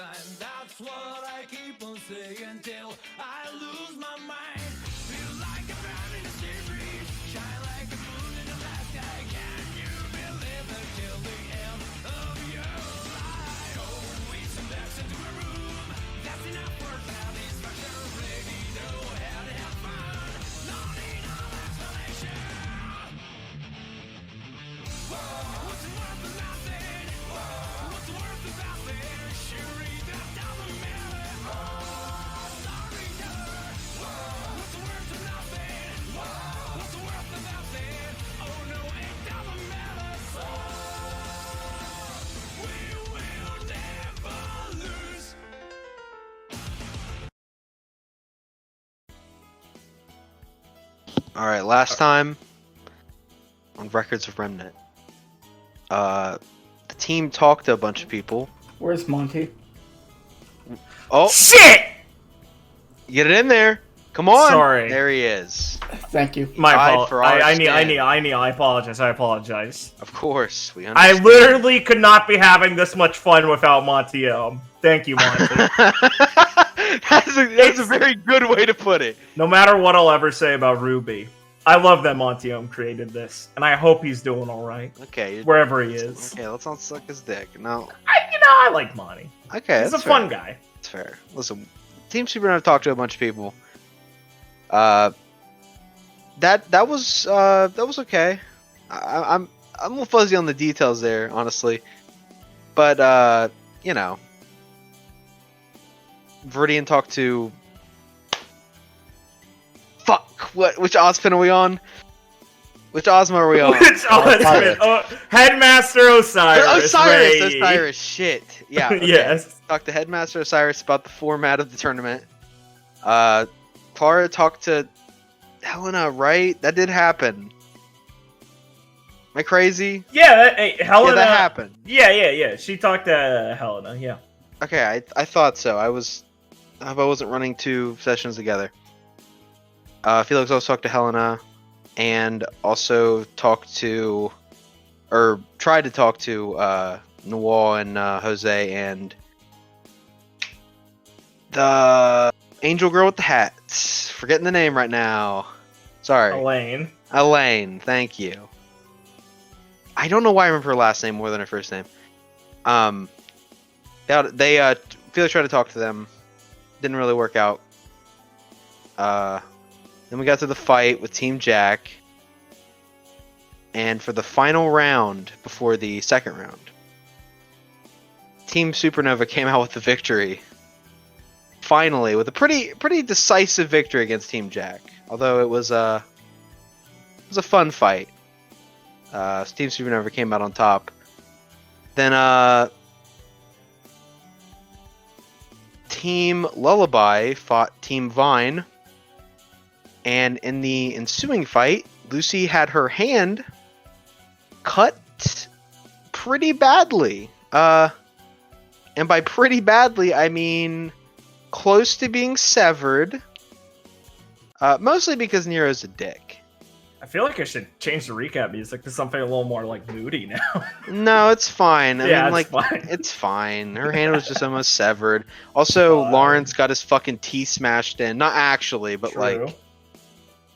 And that's what I keep on saying till I lose my mind. Feel like a man in a series, shine like a moon in the last sky. Can you believe it till the end of your life? Oh, we some backs into a room. That's enough for satisfaction. Ready to go ahead and have fun. No need no explanation. Whoa, what's it worth of nothing? Whoa, what's it worth of nothing? Sure, that doesn't matter. Oh, sorry, no. Whoa, what's it worth of nothing? Whoa, what's it worth of nothing? Oh no, it doesn't matter. So we will never lose. All right, last time on Records of Remnant, the team talked to a bunch of people. Where's Monty? Oh, Shit! get it in there! Come on! Sorry. There he is. Thank you. My Tied fault. for our I stand. apologize. I apologize. Of course, we I understand. literally could not be having this much fun without Monty. Thank you, Monty. that's a very good way to put it. No matter what I'll ever say about RWBY, I love that Monty created this, and I hope he's doing all right Okay. wherever he is. Okay, let's not suck his dick. No. I like Monty. Okay, He's a that's fun fair. guy. That's fair. Listen, Team SPVA talked to a bunch of people. That was okay. I'm a little fuzzy on the details there, honestly. But you know, Viridian talked to. Fuck! What? Which Ozpin are we on? Which Ozma are we on? Which Huntsman? Headmaster Osiris. Ray. Osiris. Shit. Yeah. Okay. Yes. Talked to Headmaster Osiris about the format of the tournament. Clara talked to Helena, right? That did happen. Am I crazy? Yeah, Helena. Yeah, that happened. Yeah. She talked to Helena. Yeah. Okay, I thought so. I hope I wasn't running two sessions together. Felix also talked to Helena, and also tried to talk to Noir and Jose and the angel girl with the hat. Forgetting the name right now. Sorry. Elaine, thank you. I don't know why I remember her last name more than her first name. Felix tried to talk to them. Didn't really work out. Then we got to the fight with Team Jack. And for the final round before the second round, Team Supernova came out with the victory. Finally, with a pretty decisive victory against Team Jack. Although it was a fun fight. Team Supernova came out on top. Then Team Lullaby fought Team Vine. And in the ensuing fight, Lucy had her hand cut pretty badly. And by pretty badly, I mean close to being severed. Mostly because Nero's a dick. I feel like I should change the recap music to something a little more like moody now. No, it's fine. I mean, it's fine. It's fine. Her hand was just almost severed. Also, Lawrence got his fucking teeth smashed in. Not actually, but True.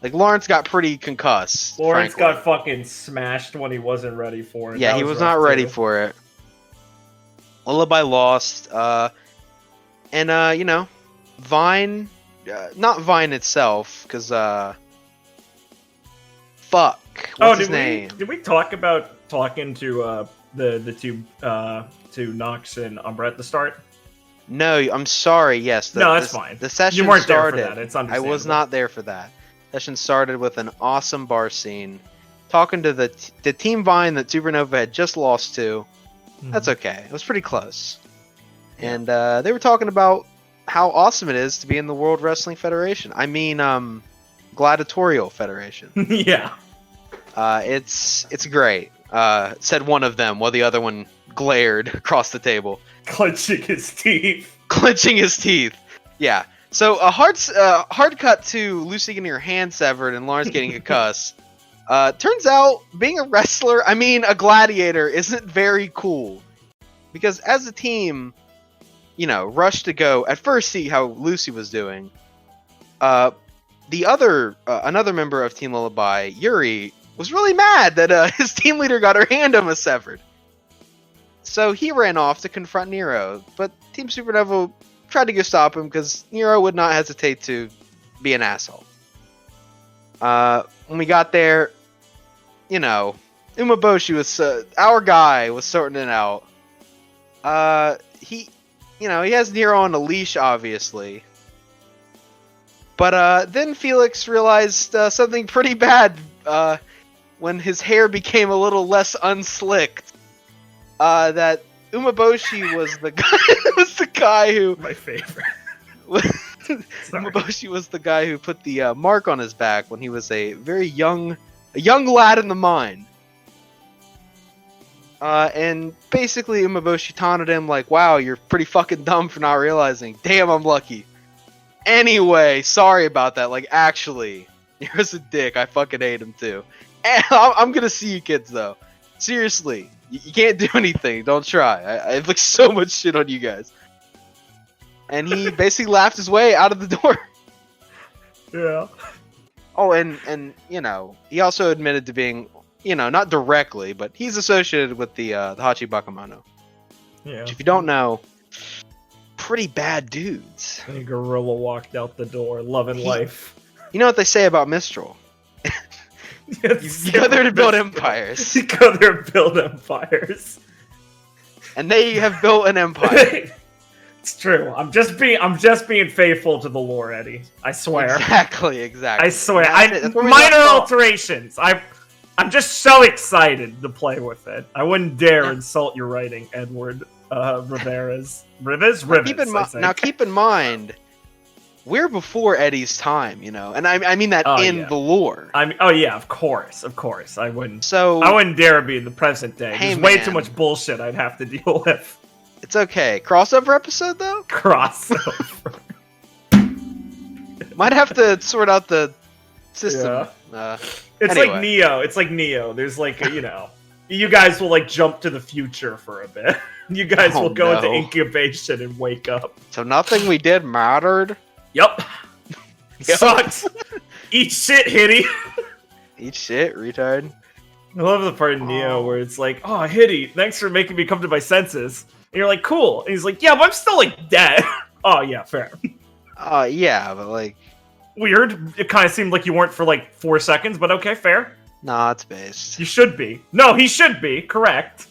like Lawrence got pretty concussed. Lawrence frankly. got fucking smashed when he wasn't ready for it. Yeah, That he was rough, not ready too. for it. Lullaby lost. And you know, Vine, not Vine itself, because fuck. What's his name? Did we talk about talking to the two to Nox and Umbra at the start? No, I'm sorry. Yes, No, that's fine. The session You weren't started. there for that. It's I understandable. was not there for that. Session started with an awesome bar scene, talking to the Team Vine that Supernova had just lost to. That's okay. It was pretty close. And they were talking about how awesome it is to be in the World Wrestling Federation. I mean, Gladiatorial Federation. Yeah. It's great. Said one of them, while the other one glared across the table, Clenching his teeth. clenching his teeth. Yeah. So a hard cut to Lucy getting her hand severed and Lawrence getting a cuss. Turns out being a wrestler, a gladiator, isn't very cool. Because as a team, rushed to go at first see how Lucy was doing. Another member of Team Lullaby, Yuri, was really mad that his team leader got her hand almost severed. So he ran off to confront Nero, but Team Supernova tried to go stop him because Nero would not hesitate to be an asshole. When we got there, Umaboshi was our guy was sorting it out. He has Nero on a leash, obviously. But then Felix realized something pretty bad when his hair became a little less unslicked. That Umaboshi was the guy who My favorite. Umaboshi was the guy who put the mark on his back when he was a young lad in the mine. And basically Umaboshi taunted him like, wow, you're pretty fucking dumb for not realizing. Damn, I'm lucky. Anyway, sorry about that. Like, actually, you're a dick. I fucking hate him too. And I'm gonna see you kids though. Seriously, you can't do anything. Don't try. I inflict so much shit on you guys. And he basically laughed his way out of the door. Yeah. Oh, and he also admitted to being, not directly, but he's associated with the Hachi Bakemono. Yeah. Which, if you don't know, pretty bad dudes. And Gorilla walked out the door, loving life. You know what they say about Mistral? You go there to build empires. You go there to build empires. And they have built an empire. It's true. I'm just being faithful to the lore, Eddie. I swear. Exactly. I swear. That's where we Minor left off. alterations. I'm just so excited to play with it. I wouldn't dare insult your writing, Edward Rivas. Now keep in mind, we're before Eddie's time, and I mean that the lore. Of course. I wouldn't dare be in the present day. Hey, There's way man. too much bullshit I'd have to deal with. It's okay. Crossover episode though? Crossover. Might have to sort out the system. It's Anyway. like Neo. It's like Neo. There's like you guys will like jump to the future for a bit. You guys will go into incubation and wake up. So nothing we did mattered? Yep. Sucks. Eat shit, Hitty. Eat shit, retard. I love the part in Neo where it's like, oh, Hitty, thanks for making me come to my senses. And you're like, cool. And he's like, yeah, but I'm still like dead. Oh, yeah, fair. Yeah, but like... Weird. It kind of seemed like you weren't for like 4 seconds, but okay, fair. Nah, it's based. You should be. No, he should be. Correct.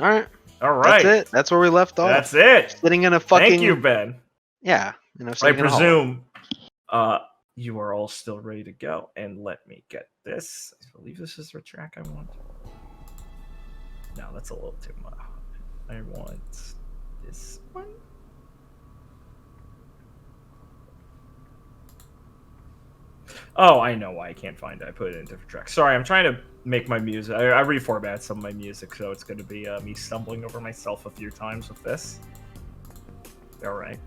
Alright. Alright. That's it. That's where we left off. That's it. Sitting in a fucking... Thank you, Ben. Yeah. I sitting in a hall. presume you are all still ready to go. And let me get this. I believe this is the track I want. No, that's a little too much. I want this one. Oh, I know why I can't find it. I put it in a different track. Sorry, I'm trying to make my music. I reformat some of my music, so it's going to be me stumbling over myself a few times with this. All right.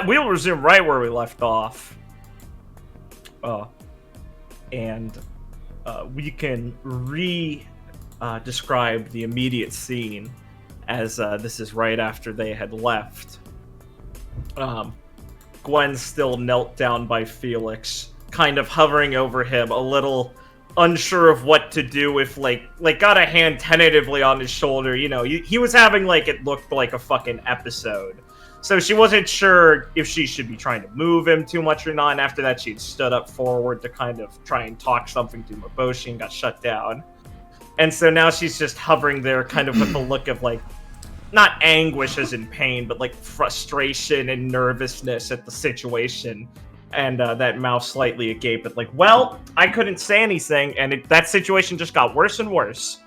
We will resume right where we left off. And we can describe the immediate scene as this is right after they had left. Gwen still knelt down by Felix, kind of hovering over him, a little unsure of what to do with, like got a hand tentatively on his shoulder. He was having, it looked like a fucking episode. So she wasn't sure if she should be trying to move him too much or not, and after that she had stood up forward to kind of try and talk something to Maboshi and got shut down. And so now she's just hovering there kind of with a look of, not anguish as in pain, but frustration and nervousness at the situation. And that mouth slightly agape at well, I couldn't say anything, and that situation just got worse and worse.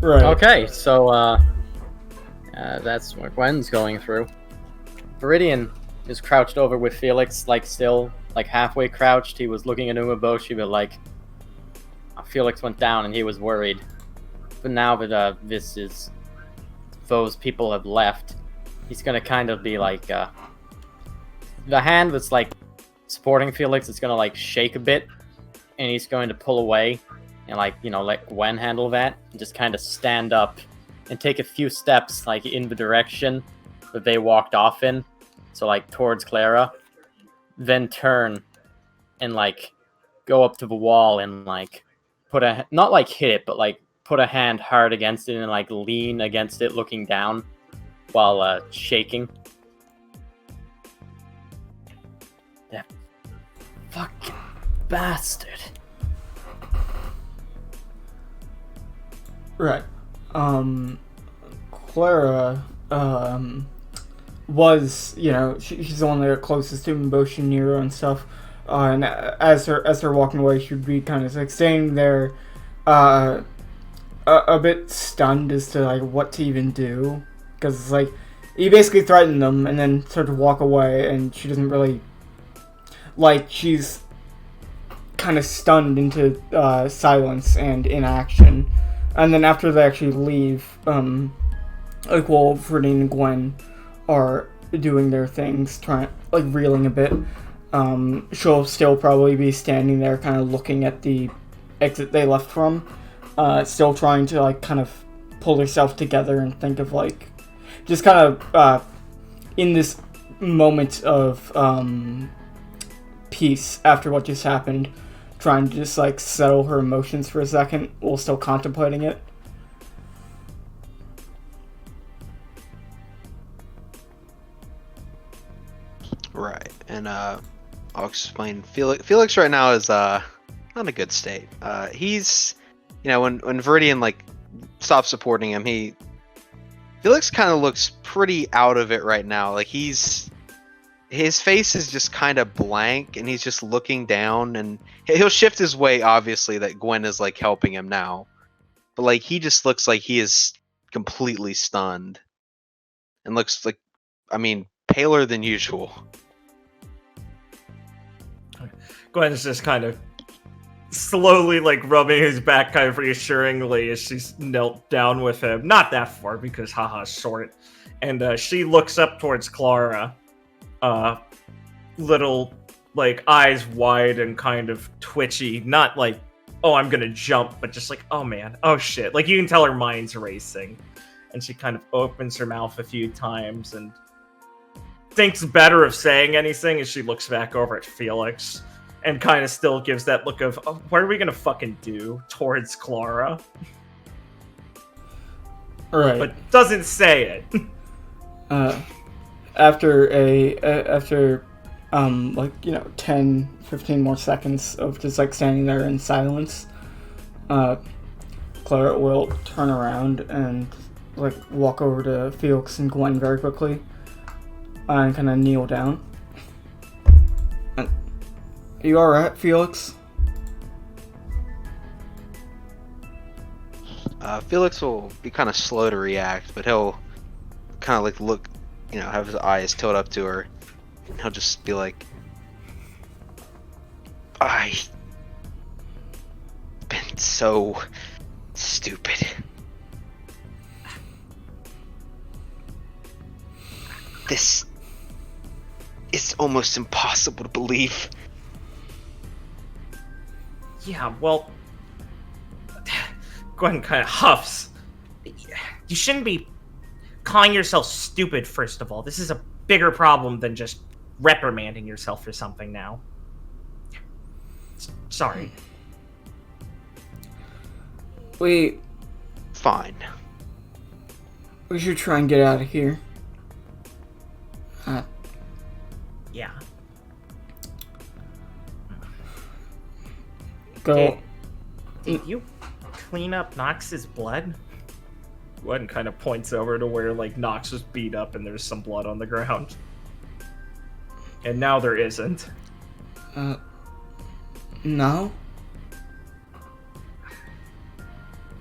Right. Okay, so that's what Gwen's going through. Viridian is crouched over with Felix, still, halfway crouched. He was looking at Umaboshi, but Felix went down and he was worried. But now that those people have left, he's gonna kind of be the hand that's supporting Felix is gonna shake a bit, and he's going to pull away and like, let Gwen handle that, and just kind of stand up and take a few steps like in the direction that they walked off in, so like towards Clara, then turn and like go up to the wall and like not like hit it, but like put a hand hard against it and like lean against it looking down while shaking. That fucking bastard. Right. Clara, was, she's the one that got closest to Motion Nero and stuff. And as they're walking away, she'd be kind of like standing there, a bit stunned as to like what to even do, because it's like you basically threaten them and then start to walk away, and she doesn't really she's kind of stunned into silence and inaction. And then after they actually leave, while Freddie and Gwen are doing their things, reeling a bit, she'll still probably be standing there kind of looking at the exit they left from, still trying to kind of pull herself together and think of just kind of in this moment of peace after what just happened, trying to just settle her emotions for a second while still contemplating it. Right, and I'll explain. Felix right now is not in a good state. He's, when Viridian stops supporting him, Felix kind of looks pretty out of it right now. His face is just kind of blank, and he's just looking down, and he'll shift his way, obviously, that Gwen is helping him now, but he just looks like he is completely stunned, and looks paler than usual. Gwen's just kind of slowly rubbing his back kind of reassuringly as she's knelt down with him. Not that far because haha's short. And she looks up towards Clara. Little eyes wide and kind of twitchy. Not oh, I'm gonna jump, but just oh man, oh shit. You can tell her mind's racing. And she kind of opens her mouth a few times and thinks better of saying anything as she looks back over at Felix. And kind of still gives that look of, oh, what are we gonna fucking do towards Clara? Right. But doesn't say it. After 10, 15 more seconds of just standing there in silence, Clara will turn around and walk over to Felix and Gwen very quickly and kind of kneel down. Are you alright, Felix? Felix will be kind of slow to react, but he'll kind of look, have his eyes tilt up to her, and he'll just be I've been so stupid. This is almost impossible to believe. Yeah, well, Gwen kind of huffs. You shouldn't be calling yourself stupid, first of all. This is a bigger problem than just reprimanding yourself for something now. Sorry. Fine. We should try and get out of here. Yeah. Go. Did you clean up Nox's blood? Gwen kind of points over to where Nox was beat up and there's some blood on the ground. And now there isn't. No?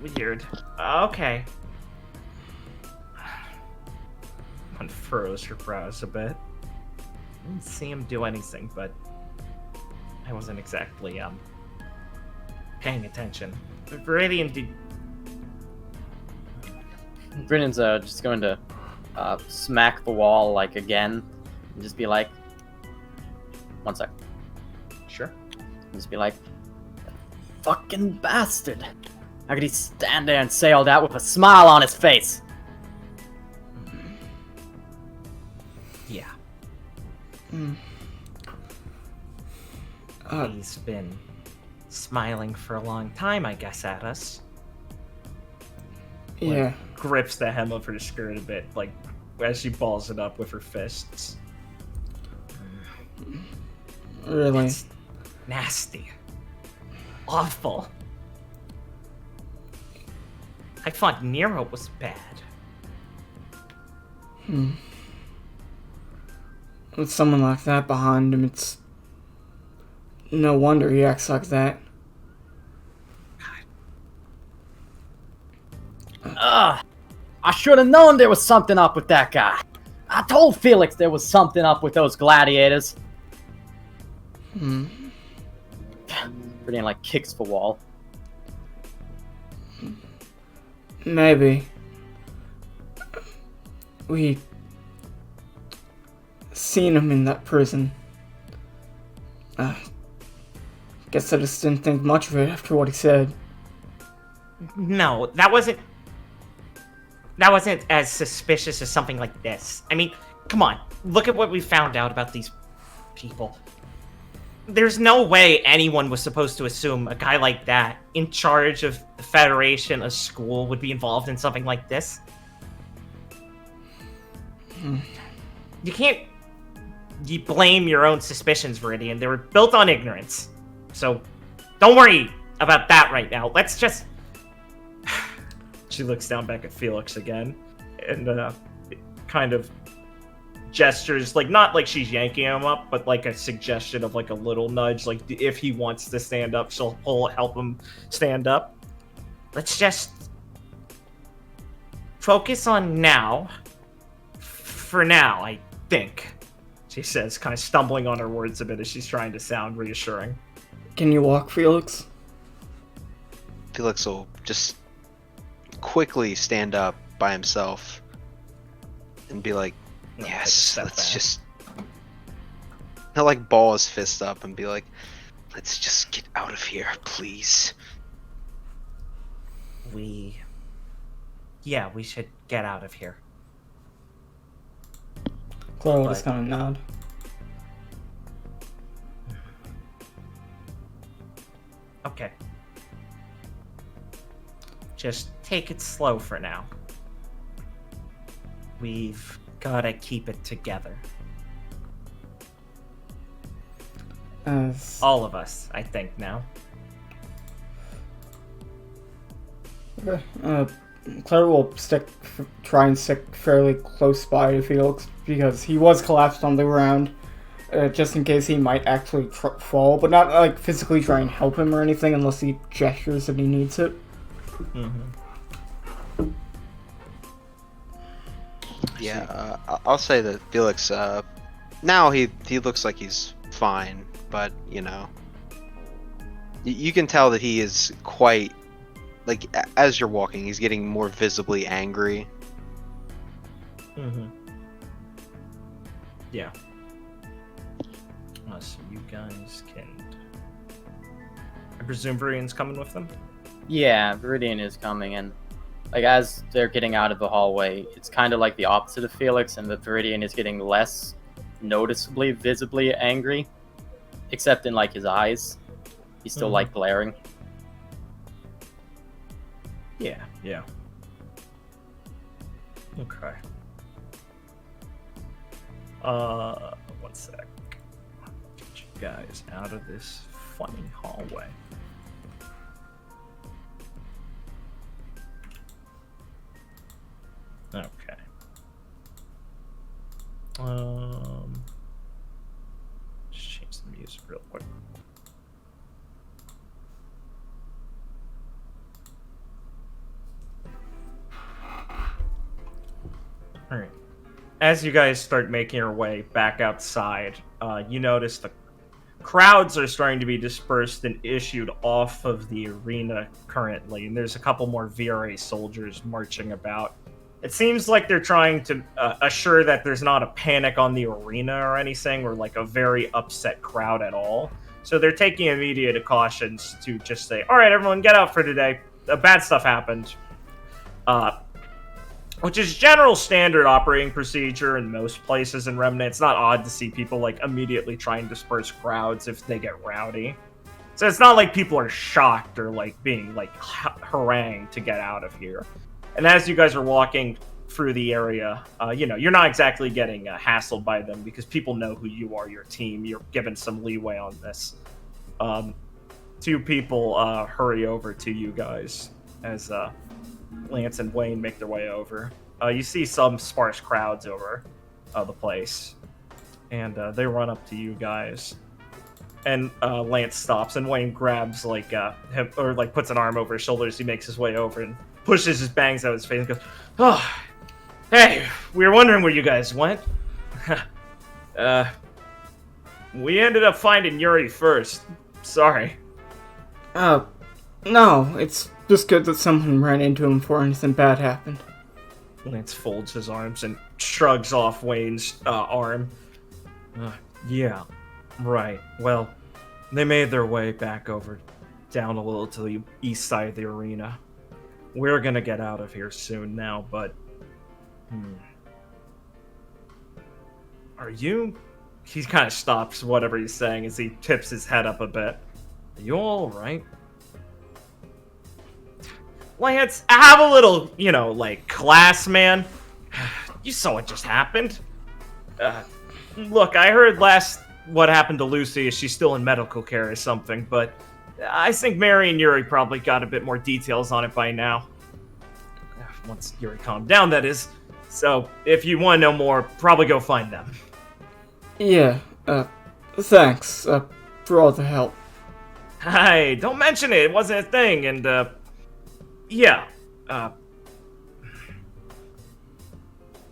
Weird. Okay. Gwen furrows her brows a bit. I didn't see him do anything, but I wasn't exactly, paying attention. Viridian did... Brennan's just going to smack the wall again and just be like, 1 sec. Sure. And just be like, fucking bastard. How could he stand there and say all that with a smile on his face? Yeah. Hmm. He's been smiling for a long time, I guess, at us. Yeah. Grips the hem of her skirt a bit, like, as she balls it up with her fists. Really? It's nasty. Awful. I thought Nero was bad. With someone like that behind him, it's no wonder he acts like that. Ugh. I should have known there was something up with that guy. I told Felix there was something up with those gladiators. Pretty like kicks the wall. Maybe. We seen him in that prison. Guess I just didn't think much of it after what he said. No, that wasn't as suspicious as something like this. I mean, come on. Look at what we found out about these people. There's no way anyone was supposed to assume a guy like that, in charge of the Federation, a school, would be involved in something like this. You can't blame your own suspicions, Viridian. They were built on ignorance. So, don't worry about that right now. Let's just... She looks down back at Felix again, and kind of gestures, like, not like she's yanking him up, but like a suggestion of like a little nudge, like if he wants to stand up, she'll help him stand up. Let's just focus on now. For now, I think, she says, kind of stumbling on her words a bit as she's trying to sound reassuring. Can you walk, Felix? Felix will just quickly stand up by himself and be like, yes, let's just... He'll like ball his fist up and be like, let's just get out of here, please. We should get out of here. Claire will just kind of nod. Okay. Just take it slow for now. We've gotta keep it together. All of us, I think, now. Okay. Claire will try and stick fairly close by to Felix because he was collapsed on the ground, just in case he might actually fall, but not like physically try and help him or anything unless he gestures that he needs it. Yeah, I'll say that Felix, now he looks like he's fine, but, you know, you can tell that he is quite, like, as you're walking, he's getting more visibly angry. Yeah. So you guys can... I presume Viridian's coming with them? Yeah, Viridian is coming, and like as they're getting out of the hallway, it's kind of like the opposite of Felix, and the Viridian is getting less noticeably, visibly angry, except in like his eyes. He's still like glaring. Yeah. Okay. One sec. Get you guys out of this funny hallway. Okay. Just change the music real quick. All right. As you guys start making your way back outside, you notice the crowds are starting to be dispersed and issued off of the arena currently, and there's a couple more VRA soldiers marching about. It seems like they're trying to assure that there's not a panic on the arena or anything, or like a very upset crowd at all. So they're taking immediate precautions to just say, all right, everyone, get out for today. Bad stuff happened. Which is general standard operating procedure in most places in Remnant. It's not odd to see people, like, immediately try and disperse crowds if they get rowdy. So it's not like people are shocked or, like, being, like, harangued to get out of here. And as you guys are walking through the area, you know, you're not exactly getting hassled by them because people know who you are, your team. You're given some leeway on this. Two people hurry over to you guys as Lance and Wayne make their way over. You see some sparse crowds over the place, and they run up to you guys. And Lance stops, and Wayne grabs like him, or like puts an arm over his shoulders. He makes his way over and pushes his bangs out of his face and goes, "Oh, hey, we were wondering where you guys went. We ended up finding Yuri first. Sorry." No, it's just good that someone ran into him before anything bad happened. Lance folds his arms and shrugs off Wayne's arm. Yeah, right. Well, they made their way back over, down a little to the east side of the arena. We're gonna get out of here soon now, but... Are you... He kind of stops whatever he's saying as he tips his head up a bit. Are you alright? Lance, have a little, you know, like, class, man. You saw what just happened. Look, I heard what happened to Lucy is she's still in medical care or something, but I think Mary and Yuri probably got a bit more details on it by now. Once Yuri calmed down, that is. So, if you want to know more, probably go find them. Yeah, thanks, for all the help. Hey, don't mention it. It wasn't a thing, and, yeah,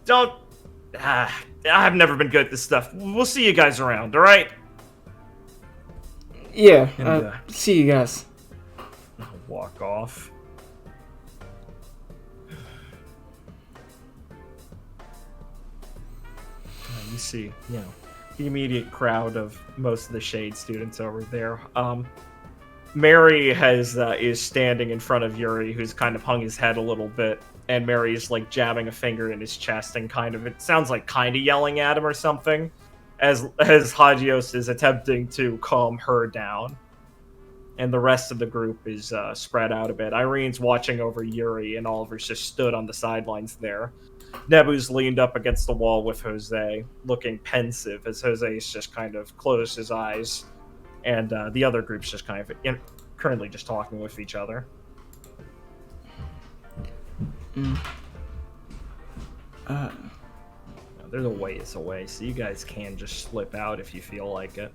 don't... I've never been good at this stuff. We'll see you guys around, alright? Yeah, And, see you guys. I'll walk off. You see, you know, the immediate crowd of most of the Shade students over there. Mary is standing in front of Yuri, who's kind of hung his head a little bit, and Mary is like jabbing a finger in his chest and it sounds like kind of yelling at him or something, as Hagios is attempting to calm her down. And the rest of the group is spread out a bit. Irene's watching over Yuri, and Oliver's just stood on the sidelines there. Nebu's leaned up against the wall with Jose, looking pensive as Jose's just kind of closed his eyes. And the other group's just kind of currently just talking with each other. They're a ways away, so you guys can just slip out if you feel like it.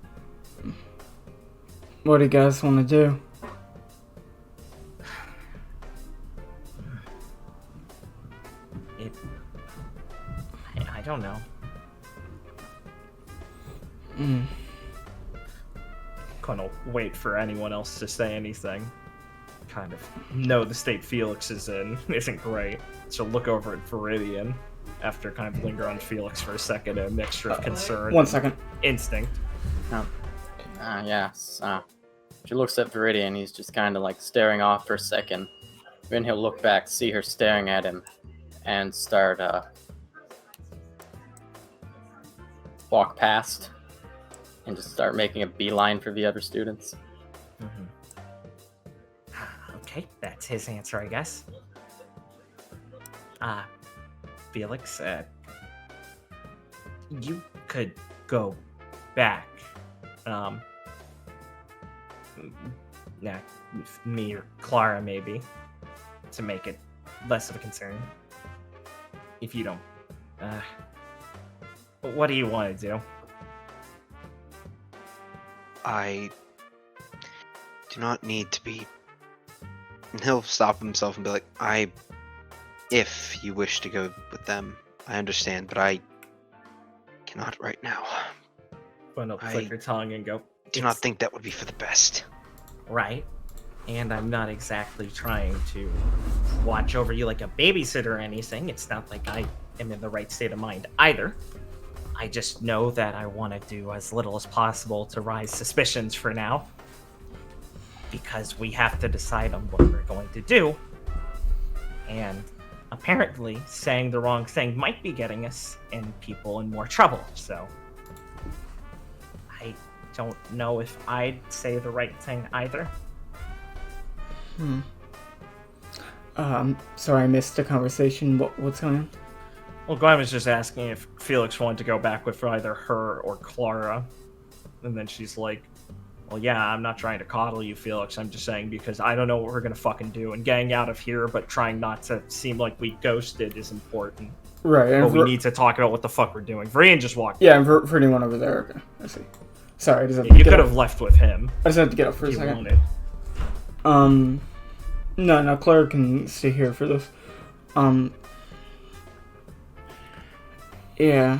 What do you guys want to do? I don't know. Kind of wait for anyone else to say anything. Kind of know the state Felix is in isn't great. So look over at Viridian after kind of linger on Felix for a second, a mixture of concern. 1 second. Instinct. Yes. She looks at Viridian. He's just kind of like staring off for a second. Then he'll look back, see her staring at him, and start walk past and just start making a beeline for the other students. Okay, that's his answer, I guess. Felix, you could go back. Me or Clara, maybe, to make it less of a concern. If you don't, what do you want to do? I do not need to be... And he'll stop himself and be like, if you wish to go with them, I understand, but I cannot right now. Well, no, click your tongue and go. Do not think that would be for the best. Right. And I'm not exactly trying to watch over you like a babysitter or anything. It's not like I am in the right state of mind either. I just know that I want to do as little as possible to raise suspicions for now. Because we have to decide on what we're going to do. And apparently, saying the wrong thing might be getting us and people in more trouble, so... I don't know if I'd say the right thing either. Sorry, I missed the conversation. What's going on? Well, Gwen was just asking if Felix wanted to go back with either her or Clara. And then she's like, well, yeah, I'm not trying to coddle you, Felix. I'm just saying because I don't know what we're going to fucking do. And getting out of here, but trying not to seem like we ghosted is important. Right. But we need to talk about what the fuck we're doing. Vrian just walked. Yeah, and for anyone over there. Okay, I see. Sorry, I just have You to could have left with him. I just have to get up for a if you second. wanted. No, Claire can stay here for this. Yeah.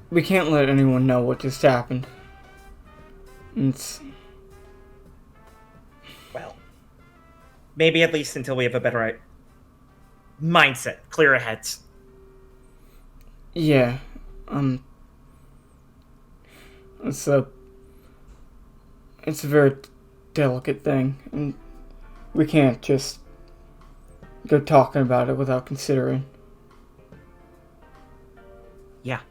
We can't let anyone know what just happened. Well, maybe at least until we have a better mindset, clearer heads. Yeah. It's a very delicate thing, and we can't just go talking about it without considering. Yeah.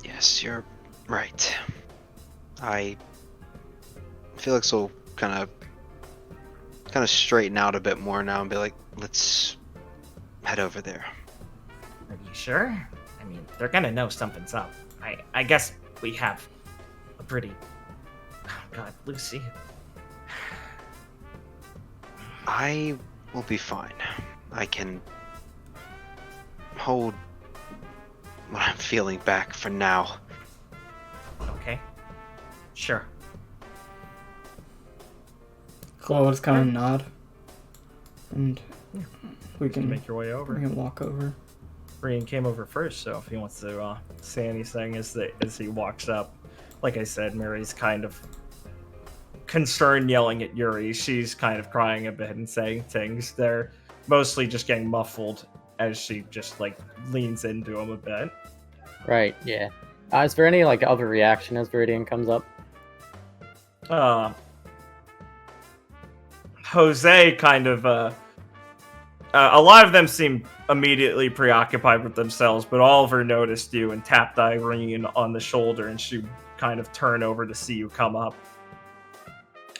Yes, you're right. Felix will kind of straighten out a bit more now and be like, let's head over there. Are you sure? I mean, they're gonna know something's up. I guess we have a pretty... Oh god, Lucy. I will be fine. I can hold what I'm feeling back for now. Okay. Sure. Chloe's kind of nod, and we You can make your way over. we can walk over. Brian came over first, so if he wants to say anything as he walks up. Like I said, Mary's kind of concerned, yelling at Yuri. She's kind of crying a bit and saying things. They're mostly just getting muffled as she just like leans into him a bit. Right, yeah. Is there any like other reaction as Viridian comes up? Jose kind of a lot of them seem immediately preoccupied with themselves, but Oliver noticed you and tapped Irene on the shoulder, and she kind of turned over to see you come up.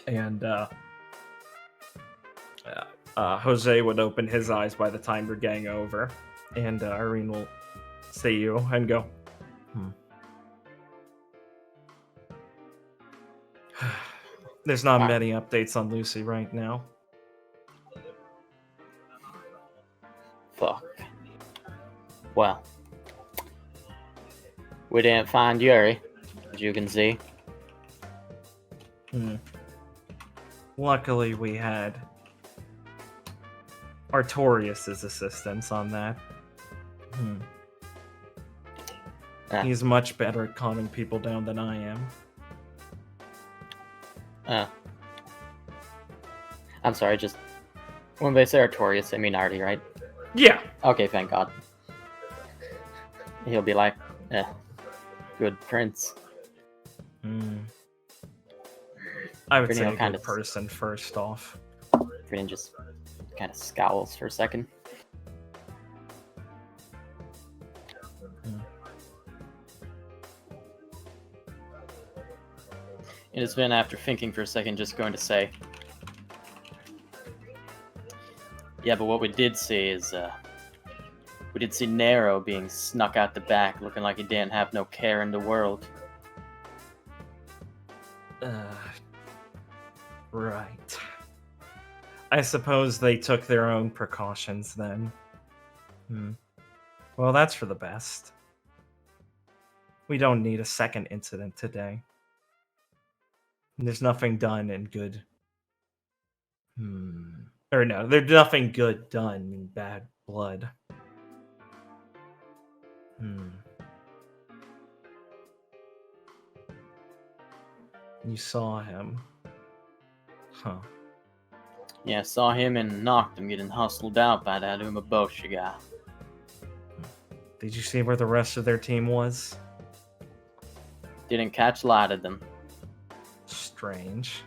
And Jose would open his eyes by the time you're getting over, and Irene will see you and go, There's not many updates on Lucy right now. Fuck. Well, we didn't find Yuri, as you can see. Luckily, we had Artorius' assistance on that. He's much better at calming people down than I am. I'm sorry, just when they say Artorius, they mean Artie, right? Yeah. Okay, thank God. He'll be like, good prince. I would say a kind good of person first off. Viridian just kind of scowls for a second. It has been, after thinking for a second, just going to say, yeah, but what we did see is, we did see Nero being snuck out the back, looking like he didn't have no care in the world. Right. I suppose they took their own precautions then. Well, that's for the best. We don't need a second incident today. There's nothing done in good... Or no, there's nothing good done in bad blood. You saw him. Huh. Yeah, saw him and knocked him getting hustled out by that Umeboshi guy. Did you see where the rest of their team was? Didn't catch light of them. Strange.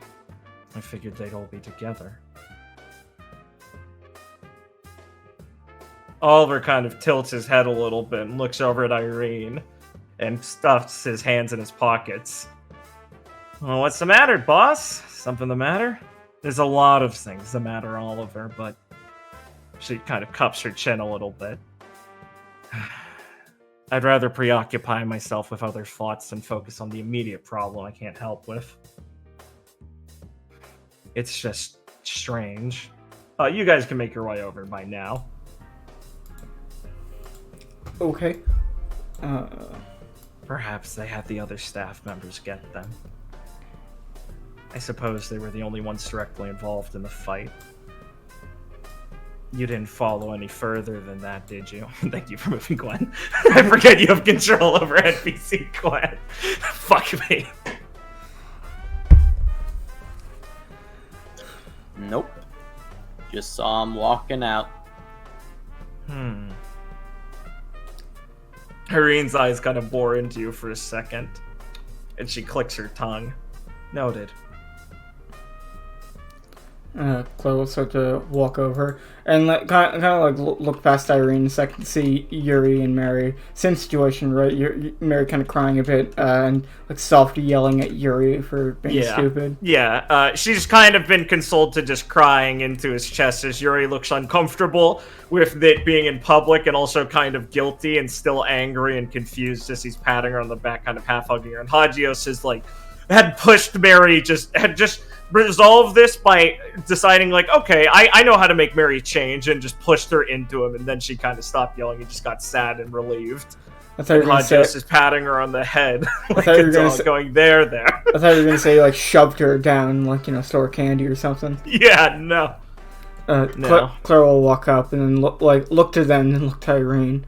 I figured they'd all be together. Oliver kind of tilts his head a little bit and looks over at Irene and stuffs his hands in his pockets. Well, what's the matter, boss? Something the matter? There's a lot of things the matter, Oliver, but she kind of cups her chin a little bit. I'd rather preoccupy myself with other thoughts than focus on the immediate problem I can't help with. It's just strange. You guys can make your way over by now. Okay. Perhaps they had the other staff members get them. I suppose they were the only ones directly involved in the fight. You didn't follow any further than that, did you? Thank you for moving, Gwen. I forget you have control over NPC Gwen. Fuck me. Nope. Just saw him walking out. Irene's eyes kind of bore into you for a second, and she clicks her tongue. Noted. Chloe will start to walk over and kind of like look past Irene a second to see Yuri and Mary. Same situation, right? Mary kind of crying a bit and like softly yelling at Yuri for being stupid. Yeah, she's kind of been consoled to just crying into his chest as Yuri looks uncomfortable with it being in public and also kind of guilty and still angry and confused as he's patting her on the back, kind of half hugging her. And Hagios is like, had just resolved this by deciding, like, okay, I know how to make Mary change, and just pushed her into him, and then she kind of stopped yelling and just got sad and relieved. I thought you were going to say... is patting her on the head like a dog, going, there. I thought you were going to say, like, shoved her down, like, store candy or something. Yeah, no. No. Clara will walk up and then look to them and then look to Irene.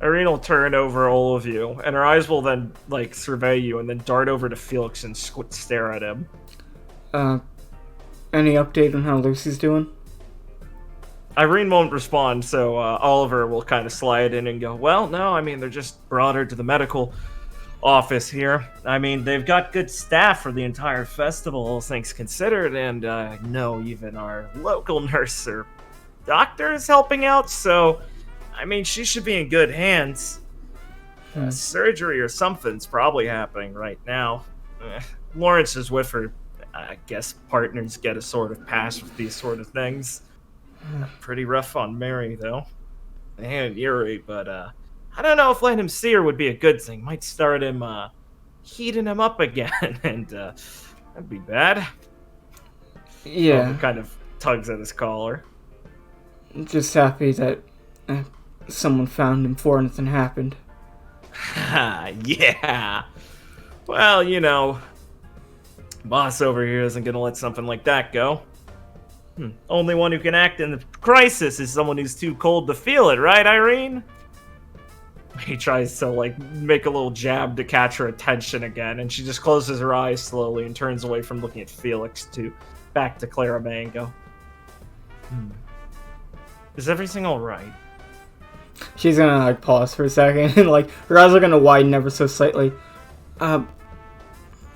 Irene will turn over all of you, and her eyes will then, like, survey you, and then dart over to Felix and stare at him. Any update on how Lucy's doing? Irene won't respond, so Oliver will kind of slide in and go, well, no, I mean, they're just brought her to the medical office here. I mean, they've got good staff for the entire festival, all things considered, and no, even our local nurse or doctor is helping out, so... I mean, she should be in good hands. Surgery or something's probably happening right now. Lawrence is with her. I guess partners get a sort of pass with these sort of things. Pretty rough on Mary, though. And Yuri, but I don't know if letting him see her would be a good thing. Might start him heating him up again, and that'd be bad. Yeah. He kind of tugs at his collar. Just happy that... someone found him before anything happened. Yeah. Well, you know, boss over here isn't gonna let something like that go. Only one who can act in the crisis is someone who's too cold to feel it, right, Irene? He tries to, like, make a little jab to catch her attention again, and she just closes her eyes slowly and turns away from looking at Felix to back to Clara May and go, Is everything alright? She's gonna, like, pause for a second, and, like, her eyes are gonna widen ever so slightly. I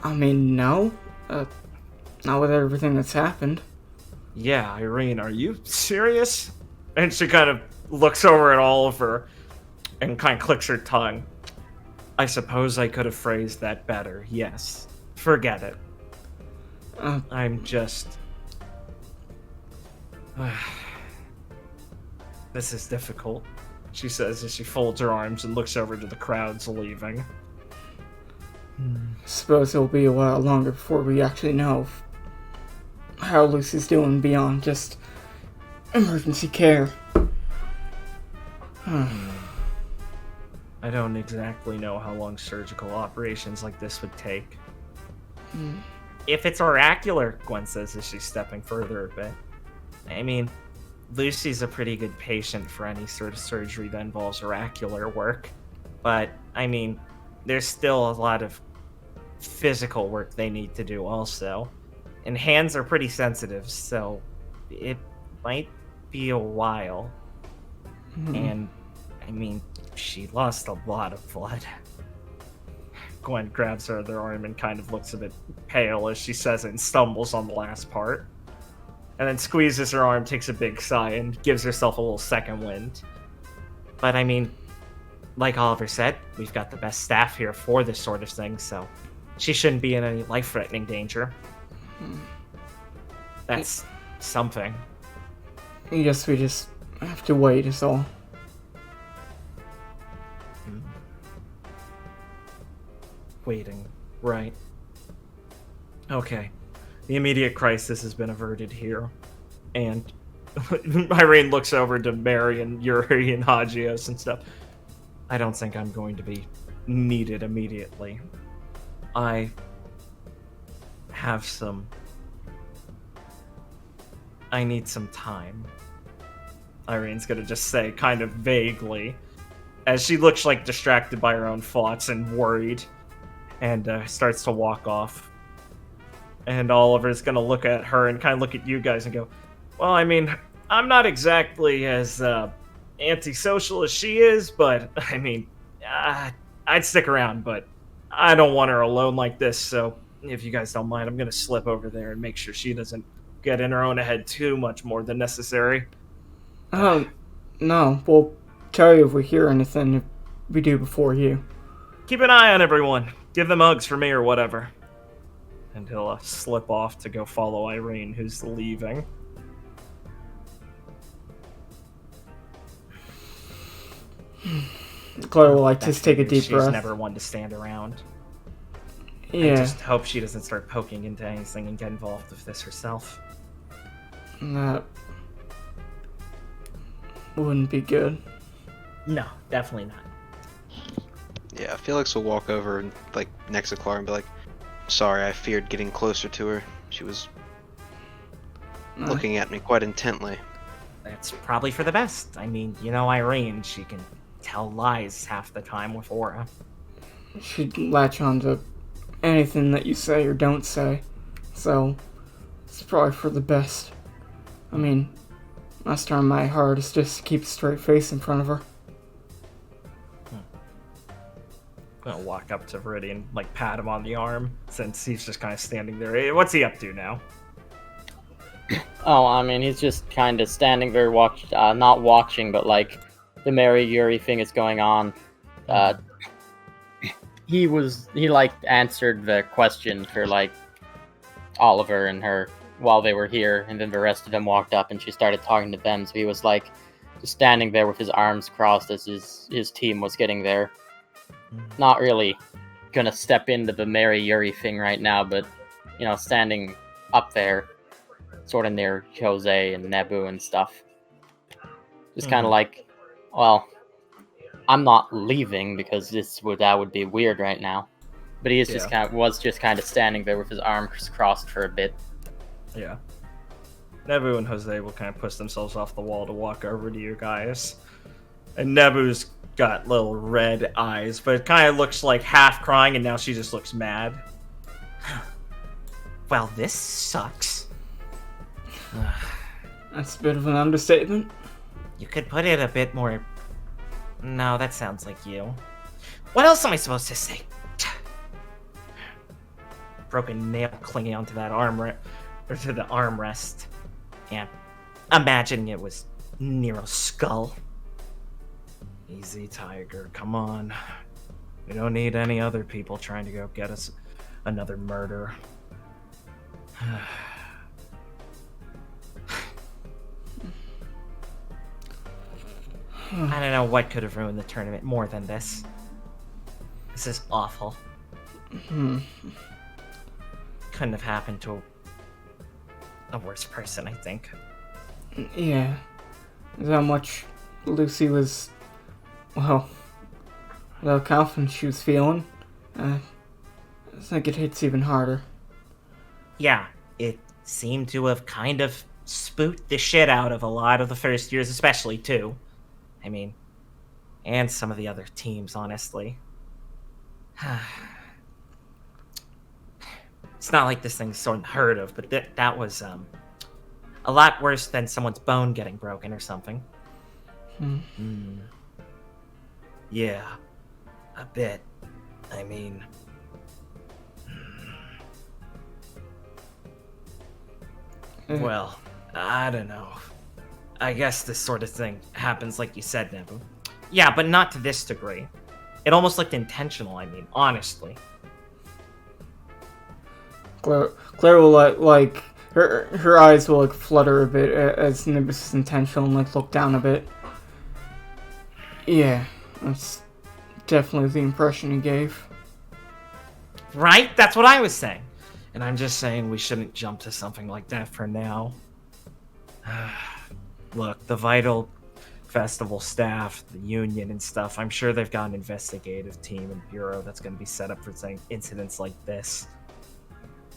mean, no. Not with everything that's happened. Yeah, Irene, are you serious? And she kind of looks over at Oliver and kind of clicks her tongue. I suppose I could have phrased that better, yes. Forget it. I'm just... This is difficult, she says as she folds her arms and looks over to the crowds leaving. Suppose it'll be a while longer before we actually know how Lucy's doing beyond just emergency care. I don't exactly know how long surgical operations like this would take. If it's oracular, Gwen says as she's stepping further a bit. I mean, Lucy's a pretty good patient for any sort of surgery that involves oracular work. But, I mean, there's still a lot of physical work they need to do also. And hands are pretty sensitive, so it might be a while. And, I mean, she lost a lot of blood. Gwen grabs her other arm and kind of looks a bit pale as she says it and stumbles on the last part. And then squeezes her arm, takes a big sigh, and gives herself a little second wind. But, I mean, like Oliver said, we've got the best staff here for this sort of thing, so she shouldn't be in any life-threatening danger. That's something. I guess we just have to wait, is all. Waiting. Right. Okay. The immediate crisis has been averted here. And Irene looks over to Mary and Yuri and Hagios and stuff. I don't think I'm going to be needed immediately. I need some time. Irene's gonna just say, kind of vaguely, as she looks like distracted by her own thoughts and worried, and starts to walk off. And Oliver's gonna look at her and kind of look at you guys and go, well, I mean, I'm not exactly as antisocial as she is, but, I mean, I'd stick around, but I don't want her alone like this, so if you guys don't mind, I'm gonna slip over there and make sure she doesn't get in her own head too much more than necessary. Oh, no. We'll tell you if we hear anything, if we do before you. Keep an eye on everyone. Give them hugs for me or whatever. And he'll slip off to go follow Irene, who's leaving. Chloe will just take a deep She's breath. never one to stand around. Yeah. I just hope she doesn't start poking into anything and get involved with this herself. That wouldn't be good. No, definitely not. Yeah, Felix will walk over and next to Clara and be like, "Sorry, I feared getting closer to her. She was looking at me quite intently." That's probably for the best. I mean, you know Irene, she can tell lies half the time with aura. She'd latch on to anything that you say or don't say, so it's probably for the best. I mean, last time my hardest just to keep a straight face in front of her. I'm gonna walk up to Viridian, pat him on the arm, since he's just kind of standing there. Hey, what's he up to now? Oh, I mean, he's just kind of standing there, not watching, but the Mary Yuri thing is going on. He answered the question for Oliver and her while they were here, and then the rest of them walked up and she started talking to them. So he was just standing there with his arms crossed as his team was getting there. Not really gonna step into the Mary Yuri thing right now, but standing up there, sort of near Jose and Nebu and stuff. Just kind of well, I'm not leaving because that would be weird right now. But he is just kind of standing there with his arms crossed for a bit. Yeah. Nebu and Jose will kind of push themselves off the wall to walk over to you guys. And Nebu's got little red eyes, but it kind of looks like half crying, and now she just looks mad. Well, this sucks. That's a bit of an understatement. You could put it a bit more... No, that sounds like you. What else am I supposed to say? Broken nail clinging onto that to the armrest. Yeah, imagining it was Nero's skull. Easy, Tiger, come on. We don't need any other people trying to go get us another murder. I don't know what could have ruined the tournament more than this. This is awful. Couldn't have happened to a worse person, I think. Yeah. Is how much Lucy was, well, how confident she was feeling. I think it hits even harder. Yeah, it seemed to have kind of spooked the shit out of a lot of the first years, especially, too. I mean, and some of the other teams, honestly. It's not like this thing's so unheard of, but that was a lot worse than someone's bone getting broken or something. Yeah, a bit. I mean... Well, I don't know. I guess this sort of thing happens like you said, Nebu. Yeah, but not to this degree. It almost looked intentional, I mean, honestly. Claire will like her eyes will like flutter a bit as Nimbus is intentional and like look down a bit. Yeah, that's definitely the impression he gave. Right? That's what I was saying. And I'm just saying we shouldn't jump to something like that for now. Look, the Vytal Festival staff, the union and stuff, I'm sure they've got an investigative team and bureau that's going to be set up for incidents like this.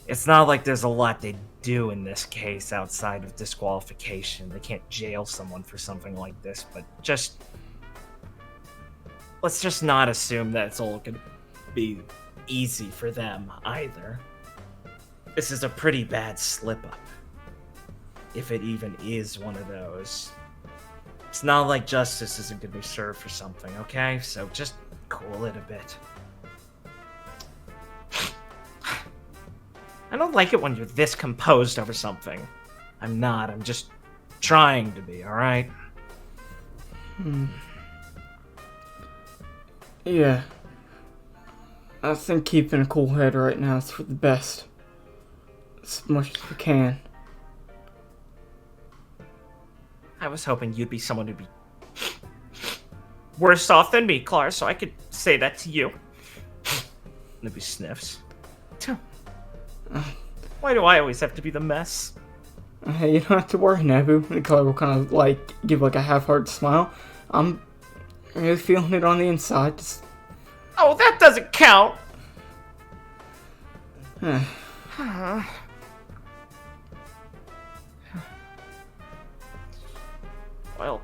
It's not like there's a lot they do in this case outside of disqualification. They can't jail someone for something like this, but let's just not assume that it's all going to be easy for them either. This is a pretty bad slip-up. If it even is one of those. It's not like justice isn't going to be served for something, okay? So just cool it a bit. I don't like it when you're this composed over something. I'm not. I'm just trying to be, alright? Yeah. I think keeping a cool head right now is for the best. As much as we can. I was hoping you'd be someone who'd be worse off than me, Clara, so I could say that to you. Nibby sniffs. Why do I always have to be the mess? Hey, you don't have to worry, Nebu. And Claire will kind of like give like a half-hearted smile. I'm really feeling it on the inside. Just... Oh, that doesn't count! Well,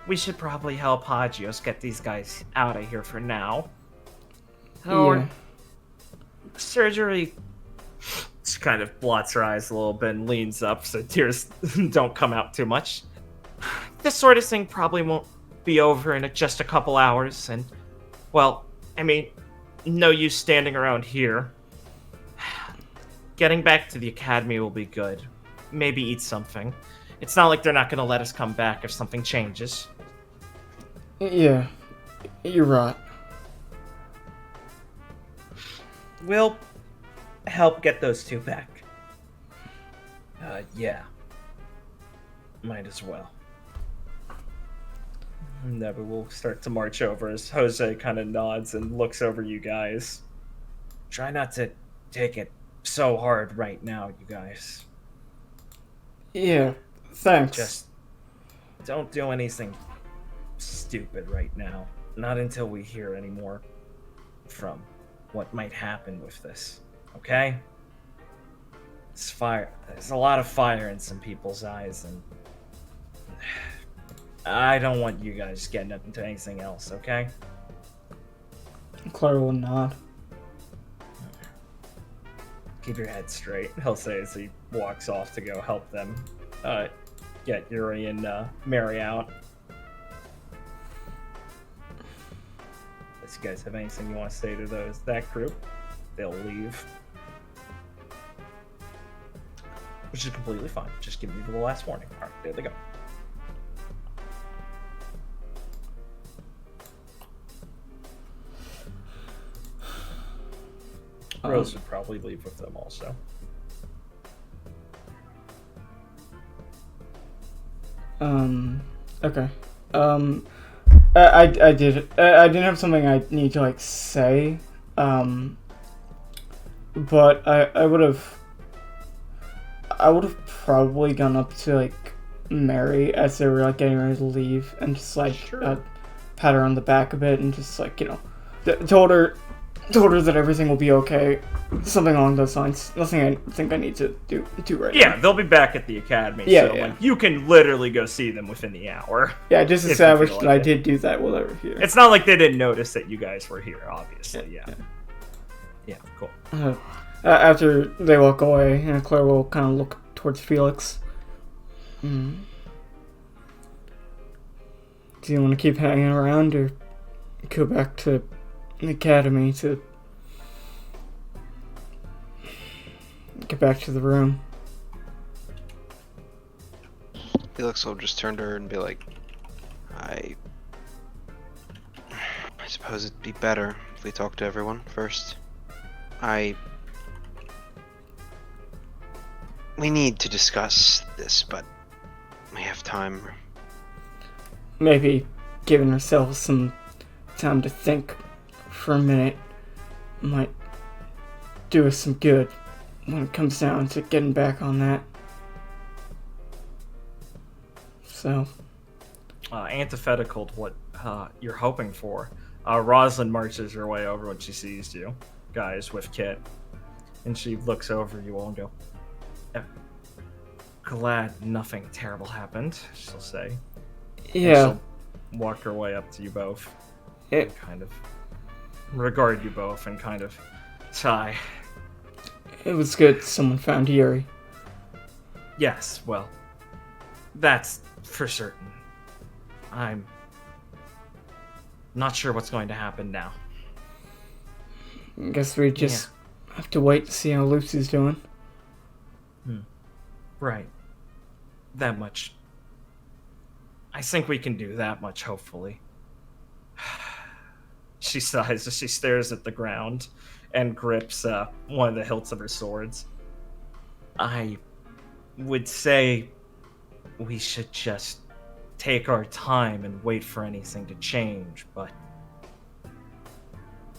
we should probably help Hagios get these guys out of here for now. Or surgery. She kind of blots her eyes a little bit and leans up so tears don't come out too much. This sort of thing probably won't be over in just a couple hours, and, well, I mean, no use standing around here. Getting back to the academy will be good. Maybe eat something. It's not like they're not going to let us come back if something changes. Yeah, you're right. We'll help get those two back. Yeah. Might as well. Never will start to march over as Jose kind of nods and looks over you guys. Try not to take it so hard right now, you guys. Yeah, thanks. Just don't do anything stupid right now. Not until we hear any more from what might happen with this. Okay? It's fire. There's a lot of fire in some people's eyes, and I don't want you guys getting up into anything else, okay? Claire will nod. Keep your head straight, he'll say as he walks off to go help them get Yuri and Mary out. Unless you guys have anything you want to say to that group, they'll leave. Which is completely fine. Just give me the last warning. Alright, there they go. Rose would probably leave with them also. Okay. I did. I didn't have something I need to like say. But I would have probably gone up to like Mary as they were like getting ready to leave and just like pat her on the back a bit and just like, you know, told her that everything will be okay. Something along those lines. Nothing I think I need to do right now. Yeah, they'll be back at the academy, so like, you can literally go see them within the hour. Yeah, just established that I did do that while they were here. It's not like they didn't notice that you guys were here, obviously, yeah. Yeah, cool. After they walk away, Claire will kind of look towards Felix. Do you want to keep hanging around or go back to the academy to get back to the room? Felix will just turn to her and be like, I suppose it'd be better if we talk to everyone first. We need to discuss this, but we have time. Maybe giving ourselves some time to think for a minute might do us some good when it comes down to getting back on that. So, antithetical to what you're hoping for, Rosalind marches her way over when she sees you guys with Kit, and she looks over you all and go, glad nothing terrible happened, she'll say. yeah. And she'll walk her way up to you both It, and kind of regard you both and kind of sigh. it was good someone found Yuri. Yes, well, that's for certain. I'm not sure what's going to happen now. I guess we just have to wait to see how Lucy's doing. Right. That much. I think we can do that much, hopefully. She sighs as she stares at the ground and grips one of the hilts of her swords. I would say we should just take our time and wait for anything to change, but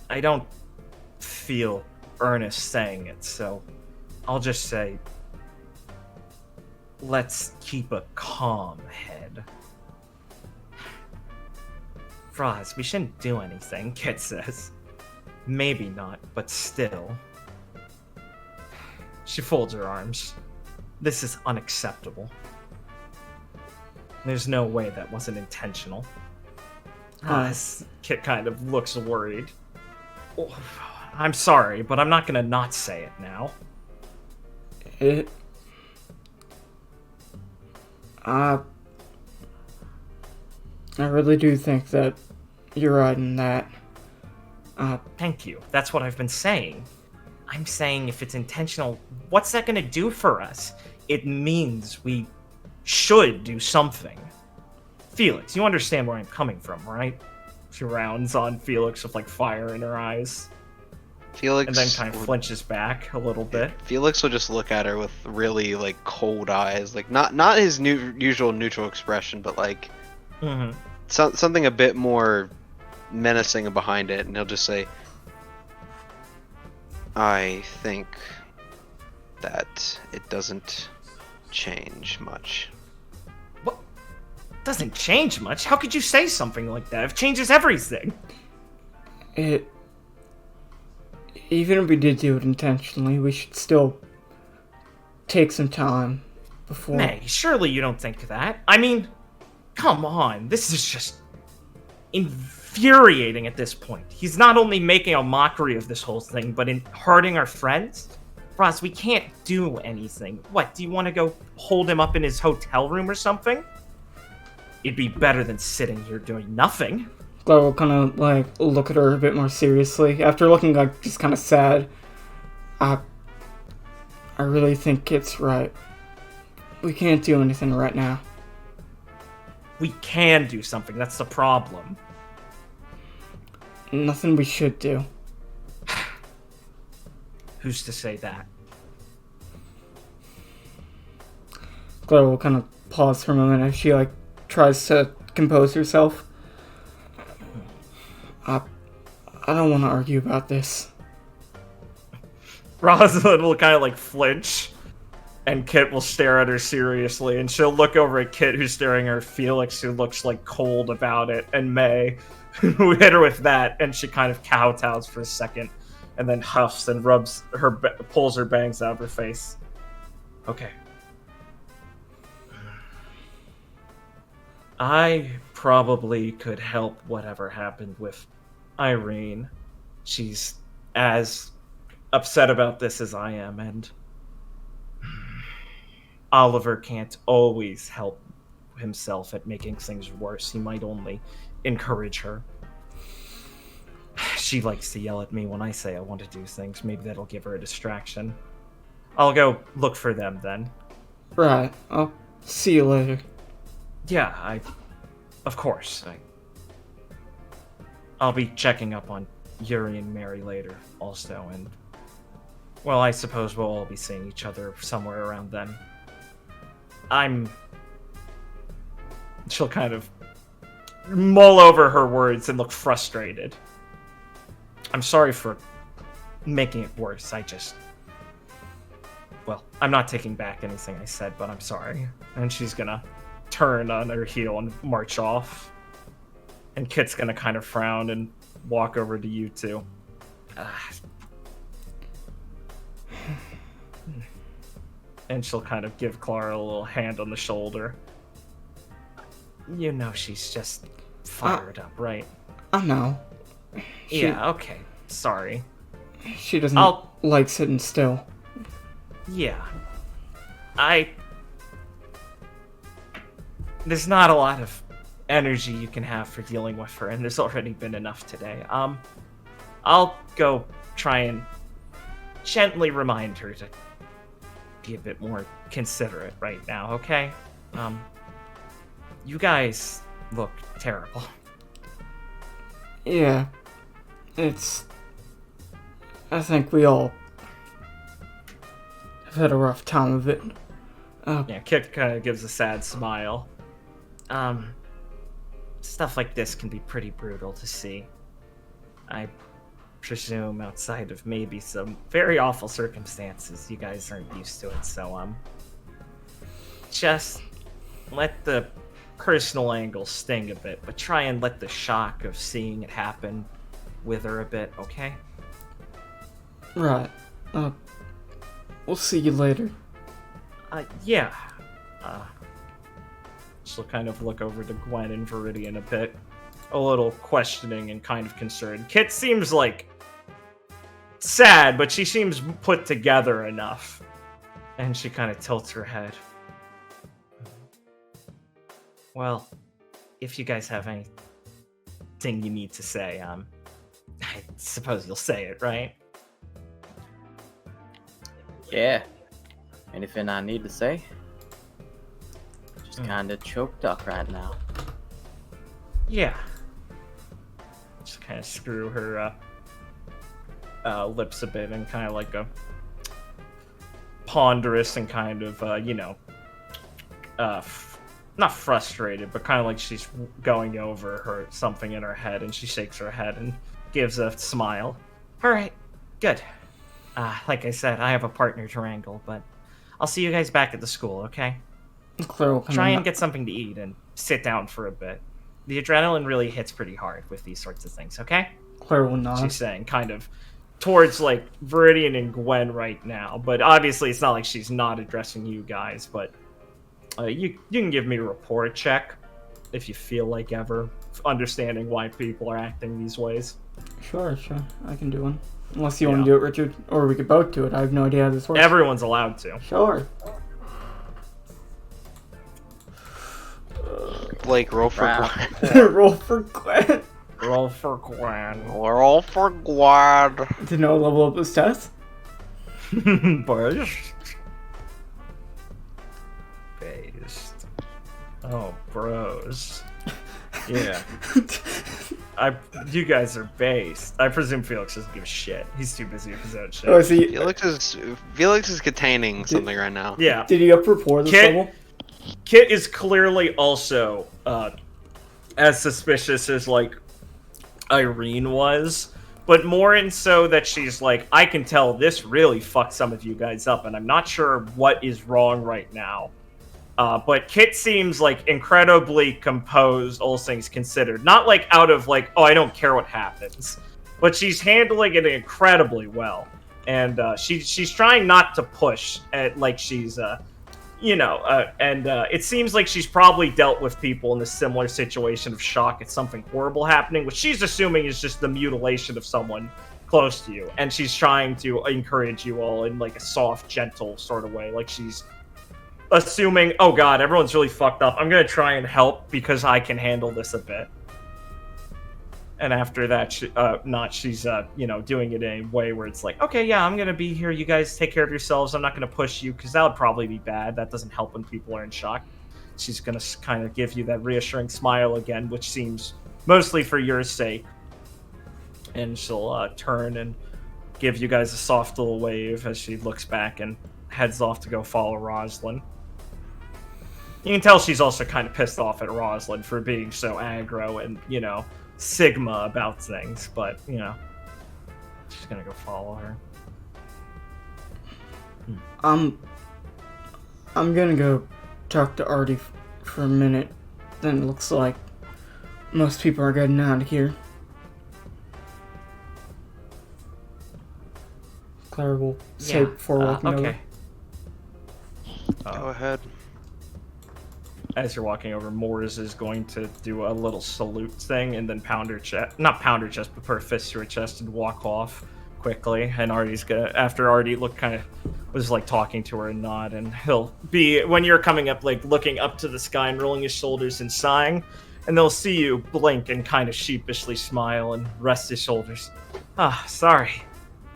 I don't feel earnest saying it, so I'll just say let's keep a calm head. Froz, we shouldn't do anything, Kit says. Maybe not, but still. She folds her arms. This is unacceptable. There's no way that wasn't intentional. Kit kind of looks worried. Oh, I'm sorry, but I'm not gonna not say it now. I really do think that you're right in that. Thank you. That's what I've been saying. I'm saying if it's intentional, what's that gonna do for us? It means we should do something. Felix, you understand where I'm coming from, right? She rounds on Felix with, like, fire in her eyes. Felix And then kind of flinches back a little bit. Felix will just look at her with really, like, cold eyes. Like, not his usual neutral expression, but, like, something a bit more menacing behind it. And he'll just say, I think that it doesn't change much. What? Doesn't change much? How could you say something like that? It changes everything. Even if we did do it intentionally, we should still take some time before... May, surely you don't think that. I mean, come on. This is just infuriating at this point. He's not only making a mockery of this whole thing, but hurting our friends. Ross, we can't do anything. What, do you want to go hold him up in his hotel room or something? It'd be better than sitting here doing nothing. Claire will kind of, like, look at her a bit more seriously. After looking, like, just kind of sad. I really think it's right. We can't do anything right now. We can do something, that's the problem. Nothing we should do. Who's to say that? Claire will kind of pause for a moment as she, like, tries to compose herself. I don't want to argue about this. Rosalind will kind of, like, flinch, and Kit will stare at her seriously, and she'll look over at Kit, who's staring at her, Felix, who looks, like, cold about it, and May, who hit her with that, and she kind of kowtows for a second, and then huffs and pulls her bangs out of her face. Okay. I probably could help whatever happened with Irene. She's as upset about this as I am, and Oliver can't always help himself at making things worse. He might only encourage her. She likes to yell at me when I say I want to do things. Maybe that'll give her a distraction. I'll go look for them then. Right. I'll see you later. Yeah, of course. I'll be checking up on Yuri and Mary later also, and well, I suppose we'll all be seeing each other somewhere around then. She'll kind of mull over her words and look frustrated. I'm sorry for making it worse. Well, I'm not taking back anything I said, but I'm sorry. And she's gonna turn on her heel and march off. And Kit's gonna kind of frown and walk over to you two. And she'll kind of give Clara a little hand on the shoulder. You know she's just fired up, right? I know. Yeah, okay. Sorry. She doesn't like sitting still. Yeah. There's not a lot of energy you can have for dealing with her, and there's already been enough today. I'll go try and gently remind her to be a bit more considerate right now, okay? You guys look terrible. Yeah. I think we all have had a rough time of it. Yeah, Kit kind of gives a sad smile. Stuff like this can be pretty brutal to see. I presume outside of maybe some very awful circumstances, you guys aren't used to it, so, just let the personal angle sting a bit, but try and let the shock of seeing it happen wither a bit, okay? Right. We'll see you later. Yeah. She'll kind of look over to Gwen and Viridian a bit, a little questioning and kind of concerned. Kit seems like sad, but she seems put together enough. And she kind of tilts her head. Well, if you guys have anything you need to say, I suppose you'll say it, right? Yeah. Anything I need to say? Just kind of choked up right now. Yeah. Just kind of screw her lips a bit and kind of like a ponderous and kind of, not frustrated, but kind of like she's going over something in her head, and she shakes her head and gives a smile. All right, good. Like I said, I have a partner to wrangle, but I'll see you guys back at the school, okay? Try and get something to eat and sit down for a bit. The adrenaline really hits pretty hard with these sorts of things, okay? Claire will nod. She's saying, kind of towards like Viridian and Gwen right now, but obviously it's not like she's not addressing you guys, but you can give me a rapport check if you feel like ever understanding why people are acting these ways. Sure, I can do one. Unless you want to do it, Richard, or we could both do it. I have no idea how this works. Everyone's allowed to. Sure. Blake, roll for Gwen. Roll for Gwen. Roll for Gwen. Roll for Gwen. To know level up this test? Based. Oh, bros. Yeah. You guys are based. I presume Felix doesn't give a shit. He's too busy with his own shit. Oh, see, Felix is containing something right now. Yeah. Did he up rapport this level? Kit is clearly also as suspicious as like Irene was, but more in so that she's like, I can tell this really fucked some of you guys up, and I'm not sure what is wrong right now. But Kit seems like incredibly composed, all things considered. Not like out of like, oh, I don't care what happens, but she's handling it incredibly well, and she's trying not to push at like she's it seems like she's probably dealt with people in a similar situation of shock at something horrible happening, which she's assuming is just the mutilation of someone close to you, and she's trying to encourage you all in like a soft, gentle sort of way. Like she's assuming, oh god, everyone's really fucked up. I'm gonna try and help because I can handle this a bit. And after that, she's doing it in a way where it's like, okay, yeah, I'm gonna be here. You guys take care of yourselves. I'm not gonna push you because that would probably be bad. That doesn't help when people are in shock. She's gonna kind of give you that reassuring smile again, which seems mostly for your sake. And she'll turn and give you guys a soft little wave as she looks back and heads off to go follow Roslyn. You can tell she's also kind of pissed off at Roslyn for being so aggro and, Sigma about things, but, she's gonna go follow her. I'm gonna go talk to Artie for a minute. Then it looks like most people are getting out of here. Claire will say before walking over. Go ahead. As you're walking over, Moors is going to do a little salute thing and then put her fist to her chest and walk off quickly. And Artie's gonna, after Artie was like talking to her and nod, and he'll be, when you're coming up, like looking up to the sky and rolling his shoulders and sighing, and they'll see you blink and kind of sheepishly smile and rest his shoulders. Sorry.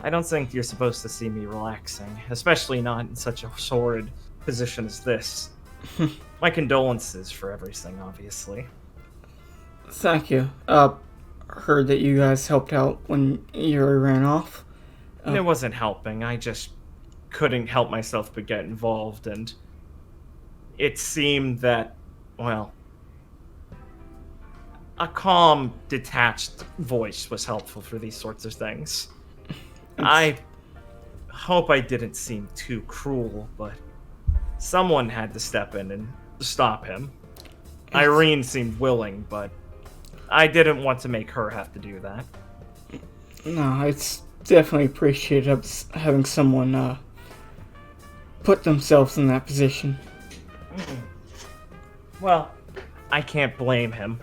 I don't think you're supposed to see me relaxing, especially not in such a sordid position as this. My condolences for everything, obviously. Thank you. Heard that you guys helped out when Yuri ran off. It wasn't helping. I just couldn't help myself but get involved, and it seemed that, well, a calm, detached voice was helpful for these sorts of things. I hope I didn't seem too cruel, but someone had to step in and stop him. Irene seemed willing, but I didn't want to make her have to do that. No, it's definitely appreciated having someone put themselves in that position. Well, I can't blame him.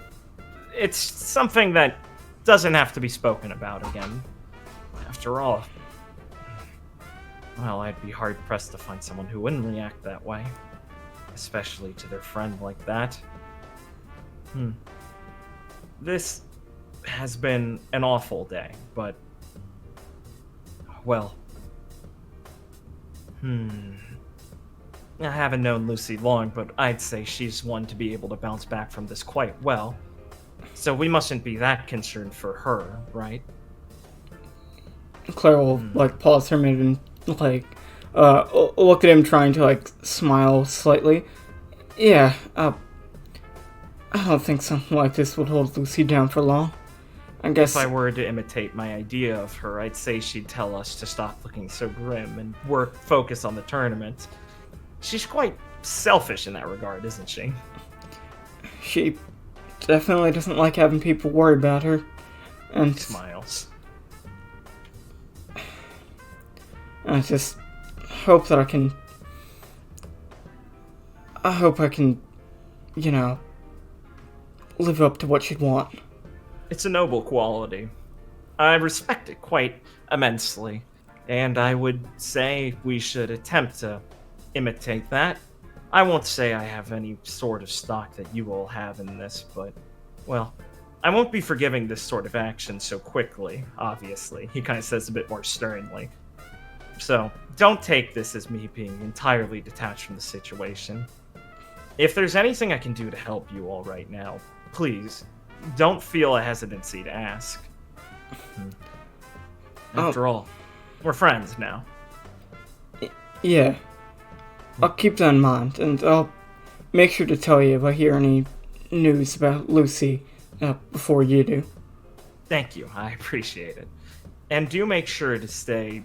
It's something that doesn't have to be spoken about again. After all, well, I'd be hard-pressed to find someone who wouldn't react that way. Especially to their friend like that. This has been an awful day, but... well... I haven't known Lucy long, but I'd say she's one to be able to bounce back from this quite well. So we mustn't be that concerned for her, right? Claire will, pause for a minute and, look at him trying to, smile slightly. Yeah, I don't think something like this would hold Lucy down for long. I guess... If I were to imitate my idea of her, I'd say she'd tell us to stop looking so grim and focus on the tournament. She's quite selfish in that regard, isn't she? She definitely doesn't like having people worry about her. And smiles. I just hope that I can, live up to what she'd want. It's a noble quality. I respect it quite immensely, and I would say we should attempt to imitate that. I won't say I have any sort of stock that you all have in this, but, well, I won't be forgiving this sort of action so quickly, obviously. He kind of says a bit more sternly. So, don't take this as me being entirely detached from the situation. If there's anything I can do to help you all right now, please, don't feel a hesitancy to ask. After all, we're friends now. Yeah. I'll keep that in mind, and I'll make sure to tell you if I hear any news about Lucy before you do. Thank you, I appreciate it. And do make sure to stay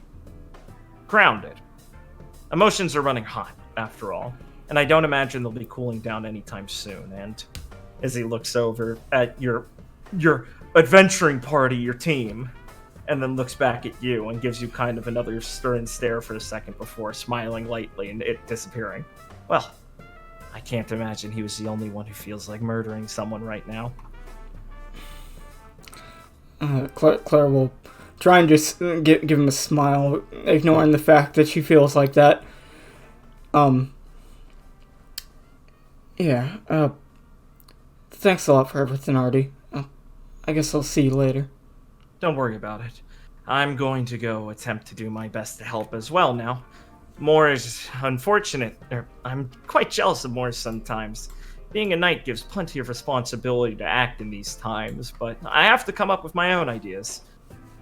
grounded. Emotions are running hot, after all, and I don't imagine they'll be cooling down anytime soon. And as he looks over at your adventuring party, your team, and then looks back at you and gives you kind of another stern stare for a second before smiling lightly and it disappearing. Well, I can't imagine he was the only one who feels like murdering someone right now. Claire will try and just give him a smile, ignoring the fact that she feels like that. Yeah, thanks a lot for everything, Artie. I guess I'll see you later. Don't worry about it. I'm going to go attempt to do my best to help as well now. Moore is unfortunate. I'm quite jealous of Moore sometimes. Being a knight gives plenty of responsibility to act in these times, but I have to come up with my own ideas.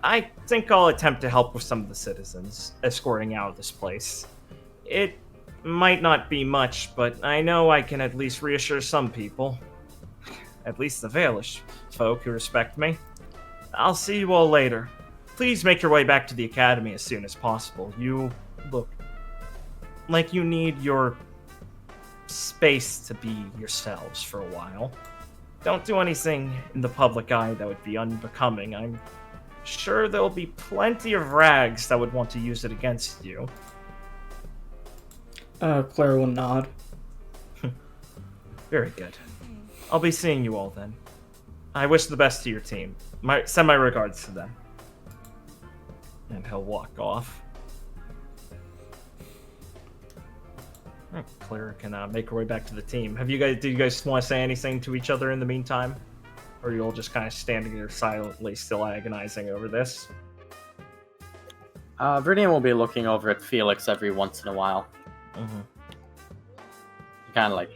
I think I'll attempt to help with some of the citizens, escorting out of this place. It might not be much, but I know I can at least reassure some people. At least the Valish folk who respect me. I'll see you all later. Please make your way back to the academy as soon as possible. You look like you need your space to be yourselves for a while. Don't do anything in the public eye that would be unbecoming. I'm sure there'll be plenty of rags that would want to use it against you. Claire will nod. Very good. I'll be seeing you all then. I wish the best to your team. Send my regards to them. And he'll walk off. Alright, Claire can make her way back to the team. Do you guys want to say anything to each other in the meantime? Or are you all just kind of standing there silently, still agonizing over this? Viridian will be looking over at Felix every once in a while. Mm-hmm. Kind of like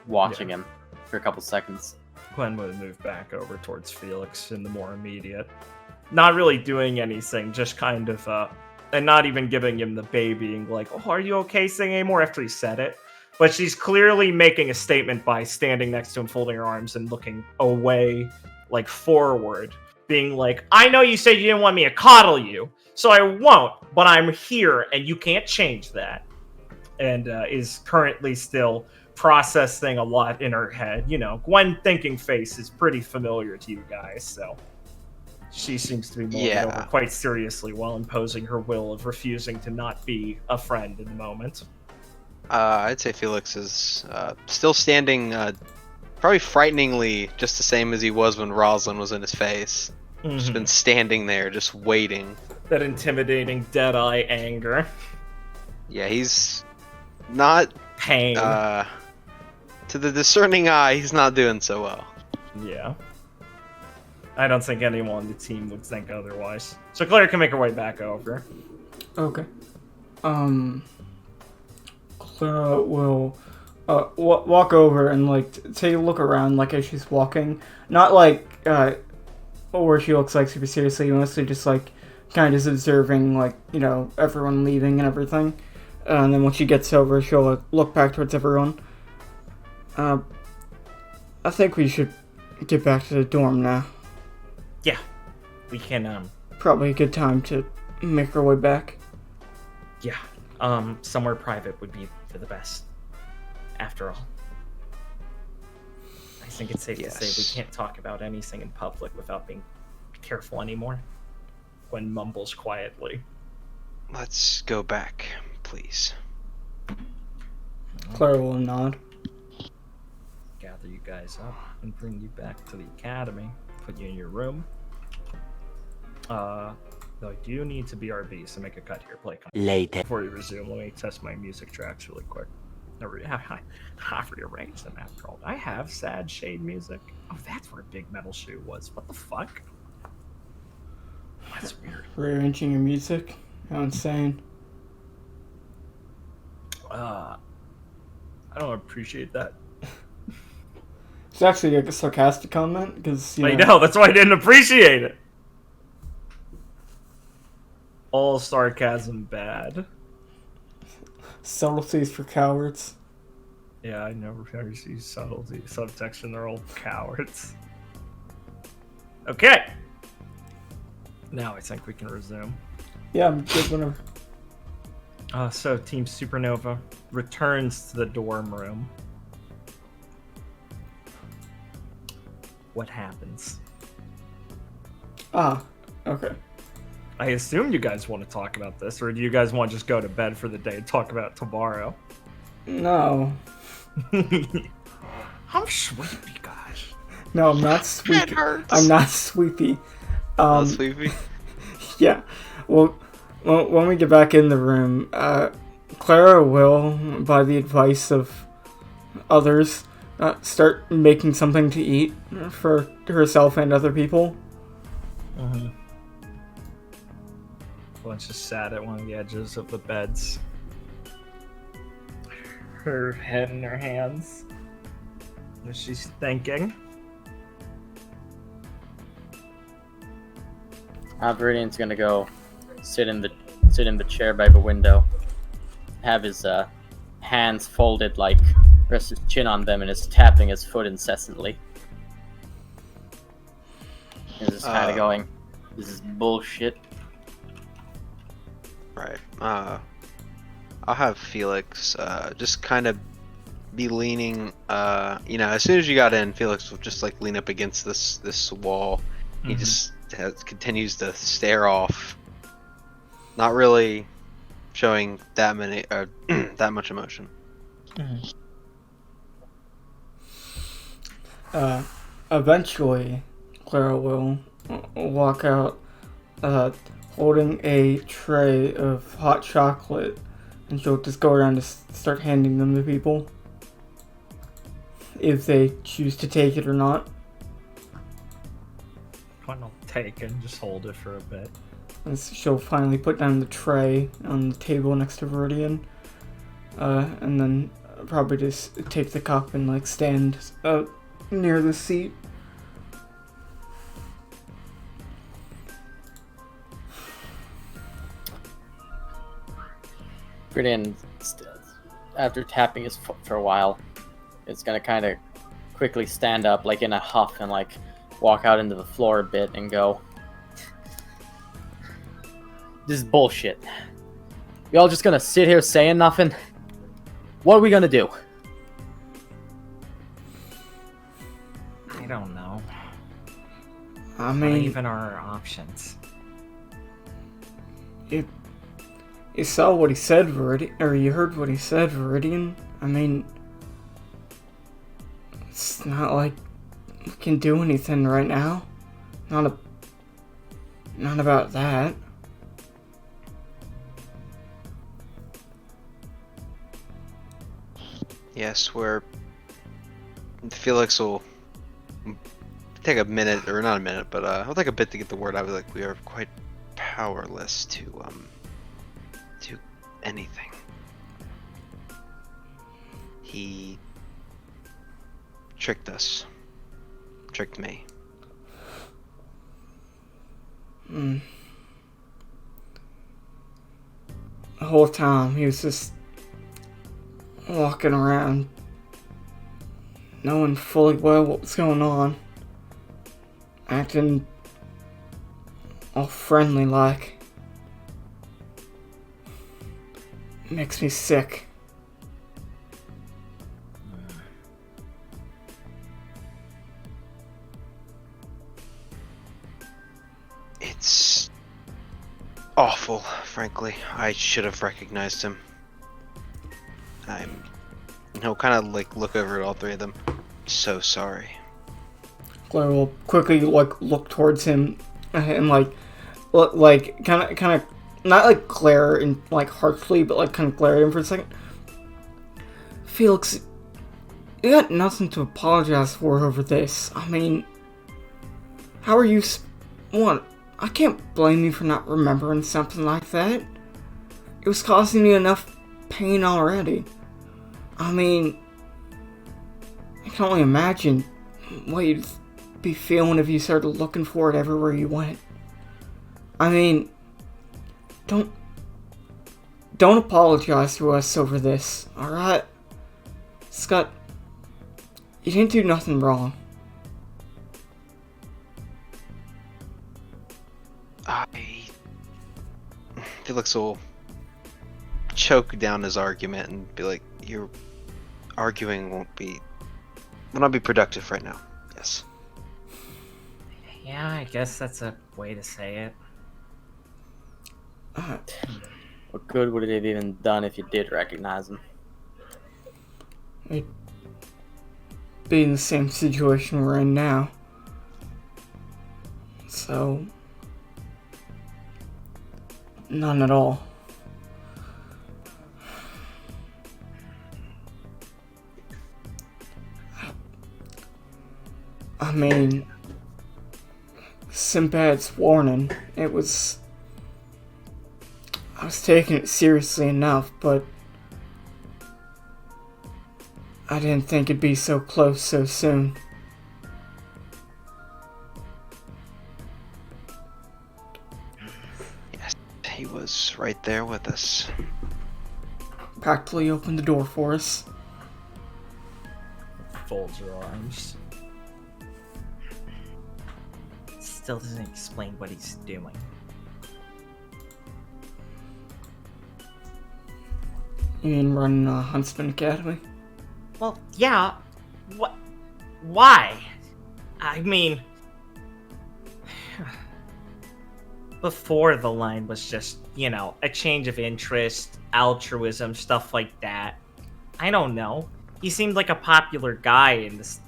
watching him for a couple seconds. Gwen would move back over towards Felix in the more immediate. Not really doing anything, just kind of, and not even giving him the babying, like, oh, are you okay saying anymore after he said it? But she's clearly making a statement by standing next to him, folding her arms and looking away, like, forward. Being like, I know you said you didn't want me to coddle you, so I won't, but I'm here and you can't change that. And is currently still processing a lot in her head. You know, Gwen thinking face is pretty familiar to you guys, so she seems to be mulling it over quite seriously while imposing her will of refusing to not be a friend in the moment. I'd say Felix is still standing, probably frighteningly just the same as he was when Roslyn was in his face. Just been standing there, just waiting. That intimidating, dead-eye anger. Yeah, he's not... Pain. To the discerning eye, he's not doing so well. Yeah. I don't think anyone on the team would think otherwise. So Claire can make her way back over. Okay. Clara will walk over and like take a look around, like as she's walking. Not like where she looks like super seriously, mostly just like kind of just observing, like, you know, everyone leaving and everything. And then when she gets over, she'll look back towards everyone. I think we should get back to the dorm now. Yeah, we can, Probably a good time to make our way back. Yeah, somewhere private would be for the best, after all. I think it's safe to say we can't talk about anything in public without being careful anymore. Gwen mumbles quietly. Let's go back, please. Clara will nod. Gather you guys up and bring you back to the academy. Put you in your room. Though I do need to BRB, so make a cut here. Play Later. before you resume. Let me test my music tracks really quick. I've rearranged them after all. I have sad shade music. Oh, that's where Big Metal Shoe was. What the fuck? That's weird. Rearranging your music? How insane. I don't appreciate that. It's actually like a sarcastic comment, because, you know... I know, that's why I didn't appreciate it. All sarcasm bad. Subtleties for cowards. Yeah, I never see subtlety, subtext, they're all cowards. Okay. Now I think we can resume. Yeah, I'm good whenever. So Team Supernova returns to the dorm room. What happens? Ah, okay. I assume you guys want to talk about this, or do you guys want to just go to bed for the day and talk about it tomorrow? No. I'm sleepy, guys. No, I'm not sleepy. It hurts. I'm not sleepy. Not sleepy. Yeah. Well, when we get back in the room, Clara will, by the advice of others, start making something to eat for herself and other people. Blanche just sat at one of the edges of the beds, her head in her hands. What she's thinking. Viridian's gonna go sit in the chair by the window, have his hands folded, like rest his chin on them, and is tapping his foot incessantly. He's just kind of going, "This is bullshit." Right. I'll have Felix just kind of be leaning. As soon as you got in, Felix will just like lean up against this wall. He just continues to stare off, not really showing that many that much emotion. Eventually, Clara will walk out, holding a tray of hot chocolate, and she'll just go around and start handing them to people, if they choose to take it or not. I'll take it and just hold it for a bit. And she'll finally put down the tray on the table next to Viridian, and then probably just take the cup and like stand near the seat. Viridian, after tapping his foot for a while, is gonna kind of quickly stand up, like in a huff, and like walk out into the floor a bit and go, "This is bullshit. Y'all just gonna sit here saying nothing? What are we gonna do?" I don't know. I What mean, even are our options? you saw what he said, Viridian, or you heard what he said, Viridian. I mean, it's not like we can do anything right now. Not about that. Yes, Felix will take a minute, or not a minute, but it'll take a bit to get the word out. Like, we are quite powerless to do anything. He tricked us. Tricked me. The whole time he was just walking around, knowing fully well what was going on, acting all friendly like. Makes me sick. It's awful, frankly. I should have recognized him. He'll kind of like look over at all three of them. So sorry. Claire will quickly like look towards him and like kind of not like glare and like harshly, but like kind of glare at him for a second. Felix, you got nothing to apologize for over this. I mean, how are you? What? I can't blame you for not remembering something like that. It was causing you enough pain already. I mean, I can only imagine what you'd be feeling if you started looking for it everywhere you went. I mean, don't apologize to us over this, alright? Scott, you didn't do nothing wrong. Felix will choke down his argument and be like, "Your arguing will not be productive right now." Yes. Yeah, I guess that's a way to say it. What good would it have even done if you did recognize him? We'd be in the same situation we're in now. So, None at all. I mean, Sinbad's warning, I was taking it seriously enough, but I didn't think it'd be so close so soon. Yes, he was right there with us. Practically opened the door for us. Folds your arms. Still doesn't explain what he's doing. You mean run Huntsman Academy? Well, yeah. What? Why? I mean, before the line was just, a change of interest, altruism, stuff like that. I don't know. He seemed like a popular guy in this.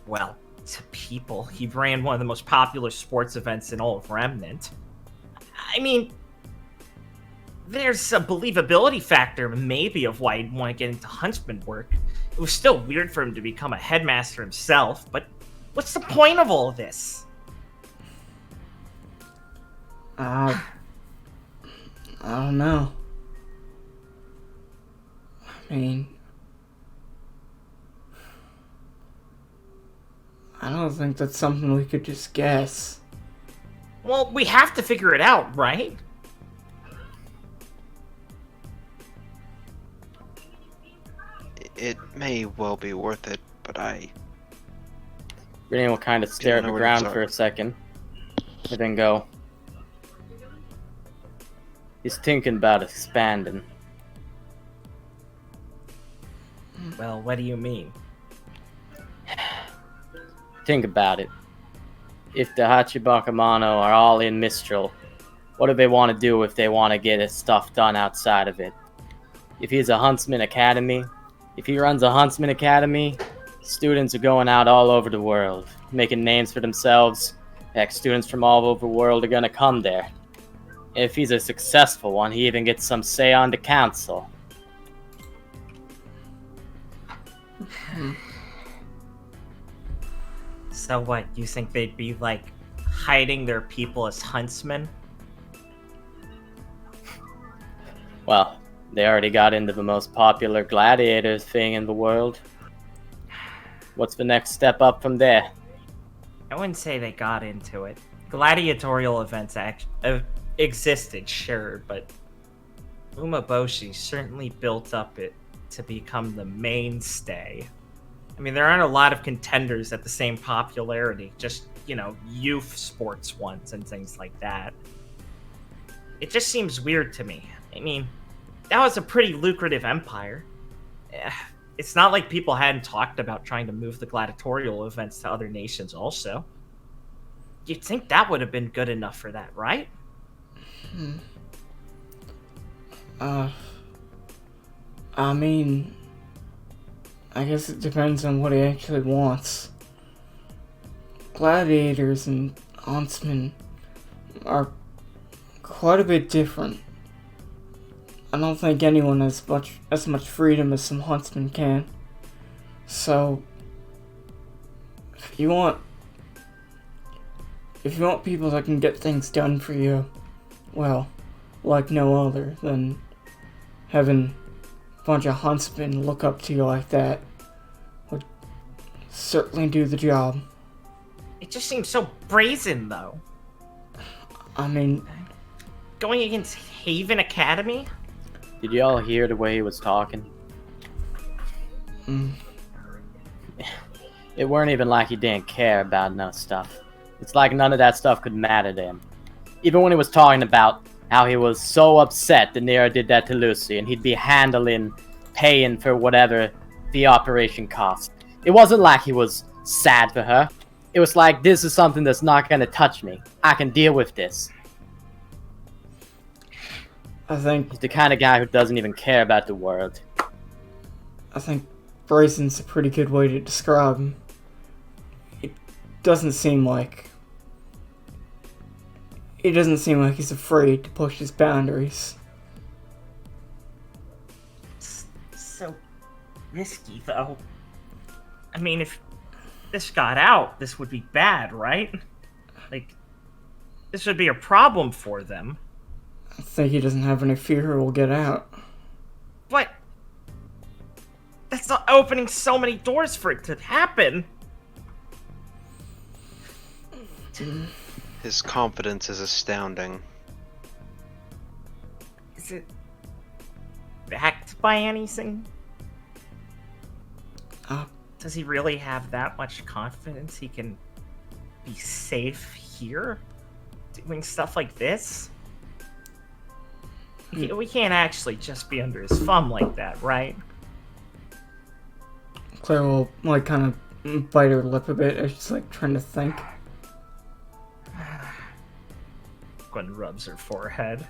Well, to people, he ran one of the most popular sports events in all of Remnant. I mean, there's a believability factor, maybe, of why he'd want to get into Huntsman work. It was still weird for him to become a headmaster himself, but what's the point of all of this? I don't know. I mean, I don't think that's something we could just guess. Well, we have to figure it out, right? It may well be worth it, but Brittany will kind of stare at know the where to ground start. for a second, and then go. He's thinking about expanding. Well, what do you mean? Think about it. If the Hachibakamano are all in Mistral, what do they want to do if they want to get his stuff done outside of it? If he's a Huntsman Academy, if he runs a Huntsman Academy, students are going out all over the world, making names for themselves. Heck, students from all over the world are going to come there. If he's a successful one, he even gets some say on the council. So what, you think they'd be, hiding their people as huntsmen? Well, they already got into the most popular gladiator thing in the world. What's the next step up from there? I wouldn't say they got into it. Gladiatorial events existed, sure, but Umeboshi certainly built up it to become the mainstay. I mean, there aren't a lot of contenders at the same popularity, just, youth sports ones and things like that. It just seems weird to me. I mean, that was a pretty lucrative empire. It's not like people hadn't talked about trying to move the gladiatorial events to other nations also. You'd think that would have been good enough for that, right? I mean, I guess it depends on what he actually wants. Gladiators and Huntsmen are quite a bit different. I don't think anyone has as much freedom as some Huntsmen can. So, if you want people that can get things done for you, well, like no other, then having a bunch of Huntsmen look up to you like that would certainly do the job. It just seems so brazen, though. I mean, Going against Haven Academy? Did you all hear the way he was talking? It weren't even like he didn't care about no stuff. It's like none of that stuff could matter to him. Even when he was talking about how he was so upset that Nero did that to Lucy, and he'd be paying for whatever the operation cost. It wasn't like he was sad for her. It was like, this is something that's not gonna touch me. I can deal with this. I think He's the kind of guy who doesn't even care about the world. brazen's a pretty good way to describe him. It doesn't seem like He doesn't seem like he's afraid to push his boundaries. It's so risky, though. I mean, if this got out, this would be bad, right? Like, this would be a problem for them. I think he doesn't have any fear it will get out. But that's not opening so many doors for it to happen. His confidence is astounding. Is it backed by anything? Does he really have that much confidence he can be safe here? Doing stuff like this? We can't actually just be under his thumb like that, right? Claire will, like, kind of bite her lip a bit as she's, like, trying to think. Gwen rubs her forehead.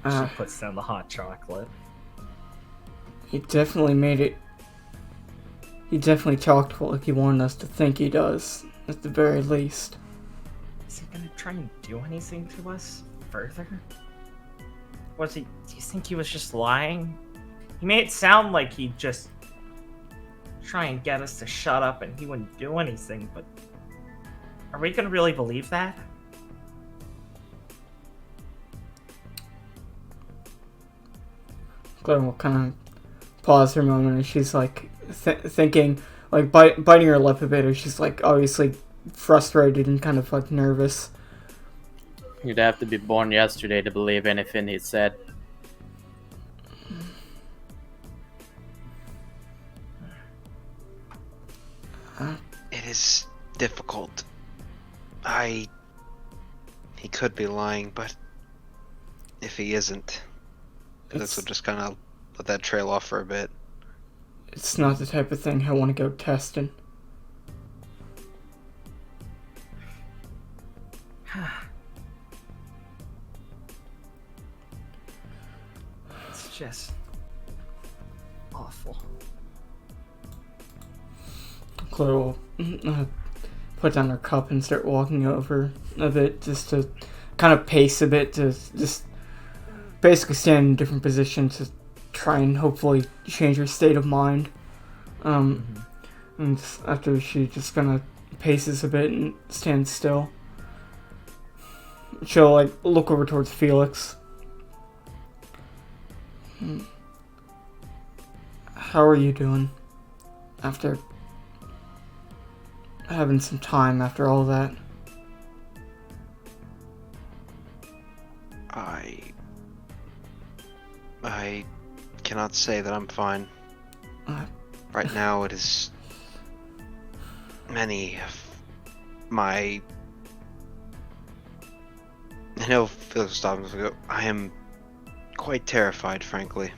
She puts down the hot chocolate. He definitely made it. He definitely talked like he wanted us to think he does, at the very least. Is he gonna try and do anything to us further? Was he? Do you think he was just lying? He made it sound like he'd just try and get us to shut up and he wouldn't do anything, but are we gonna really believe that? Claire will kind of pause for a moment and she's like thinking, like biting her lip a bit as she's like obviously frustrated and kind of like nervous. You'd have to be born yesterday to believe anything he said. It is difficult. He could be lying, but if he isn't, this will just kind of let that trail off for a bit. It's not the type of thing I want to go testing. It's just awful. Claire will put down her cup and start walking over a bit just to kind of pace a bit to just basically stand in a different position to try and hopefully change her state of mind. And after she just kind of paces a bit and stands still, she'll like look over towards Felix. How are you doing after having some time after all that? I cannot say that I'm fine. Right now it is many of my... I know Felix stopped and go, I am quite terrified, frankly.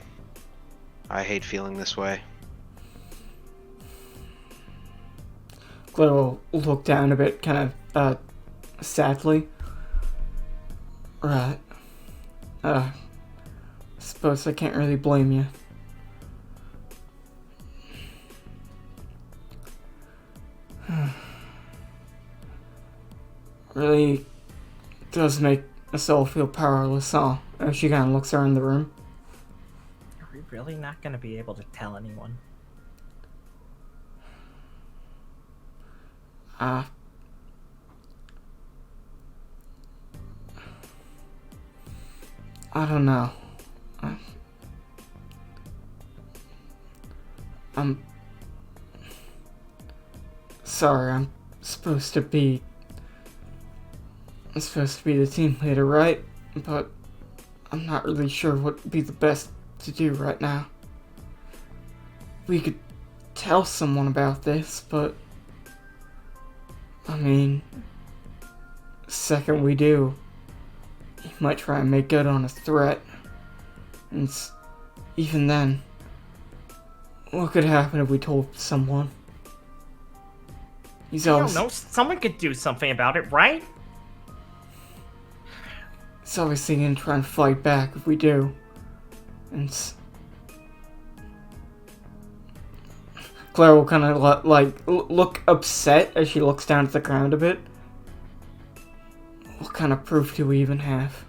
I hate feeling this way. Claire will look down a bit, kind of, sadly. Right. Suppose I can't really blame you. Really does make us all feel powerless, huh? As she kind of looks around the room. Are we really not going to be able to tell anyone? I don't know. I'm sorry, I'm supposed to be the team leader, right? But I'm not really sure what would be the best to do right now. We could tell someone about this, but I mean, the second we do, he might try and make good on his threat. And even then, what could happen if we told someone? I don't know, someone could do something about it, right? He's obviously gonna try and fight back if we do. And Claire will kind of look upset as she looks down at the ground a bit. What kind of proof do we even have?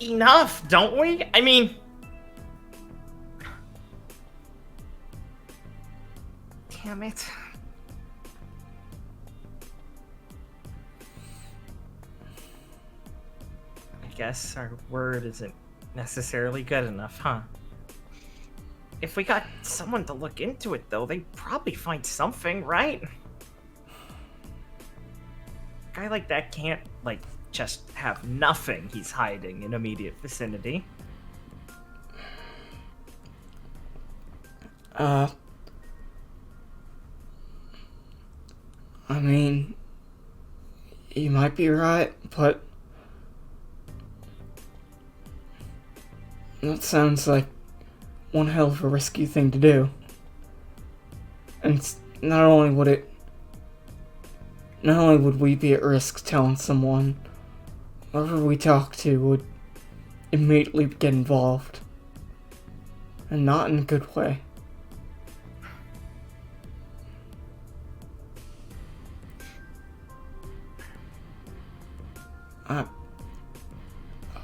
Enough, don't we? I mean... Damn it. I guess our word isn't necessarily good enough, huh? If we got someone to look into it, though, they'd probably find something, right? A guy like that can't, like, just have nothing he's hiding in immediate vicinity. I mean, you might be right, but that sounds like one hell of a risky thing to do. And not only would we be at risk telling someone, whoever we talk to would immediately get involved. And not in a good way.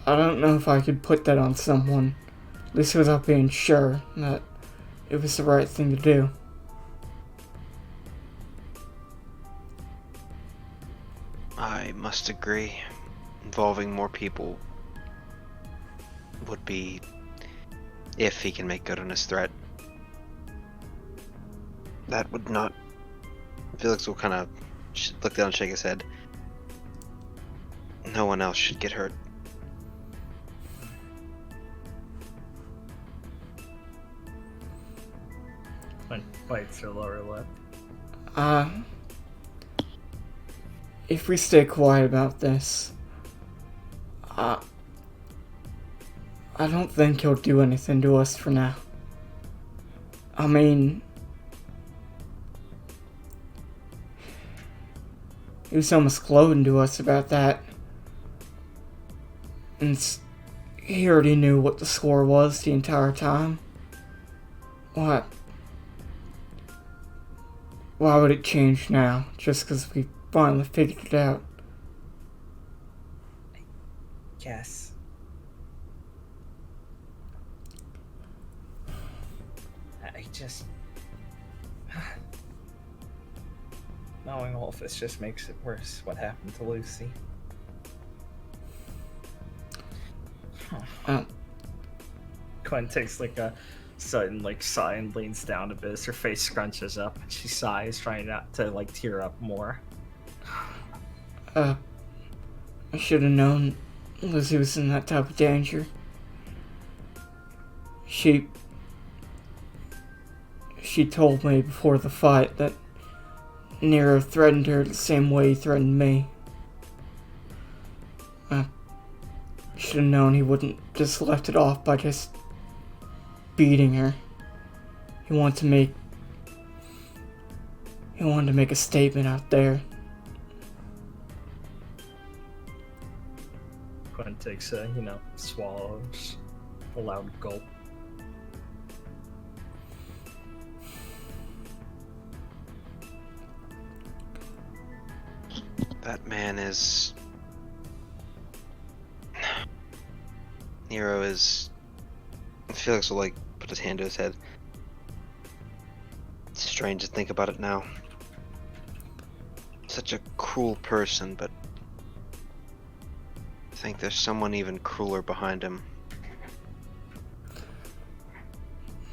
I don't know if I could put that on someone, at least without being sure that it was the right thing to do. I must agree. Involving more people would be, if he can make good on his threat. That would not... Felix will kind of look down and shake his head. No one else should get hurt. When bites her lower lip. If we stay quiet about this, I don't think he'll do anything to us for now. I mean, he was almost gloating to us about that. And he already knew what the score was the entire time. Why would it change now, just because we finally figured it out? Yes. I just... Knowing all of this just makes it worse, what happened to Lucy. Gwen takes like a sudden like sigh and leans down a bit as her face scrunches up and she sighs, trying not to like tear up more. I should have known Lizzie was in that type of danger. She told me before the fight that Nero threatened her the same way he threatened me. I should have known he wouldn't just left it off by just beating her. He wanted to make a statement out there. Gwen takes a, swallows, a loud gulp. That man is... Nero is... Felix will, put his hand to his head. It's strange to think about it now. Such a cruel person, but... I think there's someone even crueler behind him.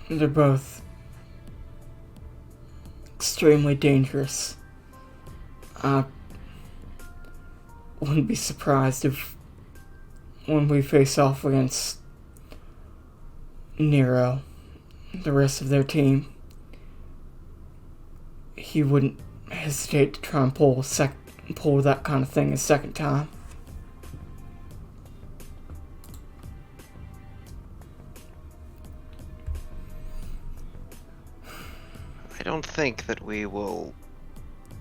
They're both extremely dangerous. Wouldn't be surprised if when we face off against Nero, the rest of their team, he wouldn't hesitate to try and pull that kind of thing a second time. I don't think that we will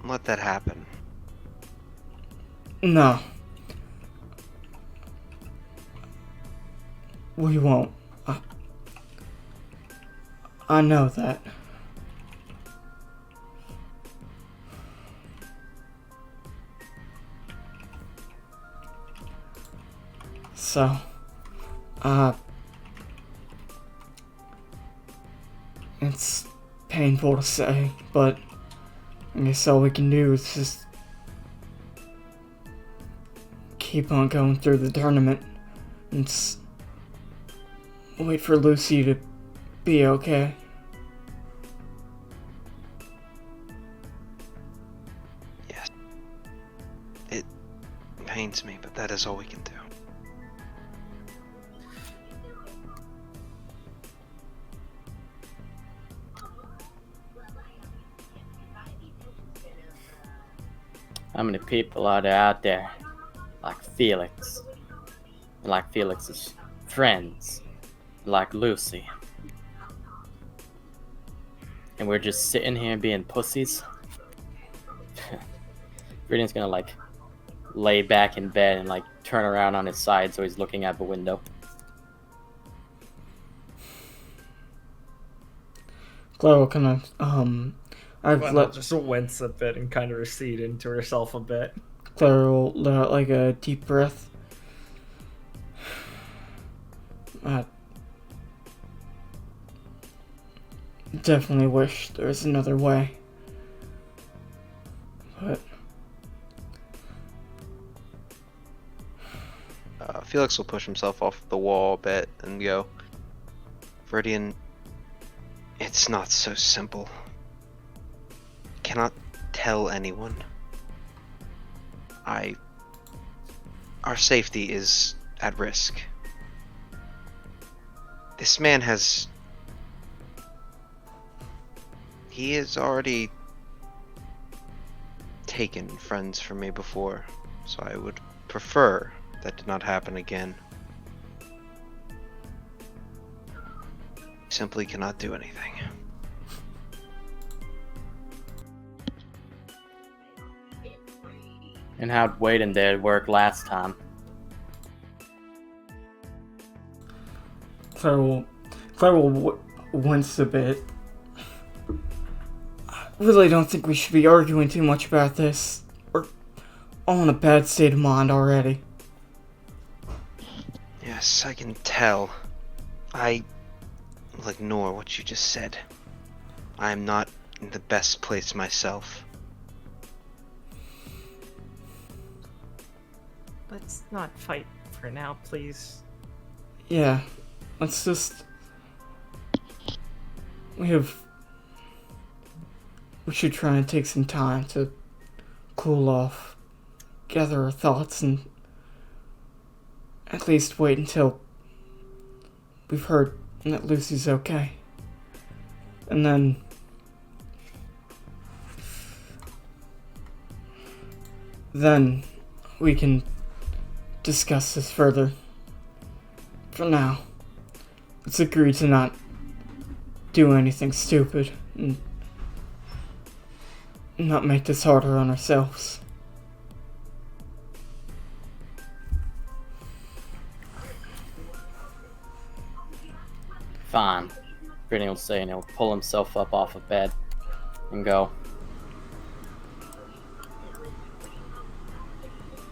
let that happen. No. We won't. I know that. so, uh, it's painful to say, but I guess all we can do is just keep on going through the tournament and wait for Lucy to be okay. Yes. It pains me, but that is all we can do. How many people are there out there like Felix, like Felix's friends, like Lucy, and we're just sitting here being pussies? Viridian's gonna like lay back in bed and like turn around on his side so he's looking out the window. Claire will kind of, Well, just wince a bit and kind of recede into herself a bit. Claire will let out like a deep breath. Definitely wish there was another way. But Felix will push himself off the wall a bit and go, Viridian, it's not so simple. Cannot tell anyone. Our safety is at risk. This man he has already taken friends from me before, so I would prefer that did not happen again. Simply cannot do anything. And how'd waiting there work last time? Claire will wince a bit. I really don't think we should be arguing too much about this. We're all in a bad state of mind already. Yes, I can tell. I will ignore what you just said. I am not in the best place myself. Let's not fight for now, please. Yeah, let's just... We should try and take some time to cool off, gather our thoughts, and at least wait until we've heard that Lucy's okay. And then we can discuss this further. For now, let's agree to not do anything stupid and not make this harder on ourselves. Fine. Viridian will say, and he'll pull himself up off of bed and go.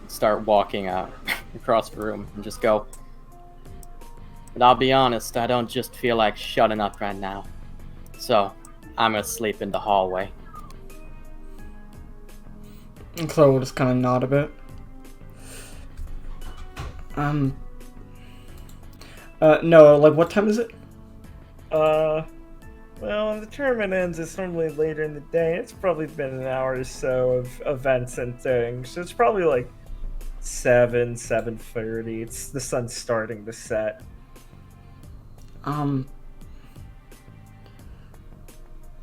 Start walking out across the room and just go. But I'll be honest, I don't just feel like shutting up right now. So, I'm gonna sleep in the hallway. And Claire will just kind of nod a bit. No, like, what time is it? Well, when the tournament ends, it's normally later in the day. It's probably been an hour or so of events and things. So it's probably like 7:30. It's the sun's starting to set. I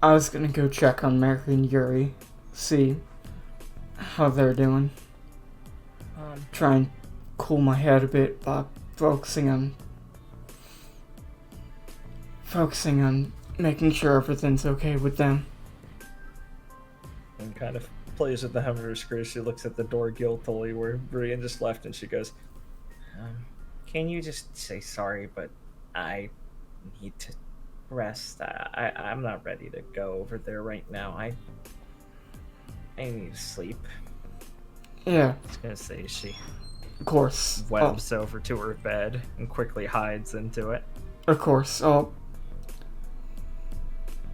was gonna go check on Mary and Yuri, see how they're doing. Try and cool my head a bit by focusing on making sure everything's okay with them. And kind of plays with the hem of her skirt. She looks at the door guiltily where Brian just left, and she goes, Can you just say sorry, but I need to rest. I'm not ready to go over there right now. I need to sleep. Yeah. I was gonna say, is she Of course. webs over to her bed and quickly hides into it. Of course. I'll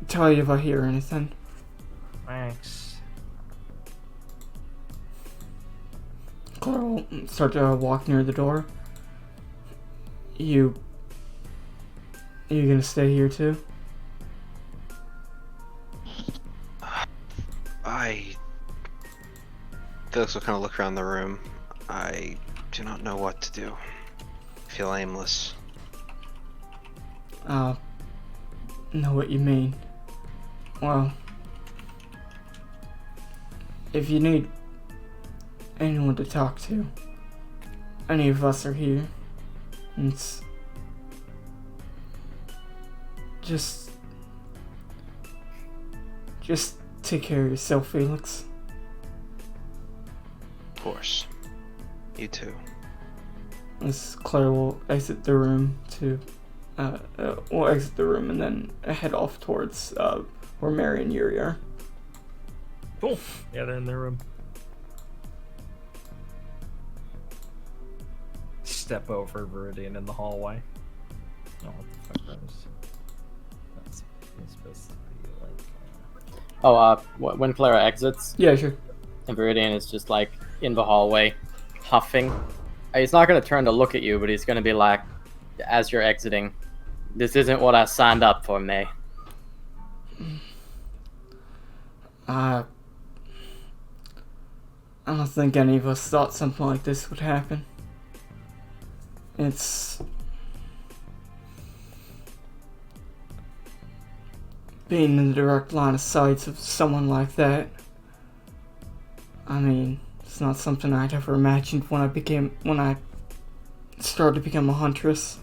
tell you if I hear anything. Thanks. Claire will start to walk near the door. You gonna stay here too? Felix will kind of look around the room. I do not know what to do. I feel aimless. Know what you mean. Well, if you need anyone to talk to, any of us are here. It's just take care of yourself, Felix. Of course. You too. As Claire will exit the room and then head off towards where Mary and Yuri are. Cool. Yeah, they're in their room. Step over Viridian in the hallway. Oh, what the fuck that was? That's supposed to be like. When Clara exits, Yeah, sure. and Viridian is just like in the hallway, huffing. He's not gonna turn to look at you, but he's gonna be like, as you're exiting, "This isn't what I signed up for, May." I don't think any of us thought something like this would happen. It's being in the direct line of sight of someone like that. I mean, it's not something I'd ever imagined when I started to become a huntress.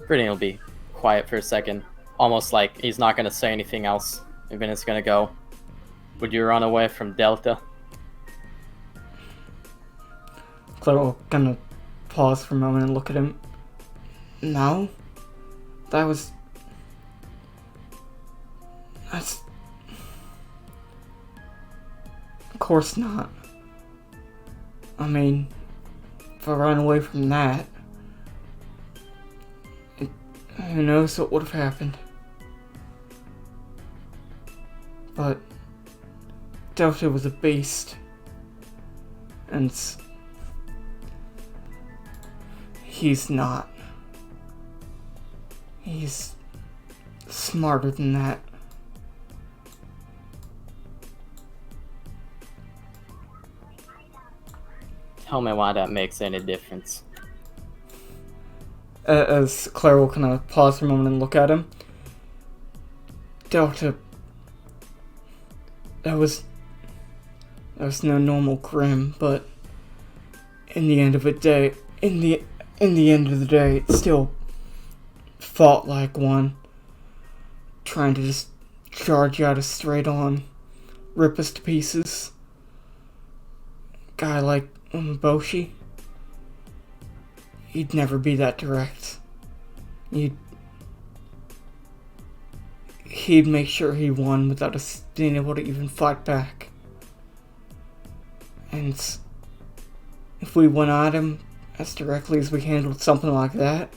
Viridian will be quiet for a second, almost like he's not gonna say anything else, and then it's gonna go, "Would you run away from Delta?" Claire will kind of pause for a moment and look at him. No, that's. Of course not. I mean, if I ran away from that, who knows what would have happened. But Delta was a beast, and he's not. He's smarter than that. Tell me why that makes any difference. As Claire will kind of pause for a moment and look at him. Delta, that was no normal Grim, but in the end of the day, it still fought like one, trying to just charge at us straight on, rip us to pieces. Guy like Umaboshi, he'd never be that direct. He'd make sure he won without us being able to even fight back. And if we went at him as directly as we handled something like that,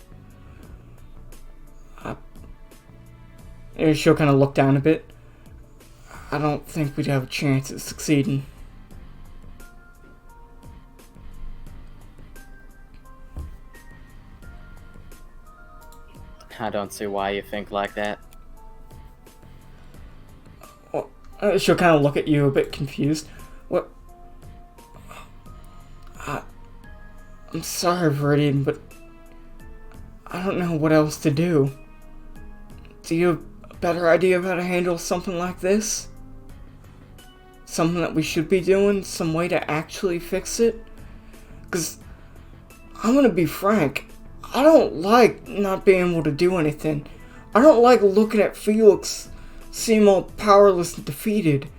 she'll kind of look down a bit. I don't think we'd have a chance at succeeding. I don't see why you think like that. Well, she'll kind of look at you a bit confused. What? I'm sorry, Viridian, but I don't know what else to do. Do you have a better idea of how to handle something like this? Something that we should be doing? Some way to actually fix it? Because I'm gonna be frank, I don't like not being able to do anything. I don't like looking at Felix seem all powerless and defeated.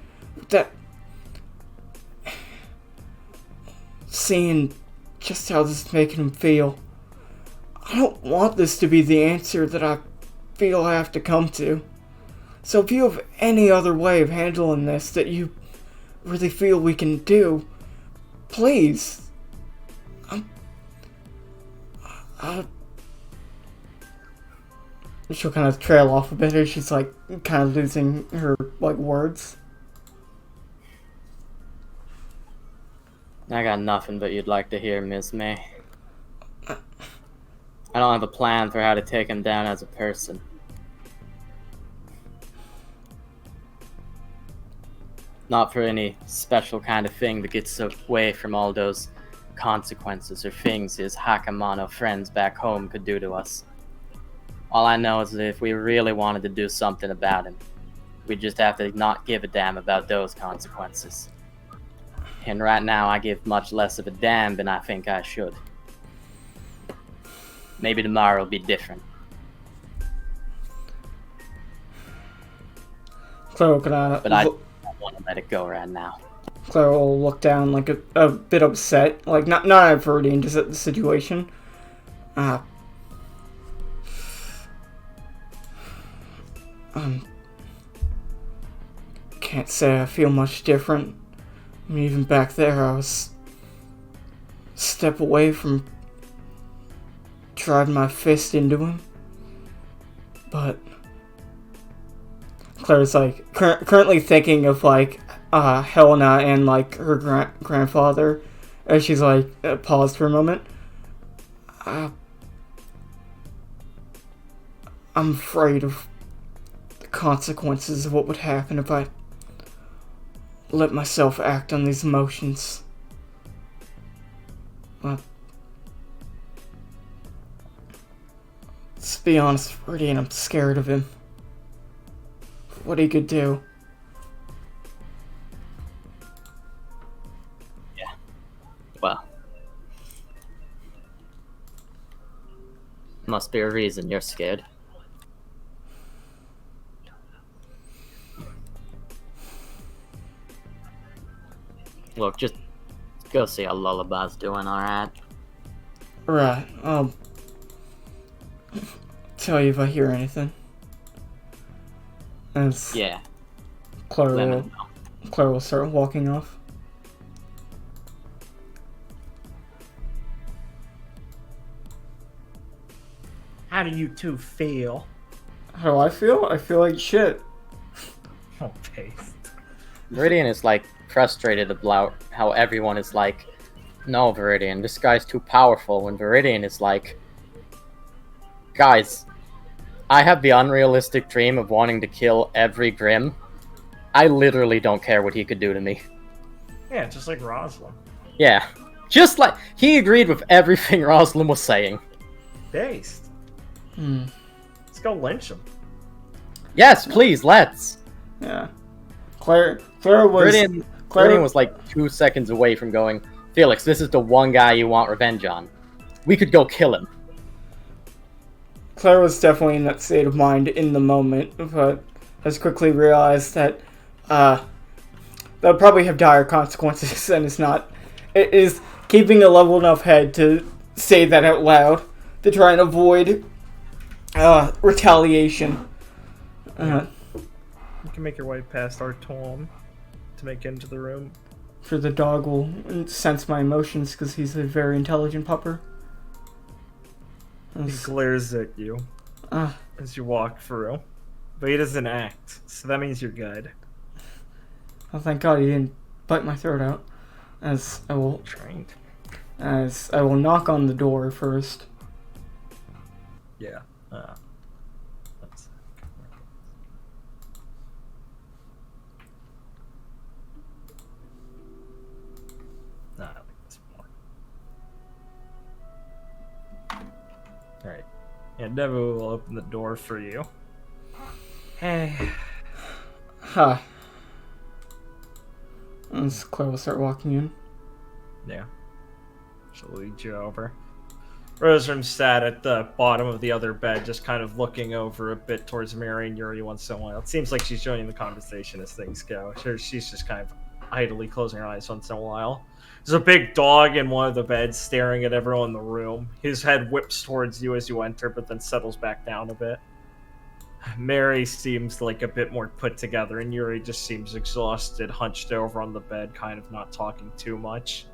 Seeing just how this is making him feel. I don't want this to be the answer that I feel I have to come to. So if you have any other way of handling this that you really feel we can do. Please. She'll kind of trail off a bit as she's like kind of losing her like words. I got nothing but you'd like to hear, Miss May. I don't have a plan for how to take him down as a person. Not for any special kind of thing that gets away from all those consequences or things his Hakamano friends back home could do to us. All I know is that if we really wanted to do something about him, we'd just have to not give a damn about those consequences. And right now I give much less of a damn than I think I should. Maybe tomorrow will be different. Claire, can I... But I don't want to let it go right now. Claire will look down like a bit upset. Like, not at Viridian, just at the situation. Can't say I feel much different. I mean, even back there, I was a step away from driving my fist into him. But Claire's like currently thinking of like Helena and like her grandfather, as she's like paused for a moment. I'm afraid of the consequences of what would happen if I let myself act on these emotions. Let's be honest, Freddie, and I'm scared of him. What he could do. Yeah. Well. Must be a reason you're scared. Look, just go see how Lullaby's doing, alright? Right, I'll tell you if I hear anything. As Yeah. Claire will start walking off. How do you two feel? How do I feel? I feel like shit. Oh, paste. Viridian is like frustrated about how everyone is like, no, Viridian, this guy's too powerful, when Viridian is like, guys, I have the unrealistic dream of wanting to kill every Grimm. I literally don't care what he could do to me. Yeah, just like Rosalind. Yeah. Just like, he agreed with everything Rosalind was saying. Based. Let's go lynch him. Yes, please, let's. Yeah. Claire was... Viridian was like 2 seconds away from going, Felix, this is the one guy you want revenge on. We could go kill him. Claire was definitely in that state of mind in the moment, but has quickly realized that that'll probably have dire consequences, and it is keeping a level enough head to say that out loud to try and avoid retaliation. You can make your way past our Tom to make it into the room. For the dog will sense my emotions because he's a very intelligent pupper. He glares at you as you walk through, but he doesn't act, so that means you're good. Oh, thank God he didn't bite my throat out. As I will knock on the door first. Yeah. I like this more. Alright. Yeah, Devo will open the door for you. Hey. Hi. As Claire will start walking in. Yeah. She'll lead you over. Rosram sat at the bottom of the other bed, just kind of looking over a bit towards Mary and Yuri once in a while. It seems like she's joining the conversation as things go. She's just kind of idly closing her eyes once in a while. There's a big dog in one of the beds staring at everyone in the room. His head whips towards you as you enter, but then settles back down a bit. Mary seems like a bit more put together, and Yuri just seems exhausted, hunched over on the bed, kind of not talking too much.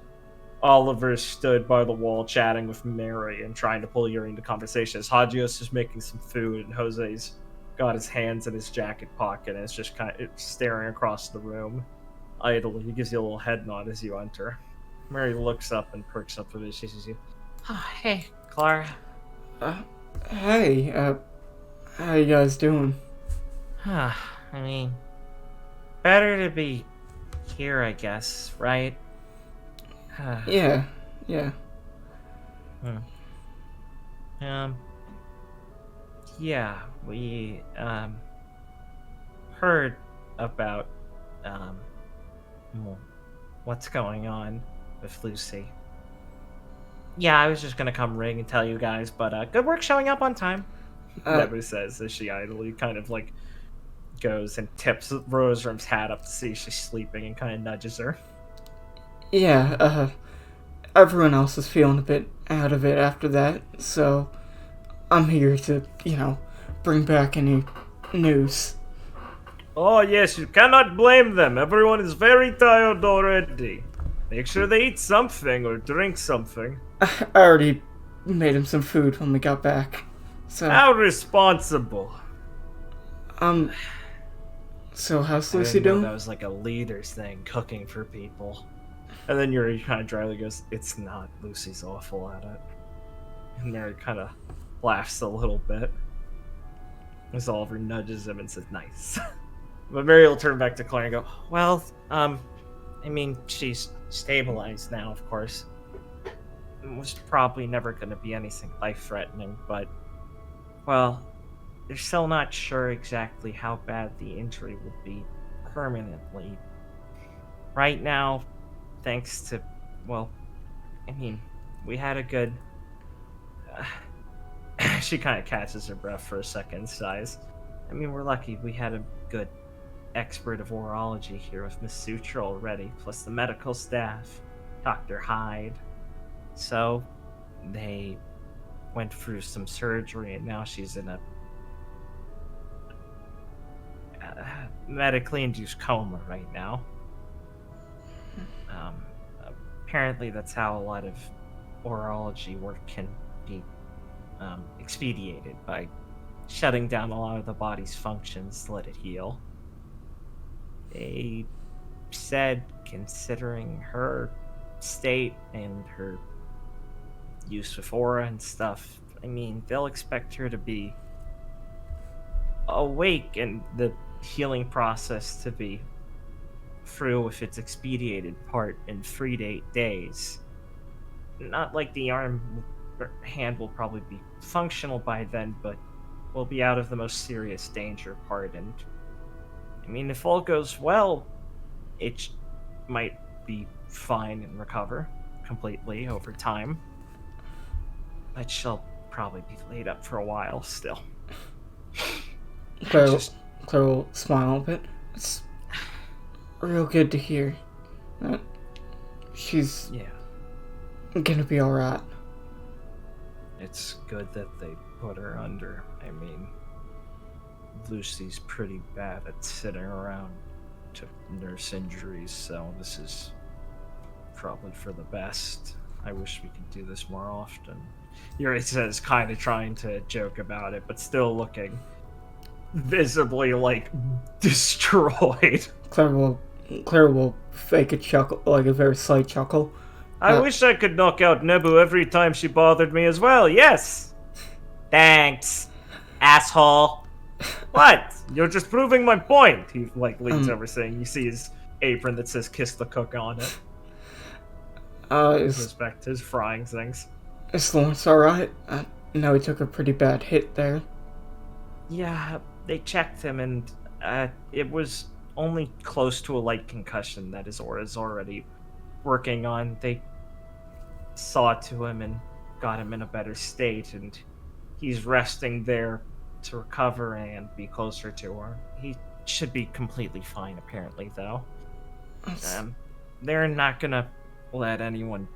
Oliver stood by the wall chatting with Mary and trying to pull Yuri into conversation as Hagios is making some food, and Jose's got his hands in his jacket pocket and is just kind of staring across the room idly. He gives you a little head nod as you enter. Mary looks up and perks up a bit. She sees you. Oh, hey, Clara. Hey, how you guys doing? I mean, better to be here, I guess, right? Yeah. Yeah, we, heard about, what's going on with Lucy. Yeah, I was just gonna come ring and tell you guys, but, good work showing up on time. Nebu says as she idly kind of like goes and tips Roserum's hat up to see if she's sleeping and kind of nudges her. Yeah, everyone else is feeling a bit out of it after that, so I'm here to, bring back any news. Oh yes, you cannot blame them. Everyone is very tired already. Make sure they eat something or drink something. I already made him some food when we got back, so... How responsible. So how's I Lucy didn't know doing? that was like a leader's thing, cooking for people. And then Yuri kind of dryly goes, "It's not. Lucy's awful at it." And Mary kind of laughs a little bit as Oliver nudges him and says, "Nice." But Mary will turn back to Claire and go, Well, I mean, she's stabilized now, of course. It was probably never going to be anything life-threatening, but, well, they're still not sure exactly how bad the injury would be permanently. Right now, thanks to, well, I mean, we had a good... she kind of catches her breath for a second, sighs. I mean, we're lucky we had a good expert of orology here with Miss Sutra already, plus the medical staff, Dr. Hyde. So, they went through some surgery, and now she's in a medically induced coma right now. Apparently that's how a lot of orology work can be expedited, by shutting down a lot of the body's functions to let it heal. They said, considering her state and her use of aura and stuff, I mean, they'll expect her to be awake and the healing process to be through with its expedited part in 3 to 8 days. Not like the arm or hand will probably be functional by then, but will be out of the most serious danger part. And I mean, if all goes well, it might be fine and recover completely over time. But she'll probably be laid up for a while still. Claire will smile a bit. It's real good to hear that she's gonna be alright. It's good that they put her under. I mean, Lucy's pretty bad at sitting around to nurse injuries, so this is probably for the best. I wish we could do this more often. Yuri says, kind of trying to joke about it, but still looking visibly, like, destroyed. Claire will fake a chuckle, like a very slight chuckle. I wish I could knock out Nebu every time she bothered me as well, yes! Thanks, asshole. What? You're just proving my point. He, like, leans over saying, you see his apron that says "Kiss the Cook" on it. Respect his frying things. Is Lawrence alright? I know he took a pretty bad hit there. Yeah, they checked him, and it was only close to a light concussion that his aura is already working on. They saw to him and got him in a better state, and he's resting there to recover and be closer to her. He should be completely fine, apparently, though. They're not gonna let anyone,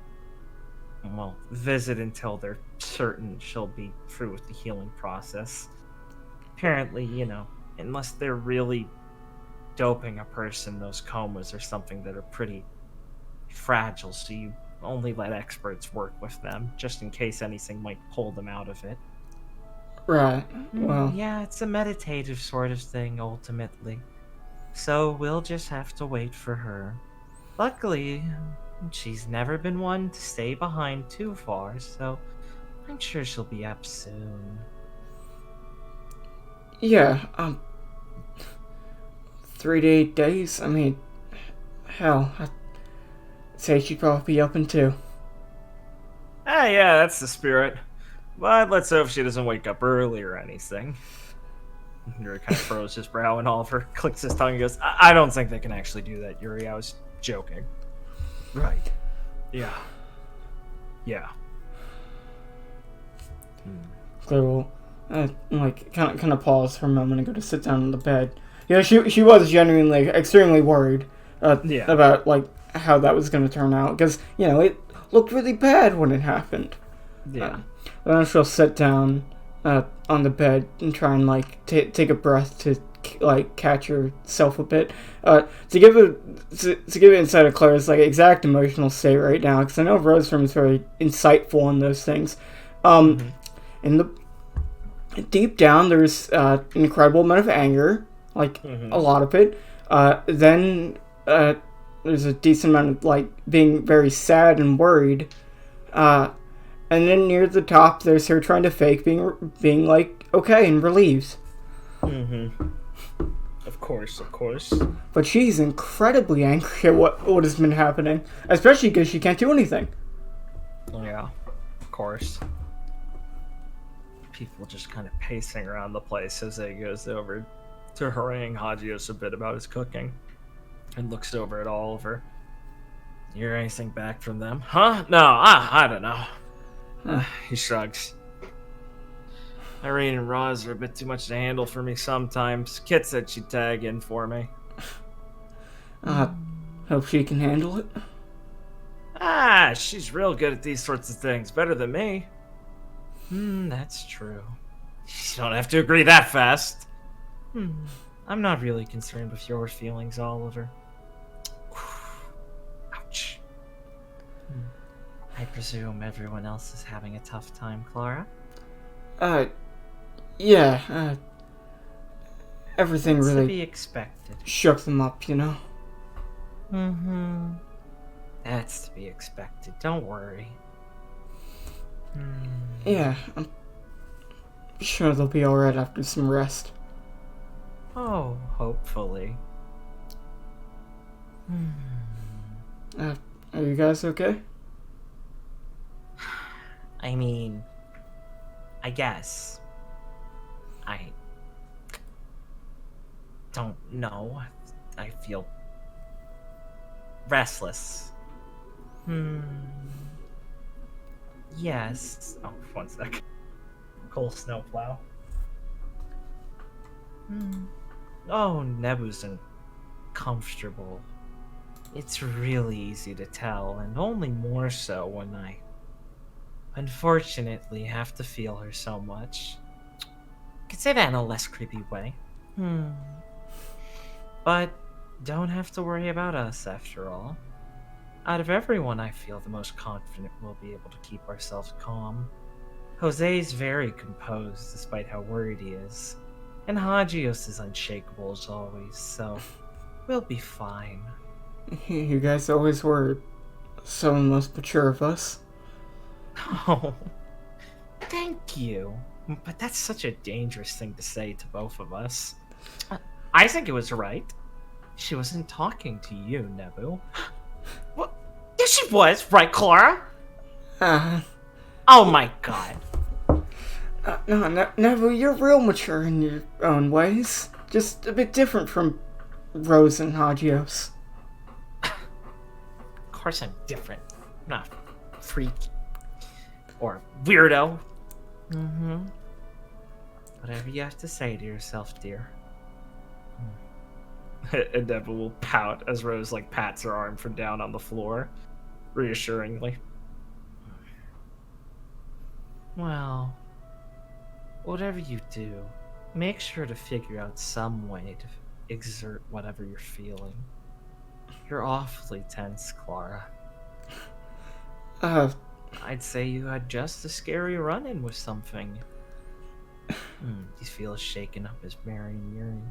visit until they're certain she'll be through with the healing process. apparently, unless they're really doping a person, those comas are something that are pretty fragile, so you only let experts work with them, just in case anything might pull them out of it. Right. Well, Yeah, it's a meditative sort of thing, ultimately. So we'll just have to wait for her. Luckily, she's never been one to stay behind too far, so I'm sure she'll be up soon. yeah, 3 to 8 days? I mean, hell, I'd say she'd probably be up in 2. Ah, yeah, that's the spirit. But let's hope she doesn't wake up early or anything. Yuri kind of furrows his brow, and Oliver clicks his tongue and goes, I don't think they can actually do that, Yuri. I was joking. Right. Yeah. Yeah. Claire will, kind of pause for a moment and go to sit down on the bed. Yeah, she was genuinely extremely worried about, how that was going to turn out. Because, it looked really bad when it happened. Yeah. Then she'll sit down on the bed and try and, take a breath to, catch herself a bit. To give insight of Claire's, exact emotional state right now, because I know Rosefrom is very insightful on those things. Deep down, there's an incredible amount of anger, a lot of it. Then there's a decent amount of being very sad and worried. And then near the top, there's her trying to fake being okay and relieved. Of course. But she's incredibly angry at what has been happening, especially because she can't do anything. Yeah, of course. People just kind of pacing around the place as he goes over to harangue Hagios a bit about his cooking and looks over at Oliver. You hear anything back from them? Huh? No, I don't know. He shrugs. Irene and Roz are a bit too much to handle for me sometimes. Kit said she'd tag in for me. Hope she can handle it. She's real good at these sorts of things. Better than me. That's true. You don't have to agree that fast. I'm not really concerned with your feelings, Oliver. Ouch. I presume everyone else is having a tough time, Clara? Yeah, everything That's really to be expected. shook them up, That's to be expected. Don't worry. Yeah, I'm sure they'll be alright after some rest. Oh, hopefully. Are you guys okay? I mean, I guess. I don't know. I feel restless. Yes. Oh, 1 sec. Coal snowplow. Oh, Nebu's uncomfortable. It's really easy to tell, and only more so when I unfortunately have to feel her so much. I could say that in a less creepy way. But don't have to worry about us after all. Out of everyone, I feel the most confident we'll be able to keep ourselves calm. Jose's very composed despite how worried he is. And Hagios is unshakable as always, so we'll be fine. You guys always were some of the most mature of us. Oh, thank you. But that's such a dangerous thing to say to both of us. I think it was right. She wasn't talking to you, Nebu. What? Yes, she was, right, Clara? Oh my god. No, Nebu, you're real mature in your own ways. Just a bit different from Rose and Hagios. Of course I'm different. I'm not a freak. Or weirdo. Whatever you have to say to yourself, dear. And Nebu will pout as Rose pats her arm from down on the floor, reassuringly. Well, whatever you do, make sure to figure out some way to exert whatever you're feeling. You're awfully tense, Clara. I'd say you had just a scary run-in with something. He feels shaken up as Mary and Yuri.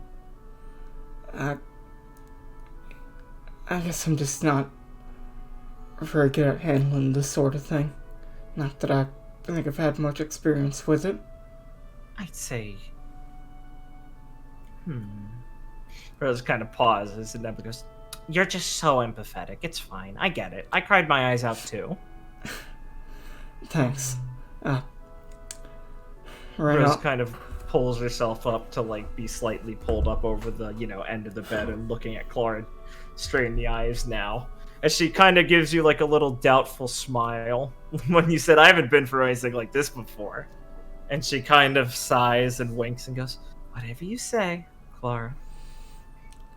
I guess I'm just not very good at handling this sort of thing. Not that I think I've had much experience with it. I'd say... Rose kind of pauses and then goes, You're just so empathetic. It's fine. I get it. I cried my eyes out too. Thanks. Right Rose now, kind of pulls herself up to like be slightly pulled up over the, end of the bed and looking at Clara straight in the eyes now. As she kind of gives you like a little doubtful smile when you said, I haven't been through anything like this before. And she kind of sighs and winks and goes, Whatever you say, Clara.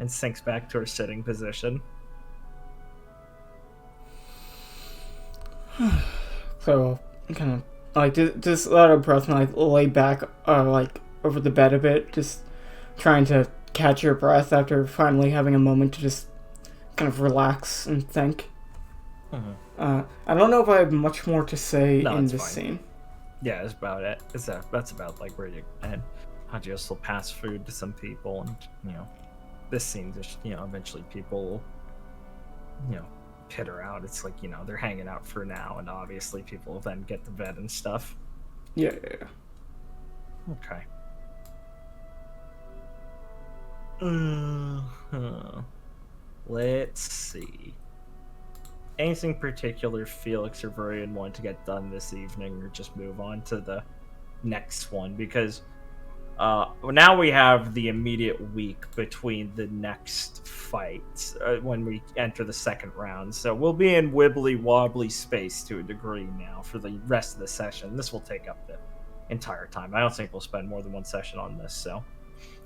and sinks back to her sitting position. so kind of like just let her breath and like lay back like over the bed a bit, just trying to catch your breath after finally having a moment to just kind of relax and think. I don't know if I have much more to say in this scene. Yeah, that's about it. That's about like where you and Haji will pass food to some people, and this scene just eventually people will pitter out. It's like they're hanging out for now, and obviously people will then get to bed and stuff. Yeah. Okay. Let's see. Anything particular Felix or Verian want to get done this evening, or just move on to the next one? Because now we have the immediate week between the next fight when we enter the second round. So we'll be in wibbly wobbly space to a degree now for the rest of the session. This will take up the entire time. I don't think we'll spend more than one session on this. So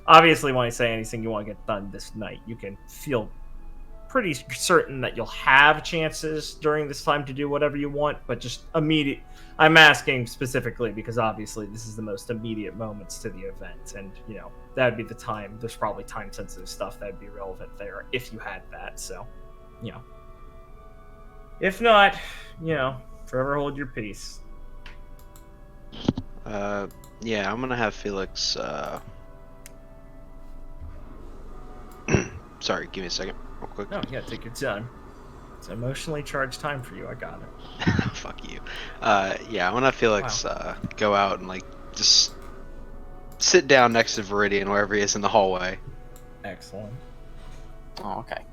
obviously when I say anything you want to get done this night, you can feel pretty certain that you'll have chances during this time to do whatever you want, but just immediate. I'm asking specifically because obviously this is the most immediate moments to the event, and that'd be the time. There's probably time sensitive stuff that'd be relevant there if you had that. So, if not, forever hold your peace. Yeah, I'm gonna have Felix. Sorry, give me a second, real quick. No, yeah, take your time. It's emotionally charged time for you. I got it. Fuck you. Yeah, I'm gonna have Felix go out and just sit down next to Viridian wherever he is in the hallway. Excellent. Oh, okay.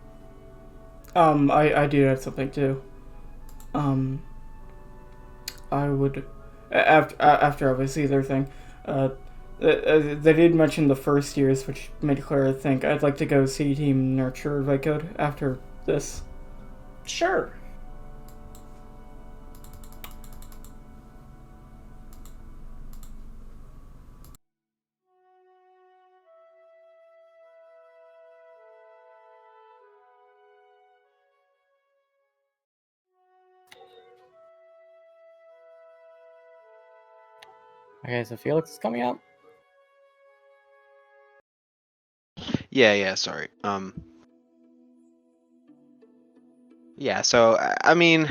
I do have something too. I would after obviously their thing. They did mention the first years, which made Clara think I'd like to go see Team Nurture if I could after this. Sure. Okay, so Felix is coming out. Yeah, sorry. Yeah, so, I mean,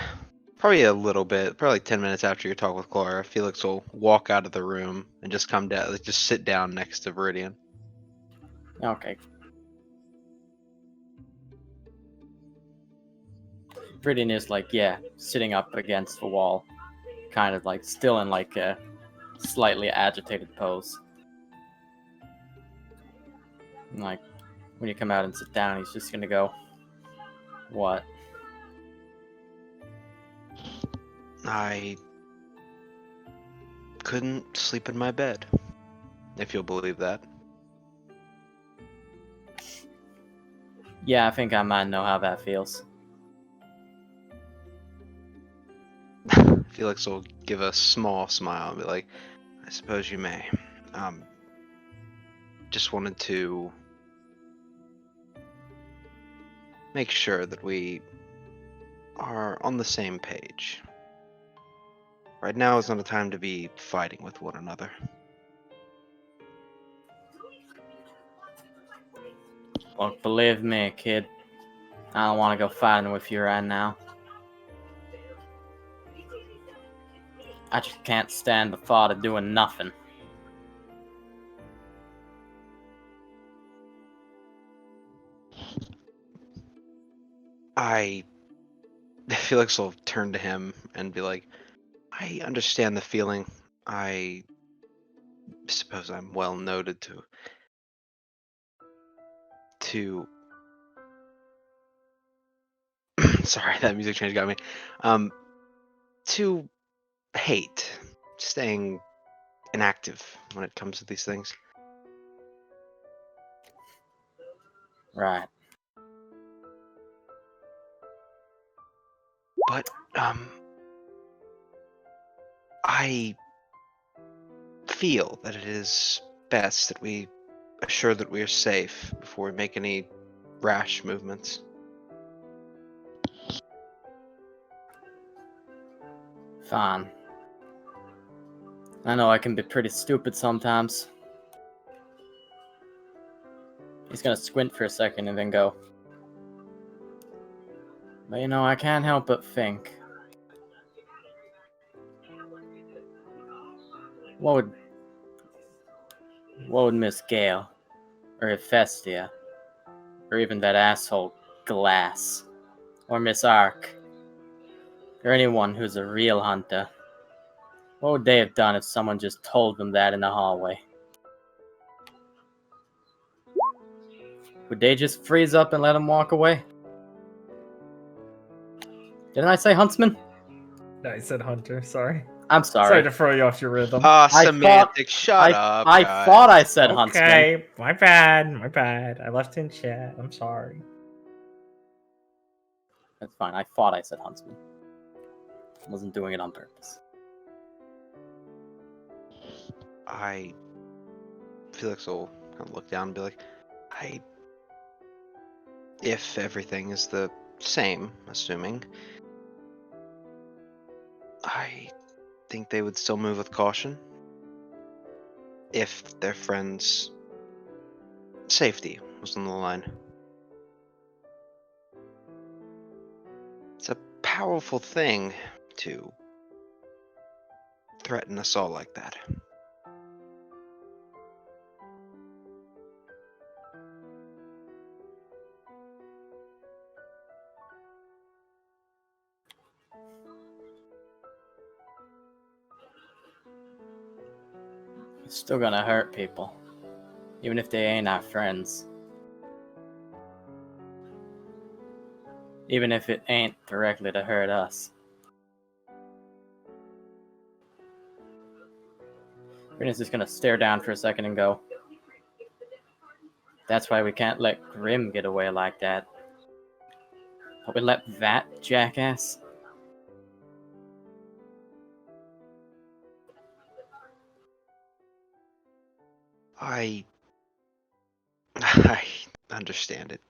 probably a little bit, probably 10 minutes after your talk with Clara, Felix will walk out of the room and just come down, just sit down next to Viridian. Okay. Viridian is sitting up against the wall, kind of still in a slightly agitated pose. And, when you come out and sit down, he's just gonna go, "What?" I couldn't sleep in my bed, if you'll believe that. Yeah, I think I might know how that feels. Felix will give a small smile and be like, I suppose you may. Just wanted to make sure that we are on the same page. Right now is not a time to be fighting with one another. Look, believe me, kid. I don't want to go fighting with you right now. I just can't stand the thought of doing nothing. Felix will turn to him and be like, I understand the feeling. I suppose I'm well noted to sorry, that music change got me. To hate staying inactive when it comes to these things. Right. But I feel that it is best that we assure that we are safe before we make any rash movements. Fine. I know I can be pretty stupid sometimes. He's gonna squint for a second and then go. But you know, I can't help but think. What would Miss Gale, or Hephaestia, or even that asshole Glass, or Miss Ark, or anyone who's a real hunter, what would they have done if someone just told them that in the hallway? Would they just freeze up and let him walk away? Didn't I say Huntsman? No, I said Hunter. Sorry. I'm sorry. Sorry to throw you off your rhythm. Semantic, shut up. I guys. thought I said Huntsman. Okay, my bad, my bad. I left in chat. I'm sorry. That's fine. I thought I said Huntsman. I wasn't doing it on purpose. Felix will kind of look down and be like, if everything is the same, assuming, I think they would still move with caution if their friend's safety was on the line. It's a powerful thing to threaten us all like that. It's still gonna hurt people, even if they ain't our friends. Even if it ain't directly to hurt us. Brennan's just gonna stare down for a second and go, that's why we can't let Grim get away like that. But we let that jackass? I understand it.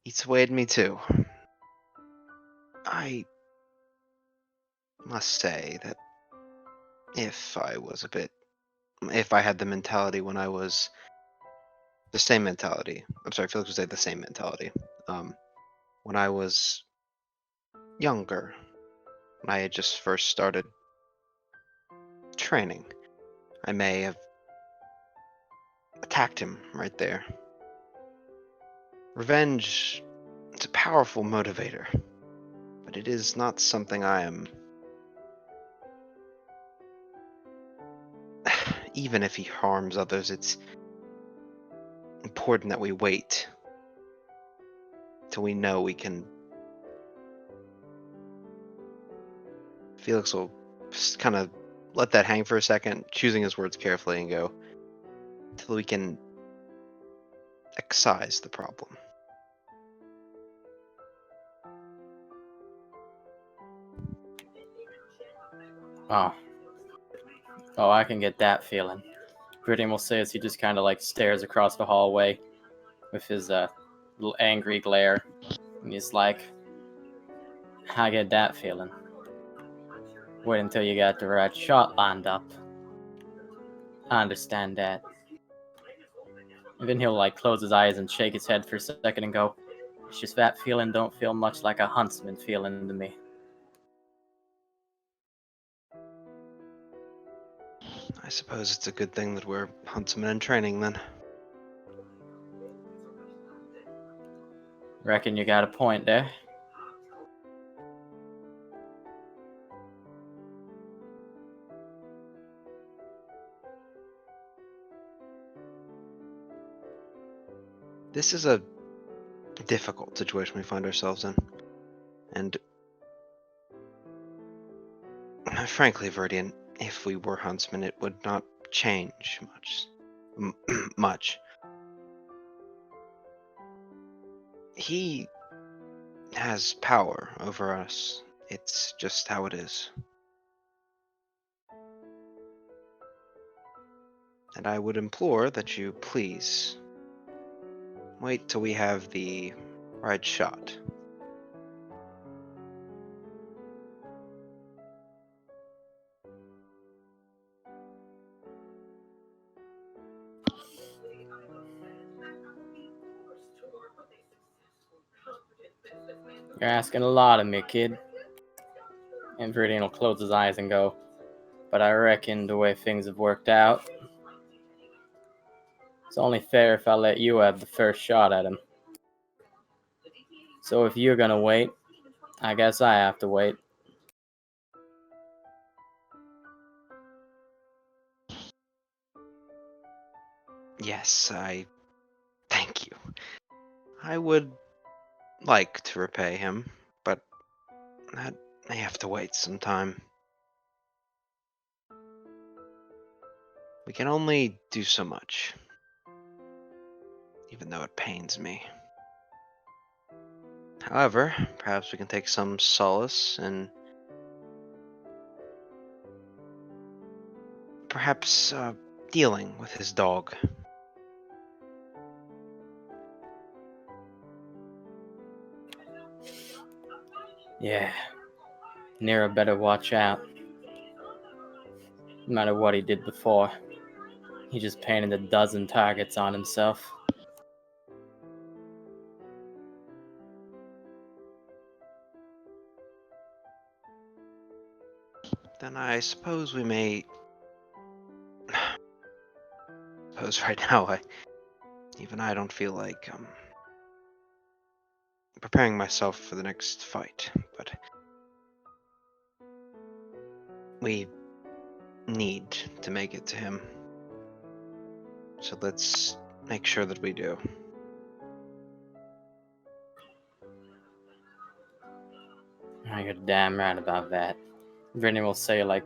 It's weighed me too. I must say that if I had the mentality when I was the same mentality. I'm sorry, Felix would say the same mentality. When I was younger, when I had just first started training, I may have attacked him right there. Revenge is a powerful motivator, but it is not something I am. Even if he harms others, it's important that we wait till we know we can. Felix will just kind of let that hang for a second, choosing his words carefully, and go, till we can excise the problem. Oh, I can get that feeling. Gritting will say as he just kind of like stares across the hallway with his little angry glare. And he's like, I get that feeling. Wait until you got the right shot lined up. I understand that. And then he'll like close his eyes and shake his head for a second and go, "It's just that feeling don't feel much like a huntsman feeling to me." I suppose it's a good thing that we're huntsmen in training then. Reckon you got a point there. This is a difficult situation we find ourselves in. And frankly, Verdian, if we were huntsmen, it would not change much. He has power over us. It's just how it is. And I would implore that you please wait till we have the right shot. You're asking a lot of me, kid. And Viridian will close his eyes and go, "But I reckon the way things have worked out, it's only fair if I let you have the first shot at him. So if you're gonna wait, I guess I have to wait." Yes, I thank you. I would like to repay him, but that may have to wait some time. We can only do so much, even though it pains me. However, perhaps we can take some solace in perhaps dealing with his dog. Yeah. Nero better watch out. No matter what he did before, he just painted a dozen targets on himself. Then I suppose we may. Suppose right now, I don't feel like preparing myself for the next fight, but we need to make it to him. So let's make sure that we do. You're damn right about that. Viridian will say, like,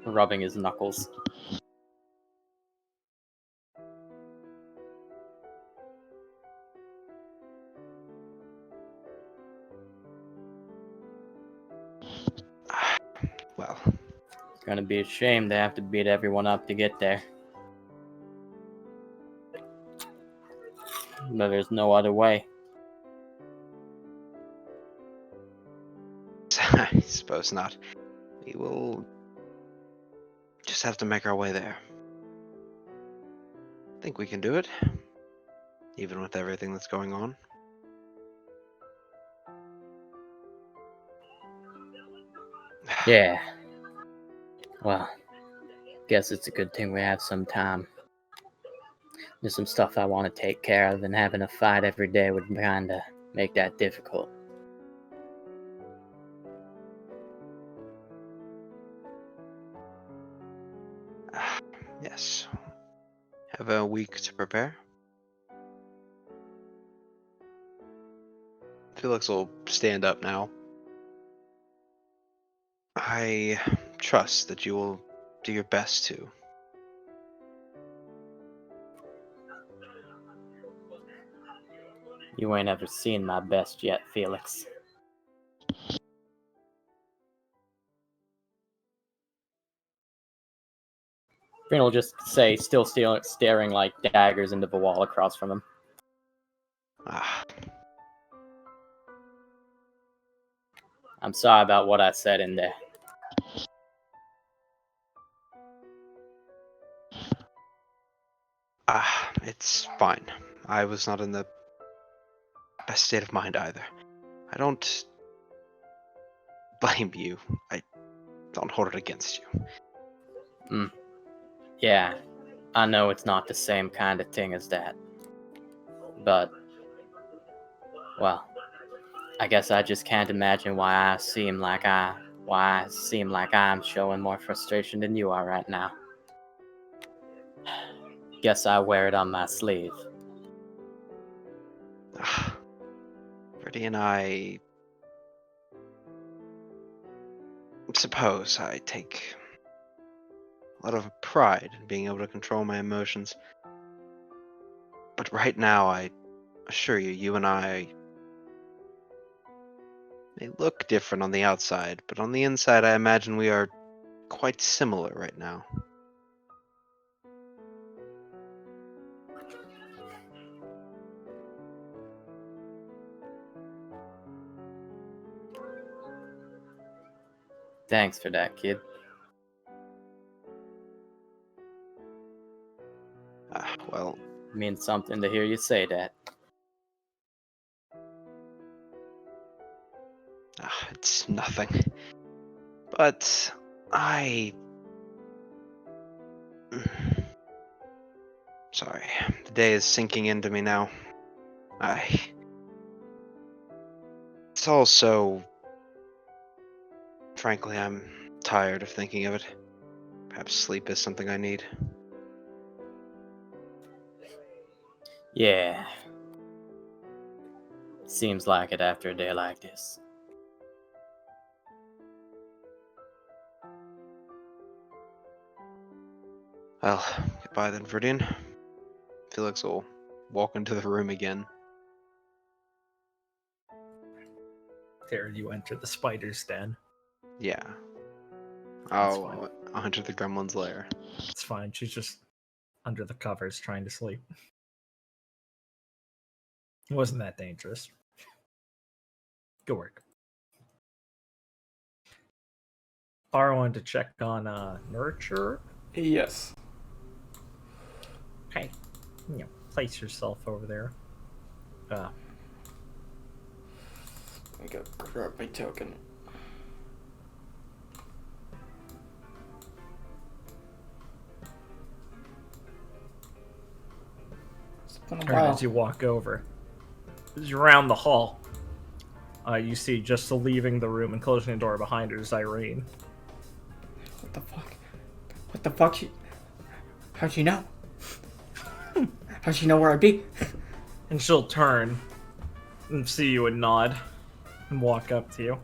rubbing his knuckles. Well, It's gonna be a shame to have to beat everyone up to get there. But there's no other way. I suppose not. We will just have to make our way there. I think we can do it, even with everything that's going on. Yeah. Well, guess it's a good thing we have some time. There's some stuff I want to take care of, and having a fight every day would kinda make that difficult. Yes. Have a week to prepare. Felix will stand up now. I trust that you will do your best to. You ain't ever seen my best yet, Felix. Green will just say, still staring like daggers into the wall across from him. Ah, I'm sorry about what I said in there. It's fine. I was not in the best state of mind either. I don't blame you. I don't hold it against you. Yeah, I know it's not the same kind of thing as that. But, well, I guess I just can't imagine why I seem like I'm showing more frustration than you are right now. Guess I wear it on my sleeve. Freddie and I suppose I take a lot of pride in being able to control my emotions. But right now, I assure you, you and I may look different on the outside, but on the inside, I imagine we are quite similar right now. Thanks for that, kid. Well, It means something to hear you say that. it's nothing. But sorry, the day is sinking into me now. It's also... Frankly, I'm tired of thinking of it. Perhaps sleep is something I need. Yeah. Seems like it after a day like this. Well, goodbye then, Verdian. Felix will walk into the room again. There you enter the spider's den. Yeah. That's I'll enter the gremlin's lair. It's fine. She's just under the covers trying to sleep. It wasn't that dangerous. Good work. Bar wanted to check on Nurture. Yes. Okay. Place yourself over there. I gotta grab my token. It's been a And while. as you walk over, as you're around the hall, you see just leaving the room and closing the door behind her is Irene. What the fuck? What the fuck? How'd you know? How'd she know where I'd be? And she'll turn and see you and nod and walk up to you.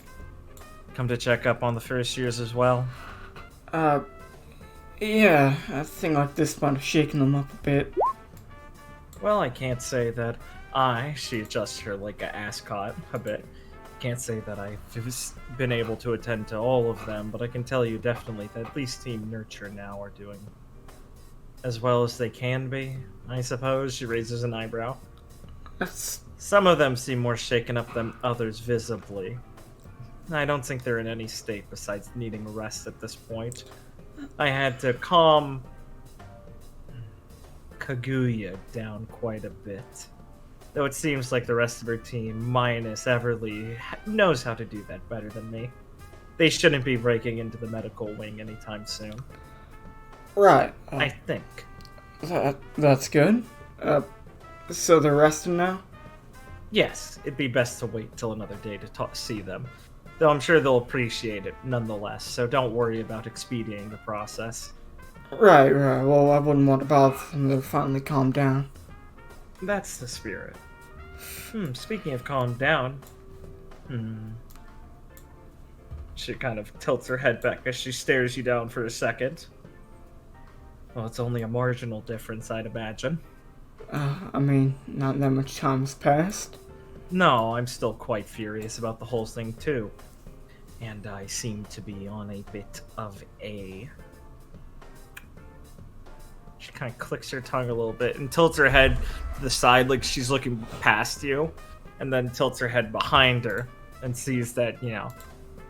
Come to check up on the first years as well. Yeah, a thing like this might have shaken them up a bit. Well, I can't say that she adjusts her like an ascot a bit. Can't say that I've been able to attend to all of them, but I can tell you definitely that at least Team Nurture now are doing as well as they can be, I suppose. She raises an eyebrow. Some of them seem more shaken up than others visibly. I don't think they're in any state besides needing rest at this point. I had to calm Kaguya down quite a bit. Though it seems like the rest of her team, minus Everly, knows how to do that better than me. They shouldn't be breaking into the medical wing anytime soon. Right. I think. That's good. So they're resting now? Yes, it'd be best to wait till another day to see them. Though I'm sure they'll appreciate it nonetheless, so don't worry about expediting the process. Right. Well, I wouldn't want to bother them to finally calm down. That's the spirit. Speaking of calm down. She kind of tilts her head back as she stares you down for a second. Well, it's only a marginal difference, I'd imagine. I mean, not that much time has passed. No, I'm still quite furious about the whole thing, too. And I seem to be on a bit of a... She kind of clicks her tongue a little bit and tilts her head to the side like she's looking past you, and then tilts her head behind her and sees that,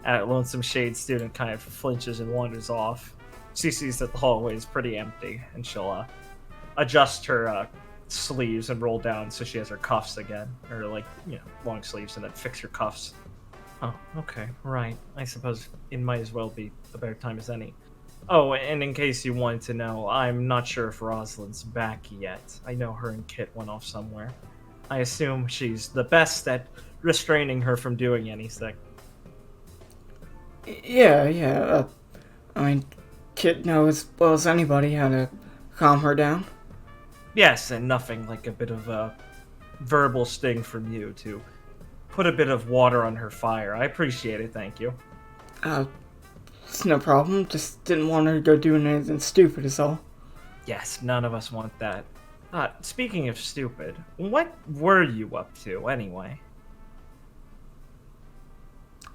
Lonesome Shade student kind of flinches and wanders off. She sees that the hallway is pretty empty, and she'll adjust her sleeves and roll down so she has her cuffs again, or like long sleeves, and then fix her cuffs. Oh, okay, right. I suppose it might as well be a better time as any. Oh, and in case you wanted to know, I'm not sure if Rosalind's back yet. I know her and Kit went off somewhere. I assume she's the best at restraining her from doing anything. Yeah. I mean, Kit knows as well as anybody how to calm her down. Yes, and nothing like a bit of a verbal sting from you to put a bit of water on her fire. I appreciate it, thank you. It's no problem. Just didn't want her to go doing anything stupid is all. Yes, none of us want that. Speaking of stupid, what were you up to, anyway?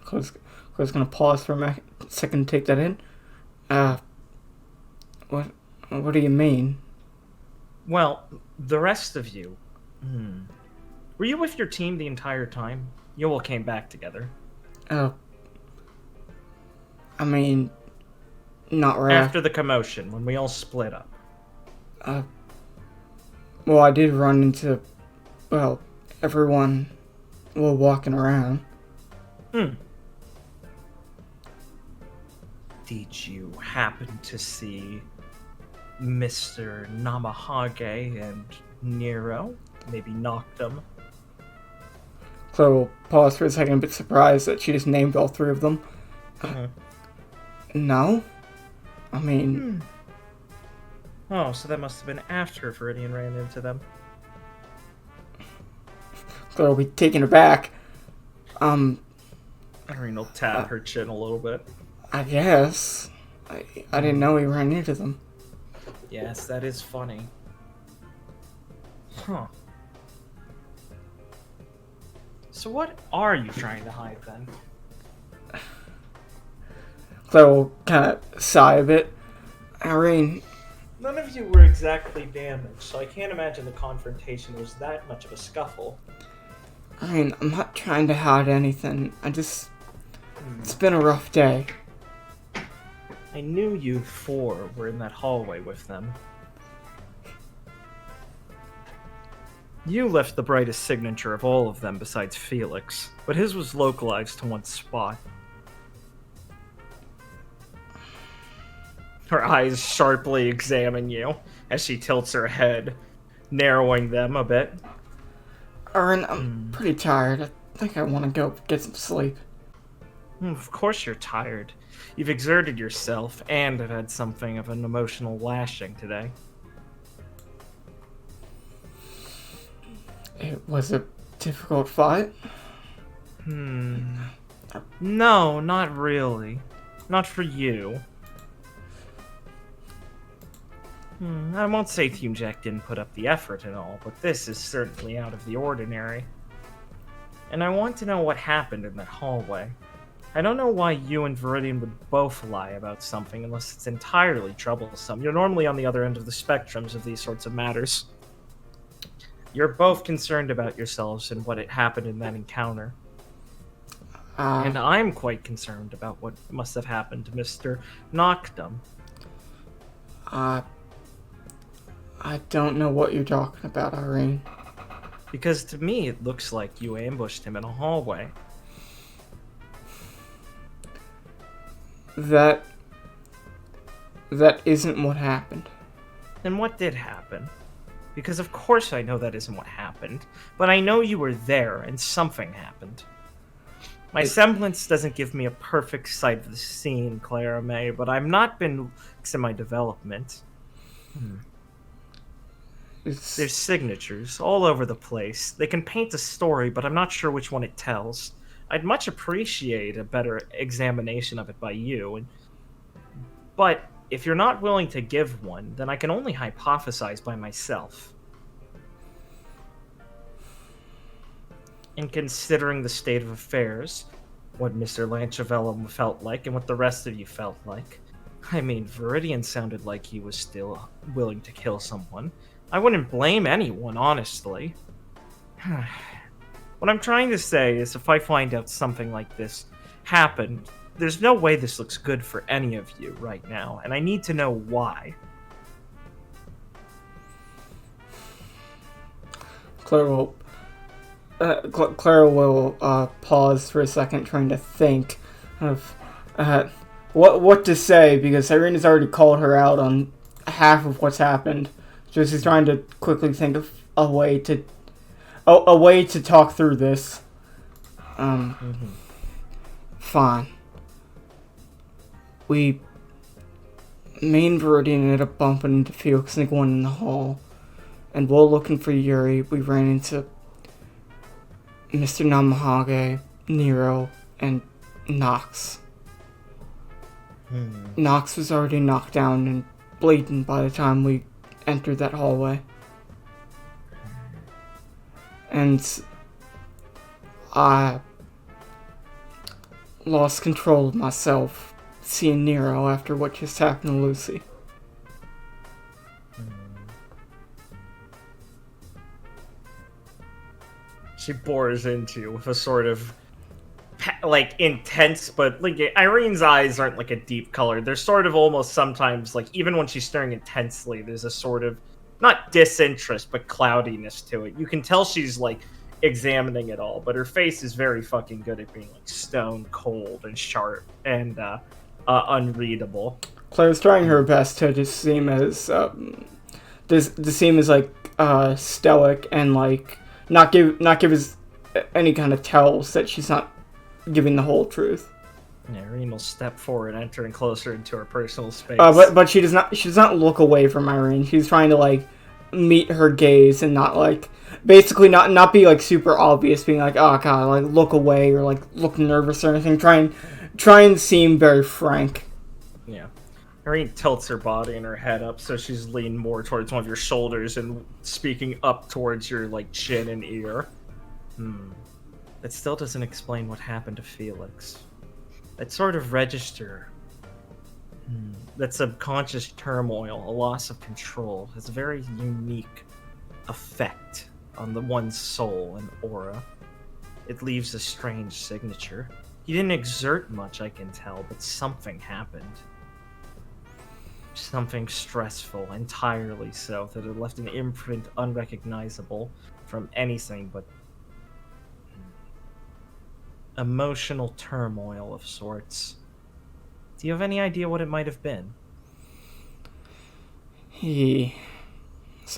Chloe's gonna pause for a second to take that in. What do you mean? Well, the rest of you... Were you with your team the entire time? You all came back together. I mean, not right After the commotion, when we all split up. Well, I did run into, everyone while walking around. Did you happen to see Mr. Namahage and Nero? Maybe knocked them? Chloe will pause for a second, a bit surprised that she just named all three of them. No. I mean... Oh, so that must have been after Viridian ran into them. Chloe will be taken aback. Irene will tap her chin a little bit. I guess. I didn't know he ran into them. Yes, that is funny. Huh. So what are you trying to hide, then? Chloe will kind of sigh a bit. Irene... None of you were exactly damaged, so I can't imagine the confrontation was that much of a scuffle. I'm not trying to hide anything. It's been a rough day. I knew you four were in that hallway with them. You left the brightest signature of all of them besides Felix, but his was localized to one spot. Her eyes sharply examine you as she tilts her head, narrowing them a bit. Irene, I'm pretty tired. I think I want to go get some sleep. Of course you're tired. You've exerted yourself and have had something of an emotional lashing today. It was a difficult fight. No, not really. Not for you. I won't say Team Jack didn't put up the effort and all, but this is certainly out of the ordinary. And I want to know what happened in that hallway. I don't know why you and Viridian would both lie about something unless it's entirely troublesome. You're normally on the other end of the spectrums of these sorts of matters. You're both concerned about yourselves and what had happened in that encounter. And I'm quite concerned about what must have happened to Mr. Noctum. I don't know what you're talking about, Irene. Because to me, it looks like you ambushed him in a hallway. That isn't what happened. Then what did happen? Because of course I know that isn't what happened, but I know you were there and something happened. My semblance doesn't give me a perfect sight of the scene, Clara May, but I've not been in my development. There's signatures all over the place. They can paint a story, but I'm not sure which one it tells. I'd much appreciate a better examination of it by you. But if you're not willing to give one, then I can only hypothesize by myself. And considering the state of affairs, what Mr. Lanchavello felt like and what the rest of you felt like, I mean, Viridian sounded like he was still willing to kill someone. I wouldn't blame anyone, honestly. What I'm trying to say is if I find out something like this happened, there's no way this looks good for any of you right now, and I need to know why. Clara will pause for a second, trying to think of what to say, because Irena's already called her out on half of what's happened. So she's trying to quickly think of a way to talk through this. Fine. Me and Viridian ended up bumping into Felix and Gwen in the hall, and while looking for Yuri, we ran into Mr. Namahage, Nero, and Nox. Nox was already knocked down and bleeding by the time we entered that hallway. And I lost control of myself seeing Nero after what just happened to Lucy. She bores into you with a sort of like intense, but like Irene's eyes aren't like a deep color. They're sort of almost sometimes like, even when she's staring intensely, there's a sort of not disinterest but cloudiness to it. You can tell she's like examining it all, but her face is very fucking good at being like stone cold and sharp and unreadable. Claire's trying her best to just seem as like stoic and like not give us any kind of tells that she's not giving the whole truth. Yeah, Irene will step forward, entering closer into her personal space. But she does not look away from Irene. She's trying to like meet her gaze and not like basically not be like super obvious, being like, oh god, like look away or like look nervous or anything. Try and seem very frank. Yeah. Irene tilts her body and her head up, so she's leaned more towards one of your shoulders and speaking up towards your like chin and ear. That still doesn't explain what happened to Felix. That sort of register, that subconscious turmoil, a loss of control, has a very unique effect on the one's soul and aura. It leaves a strange signature. He didn't exert much, I can tell, but something happened. Something stressful, entirely so, that it left an imprint unrecognizable from anything but emotional turmoil of sorts. Do you have any idea what it might have been? He's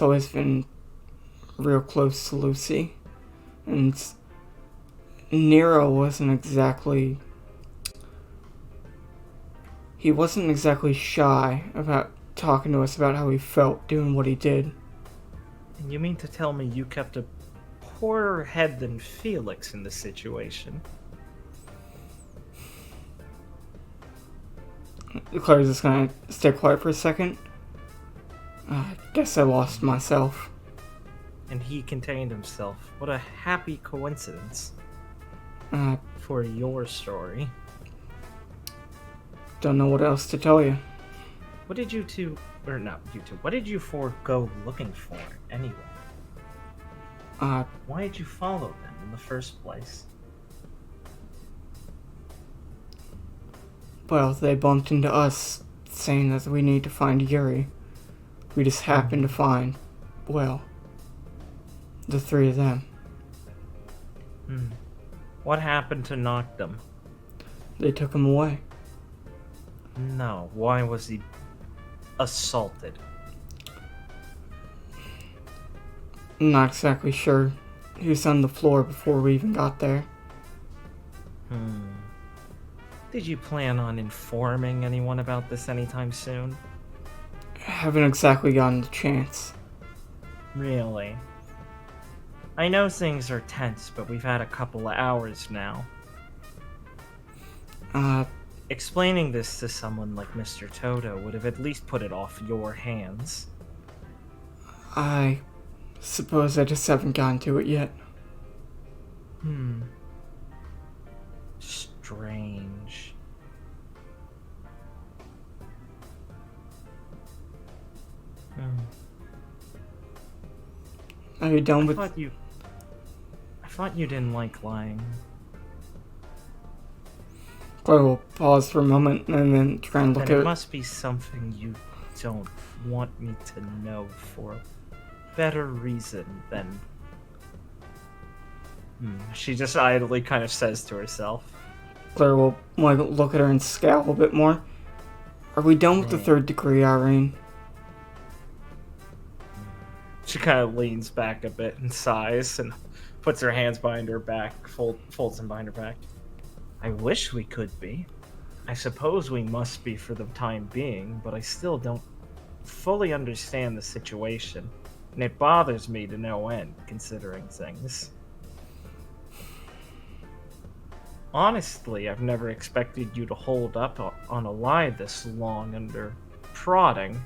always been real close to Lucy, and Nero wasn't exactly shy about talking to us about how he felt doing what he did. And you mean to tell me you kept a poorer head than Felix in this situation? Claire's just gonna stay quiet for a second. I guess I lost myself. And he contained himself. What a happy coincidence. For your story. Don't know what else to tell you. What did you two, or not you two, what did you four go looking for anyway? Why did you follow them in the first place? Well, they bumped into us, saying that we need to find Yuri. We just happened to find, well, the three of them. What happened to knock them? They took him away. No, why was he assaulted? I'm not exactly sure. He was on the floor before we even got there. Did you plan on informing anyone about this anytime soon? Haven't exactly gotten the chance. Really? I know things are tense, but we've had a couple of hours now. Explaining this to someone like Mr. Toto would have at least put it off your hands. I suppose I just haven't gotten to it yet. Strange. Are you done with... I thought you didn't like lying. I will pause for a moment and then try and look Then at it it. must be something you don't want me to know for a better reason than She just idly kind of says to herself. Claire will like look at her and scowl a bit more. Are we done with the third degree, Irene? She kind of leans back a bit and sighs and puts her hands behind her back, folds them behind her back. I wish we could be. I suppose we must be for the time being, but I still don't fully understand the situation, and it bothers me to no end, considering things. Honestly, I've never expected you to hold up on a lie this long under prodding,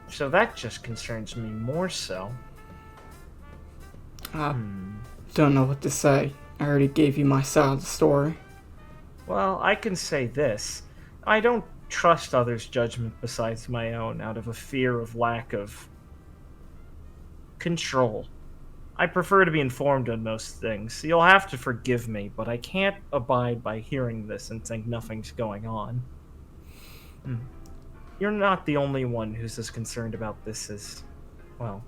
so that just concerns me more so. Don't know what to say. I already gave you my side of the story. Well, I can say this. I don't trust others' judgment besides my own out of a fear of lack of control. I prefer to be informed on most things. You'll have to forgive me, but I can't abide by hearing this and think nothing's going on. You're not the only one who's as concerned about this as, well,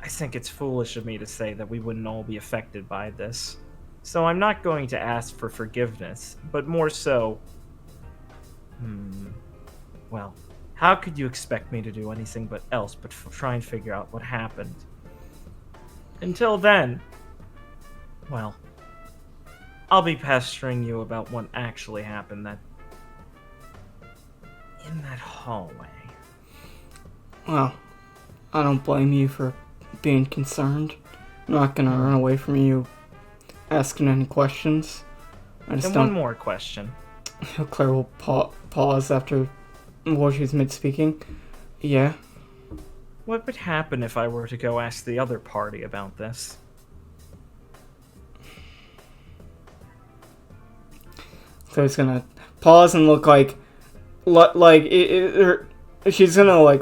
I think it's foolish of me to say that we wouldn't all be affected by this. So I'm not going to ask for forgiveness, but more so, well, how could you expect me to do anything but try and figure out what happened? Until then, well, I'll be pestering you about what actually happened in that hallway. Well, I don't blame you for being concerned. I'm not gonna run away from you asking any questions. I just And don't... one more question. Claire will pause after what she's mid-speaking. Yeah? What would happen if I were to go ask the other party about this? Claire's gonna pause and look like she's gonna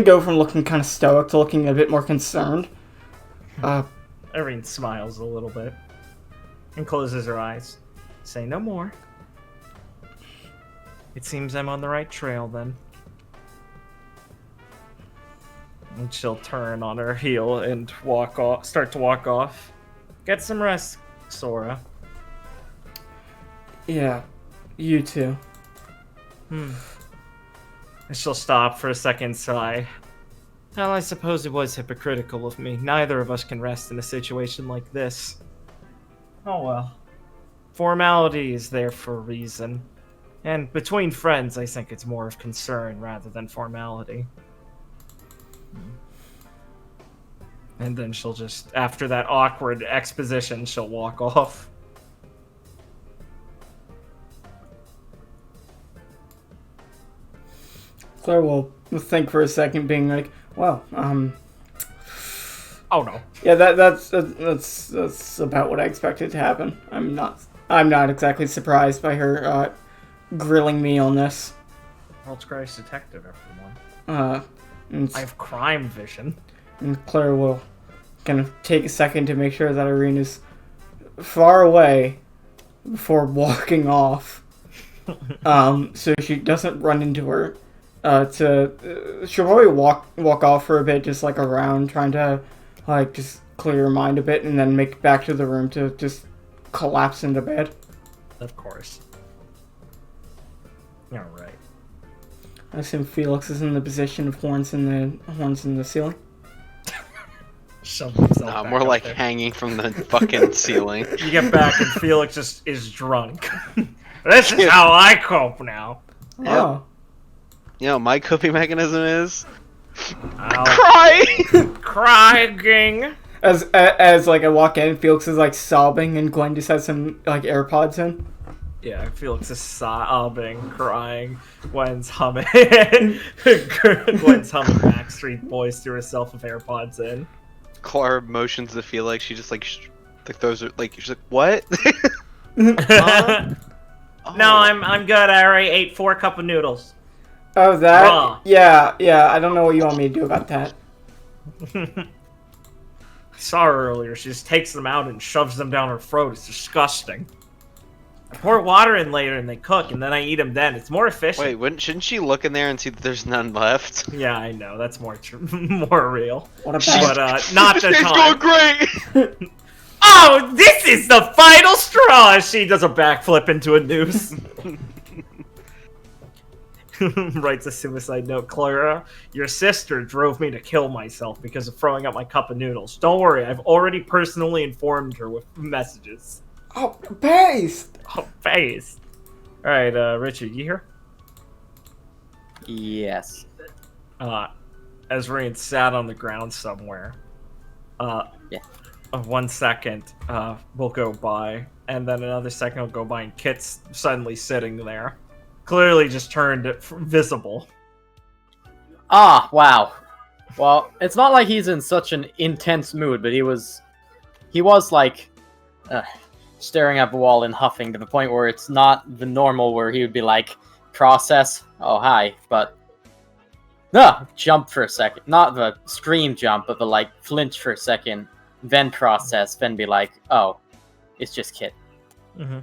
go from looking kind of stoic to looking a bit more concerned. Irene smiles a little bit and closes her eyes. Say no more. It seems I'm on the right trail then. And she'll turn on her heel and start to walk off. Get some rest, Sora. Yeah, you too. And she'll stop for a second, sigh. Well, I suppose it was hypocritical of me. Neither of us can rest in a situation like this. Oh well. Formality is there for a reason. And between friends, I think it's more of concern rather than formality. And then she'll just, after that awkward exposition, she'll walk off. Claire will think for a second, being like, "Well, Oh no. yeah, that's about what I expected to happen. I'm not exactly surprised by her grilling me on this." World's greatest detective, everyone. I have crime vision. And Claire will kind of take a second to make sure that Irene is far away before walking off, so she doesn't run into her. She'll probably walk off for a bit, just like around, trying to like just clear her mind a bit, and then make it back to the room to just collapse into bed. Of course. All right. I assume Felix is in the position of horns in the ceiling. Shove himself No, back more up like there. hanging from the fucking ceiling. You get back and Felix just is drunk. This is how I cope now. Oh, You know, my coping mechanism is I'll cry. crying. as like I walk in, Felix is like sobbing, and Gwen just has some like AirPods in. Yeah, Felix is sobbing, crying. Gwen's humming. Gwen's humming Backstreet Boys to herself with AirPods in. Clara motions to feel like she just like throws her like she's like what? Oh. No, I'm good. I already ate 4 cup of noodles. Oh, that? Raw. Yeah. I don't know what you want me to do about that. I saw her earlier. She just takes them out and shoves them down her throat. It's disgusting. I pour water in later and they cook, and then I eat them then. It's more efficient. Wait, shouldn't she look in there and see that there's none left? Yeah, I know. That's more more real. What a But bad. not This the thing's time. going great! Oh, this is the final straw! She does a backflip into a noose. Writes a suicide note. Clara, your sister drove me to kill myself because of throwing up my cup of noodles. Don't worry, I've already personally informed her with messages. Oh, paste! Oh, face. Alright, Richard, you here? Yes. Ezrain sat on the ground somewhere. Yeah. 1 second will go by, and then another second will go by, and Kit's suddenly sitting there. Clearly just turned visible. Ah, wow. Well, it's not like he's in such an intense mood, but he was like staring at the wall and huffing to the point where it's not the normal where he would be like, process, oh hi, but jump for a second. Not the scream jump, but the like flinch for a second, then process, then be like, oh, it's just Kit. Mm-hmm.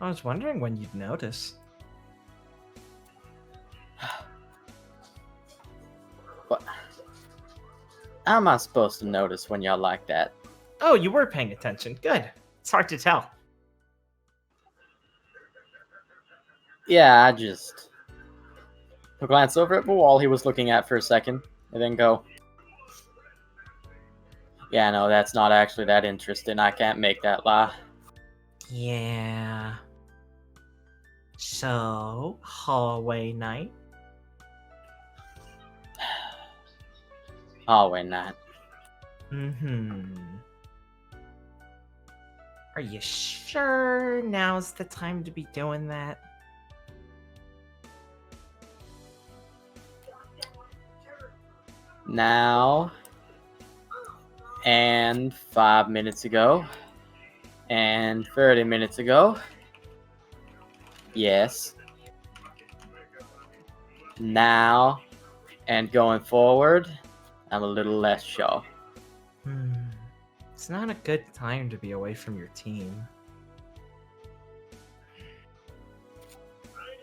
I was wondering when you'd notice. What? How am I supposed to notice when y'all like that? Oh, you were paying attention. Good. It's hard to tell. Yeah, I just glance over at the wall he was looking at for a second, and then go, yeah, no, that's not actually that interesting. I can't make that lie. Yeah. So, hallway night? Hallway night. Mm-hmm. Are you sure now's the time to be doing that? Now, and 5 minutes ago, and 30 minutes ago. Yes. Now, and going forward, I'm a little less sure. It's not a good time to be away from your team.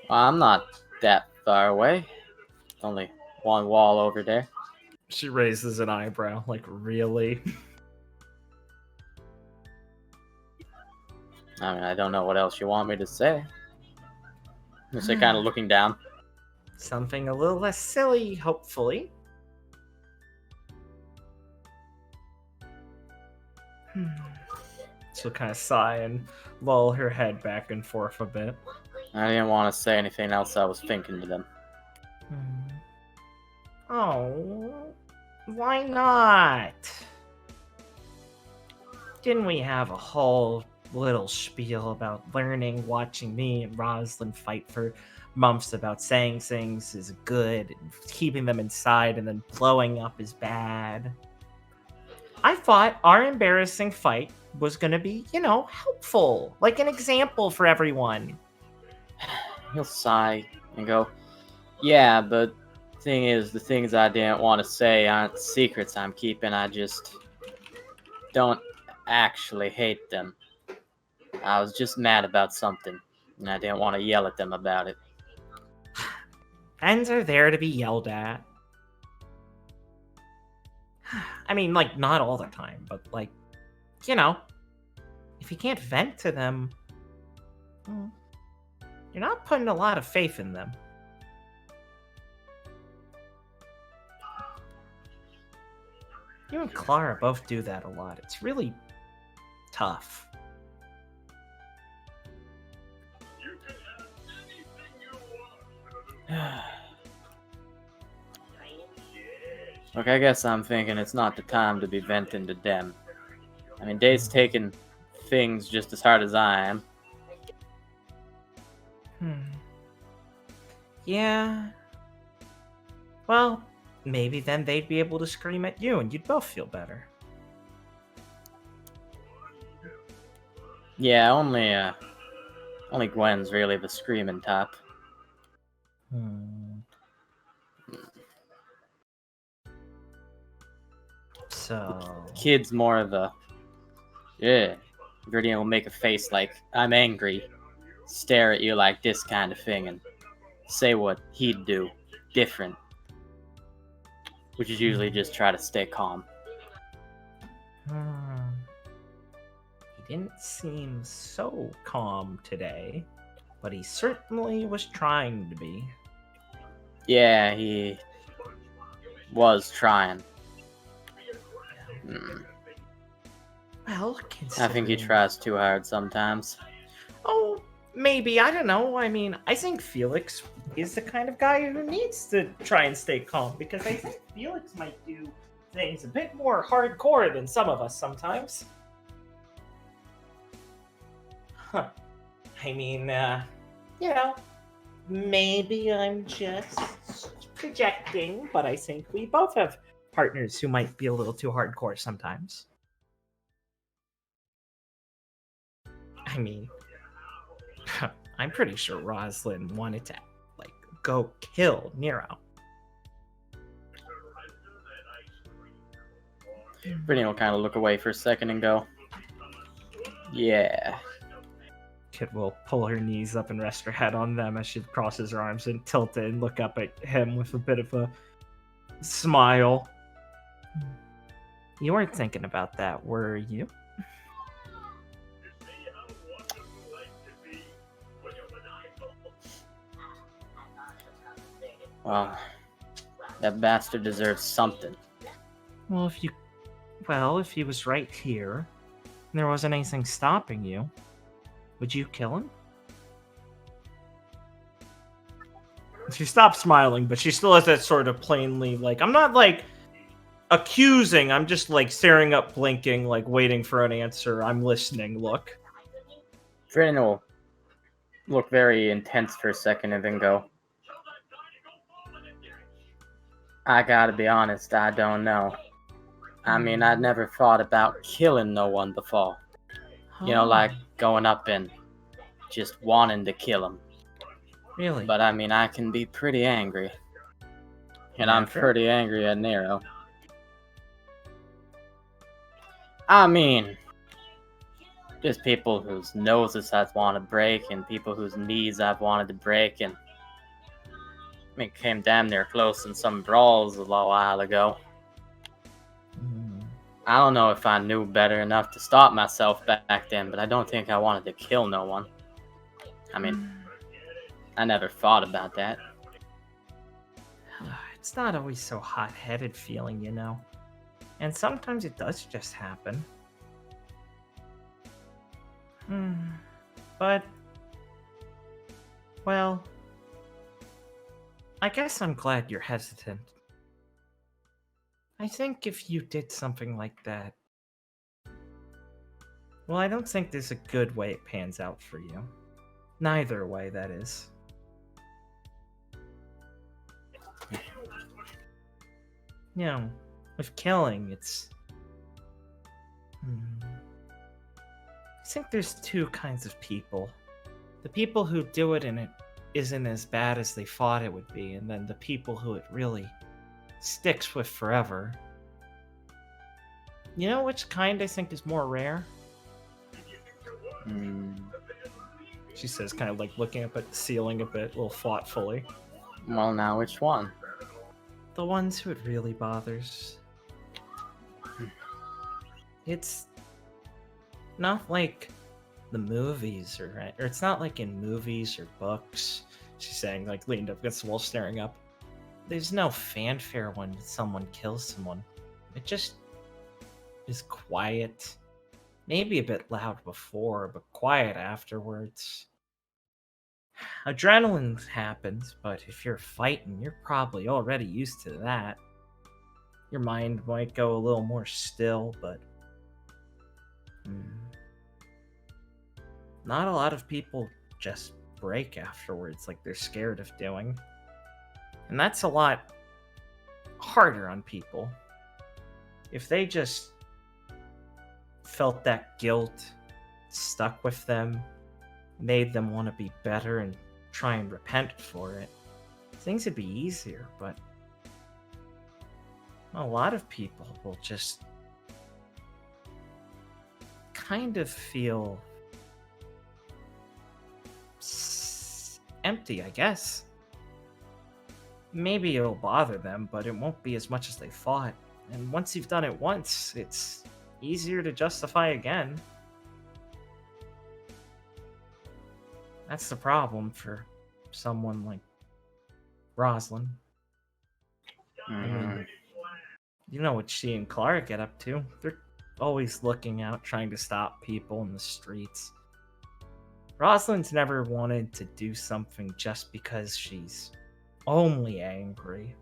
Well, I'm not that far away. Only one wall over there. She raises an eyebrow, like, really? I mean, I don't know what else you want me to say. Just kind of looking down. Something a little less silly, hopefully. She'll kind of sigh and lull her head back and forth a bit. I didn't want to say anything else I was thinking to them. Oh, why not? Didn't we have a whole little spiel about learning, watching me and Rosalind fight for months about saying things is good, and keeping them inside and then blowing up is bad? I thought our embarrassing fight was going to be, helpful, like an example for everyone. He'll sigh and go, yeah, but thing is, the things I didn't want to say aren't secrets I'm keeping. I just don't actually hate them. I was just mad about something, and I didn't want to yell at them about it. Friends are there to be yelled at. I mean, like, not all the time, but, like, if you can't vent to them, you're not putting a lot of faith in them. You and Clara both do that a lot. It's really tough. Look, I guess I'm thinking it's not the time to be venting to them. I mean, Dave's taking things just as hard as I am. Yeah. Well, maybe then they'd be able to scream at you and you'd both feel better. Yeah, only Gwen's really the screaming type. So... Kid's more of the, yeah, Viridian will make a face like, I'm angry, stare at you like this kind of thing, and say what he'd do different, which is usually just try to stay calm. He didn't seem so calm today, but he certainly was trying to be. Yeah, he was trying. Well, I think he tries too hard sometimes. Oh, maybe. I don't know. I mean, I think Felix is the kind of guy who needs to try and stay calm, because I think Felix might do things a bit more hardcore than some of us sometimes. Huh. I mean, you know, maybe I'm just projecting, but I think we both have partners who might be a little too hardcore sometimes. I mean, I'm pretty sure Rosalind wanted to, like, go kill Nero. Brittany will kind of look away for a second and go, yeah. Kid will pull her knees up and rest her head on them as she crosses her arms and tilt it and look up at him with a bit of a smile. You weren't thinking about that, were you? Well, that bastard deserves something. Well, if he was right here, and there wasn't anything stopping you, would you kill him? She stops smiling, but she still has that sort of plainly, like, I'm not, like, accusing, I'm just, like, staring up, blinking, like, waiting for an answer, I'm listening look. Brittany will look very intense for a second and then go, I gotta be honest, I don't know. I mean, I'd never thought about killing no one before. You know, like going up and just wanting to kill him. Really? But I mean, I can be pretty angry. And I'm pretty angry at Nero. I mean, just people whose noses I'd want to break and people whose knees I've wanted to break. And I mean, came damn near close in some brawls a little while ago. I don't know if I knew better enough to stop myself back then, but I don't think I wanted to kill no one. I mean, I never thought about that. It's not always so hot-headed feeling, you know. And sometimes it does just happen. But, well, I guess I'm glad you're hesitant. I think if you did something like that, well, I don't think there's a good way it pans out for you. Neither way, that is. You know, with killing, it's... I think there's two kinds of people. The people who do it and it isn't as bad as they thought it would be, and then the people who it really sticks with forever. You know which kind I think is more rare? She says, kind of like looking up at the ceiling a bit, a little thoughtfully. Well, now which one? The ones who it really bothers. It's not like the movies, or it's not like in movies or books. She's saying, like, leaned up against the wall, staring up. There's no fanfare when someone kills someone. It just is quiet. Maybe a bit loud before, but quiet afterwards. Adrenaline happens, but if you're fighting, you're probably already used to that. Your mind might go a little more still, but... Not a lot of people just break afterwards like they're scared of doing. And that's a lot harder on people. If they just felt that guilt, stuck with them, made them want to be better and try and repent for it, things would be easier, but a lot of people will just kind of feel empty, I guess. Maybe it'll bother them, but it won't be as much as they thought. And once you've done it once, it's easier to justify again. That's the problem for someone like Rosalind. I mean, you know what she and Clara get up to. They're always looking out, trying to stop people in the streets. Rosalind's never wanted to do something just because she's only angry.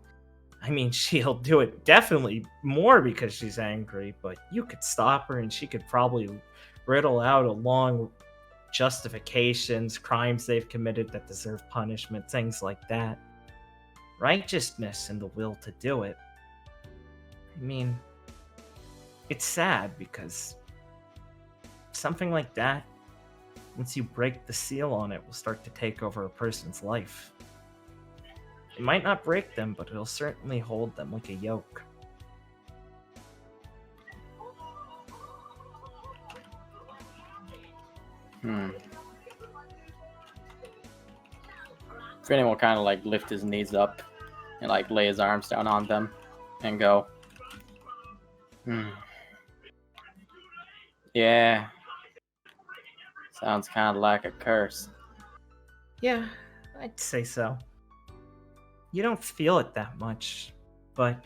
I mean, she'll do it definitely more because she's angry, but you could stop her and she could probably riddle out a long justifications, crimes they've committed that deserve punishment, things like that. Righteousness and the will to do it. I mean, it's sad because something like that, once you break the seal on it, will start to take over a person's life. It might not break them, but it'll certainly hold them like a yoke. Freddy will kind of like lift his knees up and like lay his arms down on them and go, Yeah. Sounds kind of like a curse. Yeah, I'd say so. You don't feel it that much, but...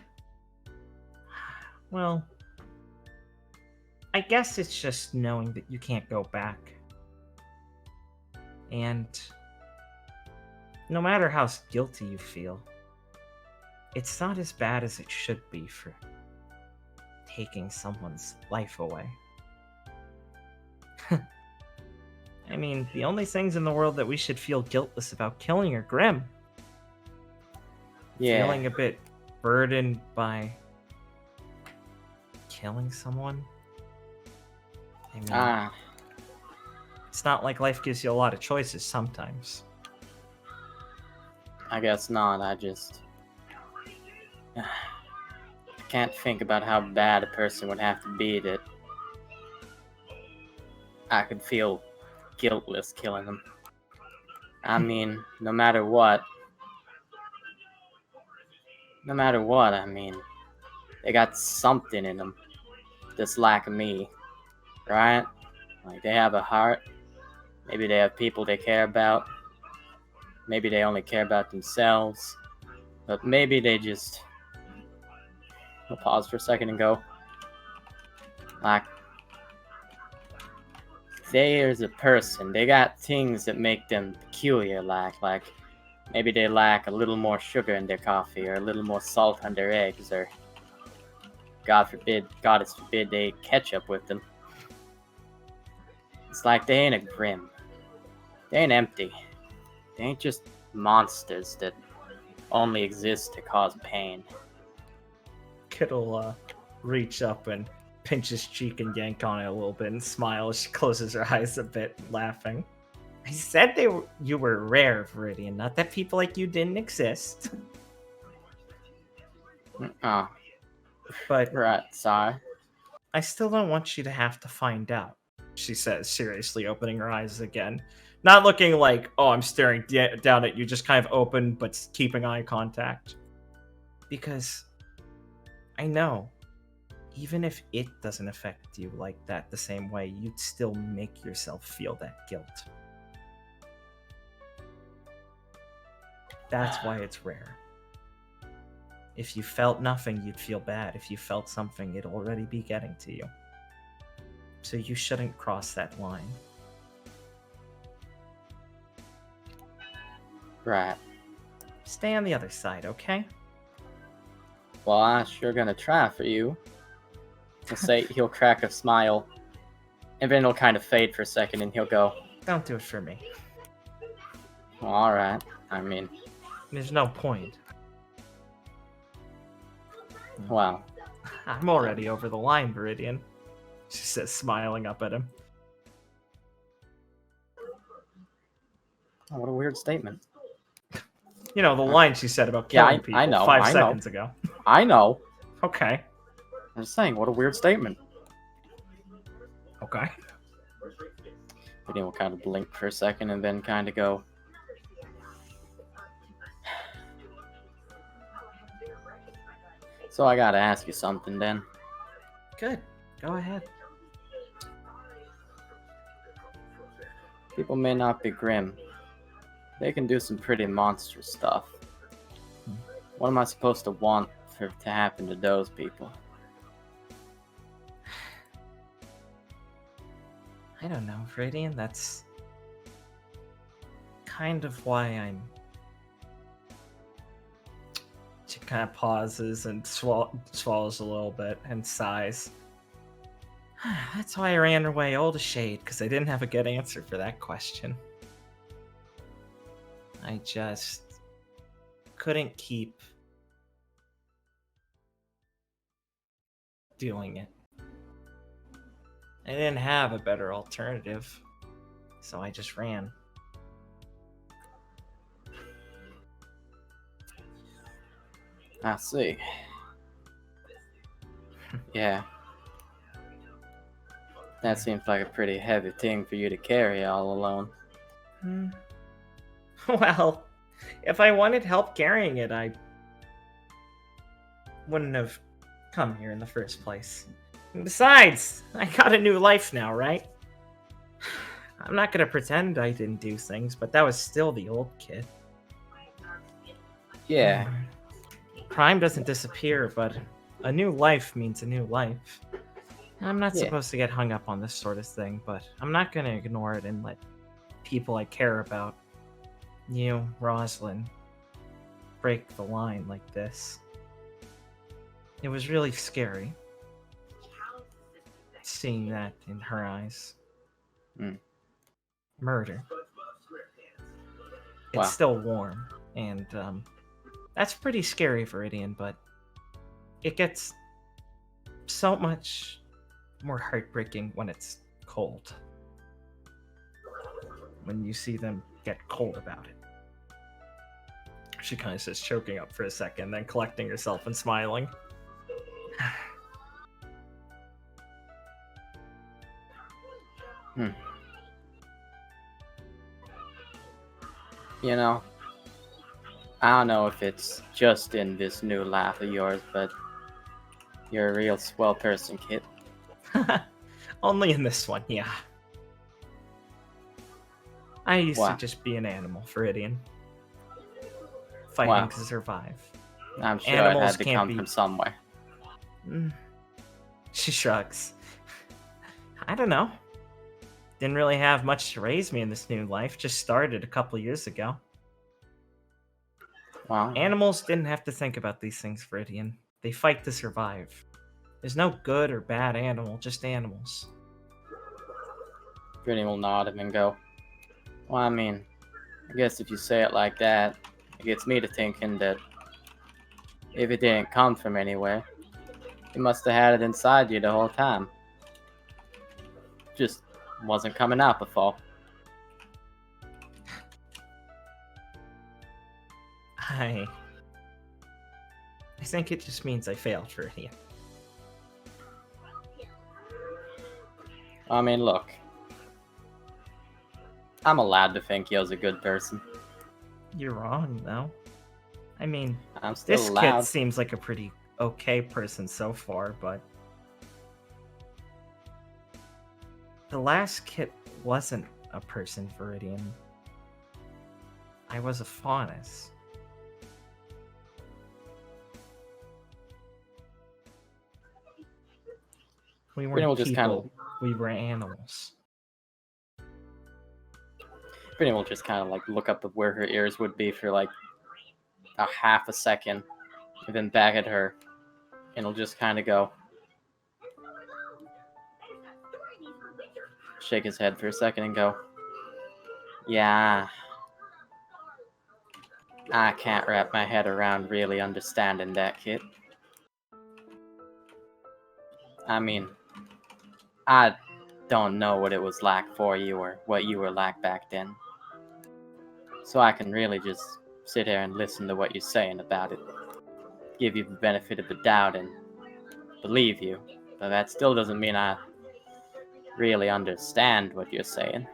well... I guess it's just knowing that you can't go back. And... no matter how guilty you feel, it's not as bad as it should be for taking someone's life away. I mean, the only things in the world that we should feel guiltless about killing are grim. Yeah. Feeling a bit burdened by killing someone. I mean, it's not like life gives you a lot of choices sometimes. I guess not. I just can't think about how bad a person would have to be that I could feel guiltless killing them. I mean, no matter what, I mean, they got something in them that's like me, right? Like, they have a heart. Maybe they have people they care about. Maybe they only care about themselves. But maybe they just... I'll pause for a second and go, like, there's a person. They got things that make them peculiar, like maybe they lack a little more sugar in their coffee, or a little more salt on their eggs, or God forbid, goddess forbid, they eat ketchup with them. It's like they ain't a grim. They ain't empty. They ain't just monsters that only exist to cause pain. Kid'll reach up and pinch his cheek and yank on it a little bit and smile as she closes her eyes a bit, laughing. I said you were rare, Viridian, not that people like you didn't exist. Oh, But right, sorry. I still don't want you to have to find out, she says, seriously opening her eyes again. Not looking like, oh, I'm staring down at you, just kind of open, but keeping eye contact. Because I know, even if it doesn't affect you like that the same way, you'd still make yourself feel that guilt. That's why it's rare. If you felt nothing, you'd feel bad. If you felt something, it'd already be getting to you. So you shouldn't cross that line. Right. Stay on the other side, okay? Well, I'm sure gonna try for you. He'll say, he'll crack a smile, and then it'll kind of fade for a second, and he'll go, Don't do it for me. well, alright. I mean, There's no point. well, I'm already over the line, Viridian, she says, smiling up at him. oh, what a weird statement. You know, the line she said about Yeah, killing people I know, 5 I know. seconds ago. I know. Okay. I'm just saying, what a weird statement. Okay. Viridian will kind of blink for a second and then kind of go, so I gotta ask you something then. Good. Go ahead. People may not be grim. They can do some pretty monstrous stuff. What am I supposed to want for it to happen to those people? I don't know, Viridian. That's kind of why I'm. She kind of pauses and swallows a little bit and sighs. That's why I ran away all to Shade, because I didn't have a good answer for that question. I just couldn't keep doing it. I didn't have a better alternative, so I just ran. I see. Yeah. That seems like a pretty heavy thing for you to carry all alone. Well, if I wanted help carrying it, I wouldn't have come here in the first place. And besides, I got a new life now, right? I'm not gonna pretend I didn't do things, but that was still the old kid. Yeah. Crime doesn't disappear, but a new life means a new life. I'm not Yeah. supposed to get hung up on this sort of thing, but I'm not gonna ignore it and let people I care about, you, Rosalind, break the line like this. It was really scary seeing that in her eyes. Murder. It's Wow. still warm, and that's pretty scary, Viridian, but it gets so much more heartbreaking when it's cold. When you see them get cold about it. She kind of sits choking up for a second, then collecting herself and smiling. You know, I don't know if it's just in this new life of yours, but you're a real swell person, kid. Only in this one, yeah. I used Wow. to just be an animal, Viridian. Fighting Wow. to survive. I'm sure it Animals had to can't come be- from somewhere. She shrugs. I don't know. Didn't really have much to raise me in this new life. Just started a couple years ago. Wow. Animals didn't have to think about these things, Viridian. They fight to survive. There's no good or bad animal, just animals. Brittany will nod him and go, well, I mean, I guess if you say it like that, it gets me to thinking that if it didn't come from anywhere, you must have had it inside you the whole time. Just wasn't coming out before. I think it just means I failed, Viridian. I mean, look. I'm allowed to think you're a good person. You're wrong, though. I mean, I'm still this allowed. kid seems like a pretty okay person so far, but the last kid wasn't a person, Viridian. I was a faunus. We Brittany weren't will people, just kind of we were animals. Brittany will just kind of like look up at where her ears would be for like a half a second, and then back at her, and he'll just kind of go, shake his head for a second and go, yeah, I can't wrap my head around really understanding that, kid. I mean, I don't know what it was like for you or what you were like back then. So I can really just sit here and listen to what you're saying about it. Give you the benefit of the doubt and believe you. But that still doesn't mean I really understand what you're saying.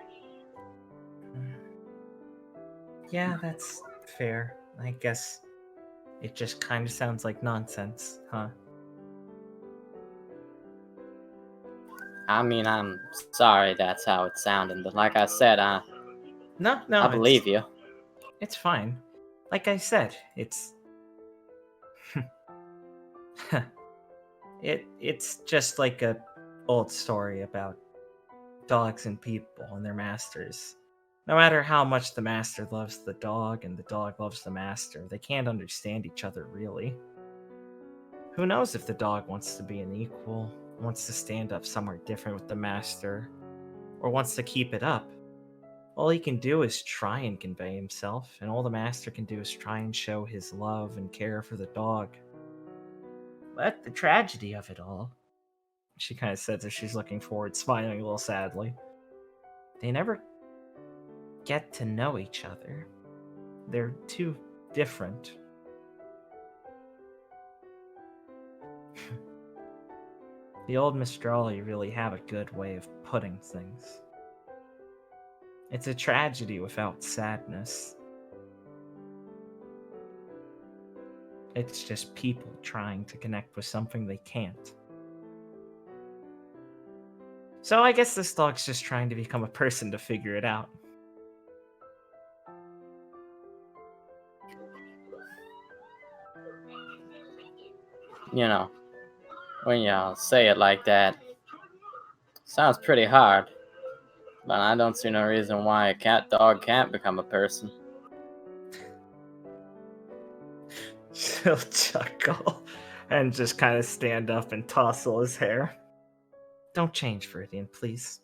Yeah, that's fair. I guess it just kind of sounds like nonsense, huh? I mean, I'm sorry that's how it sounded, but like I said, I No, believe you. It's fine. Like I said, it's it's just like a old story about dogs and people and their masters. No matter how much the master loves the dog and the dog loves the master, they can't understand each other really. Who knows if the dog wants to be an equal, wants to stand up somewhere different with the master, or wants to keep it up. All he can do is try and convey himself, and all the master can do is try and show his love and care for the dog. But the tragedy of it all, she kind of says as she's looking forward, smiling a little sadly, they never get to know each other. They're too different. The old Mistrali really have a good way of putting things. It's a tragedy without sadness. It's just people trying to connect with something they can't. So I guess this dog's just trying to become a person to figure it out. You know, when you say it like that, sounds pretty hard. But I don't see no reason why a cat dog can't become a person. She'll chuckle and just kind of stand up and tousle his hair. Don't change, Viridian, please.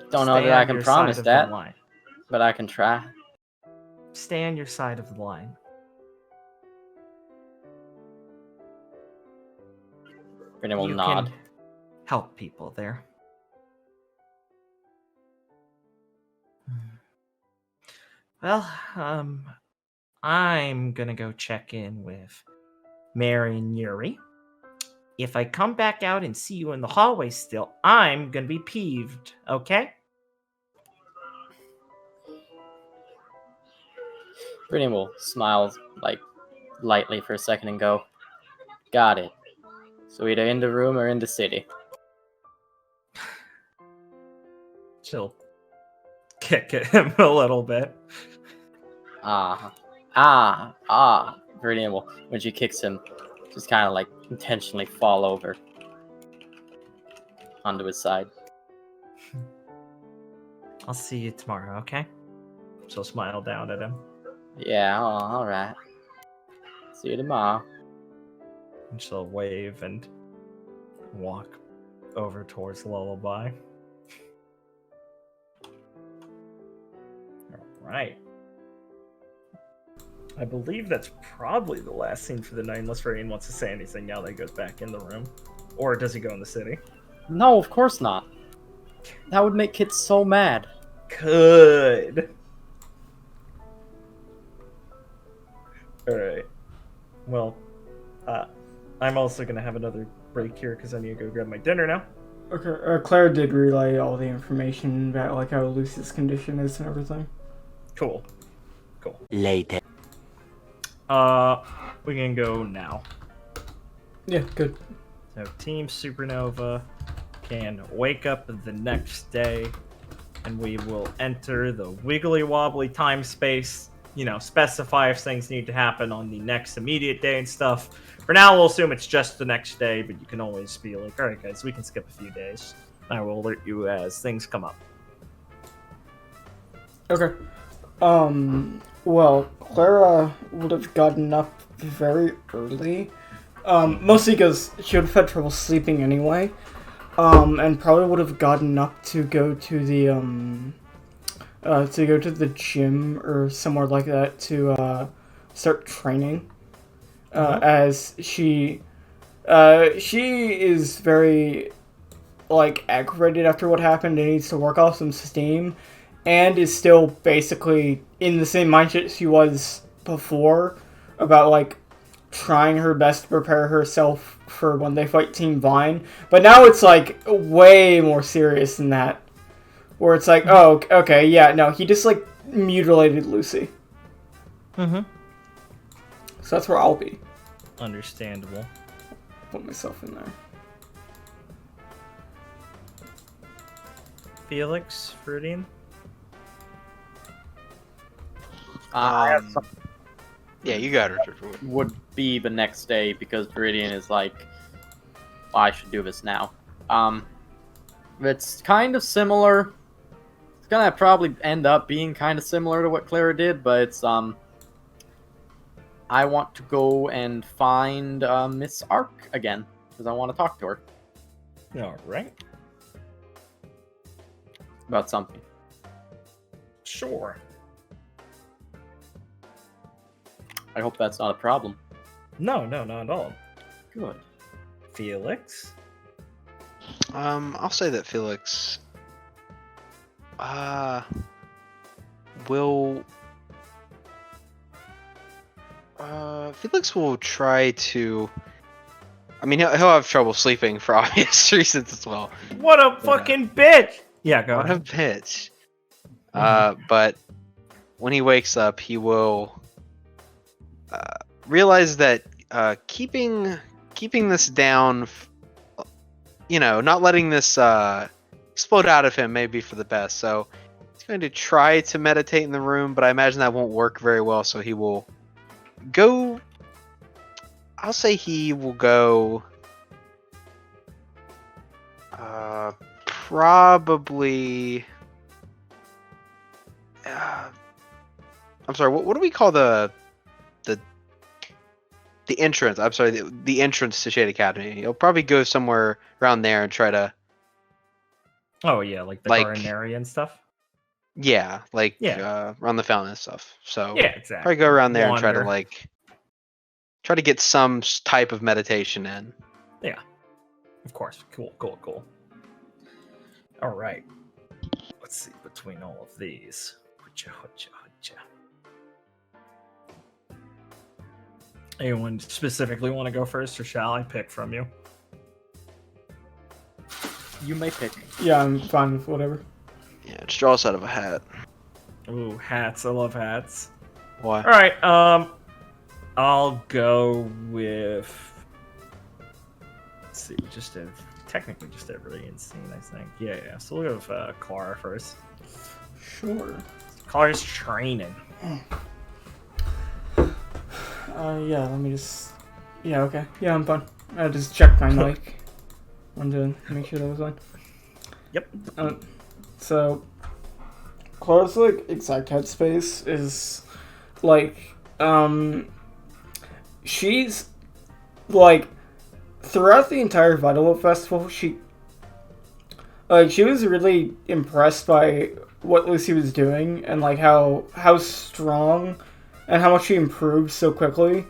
Don't know Stay that I on can your promise side of the that, line. but I can try. Stay on your side of the line. Brittany will You nod. can help people there. Well, I'm gonna go check in with Mary and Yuri. If I come back out and see you in the hallway still, I'm gonna be peeved, okay? Brittany will smile, like, lightly for a second and go, got it. So either in the room or in the city. She'll kick at him a little bit. Brittany will, when she kicks him, just kind of like intentionally fall over onto his side. I'll see you tomorrow, okay? She'll smile down at him. Yeah, alright. See you tomorrow. And she'll wave and walk over towards Lullaby. Alright. I believe that's probably the last scene for the night, unless Ryan wants to say anything now that he goes back in the room. Or does he go in the city? No, of course not. That would make kids so mad. Good. Alright. Well, I'm also going to have another break here because I need to go grab my dinner now. Okay, Claire did relay all the information about like how Lucy's condition is and everything. Cool. Later. We can go now. Yeah, good. So Team Supernova can wake up the next day, and we will enter the wiggly wobbly time space. You know, specify if things need to happen on the next immediate day and stuff. For now, we'll assume it's just the next day, but you can always be like, alright guys, we can skip a few days. I will alert you as things come up. Okay. Well, Clara would have gotten up very early. Mostly because she would have had trouble sleeping anyway. And probably would have gotten up to go to the gym or somewhere like that to start training. As she is very like aggravated after what happened and needs to work off some steam, and is still basically in the same mindset she was before about like trying her best to prepare herself for when they fight Team Vine. But now it's like way more serious than that. where it's like, oh, okay, yeah, no, he just like mutilated Lucy. Mm-hmm. So that's where I'll be. Understandable. Put myself in there. Felix, Fruitian? I have some Yeah, you got her. would be the next day because Viridian is like, oh, I should do this now. It's kind of similar. It's gonna probably end up being kind of similar to what Clara did, but it's I want to go and find Miss Ark again because I want to talk to her All right. about something. Sure. I hope that's not a problem. No, not at all. Good. Felix? I'll say that Felix will Felix will try to. I mean, he'll have trouble sleeping for obvious reasons as well. What a fucking bitch! Yeah, go What a ahead. bitch. But when he wakes up, he will realize that keeping this down, not letting this explode out of him may be for the best. So he's going to try to meditate in the room, but I imagine that won't work very well. So he will go. I'll say he will go. Probably. I'm sorry. What do we call the entrance? I'm sorry. The entrance to Shade Academy. He'll probably go somewhere around there and try to. Oh, yeah, like the garden area and stuff? Yeah, Yeah. around the fountain and stuff. So Yeah, exactly. probably go around there and Wander. try to get some type of meditation in. Yeah. Of course. Cool. All right. Let's see between all of these. Anyone specifically want to go first, or shall I pick from you? You may pick. Yeah, I'm fine with whatever. Yeah, just draw us out of a hat. Ooh, hats. I love hats. Why? All right. I'll go with. Let's see. We just did technically just did really insane. I think. Yeah. So we'll go with Clara first. Sure. Clara's training. Yeah, let me just... Yeah, okay. Yeah, I'm fine. I just checked my mic. Wanted to make sure that was fine. Yep. So, Clara's, exact headspace is, she's, throughout the entire Vytal Festival, she was really impressed by what Lucy was doing and, how strong and how much she improved so quickly.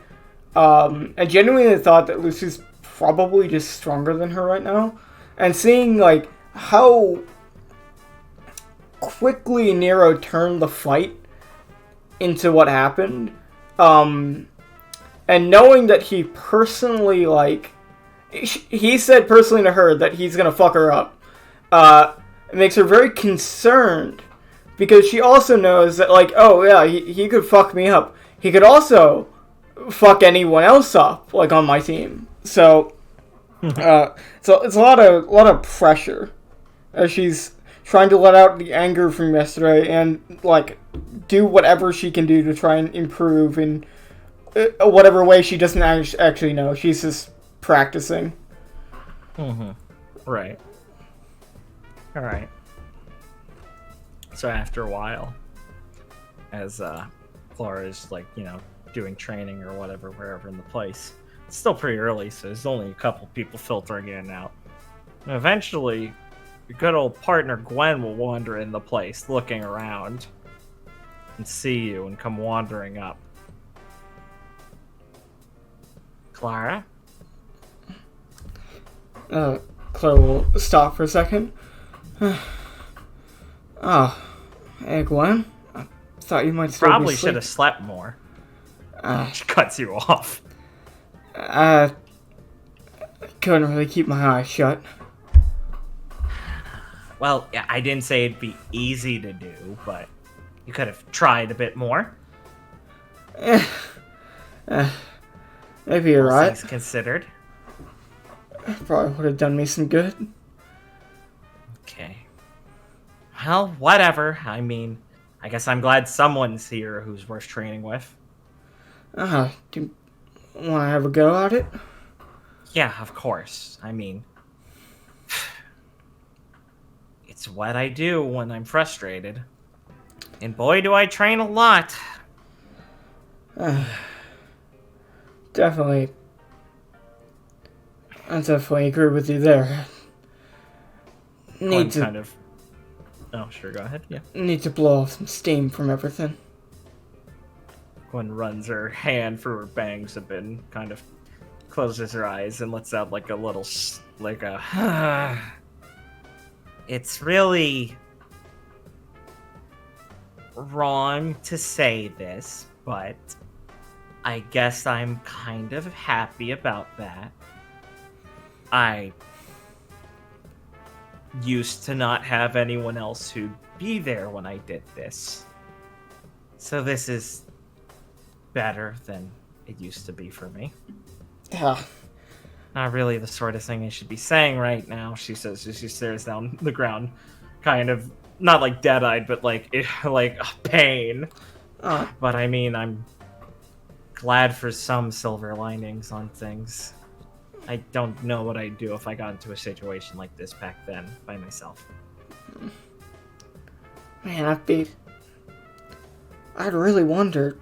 I genuinely thought that Lucy's probably just stronger than her right now. And seeing, how quickly Nero turned the fight into what happened, and knowing that he personally, he said personally to her that he's gonna fuck her up, it makes her very concerned. Because she also knows that, oh yeah, he could fuck me up. He could also fuck anyone else up, on my team. So, so it's a lot of pressure as she's trying to let out the anger from yesterday and do whatever she can do to try and improve in whatever way she doesn't actually know. She's just practicing. Mm-hmm. Right. All right. So after a while, as Clara is doing training or whatever, wherever in the place, it's still pretty early, so there's only a couple people filtering in and out. And eventually, your good old partner Gwen will wander in the place, looking around, and see you and come wandering up. Clara? Clara will stop for a second. Oh, hey Gwen. I thought you might still Probably be should have slept more. She cuts you off. Couldn't really keep my eyes shut. Well, yeah, I didn't say it'd be easy to do, but you could have tried a bit more. Maybe you're All right. things considered. Probably would have done me some good. Okay. Well, whatever. I mean, I guess I'm glad someone's here who's worth training with. Do you want to have a go at it? Yeah, of course. I mean, it's what I do when I'm frustrated. And boy, do I train a lot. Definitely. I definitely agree with you there. Need to kind of... Oh, sure, go ahead. Yeah. need to blow off some steam from everything. Gwen runs her hand through her bangs a bit and kind of closes her eyes and lets out like a little, like a... It's really wrong to say this, but I guess I'm kind of happy about that. I used to not have anyone else who'd be there when I did this. So this is better than it used to be for me. Yeah. Not really the sort of thing I should be saying right now, she says as she stares down the ground, kind of, not like dead-eyed, but like pain. But I mean, I'm glad for some silver linings on things. I don't know what I'd do if I got into a situation like this back then by myself. Man, I'd really wonder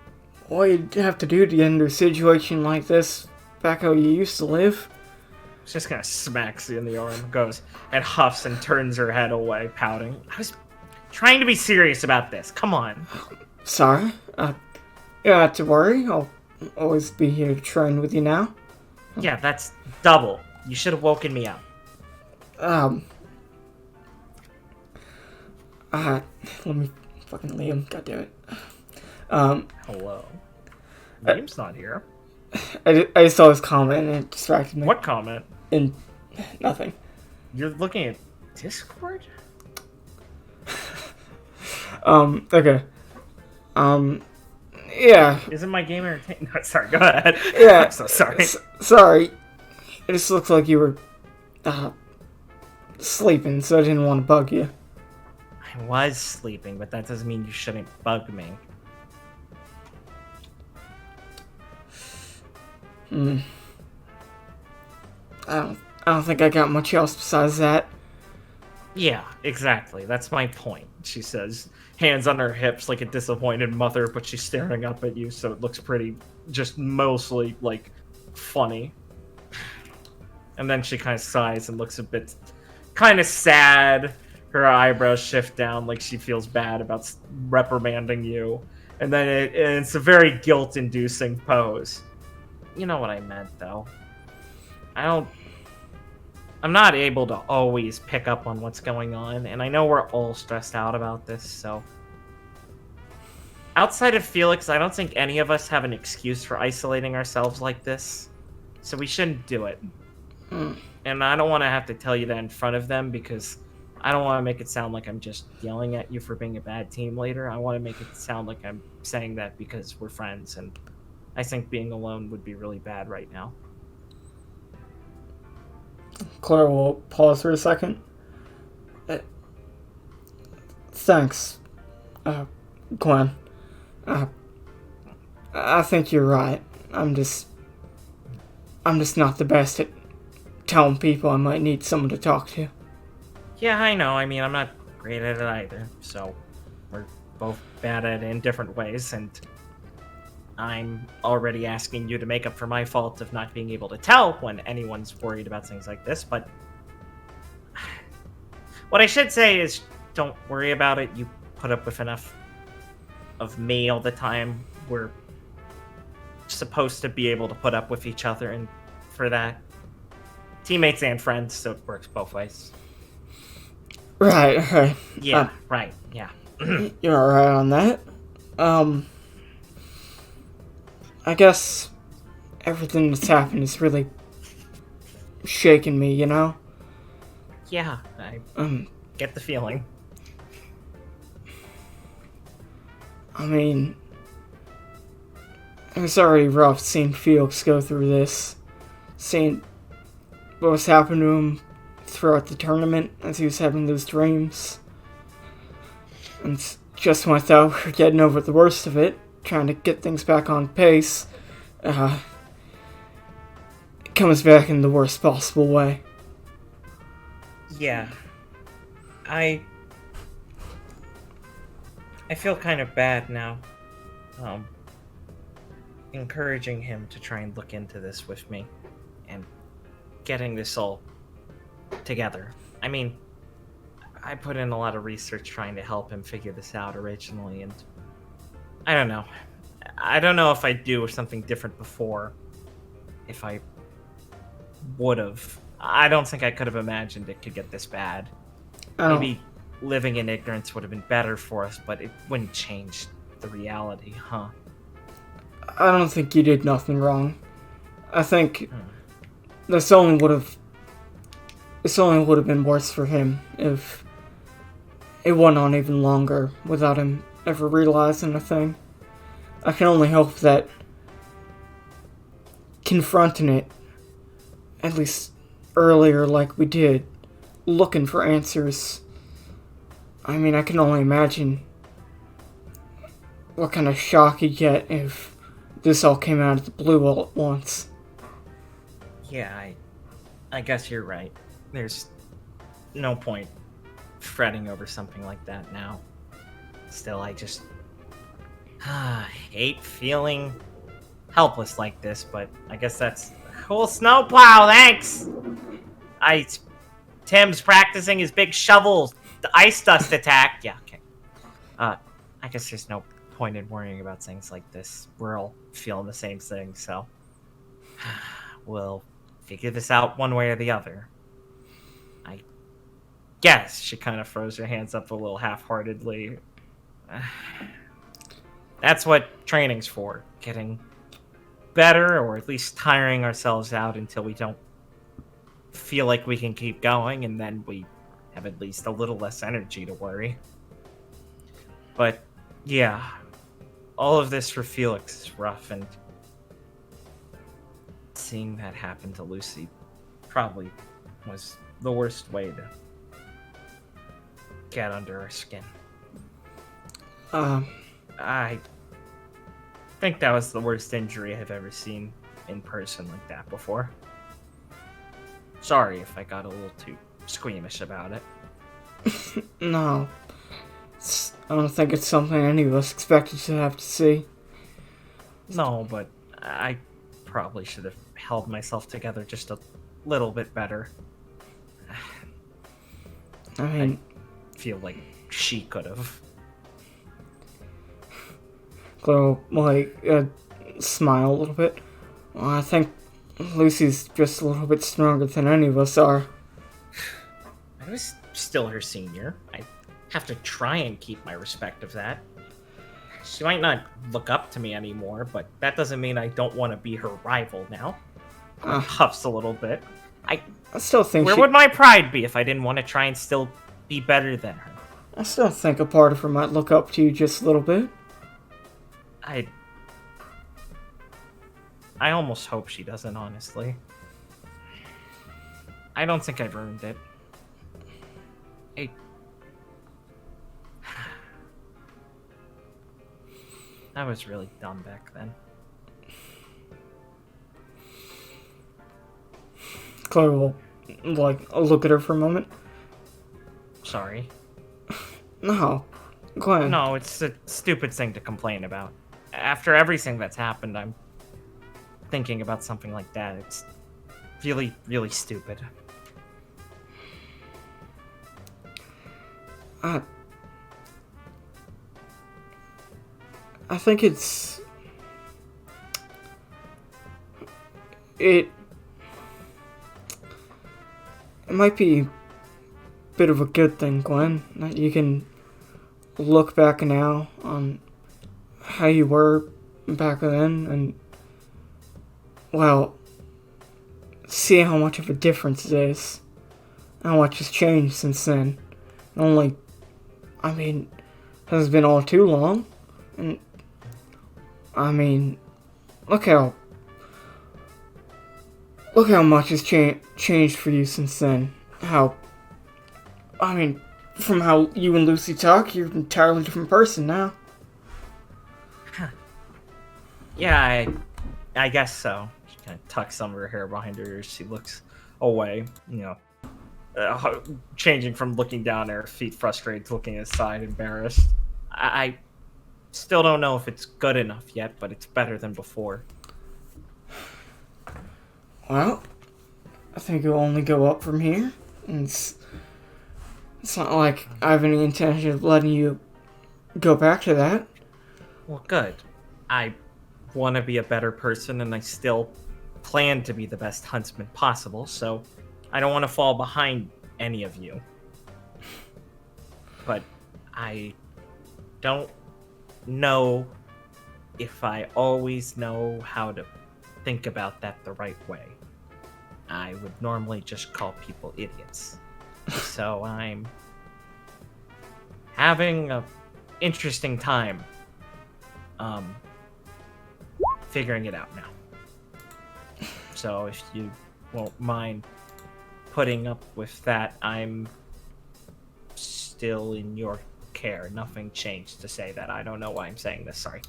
what you'd have to do to get into a situation like this back how you used to live. She just kind of smacks you in the arm, goes, and huffs and turns her head away, pouting. I was trying to be serious about this. Come on. Sorry. You don't have to worry. I'll always be here to train with you now. Yeah, that's double. You should have woken me up. Let me fucking Liam. God damn it. Hello. Liam's not here. I just saw his comment and it distracted me. What comment? And nothing. You're looking at Discord? Okay. Yeah. Isn't my game entertaining? No, sorry, go ahead. Yeah. I'm so sorry. Sorry. It just looked like you were, sleeping, so I didn't want to bug you. I was sleeping, but that doesn't mean you shouldn't bug me. I don't think I got much else besides that. Yeah, exactly. That's my point, she says. Hands on her hips like a disappointed mother, but she's staring up at you, so it looks pretty, just mostly, like, funny. And then she kind of sighs and looks a bit kind of sad. Her eyebrows shift down like she feels bad about reprimanding you. And then it's a very guilt-inducing pose. You know what I meant, though. I'm not able to always pick up on what's going on, and I know we're all stressed out about this, so... Outside of Felix, I don't think any of us have an excuse for isolating ourselves like this, so we shouldn't do it. And I don't want to have to tell you that in front of them, because I don't want to make it sound like I'm just yelling at you for being a bad team leader. I want to make it sound like I'm saying that because we're friends, and I think being alone would be really bad right now. Claire will pause for a second. Thanks, Gwen. I think you're right. I'm just not the best at telling people I might need someone to talk to. Yeah, I know. I mean, I'm not great at it either, so we're both bad at it in different ways, and I'm already asking you to make up for my fault of not being able to tell when anyone's worried about things like this, but what I should say is don't worry about it. You put up with enough of me all the time. We're supposed to be able to put up with each other, and for that, teammates and friends, so it works both ways. Right. Yeah, right, yeah. You're alright on that. I guess everything that's happened is really shaking me, you know? Yeah, get the feeling. I mean, it was already rough seeing Felix go through this. Seeing what was happening to him throughout the tournament as he was having those dreams. And just when I thought we were getting over the worst of it, trying to get things back on pace, it comes back in the worst possible way. Yeah. I feel kind of bad now. Encouraging him to try and look into this with me and getting this all together. I mean, I put in a lot of research trying to help him figure this out originally, and I don't know. I don't know if I'd do something different before. If I would have. I don't think I could have imagined it could get this bad. Maybe living in ignorance would have been better for us, but it wouldn't change the reality, huh? I don't think you did nothing wrong. I think this only would have been worse for him if it went on even longer without him ever realizing a thing. I can only hope that confronting it, at least earlier like we did, looking for answers. I mean, I can only imagine what kind of shock he'd get if this all came out of the blue all at once. Yeah, I guess you're right. There's no point fretting over something like that now. Still, I just hate feeling helpless like this, but I guess that's cool. Snowplow, thanks! Tim's practicing his big shovel ice dust attack. Yeah, okay. I guess there's no point in worrying about things like this. We're all feeling the same thing, so we'll figure this out one way or the other. I guess. She kind of throws her hands up a little half-heartedly. That's what training's for. Getting better, or at least tiring ourselves out until we don't feel like we can keep going, and then we have at least a little less energy to worry. But yeah, all of this for Felix is rough, and seeing that happen to Lucy probably was the worst way to get under her skin. I think that was the worst injury I've ever seen in person like that before. Sorry if I got a little too squeamish about it. No. I don't think it's something any of us expected to have to see. No, but I probably should have held myself together just a little bit better. I mean, I feel like she could have. Glow, smile a little bit. Well, I think Lucy's just a little bit stronger than any of us are. I was still her senior. I have to try and keep my respect of that. She might not look up to me anymore, but that doesn't mean I don't want to be her rival now. Huffs a little bit. I still think Where would my pride be if I didn't want to try and still be better than her? I still think a part of her might look up to you just a little bit. I almost hope she doesn't, honestly. I don't think I've earned it. I was really dumb back then. Chloe will, look at her for a moment. Sorry. No, Glenn. No, it's a stupid thing to complain about. After everything that's happened, I'm thinking about something like that. It's really, really stupid. I think it might be a bit of a good thing, Glenn, that you can look back now on how you were back then and, well, see how much of a difference it is, how much has changed since then. Only, I mean, hasn't been all too long. And, I mean, look how much has changed for you since then. From how you and Lucy talk, you're an entirely different person now. Yeah, I guess so. She kind of tucks some of her hair behind her as she looks away, changing from looking down at her feet frustrated to looking aside embarrassed. I still don't know if it's good enough yet, but it's better than before. Well, I think it'll only go up from here. It's not like I have any intention of letting you go back to that. Well, good. I want to be a better person, and I still plan to be the best huntsman possible, so I don't want to fall behind any of you. But I don't know if I always know how to think about that the right way. I would normally just call people idiots. So I'm having a interesting time figuring it out now. So if you won't mind putting up with that, I'm still in your care. Nothing changed to say that. I don't know why I'm saying this. Sorry.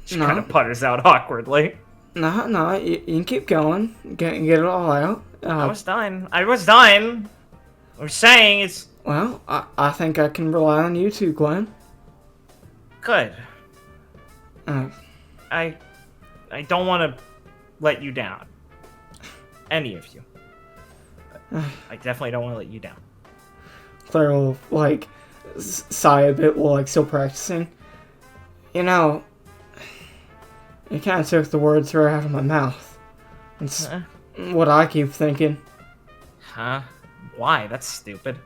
She kind of putters out awkwardly. No, you can keep going. Get it all out. I was done. I was saying it's... Well, I think I can rely on you too, Glenn. Good. Uh, I don't want to let you down. Any of you. I definitely don't want to let you down. Claire will, sigh a bit while, still practicing. You know, you kind of took the words right out of my mouth. It's what I keep thinking. Huh? Why? That's stupid.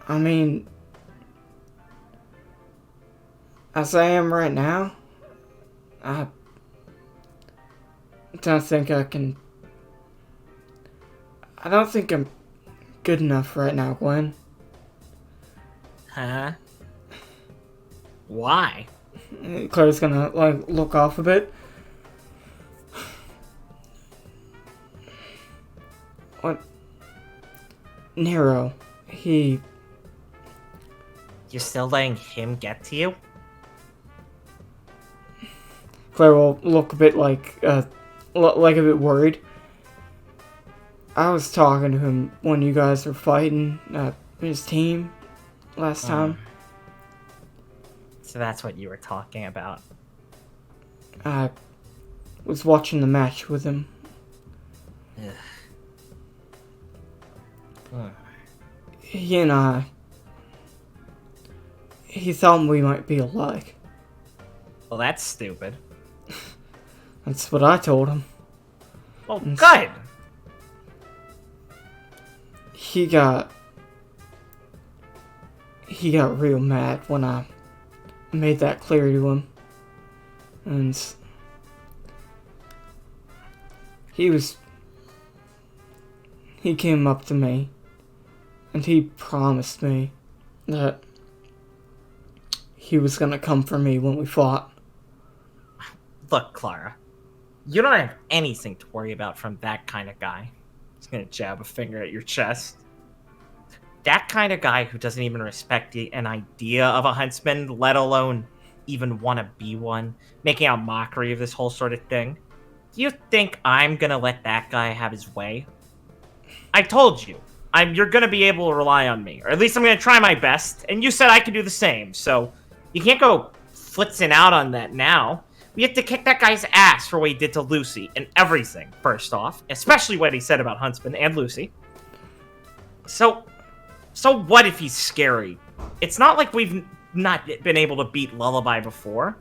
I mean, as I am right now, I don't think I can... I don't think I'm good enough right now, Glenn. Huh? Why? Claire's gonna, look off a bit. What? Nero, he... You're still letting him get to you? Claire will look a bit a bit worried. I was talking to him when you guys were fighting his team last time. So that's what you were talking about. I was watching the match with him. He and I... He thought we might be alike. Well, that's stupid. That's what I told him. Well, good! He got real mad when I made that clear to him. And he came up to me and he promised me that he was gonna come for me when we fought. Look, Clara, you don't have anything to worry about from that kind of guy. He's gonna jab a finger at your chest. That kind of guy who doesn't even respect an idea of a huntsman, let alone even want to be one, making a mockery of this whole sort of thing. Do you think I'm gonna let that guy have his way? I told you, you're gonna be able to rely on me, or at least I'm gonna try my best, and you said I could do the same, so you can't go flitzing out on that now. We have to kick that guy's ass for what he did to Lucy and everything, first off, especially what he said about Huntsman and Lucy. So what if he's scary? It's not like we've not been able to beat Lullaby before.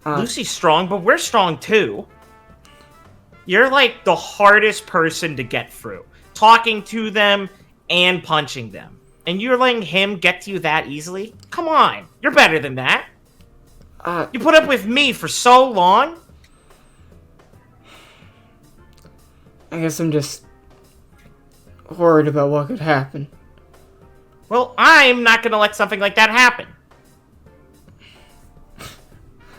Lucy's strong, but we're strong too. You're like the hardest person to get through. Talking to them and punching them. And you're letting him get to you that easily? Come on, you're better than that. You put up with me for so long? I guess I'm just worried about what could happen. Well, I'm not gonna let something like that happen.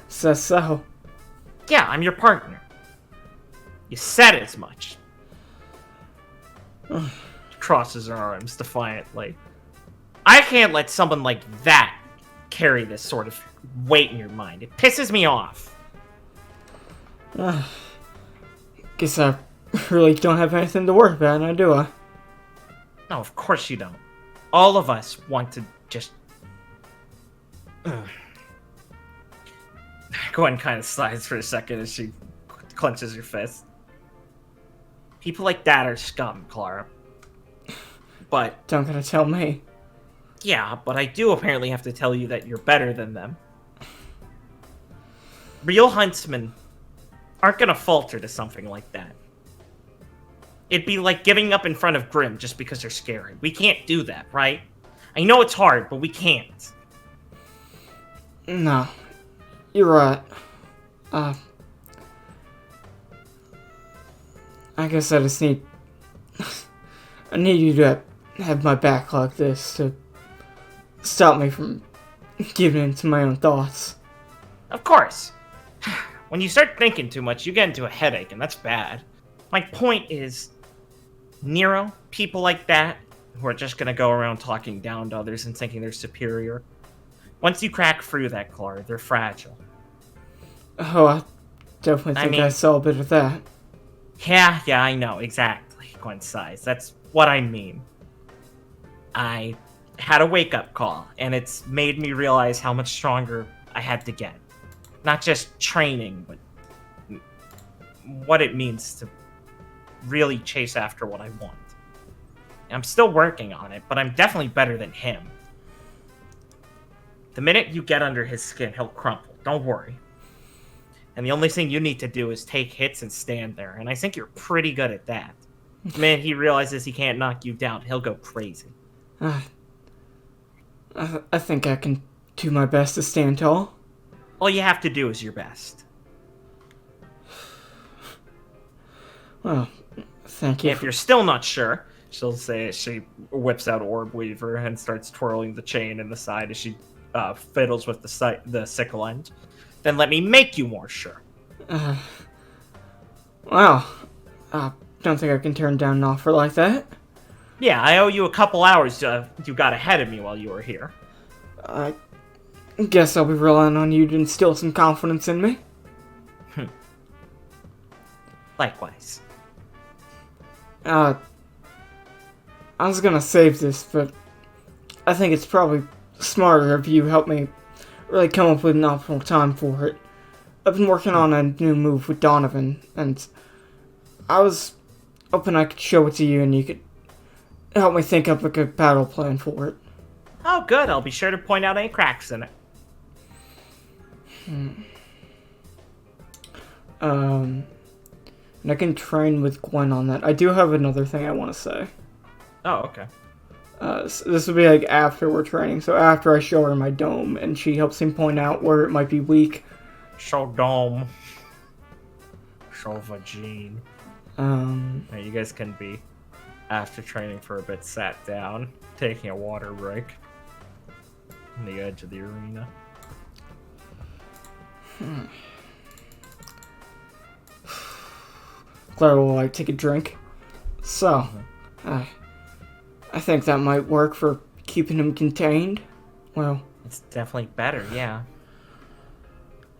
So. Yeah, I'm your partner. You said as much. Crosses her arms defiantly. I can't let someone like that carry this sort of weight in your mind. It pisses me off. Guess I really don't have anything to worry about now, do I? No, of course you don't. All of us want to just... Gwen kind of sighs for a second as she clenches her fist. People like that are scum, Clara. But... Don't gotta tell me. Yeah, but I do apparently have to tell you that you're better than them. Real huntsmen aren't gonna falter to something like that. It'd be like giving up in front of Grim just because they're scary. We can't do that, right? I know it's hard, but we can't. No. You're right. I guess I just need... I need you to have my back like this to stop me from giving in to my own thoughts. Of course. When you start thinking too much, you get into a headache, and that's bad. My point is, Nero, people like that, who are just gonna go around talking down to others and thinking they're superior. Once you crack through that, Clara, they're fragile. Oh, I definitely think I saw a bit of that. Yeah, I know, exactly, Gwen sighs. That's what I mean. I had a wake-up call, and it's made me realize how much stronger I had to get. Not just training, but what it means to really chase after what I want. I'm still working on it, but I'm definitely better than him. The minute you get under his skin, he'll crumple. Don't worry. And the only thing you need to do is take hits and stand there, and I think you're pretty good at that. The minute he realizes he can't knock you down, he'll go crazy. I think I can do my best to stand tall. All you have to do is your best. Well, thank you. If you're still not sure, she'll say she whips out Orb Weaver and starts twirling the chain in the side as she fiddles with the sickle end. Then let me make you more sure. Well, don't think I can turn down an offer like that. Yeah, I owe you a couple hours. You got ahead of me while you were here. I guess I'll be relying on you to instill some confidence in me. Likewise. I was gonna save this, but I think it's probably smarter if you help me really come up with an optimal time for it. I've been working on a new move with Donovan, and I was hoping I could show it to you and you could help me think up a good battle plan for it. Oh, good. I'll be sure to point out any cracks in it. And I can train with Gwen on that. I do have another thing I want to say. Oh, okay. So this will be like after we're training. So after I show her my dome, and she helps me point out where it might be weak. Show dome. Show vagine. Now you guys can be, after training for a bit, sat down, taking a water break on the edge of the arena. Clara will like take a drink. So, I think that might work for keeping him contained. Well, it's definitely better, yeah.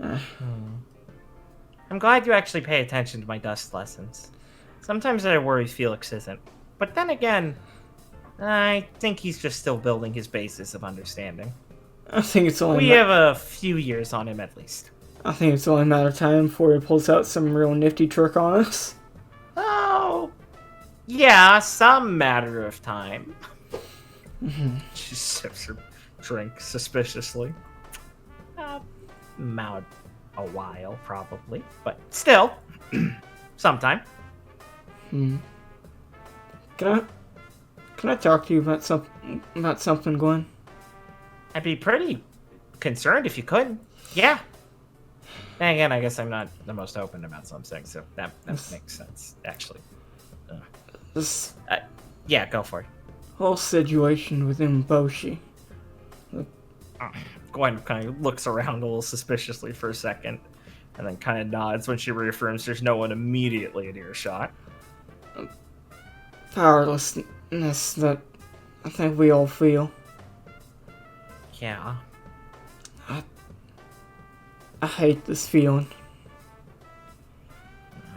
I'm glad you actually pay attention to my dust lessons. Sometimes I worry Felix isn't. But then again, I think he's just still building his basis of understanding. I think it's only... We have a few years on him at least. I think it's only a matter of time before he pulls out some real nifty trick on us. Oh, yeah, some matter of time. She sips her drink suspiciously. About a while, probably, but still, sometime. Can I talk to you about something, Gwen? I'd be pretty concerned if you couldn't. Yeah. And again, I guess I'm not the most open about something, so that makes sense, actually. This Yeah, go for it. whole situation with Umboshi. Gwen kind of looks around a little suspiciously for a second, and then kind of nods when she reaffirms there's no one immediately in earshot. Powerlessness that I think we all feel. Yeah. I hate this feeling.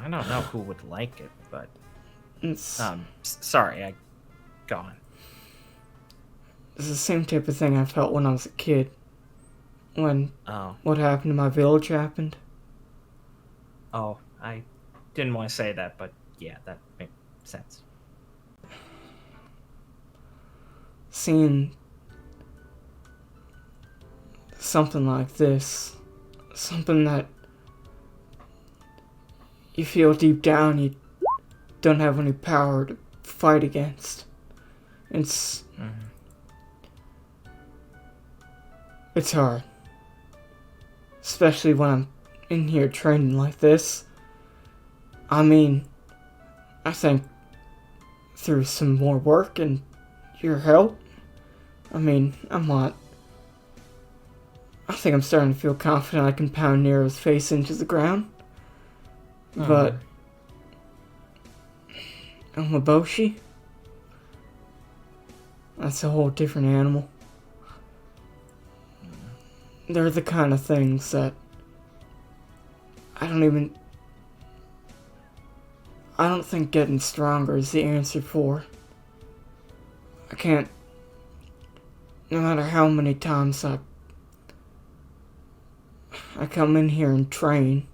I don't know who would like it, but It's sorry, go on. It's the same type of thing I felt when I was a kid. When Oh, what happened to my village happened. I didn't want to say that, but yeah, that makes sense. Seeing something like this, something that you feel deep down you don't have any power to fight against. It's hard. Especially when I'm in here training like this. I mean, I think through some more work and your help, I think I'm starting to feel confident I can pound Nero's face into the ground. But Umaboshi? That's a whole different animal. They're the kind of things that I don't think getting stronger is the answer for. I can't, no matter how many times I come in here and train,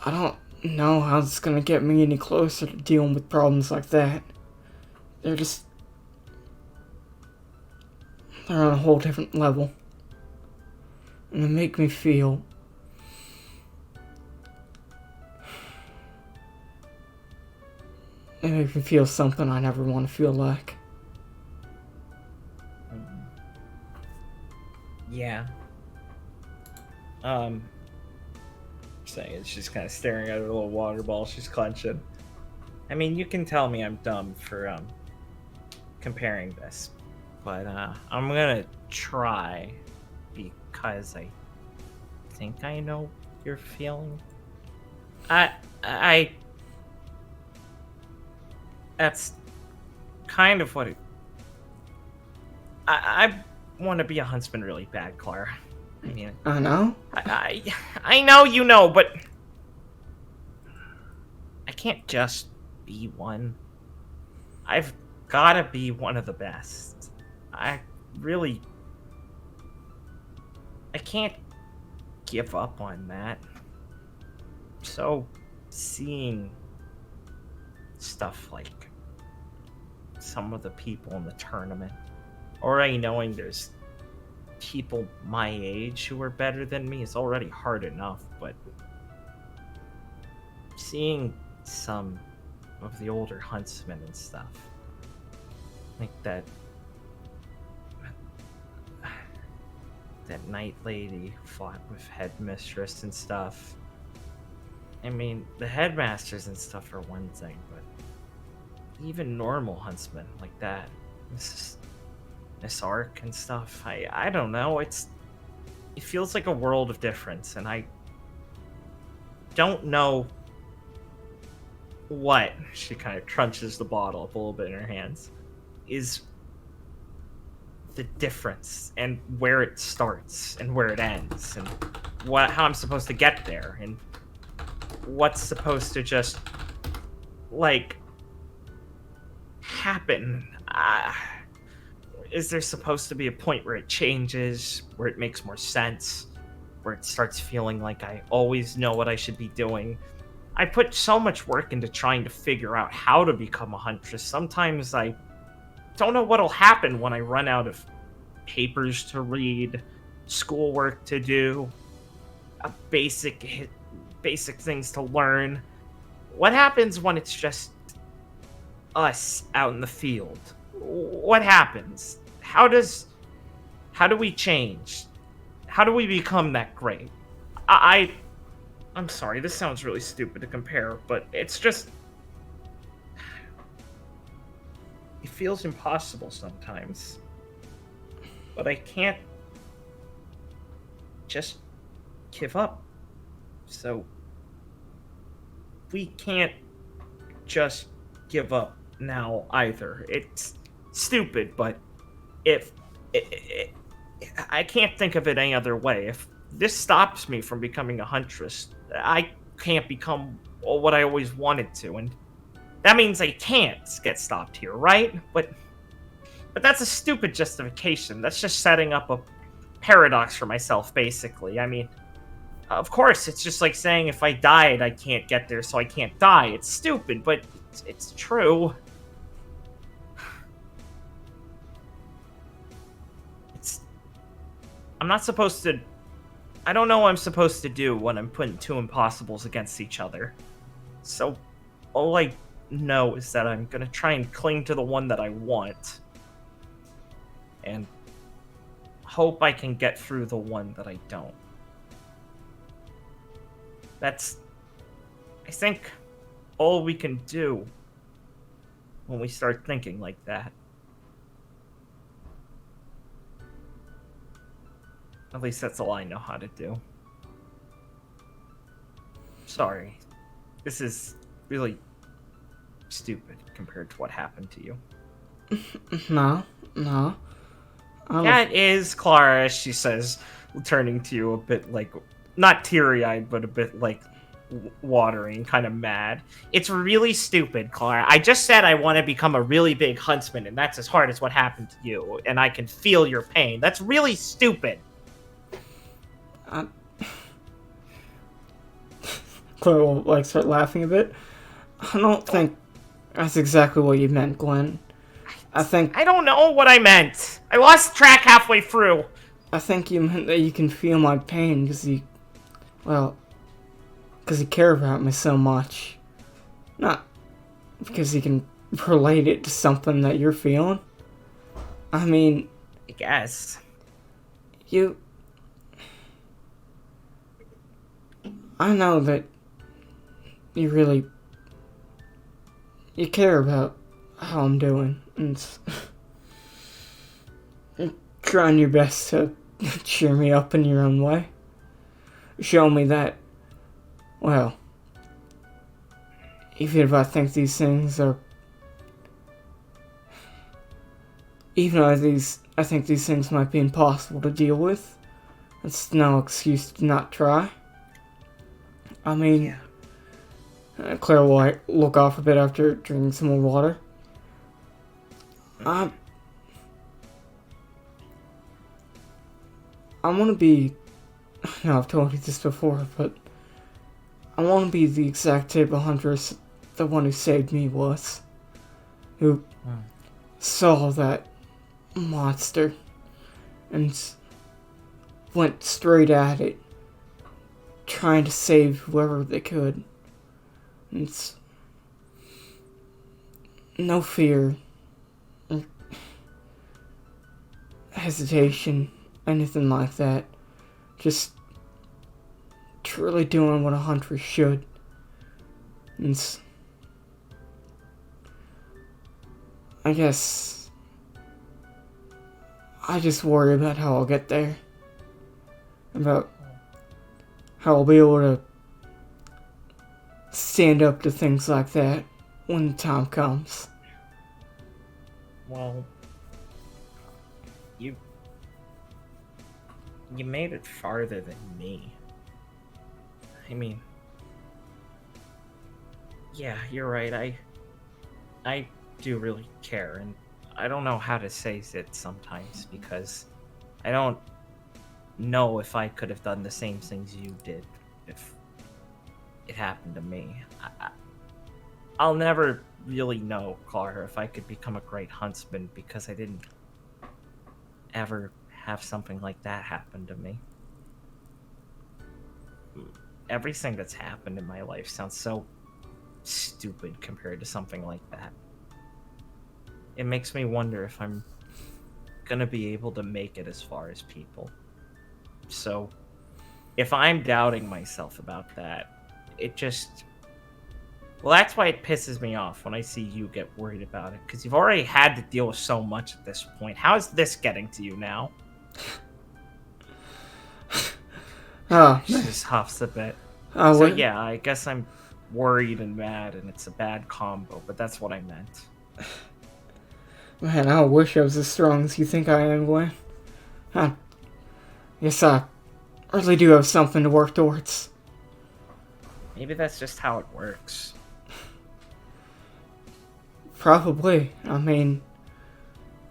I don't know how it's gonna get me any closer to dealing with problems like that. They're on a whole different level. And they make me feel something I never want to feel like. Yeah. Saying she's kind of staring at her little water ball she's clenching. I mean, you can tell me I'm dumb for comparing this, but I'm gonna try because I think I know you're feeling. That's kind of what it. I want to be a huntsman really bad, Clara. I mean, I know? I know you know, but I can't just be one. I've gotta be one of the best. I can't give up on that. So, seeing stuff like some of the people in the tournament, already knowing there's people my age who are better than me is already hard enough, but seeing some of the older huntsmen and stuff, like that night lady fought with headmistress and stuff. I mean, the headmasters and stuff are one thing, but even normal huntsmen like that, Miss Ark and stuff, I don't know, it feels like a world of difference, and I don't know what, she kind of crunches the bottle up a little bit in her hands, is the difference, and where it starts, and where it ends, and how I'm supposed to get there, and what's supposed to just, like, happen. Is there supposed to be a point where it changes, where it makes more sense, where it starts feeling like I always know what I should be doing? I put so much work into trying to figure out how to become a huntress. Sometimes I don't know what'll happen when I run out of papers to read, schoolwork to do, basic things to learn. What happens when it's just us out in the field? What happens? How do we change? How do we become that great? I'm sorry, this sounds really stupid to compare, but it's just feels impossible sometimes. But I can't just give up. So we can't just give up now either. It's stupid, but if I can't think of it any other way. If this stops me from becoming a huntress, I can't become what I always wanted to, and that means I can't get stopped here, right? But that's a stupid justification. That's just setting up a paradox for myself, basically. I mean, of course, it's just like saying if I died, I can't get there, so I can't die. It's stupid, but it's true. I'm not supposed to... I don't know what I'm supposed to do when I'm putting two impossibles against each other. So, all I know is that I'm gonna try and cling to the one that I want. And hope I can get through the one that I don't. That's, I think, all we can do when we start thinking like that. At least that's all I know how to do. Sorry. This is really stupid compared to what happened to you. No. Yeah, it is, Clara, she says, turning to you a bit like, not teary-eyed, but a bit like watering, kind of mad. It's really stupid, Clara. I just said I want to become a really big huntsman, and that's as hard as what happened to you, and I can feel your pain. That's really stupid. Claire will like start laughing a bit. I don't think that's exactly what you meant, Glenn. I don't know what I meant. I lost track halfway through. I think you meant that you can feel my pain because you care about me so much. Not because you can relate it to something that you're feeling. I mean... I guess. I know that you care about how I'm doing, and you're trying your best to cheer me up in your own way. Show me that, well, even if I think these things are... Even though I think these things might be impossible to deal with, it's no excuse to not try. I mean, Claire will look off a bit after drinking some more water. I want to be... I know I've told you this before, but I want to be the exact type of huntress the one who saved me was. Who saw that monster and went straight at it, trying to save whoever they could. It's no fear, hesitation, anything like that. Just truly doing what a hunter should. It's, I guess I just worry about how I'll get there. About how I'll be able to stand up to things like that when the time comes. Well, you made it farther than me. I mean, yeah, you're right. I do really care, and I don't know how to say it sometimes because I don't know if I could have done the same things you did if it happened to me. I'll never really know, Clara, if I could become a great huntsman because I didn't ever have something like that happen to me. Everything that's happened in my life sounds so stupid compared to something like that. It makes me wonder if I'm gonna be able to make it as far as people. So, if I'm doubting myself about that, it just Well, that's why it pisses me off when I see you get worried about it, because you've already had to deal with so much at this point. How is this getting to you now? Oh, She just huffs a bit. oh, So what- yeah, I guess I'm worried and mad, and it's a bad combo, but that's what I meant. Man, I wish I was as strong as you think I am, Gwen. I guess I really do have something to work towards. Maybe that's just how it works. Probably. I mean,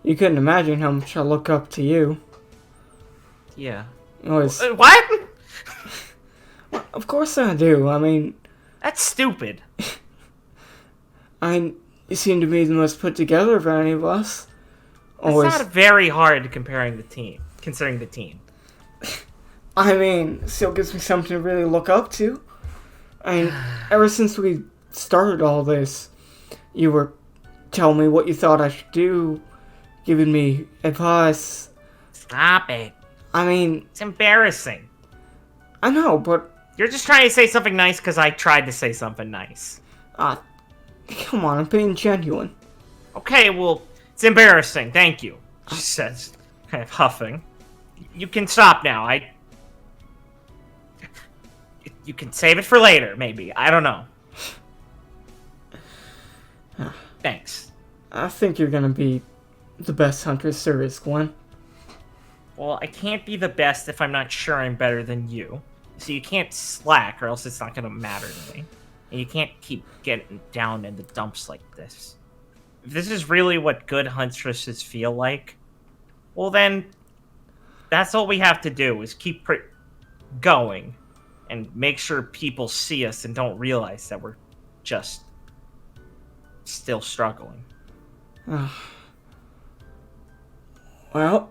you couldn't imagine how much I look up to you. Yeah. It was, What? of course I do. I mean, That's stupid. you seem to be the most put together of any of us. It's not very hard considering the team. I mean, still gives me something to really look up to. I mean, ever since we started all this, you were telling me what you thought I should do, giving me advice. Stop it. I mean, It's embarrassing. I know, but You're just trying to say something nice because I tried to say something nice. come on, I'm being genuine. Okay, well, it's embarrassing. Thank you, she says, kind of huffing. You can stop now. You can save it for later, maybe. I don't know. Thanks. I think you're gonna be the best huntress there is, Gwen. Well, I can't be the best if I'm not sure I'm better than you. So you can't slack, or else it's not gonna matter to me. And you can't keep getting down in the dumps like this. If this is really what good huntresses feel like, well then, that's all we have to do, is keep going. And make sure people see us and don't realize that we're just still struggling. Well,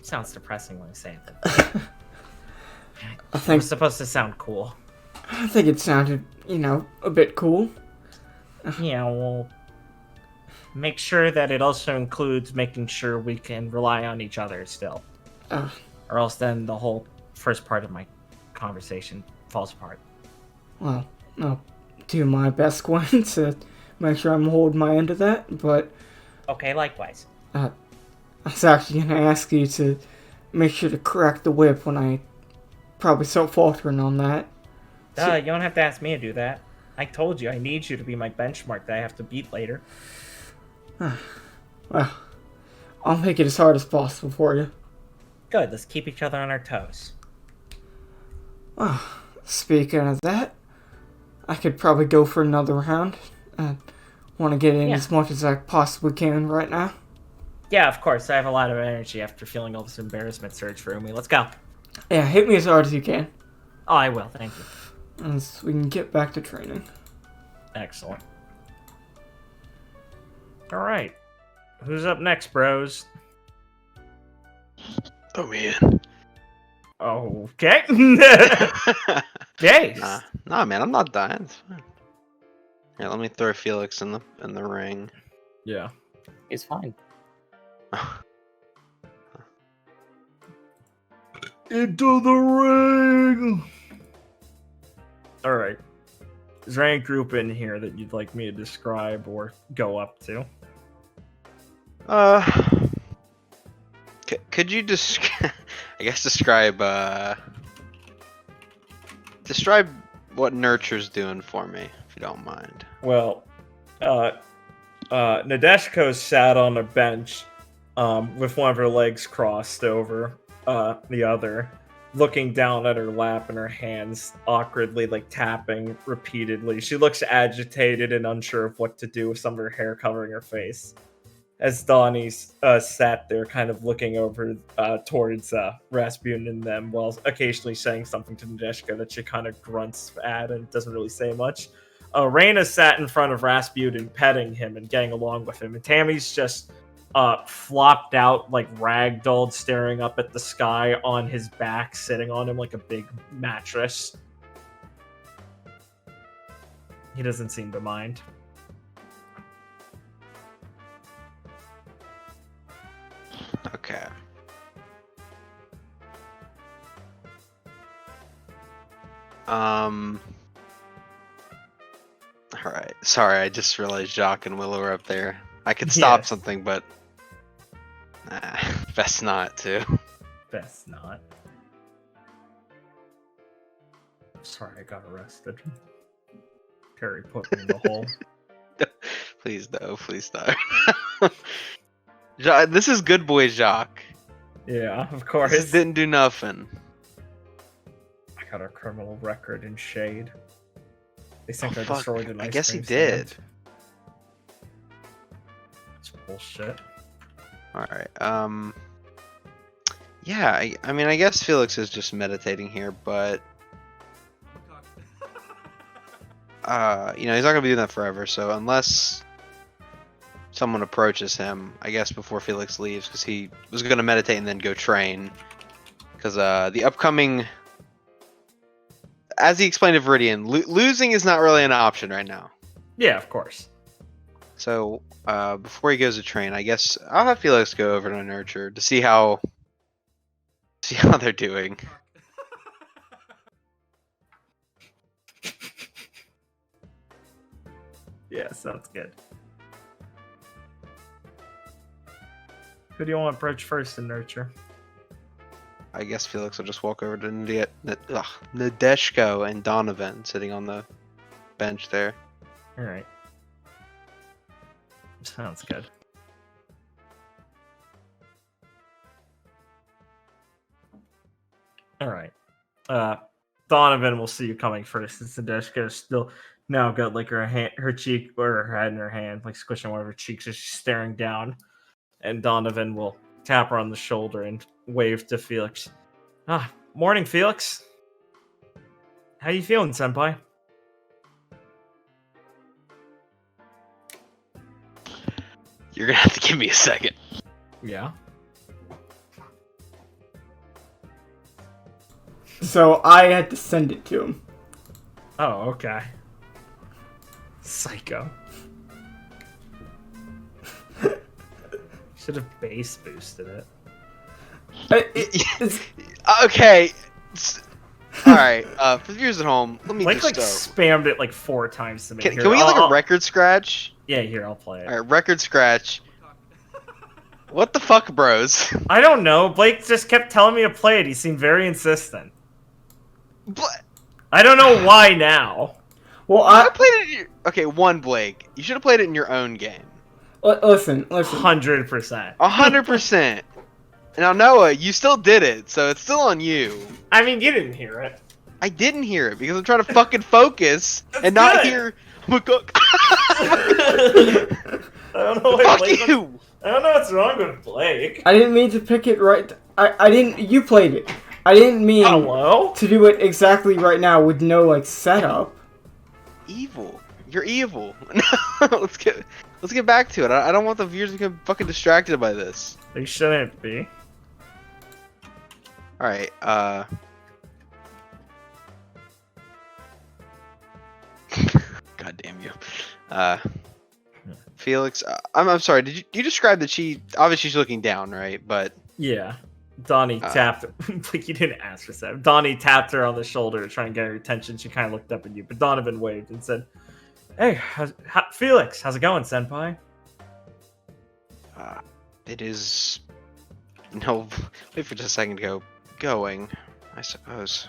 Sounds depressing when I say it. I It's think supposed to sound cool. it sounded, a bit cool. Yeah, well, make sure that it also includes making sure we can rely on each other still. Uh, Or else then the whole first part of my conversation falls apart. Well, I'll do my best, Gwen, to make sure I'm holding my end of that, but Okay, likewise. I was actually going to ask you to make sure to correct the whip when I probably start faltering on that. You don't have to ask me to do that. I told you, I need you to be my benchmark that I have to beat later. Well, I'll make it as hard as possible for you. Good, let's keep each other on our toes. Speaking of that, I could probably go for another round. I want to get in Yeah. as much as I possibly can right now. Yeah, of course, I have a lot of energy after feeling all this embarrassment surge through me. Let's go. Yeah, hit me as hard as you can, Oh, I will, thank you. and so we can get back to training. Excellent. Alright. Who's up next, bros? Oh man. Okay. Jace. Nah, man, I'm not dying. It's fine. Here, let me throw Felix in the ring. Yeah. He's fine. Into the ring! Alright. Is there any group in here that you'd like me to describe or go up to? Could you I guess describe what Nurture's doing for me, if you don't mind. Well, Nadeshko's sat on a bench with one of her legs crossed over the other, looking down at her lap and her hands awkwardly tapping repeatedly. She looks agitated and unsure of what to do with some of her hair covering her face. As Donnie's sat there kind of looking over towards Rasputin and them while occasionally saying something to Nadeshka that she kind of grunts at and doesn't really say much. Raina sat in front of Rasputin petting him and getting along with him, and Tammy's just flopped out ragdolled staring up at the sky on his back, sitting on him like a big mattress. He doesn't seem to mind. Okay. Alright. Sorry, I just realized Jacques and Willow are up there. I could stop Yes. something, but... Nah, best not to. Best not. Sorry, I got arrested. Terry put me in the hole. Please no, please no. This is good boy Jacques. Yeah, of course. This didn't do nothing. I got a criminal record in Shade. They think Oh, I fuck. destroyed an I ice guess he cream did. stand. It's bullshit. Alright, yeah, I mean, I guess Felix is just meditating here, but... you know, he's not gonna be doing that forever, so unless someone approaches him, I guess before Felix leaves, because he was gonna meditate and then go train. Because the upcoming... As he explained to Viridian, losing is not really an option right now. Yeah, of course. So, before he goes to train, I guess I'll have Felix go over to Nurture to see how they're doing. Yeah, sounds good. Who do you want to approach first in Nurture? I guess Felix will just walk over to Nadeshko and Donovan sitting on the bench there. Alright. Sounds good. Alright. Donovan will see you coming first, since Nadeshko's still now got like her cheek or her head in her hand, like squishing one of her cheeks as she's staring down. And Donovan will tap her on the shoulder and wave to Felix. Morning, Felix. How you feeling, senpai? You're gonna have to give me a second. Yeah. So I had to send it to him. Oh, okay. Psycho. Should have base boosted it. It's- Okay. Alright, for the viewers at home, let me Blake just... like spammed it like 4 times to me. can Here, we get like I'll- a record scratch? Yeah, here, I'll play it. Alright, record scratch. What the fuck, bros? I don't know. Blake just kept telling me to play it. He seemed very insistent. I don't know why now. well, I played it in your... Okay, Blake. You should have played it in your own game. Listen. 100%. 100%. Now, Noah, you still did it, so it's still on you. I mean, you didn't hear it. I didn't hear it because I'm trying to fucking focus and not good. hear... Oh my god. I don't know why Fuck Blake you! I don't know what's wrong with Blake. I didn't mean to pick it right. I didn't. You played it. I didn't mean Hello? to do it exactly right now with no like setup. Evil. You're evil. let's get back to it. I don't want the viewers to get fucking distracted by this. They shouldn't be. Alright, God damn you. Felix, I'm sorry, did you describe that she, obviously she's looking down, right? But, Yeah. Donnie tapped like you didn't ask for that. Donnie tapped her on the shoulder to try and get her attention. She kind of looked up at you, but Donovan waved and said, "Hey, Felix, how's it going, senpai?" it is, no, wait for just a second to go, going, I suppose.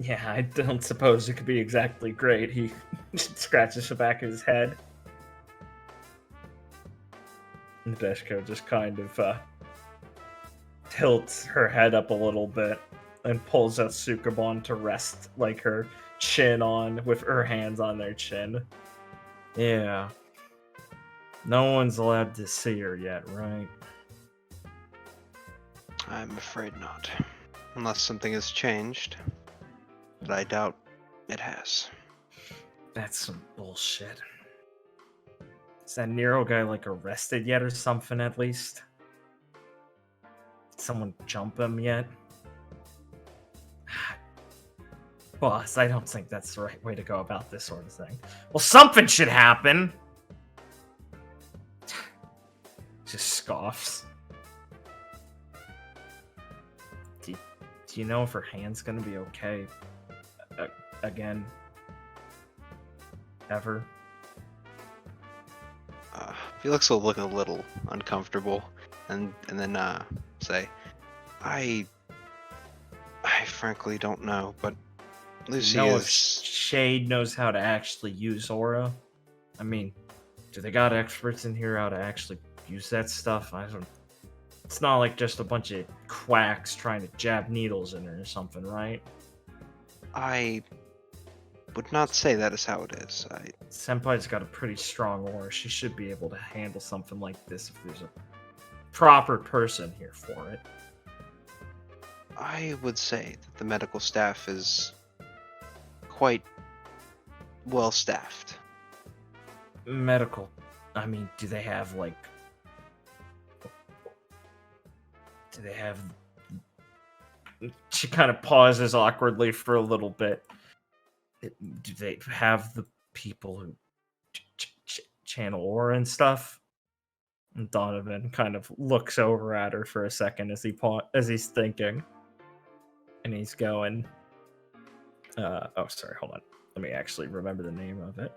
Yeah, I don't suppose it could be exactly great. He scratches the back of his head. Nadeshko just kind of tilts her head up a little bit and pulls out Sukerbon to rest like her chin on with her hands on their chin. Yeah. No one's allowed to see her yet, right? I'm afraid not. Unless something has changed. But I doubt it has. That's some bullshit. Is that Nero guy like arrested yet or something at least? Did someone jump him yet? Boss, I don't think that's the right way to go about this sort of thing. Well, something should happen! Just scoffs. Do you know if her hand's gonna be okay? Again? Ever? Felix will look a little uncomfortable, and then say, "I frankly don't know, but Lucy You know if is." Shade knows how to actually use aura? I mean, do they got experts in here how to actually use that stuff? I don't. It's not like just a bunch of quacks trying to jab needles in her or something, right? I would not say that is how it is. Senpai's got a pretty strong aura. She should be able to handle something like this if there's a proper person here for it. I would say that the medical staff is quite well staffed. Medical. I mean, do they have like? Do they have? She kind of pauses awkwardly for a little bit. Do they have the people who channel aura and stuff? And Donovan kind of looks over at her for a second as he's thinking, and he's going. Oh, sorry. Hold on. Let me actually remember the name of it.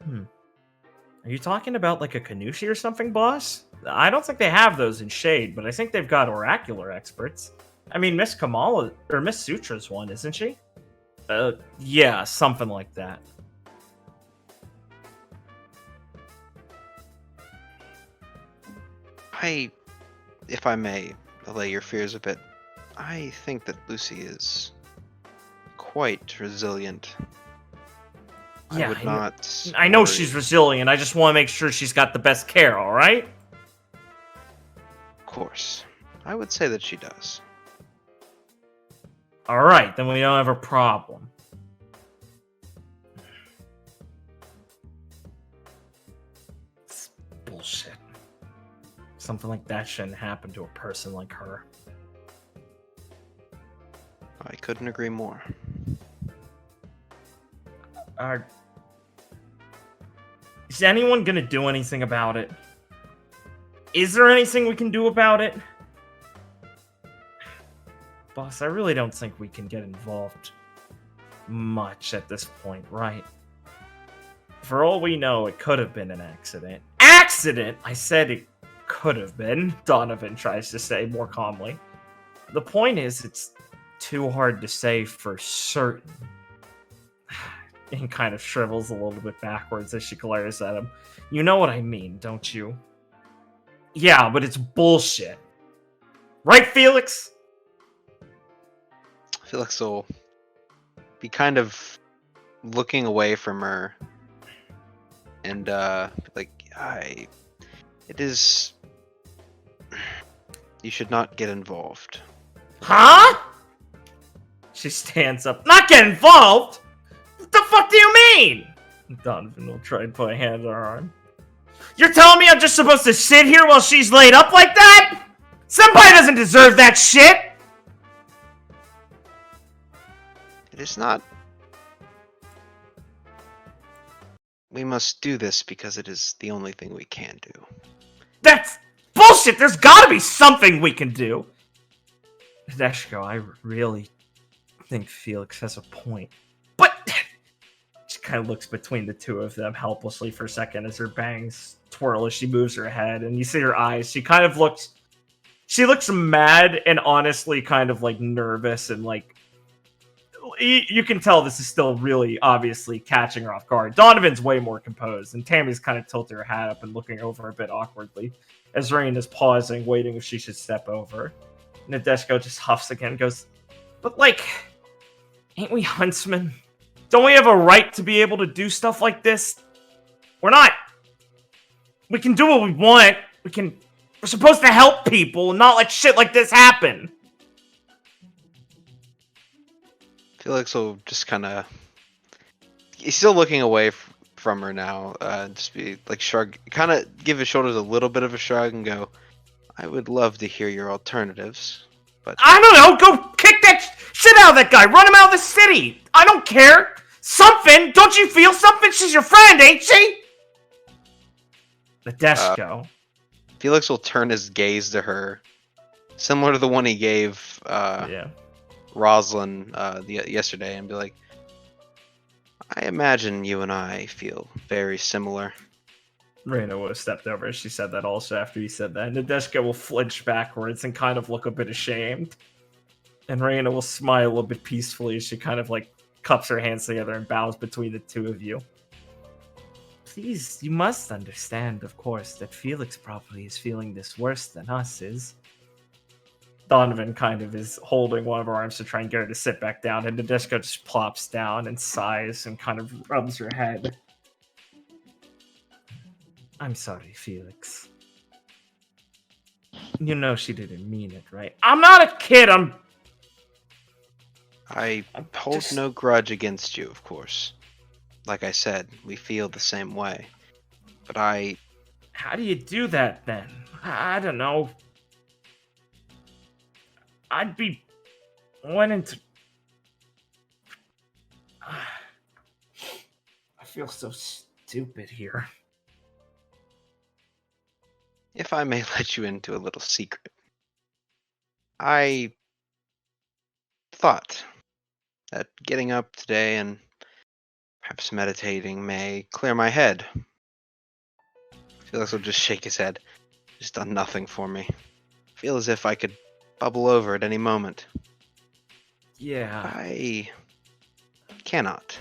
Are you talking about like a Kanushi or something, boss? I don't think they have those in Shade, but I think they've got oracular experts. I mean, Miss Kamala or Miss Sutra's one, isn't she? Yeah, something like that. If I may allay your fears a bit, I think that Lucy is quite resilient. Yeah, I would not. I know worry. she's resilient. I just want to make sure she's got the best care, all right? Of course. I would say that she does. All right, then we don't have a problem. It's bullshit. Something like that shouldn't happen to a person like her. I couldn't agree more. Is anyone gonna do anything about it? Is there anything we can do about it? Boss, I really don't think we can get involved much at this point, right? For all we know, it could have been an accident. Accident? I said it could have been, Donovan tries to say more calmly. The point is, it's too hard to say for certain. And kind of shrivels a little bit backwards as she glares at him. You know what I mean, don't you? Yeah, but it's bullshit. Right, Felix? Felix will be kind of looking away from her and like, it is, you should not get involved. Huh? She stands up. Not get involved? What the fuck do you mean? Donovan will try and put a hand on her arm. You're telling me I'm just supposed to sit here while she's laid up like that? Senpai doesn't deserve that shit! It is not. We must do this because it is the only thing we can do. That's bullshit! There's gotta be something we can do! Deshko, I really think Felix has a point. But she kind of looks between the two of them helplessly for a second as her bangs twirl as she moves her head, and you see her eyes. She kind of looks... She looks mad and honestly kind of like nervous and like... You can tell this is still really obviously catching her off guard. Donovan's way more composed, and Tammy's kind of tilting her hat up and looking over a bit awkwardly as Rain is pausing, waiting if she should step over. Nadeshko just huffs again and goes, but like, ain't we Huntsman? Don't we have a right to be able to do stuff like this? We're not. We can do what we want. We're supposed to help people and not let shit like this happen. Felix will just kind of... He's still looking away from her now. Just be like, shrug, kind of give his shoulders a little bit of a shrug and go, I would love to hear your alternatives, but... I don't know, go kick that shit out of that guy! Run him out of the city! I don't care! Something! Don't you feel something? She's your friend, ain't she? Nadeshko. Felix will turn his gaze to her, similar to the one he gave Yeah. Rosalind yesterday, and be like, I imagine you and I feel very similar. Reina would have stepped over as she said that also after he said that. And Nadeshka will flinch backwards and kind of look a bit ashamed. And Reina will smile a bit peacefully as she kind of like cups her hands together and bows between the two of you. Please, you must understand, of course, that Felix probably is feeling this worse than us is. Donovan kind of is holding one of her arms to try and get her to sit back down, and Nadeshka just plops down and sighs and kind of rubs her head. I'm sorry, Felix. You know she didn't mean it, right? I'm not a kid, I I'm hold just- no grudge against you, of course. Like I said, we feel the same way. But How do you do that, then? I don't know. I'd be wanting to... I feel so stupid here. if I may let you into a little secret, I thought that getting up today and perhaps meditating may clear my head. Felix will just shake his head. It's done nothing for me. Feel as if I could bubble over at any moment. Yeah. I cannot.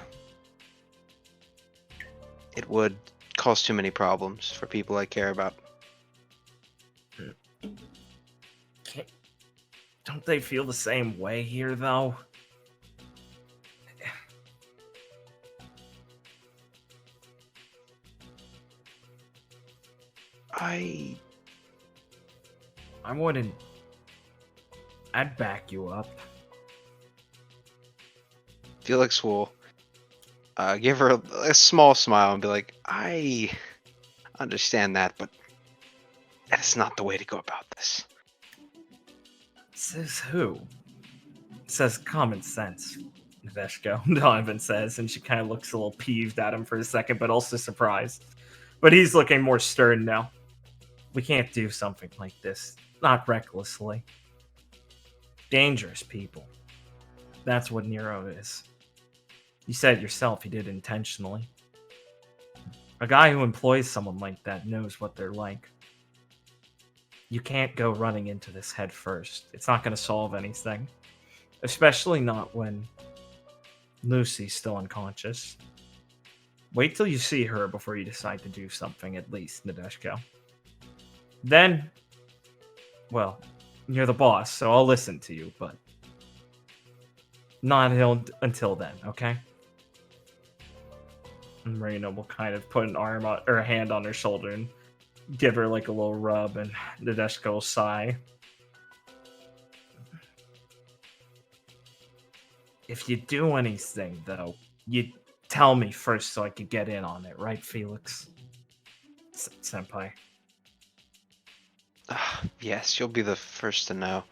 It would cause too many problems for people I care about. Don't they feel the same way here, though? I wouldn't... I'd back you up. Felix will give her a small smile and be like, I understand that, but that is not the way to go about this. Says who? Says common sense, Nadeshko, Donovan says, and she kind of looks a little peeved at him for a second, but also surprised. But he's looking more stern now. We can't do something like this. Not recklessly. Dangerous people. That's what Nero is. You said yourself he did intentionally. A guy who employs someone like that knows what they're like. You can't go running into this head first. It's not going to solve anything. Especially not when Lucy's still unconscious. Wait till you see her before you decide to do something, at least, Nadeshko. Then, well, you're the boss, so I'll listen to you, but not until then, okay? And Marina will kind of put an arm on, or a hand on her shoulder and give her like a little rub, and Nadeshko will sigh. If you do anything, though, you tell me first so I could get in on it, right, Felix? Senpai. Yes, you'll be the first to know.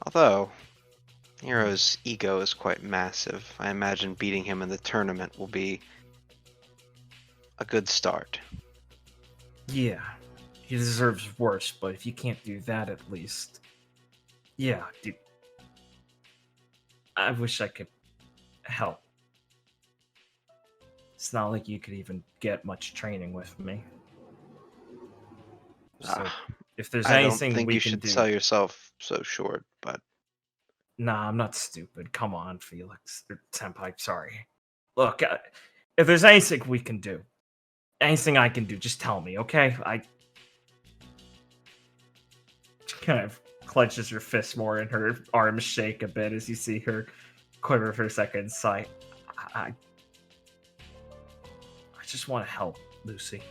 Although, Nero's ego is quite massive. I imagine beating him in the tournament will be a good start. Yeah, he deserves worse, but if you can't do that at least... Yeah, dude. I wish I could help. It's not like you could even get much training with me. So, if there's I don't anything think we you can should do... sell yourself so short, but Nah, I'm not stupid. Come on, Felix. Or Senpai, sorry. Look, if there's anything we can do, anything I can do, just tell me, okay? She kind of clenches her fist more and her arms shake a bit as you see her quiver for a second. Sigh. I just want to help, Lucy.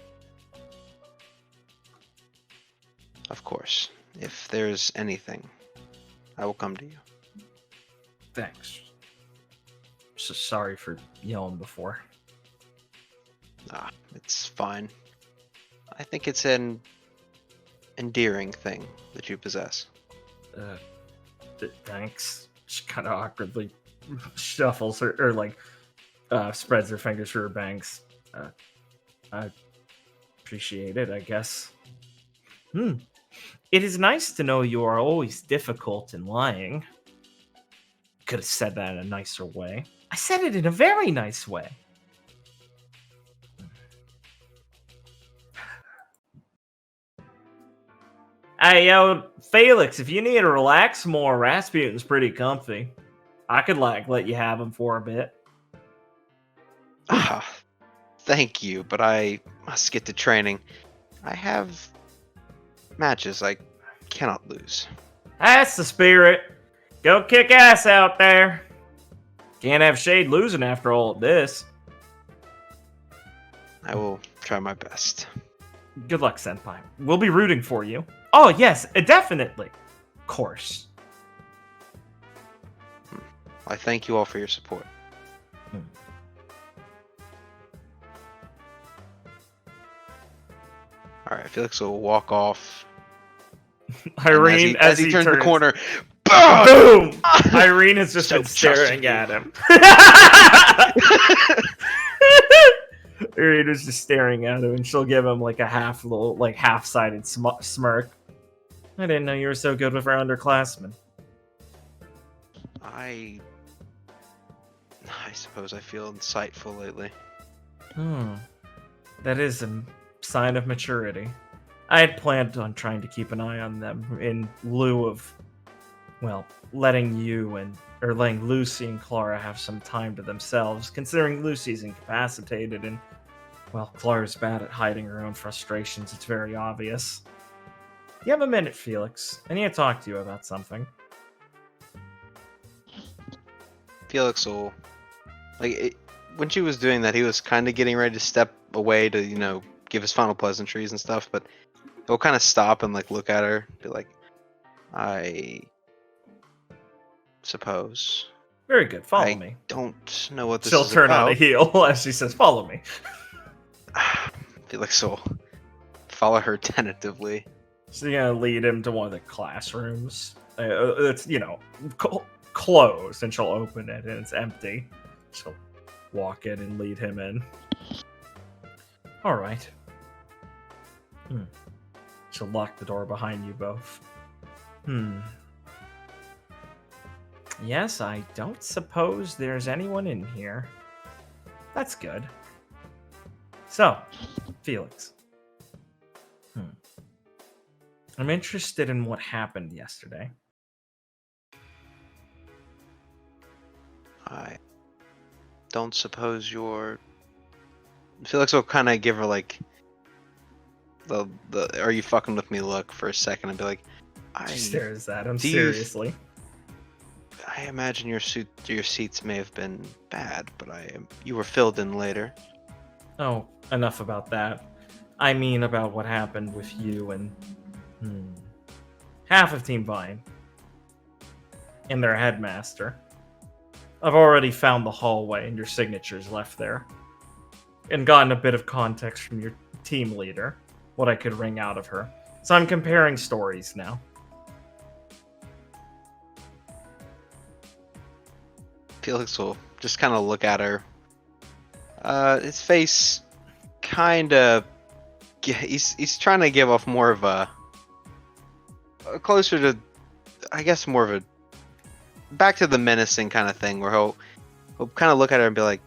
of course, if there's anything, I will come to you. Thanks. So sorry for yelling before. It's fine. I think it's an endearing thing that you possess. Thanks. She kind of awkwardly shuffles her, or like, spreads her fingers through her bangs. I appreciate it, I guess. It is nice to know you are always difficult in lying. Could have said that in a nicer way. I said it in a very nice way. Hey, yo, Felix, if you need to relax more, Rasputin's pretty comfy. I could, like, let you have him for a bit. Ah, thank you, but I must get to training. I have matches I cannot lose. That's the spirit. Go kick ass out there. Can't have Shade losing after all of this. I will try my best. Good luck, Senpai. We'll be rooting for you. Oh, yes, definitely. Of course. I thank you all for your support. Alright, Felix will walk off. Irene, as he turns the corner, boom! Irene has just So been staring trusting at him. Irene is just staring at him, and she'll give him like a half-sided smirk. I didn't know you were so good with our underclassmen. I suppose I feel insightful lately. That is a sign of maturity. I had planned on trying to keep an eye on them in lieu of, well, letting Lucy and Clara have some time to themselves, considering Lucy's incapacitated and, well, Clara's bad at hiding her own frustrations. It's very obvious. You have a minute, Felix. I need to talk to you about something. Felix will, when she was doing that, he was kind of getting ready to step away to, give his final pleasantries and stuff, but he'll kind of stop and look at her, be like, I suppose. Very good. Follow I me. don't know what this She'll is turn about. on a heel as she says, "Follow me." Felix will follow her tentatively. She's gonna lead him to one of the classrooms. It's closed, and she'll open it, and it's empty. She'll walk in and lead him in. All right. She'll lock the door behind you both. Yes, I don't suppose there's anyone in here. That's good. So, Felix. I'm interested in what happened yesterday. I don't suppose you're... Felix will kind of give her the "Are you fucking with me?" look for a second and be like, She stares at him do you- seriously. I imagine your seats may have been bad, but you were filled in later. Oh, enough about that. I mean about what happened with you and half of Team Vine and their headmaster. I've already found the hallway and your signatures left there, and gotten a bit of context from your team leader, what I could wring out of her. So I'm comparing stories now. Felix will just kind of look at her. His face kind of... He's trying to give off more of a closer to, I guess, more of a back to the menacing kind of thing, where he'll kind of look at her and be like,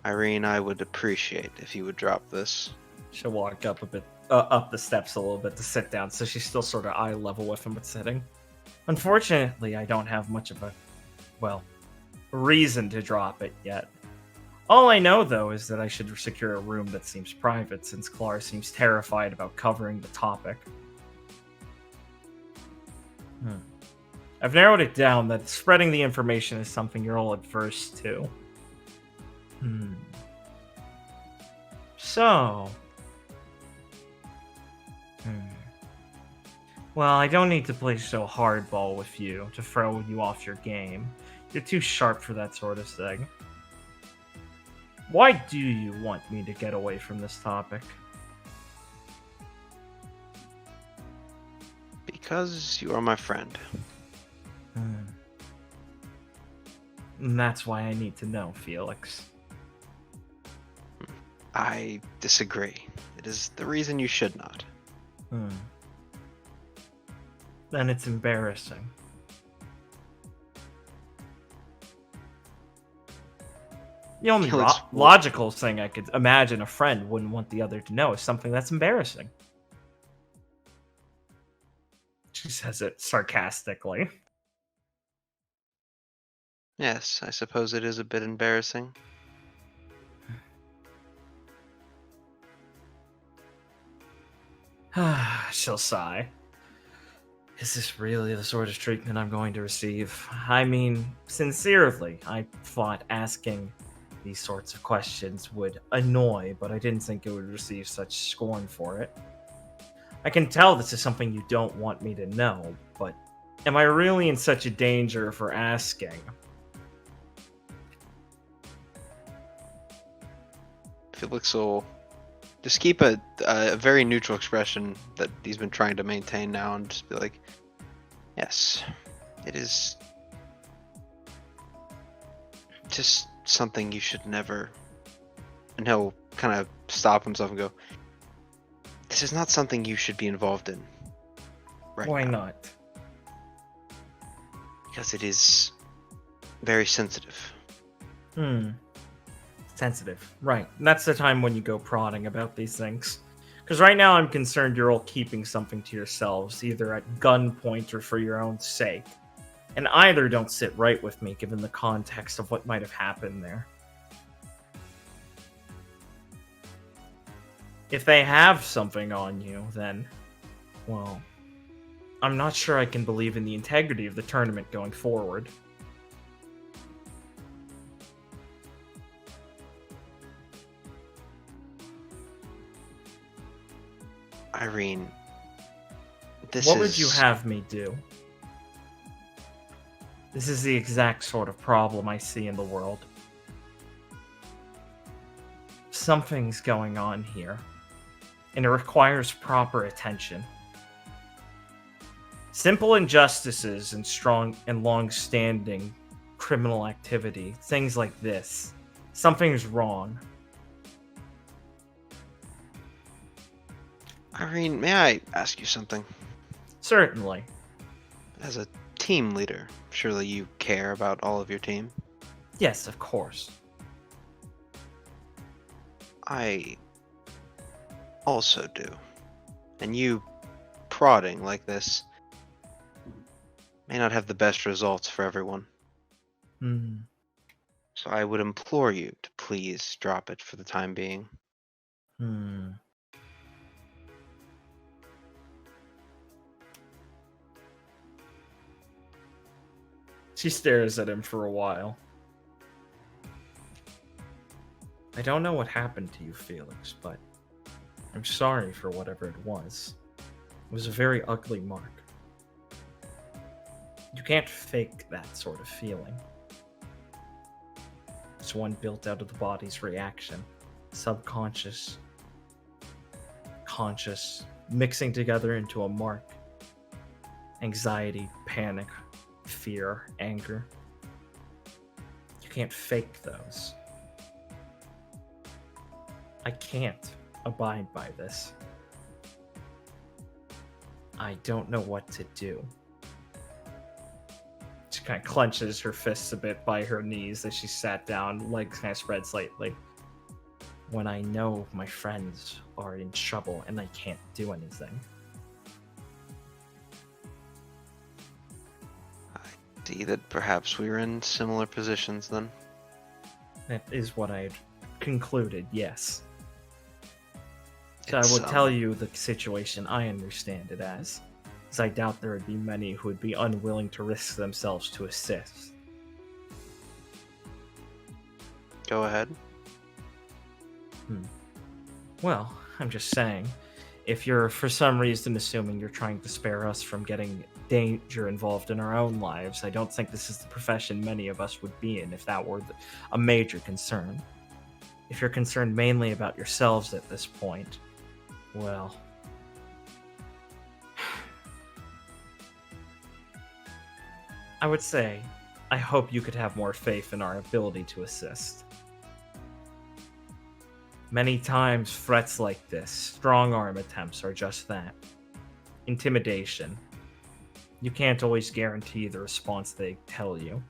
Irene, I would appreciate if you would drop this. She'll walk up a bit, up the steps a little bit to sit down, so she's still sort of eye level with him, but sitting. Unfortunately, I don't have much of a, reason to drop it yet. All I know, though, is that I should secure a room that seems private, since Clara seems terrified about covering the topic. I've narrowed it down that spreading the information is something you're all adverse to. So... Well, I don't need to play so hardball with you to throw you off your game. You're too sharp for that sort of thing. Why do you want me to get away from this topic? Because you are my friend. And that's why I need to know, Felix. I disagree. It is the reason you should not. Then it's embarrassing. The only logical thing I could imagine a friend wouldn't want the other to know is something that's embarrassing. She says it sarcastically. Yes, I suppose it is a bit embarrassing. She'll sigh. Is this really the sort of treatment I'm going to receive? I mean, sincerely, I thought asking these sorts of questions would annoy, but I didn't think it would receive such scorn for it. I can tell this is something you don't want me to know, but am I really in such a danger for asking? Felix will just keep a very neutral expression that he's been trying to maintain now and just be like, yes, it is just something you should never. And he'll kind of stop himself and go, this is not something you should be involved in right Why now. not? Because it is very sensitive. Sensitive. Right. That's the time when you go prodding about these things. Because right now I'm concerned you're all keeping something to yourselves, either at gunpoint or for your own sake. And either don't sit right with me, given the context of what might have happened there. If they have something on you, then, well, I'm not sure I can believe in the integrity of the tournament going forward. Irene, What would you have me do? This is the exact sort of problem I see in the world. Something's going on here, and it requires proper attention. Simple injustices and strong and long-standing criminal activity, things like this. Something's wrong. Irene, may I ask you something? Certainly. As a team leader, surely you care about all of your team? Yes, of course. I also do. And you prodding like this may not have the best results for everyone. So I would implore you to please drop it for the time being. She stares at him for a while. I don't know what happened to you, Felix, but I'm sorry for whatever it was. It was a very ugly mark. You can't fake that sort of feeling. It's one built out of the body's reaction. Subconscious, conscious, mixing together into a mark. Anxiety, panic, fear, anger. You can't fake those. I can't abide by this. I don't know what to do. She kind of clenches her fists a bit by her knees as she sat down, legs kind of spread slightly. When I know my friends are in trouble and I can't do anything. See that perhaps we were in similar positions then. That is what I had concluded, yes. So It's, I would tell you the situation I understand it as I doubt there would be many who would be unwilling to risk themselves to assist. Go ahead. Well, I'm just saying, if you're for some reason assuming you're trying to spare us from getting danger involved in our own lives, I don't think this is the profession many of us would be in if that were a major concern. If you're concerned mainly about yourselves at this point, well... I would say, I hope you could have more faith in our ability to assist. Many times, threats like this, strong-arm attempts, are just that. Intimidation. You can't always guarantee the response they tell you.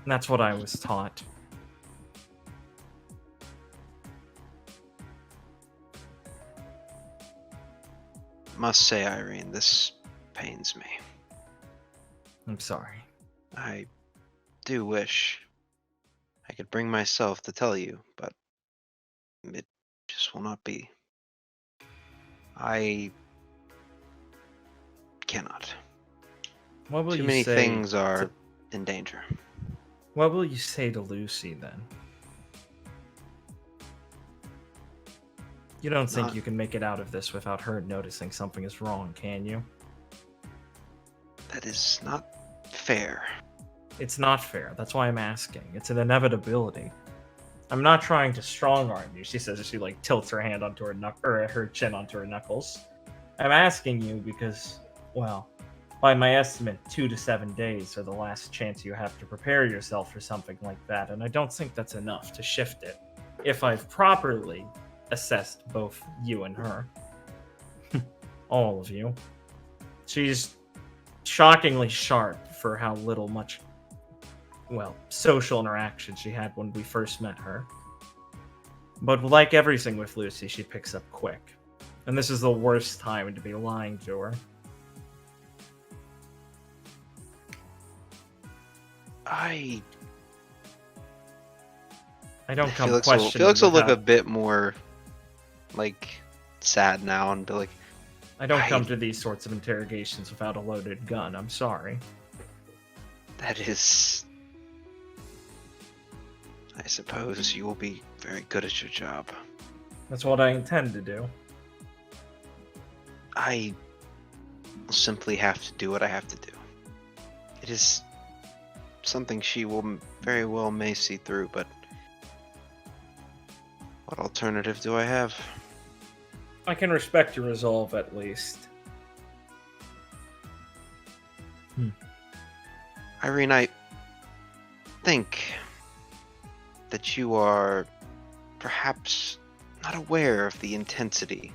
And that's what I was taught. must say, Irene, this pains me. I'm sorry. I do wish I could bring myself to tell you, but it just will not be. I cannot. What will Too you many say things are to- in danger. What will you say to Lucy then? You don't think Not- you can make it out of this without her noticing something is wrong, can you? That is not fair. It's not fair. That's why I'm asking. It's an inevitability. I'm not trying to strong arm you, she says as she like tilts her hand onto her her chin onto her knuckles. I'm asking you because, well, by my estimate, 2 to 7 days are the last chance you have to prepare yourself for something like that, and I don't think that's enough to shift it. If I've properly assessed both you and her. All of you. She's shockingly sharp for how much, well, social interaction she had when we first met her. But like everything with Lucy, she picks up quick. And this is the worst time to be lying to her. I don't come Felix questioning. Felix will look without- a bit more like sad now and be like, I don't come to these sorts of interrogations without a loaded gun. I'm sorry. that is. I suppose you will be very good at your job. That's what I intend to do. I will simply have to do what I have to do. It is something she will very well may see through, but what alternative do I have? I can respect your resolve at least. Irene, I think that you are perhaps not aware of the intensity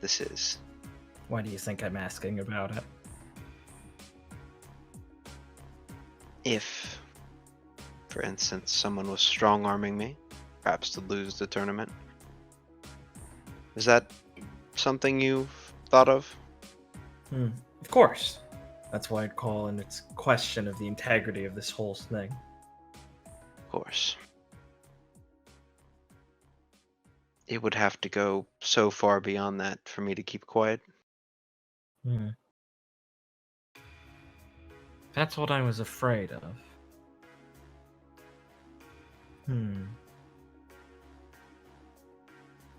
this is. Why do you think I'm asking about it? If, for instance, someone was strong-arming me, perhaps to lose the tournament, is that something you've thought of? Of course. That's why I'd call in its question of the integrity of this whole thing. Of course. It would have to go so far beyond that for me to keep quiet. That's what I was afraid of.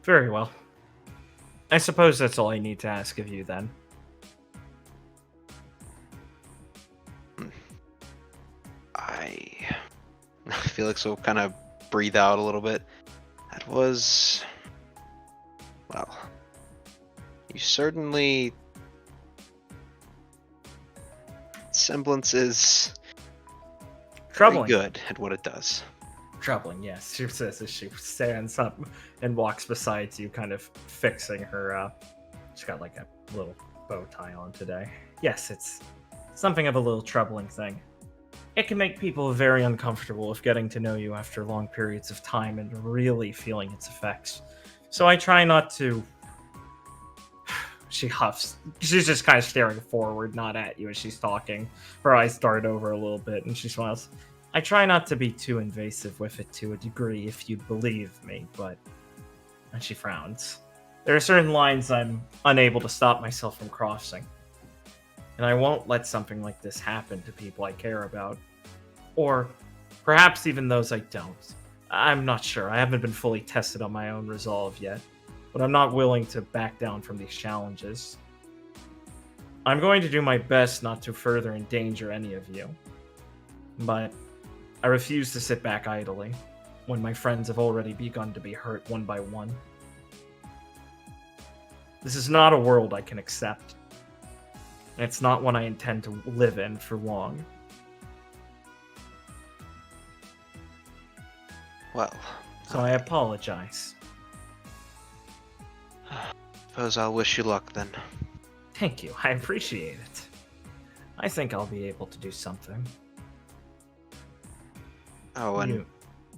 Very well. I suppose that's all I need to ask of you then. Felix will kind of breathe out a little bit. That was... well... you certainly... semblance is... Troubling. very good at what it does. Troubling, yes. She says as she stands up and walks beside you, kind of fixing her, she's got like a little bow tie on today. Yes, it's something of a little troubling thing. It can make people very uncomfortable if getting to know you after long periods of time and really feeling its effects. So I try not to... She huffs. She's just kind of staring forward, not at you as she's talking. Her eyes dart over a little bit, and she smiles. I try not to be too invasive with it to a degree, if you believe me, but... And she frowns. There are certain lines I'm unable to stop myself from crossing. And I won't let something like this happen to people I care about. Or perhaps even those I don't. I'm not sure. I haven't been fully tested on my own resolve yet. But I'm not willing to back down from these challenges. I'm going to do my best not to further endanger any of you. But I refuse to sit back idly when my friends have already begun to be hurt one by one. This is not a world I can accept. And it's not one I intend to live in for long. Well... So I apologize. suppose I'll wish you luck then. Thank you, I appreciate it. I think I'll be able to do something. Oh, and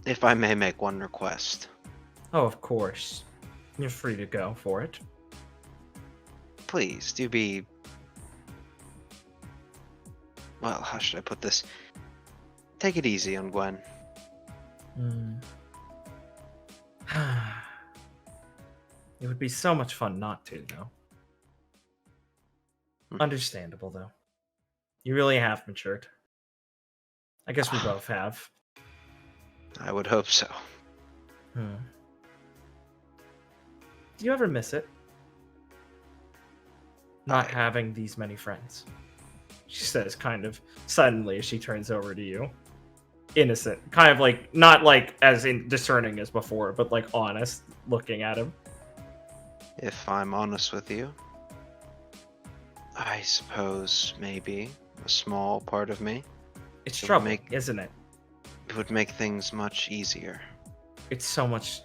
if I may make one request. Oh, of course. You're free to go for it. please, do be... Well, how should I put this? Take it easy on Gwen. It would be so much fun not to, though. Hmm. Understandable, though. You really have matured. I guess we both have. I would hope so. Do you ever miss it? Not having these many friends. She says kind of suddenly as she turns over to you. Innocent. Kind of like, not like as in discerning as before, but like honest, looking at him. If I'm honest with you, I suppose maybe a small part of me. It's It would troubling, make- isn't it? It would make things much easier. It's so much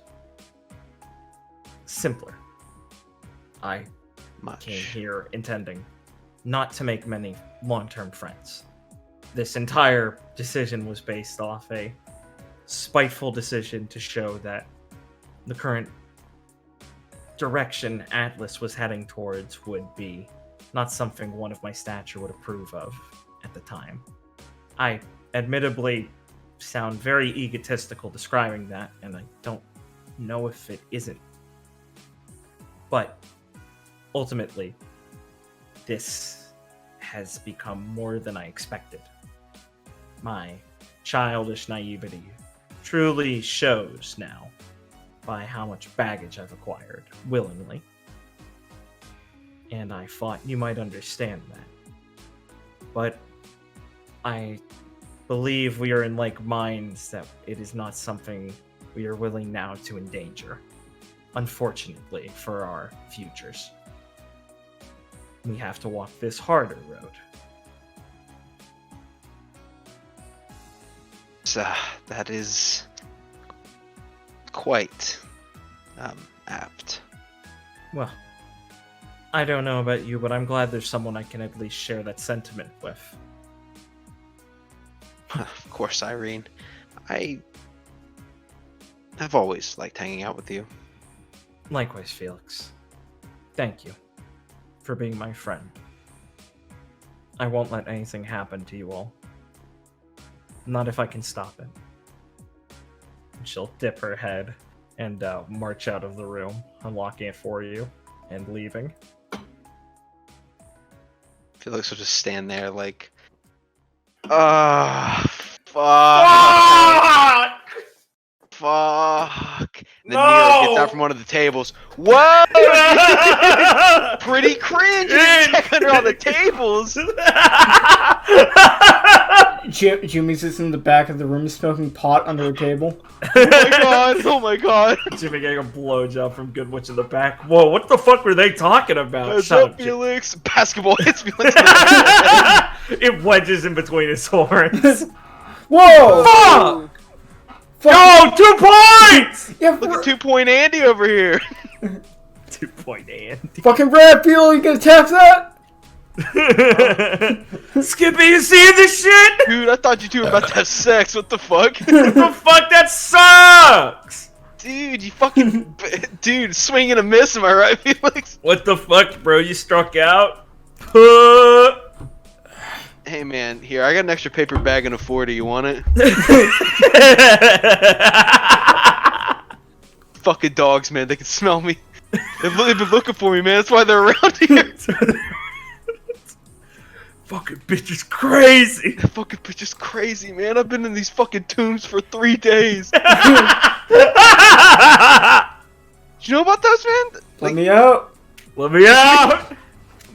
simpler. I came Much. here intending not to make many long-term friends. This entire decision was based off a spiteful decision to show that the current direction Atlas was heading towards would be not something one of my stature would approve of at the time. I admittedly sound very egotistical describing that, and I don't know if it isn't. But ultimately, this has become more than I expected. My childish naivety truly shows now by how much baggage I've acquired willingly. And I thought you might understand that. But I believe we are in like minds that it is not something we are willing now to endanger. Unfortunately for our futures. We have to walk this harder road. So, that is quite apt. Well, I don't know about you, but I'm glad there's someone I can at least share that sentiment with. Of course, Irene. I've always liked hanging out with you. Likewise, Felix. Thank you for being my friend. I won't let anything happen to you all. Not if I can stop it. And she'll dip her head and march out of the room, unlocking it for you and leaving. Felix will just stand there like, fuck. Fuck. And then Nero gets out from one of the tables. Whoa! Pretty cringe. You check under all the tables. Jimmy sits in the back of the room smoking pot under a table. Oh my god. Oh my god. Jimmy getting a blowjob from Goodwitch in the back. Whoa, what the fuck were they talking about? What's Shut up, up, Jim- Felix? Basketball hits Felix. in the head. It wedges in between his horns. Whoa! Fuck! Go! 2 points! Yeah, Look at 2-point Andy over here. 2-point Andy. fucking Brad Peel, you gonna tap that? Skippy, you seeing this shit? Dude, I thought you two were about to have sex. What the fuck? What the fuck? That sucks! Dude, you fucking... Dude, swing and a miss, am I right, Felix? What the fuck, bro? You struck out? Hey, man, here, I got an extra paper bag and a 40. You want it? Fucking dogs, man. They can smell me. They've been looking for me, man. That's why they're around here. Fucking bitch is crazy. That fucking bitch is crazy, man. I've been in these fucking tombs for 3 days. You know about those, man? Let me out. Let me out.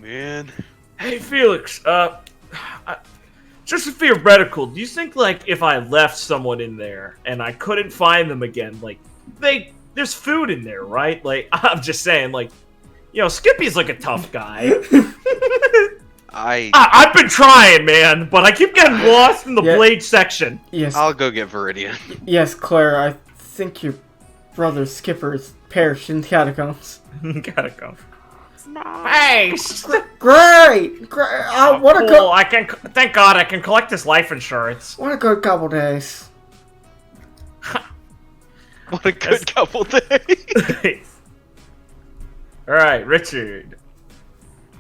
Man. Hey, Felix. Just theoretical. Do you think, like, if I left someone in there and I couldn't find them again, like, there's food in there, right? Like, I'm just saying, like, you know, Skippy's like a tough guy. I've been trying, man, but I keep getting lost in the blade section. Yes. I'll go get Viridian. Yes, Claire, I think your brother Skipper has perished in the catacombs. Gotta go. Nice. Great! What a Cool. good... Thank God I can collect this life insurance. What a good couple days. What a good couple days. All right, Richard.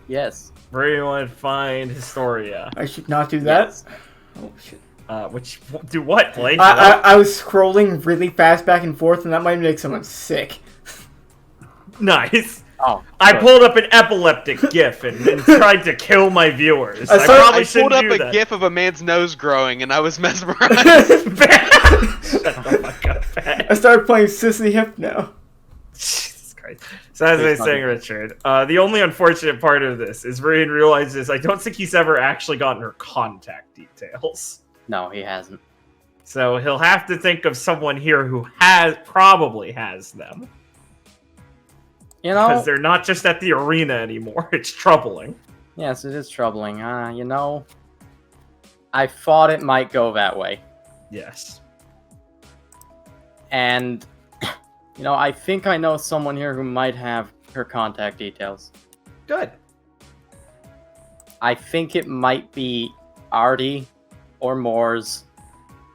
Yes. Everyone find Historia. I should not do that. Yes. Oh shit. Which do what, Blake? I was scrolling really fast back and forth, and that might make someone sick. Nice. Oh. I good. pulled up an epileptic GIF and tried to kill my viewers. I started- probably I shouldn't pulled up do a that. gif of a man's nose growing, and I was mesmerized. Shut the fuck up, Pat. I started playing Sissy Hypno. Jesus Christ. So as I was saying, Richard, the only unfortunate part of this is Ryan realizes I don't think he's ever actually gotten her contact details. No, he hasn't. So he'll have to think of someone here who probably has them. You know, Because they're not just at the arena anymore. It's troubling. yes, it is troubling. You know, I thought it might go that way. Yes. And, you know, I think I know someone here who might have her contact details. Good. I think it might be Artie or Moores.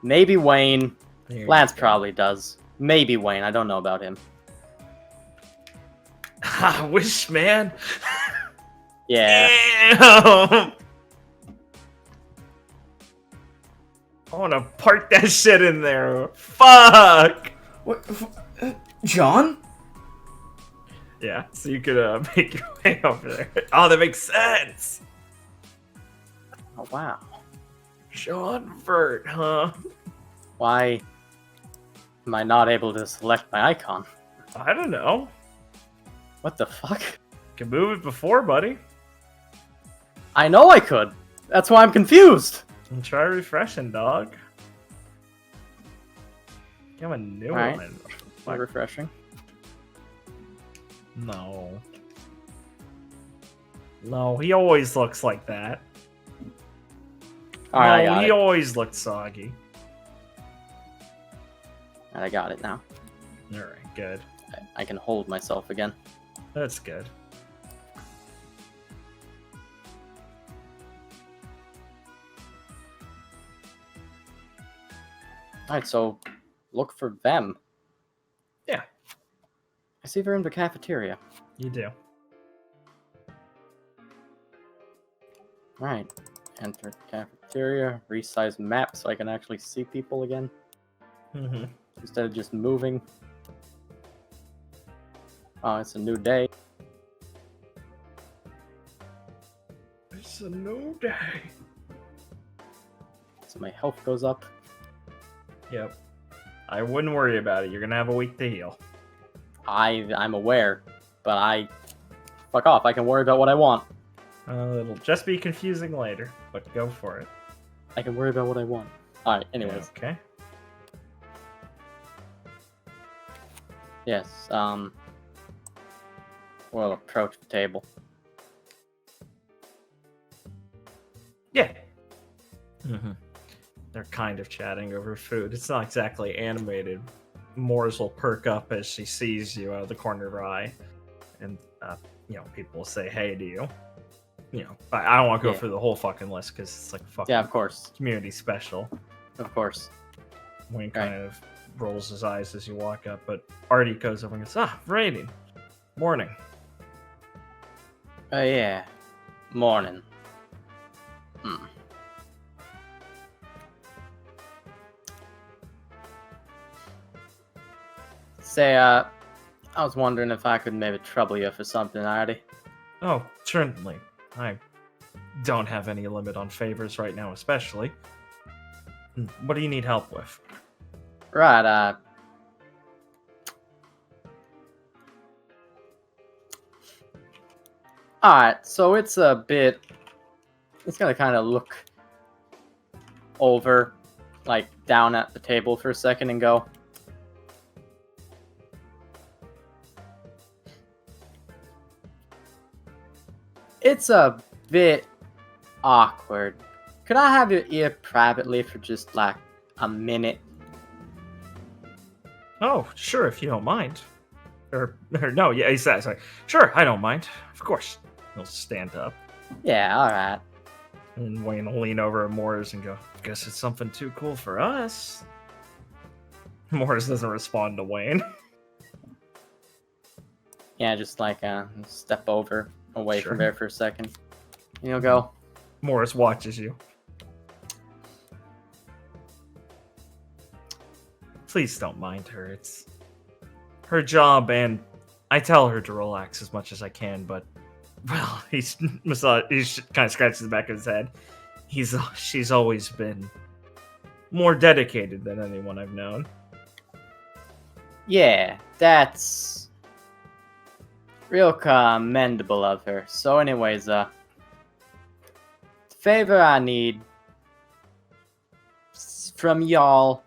Maybe Wayne. Lance probably does. Maybe Wayne. I don't know about him. I wish, man. Yeah. Damn. I want to park that shit in there. Fuck. What? John? Yeah, so you could make your way over there. Oh, that makes sense. Oh, wow. Sean Vert, huh? Why am I not able to select my icon? I don't know. What the fuck? Can move it before, buddy. I know I could. That's why I'm confused. And try refreshing, dog. Give him a new Alright. one. Quite refreshing. No. No, he always looks like that. Alright, No, I got he it. always looks soggy. I got it now. Alright, good. I can hold myself again. That's good. Alright, so look for them. Yeah. I see they're in the cafeteria. You do. Alright. Enter cafeteria, resize map so I can actually see people again. Mm-hmm. Instead of just moving. Oh, it's a new day. It's a new day. So my health goes up. Yep. I wouldn't worry about it. You're gonna have a week to heal. I'm aware, but fuck off. I can worry about what I want. It'll just be confusing later, but go for it. I can worry about what I want. Alright, anyways. Okay. Yes, we'll approach the table. Yeah. Mm-hmm. They're kind of chatting over food. It's not exactly animated. Moores will perk up as she sees you out of the corner of her eye, and people will say hey to you. I don't want to go Yeah. through the whole fucking list because it's like fucking Yeah, of course. community special. Of course. Wayne kind of rolls his eyes as you walk up, but Artie goes over and goes, raining. Morning. Oh, yeah. Morning. Say, I was wondering if I could maybe trouble you for something, Artie. Oh, certainly. I don't have any limit on favors right now, especially. What do you need help with? Right, Alright, so it's gonna kind of look over, like, down at the table for a second and go, it's a bit awkward. Could I have your ear privately for just, like, a minute? Oh, sure, if you don't mind. Or no, yeah, he says, sorry. Sure, I don't mind. Of course. He'll stand up. Yeah, alright. And Wayne will lean over at Morris and go, guess it's something too cool for us. Morris doesn't respond to Wayne. Yeah, just like, step over, away Sure. from there for a second. He'll go, Morris watches you. Please don't mind her. It's her job, and I tell her to relax as much as I can, but, well, he's kind of scratches the back of his head. She's always been more dedicated than anyone I've known. yeah, that's real commendable of her. So anyways, favor I need from y'all,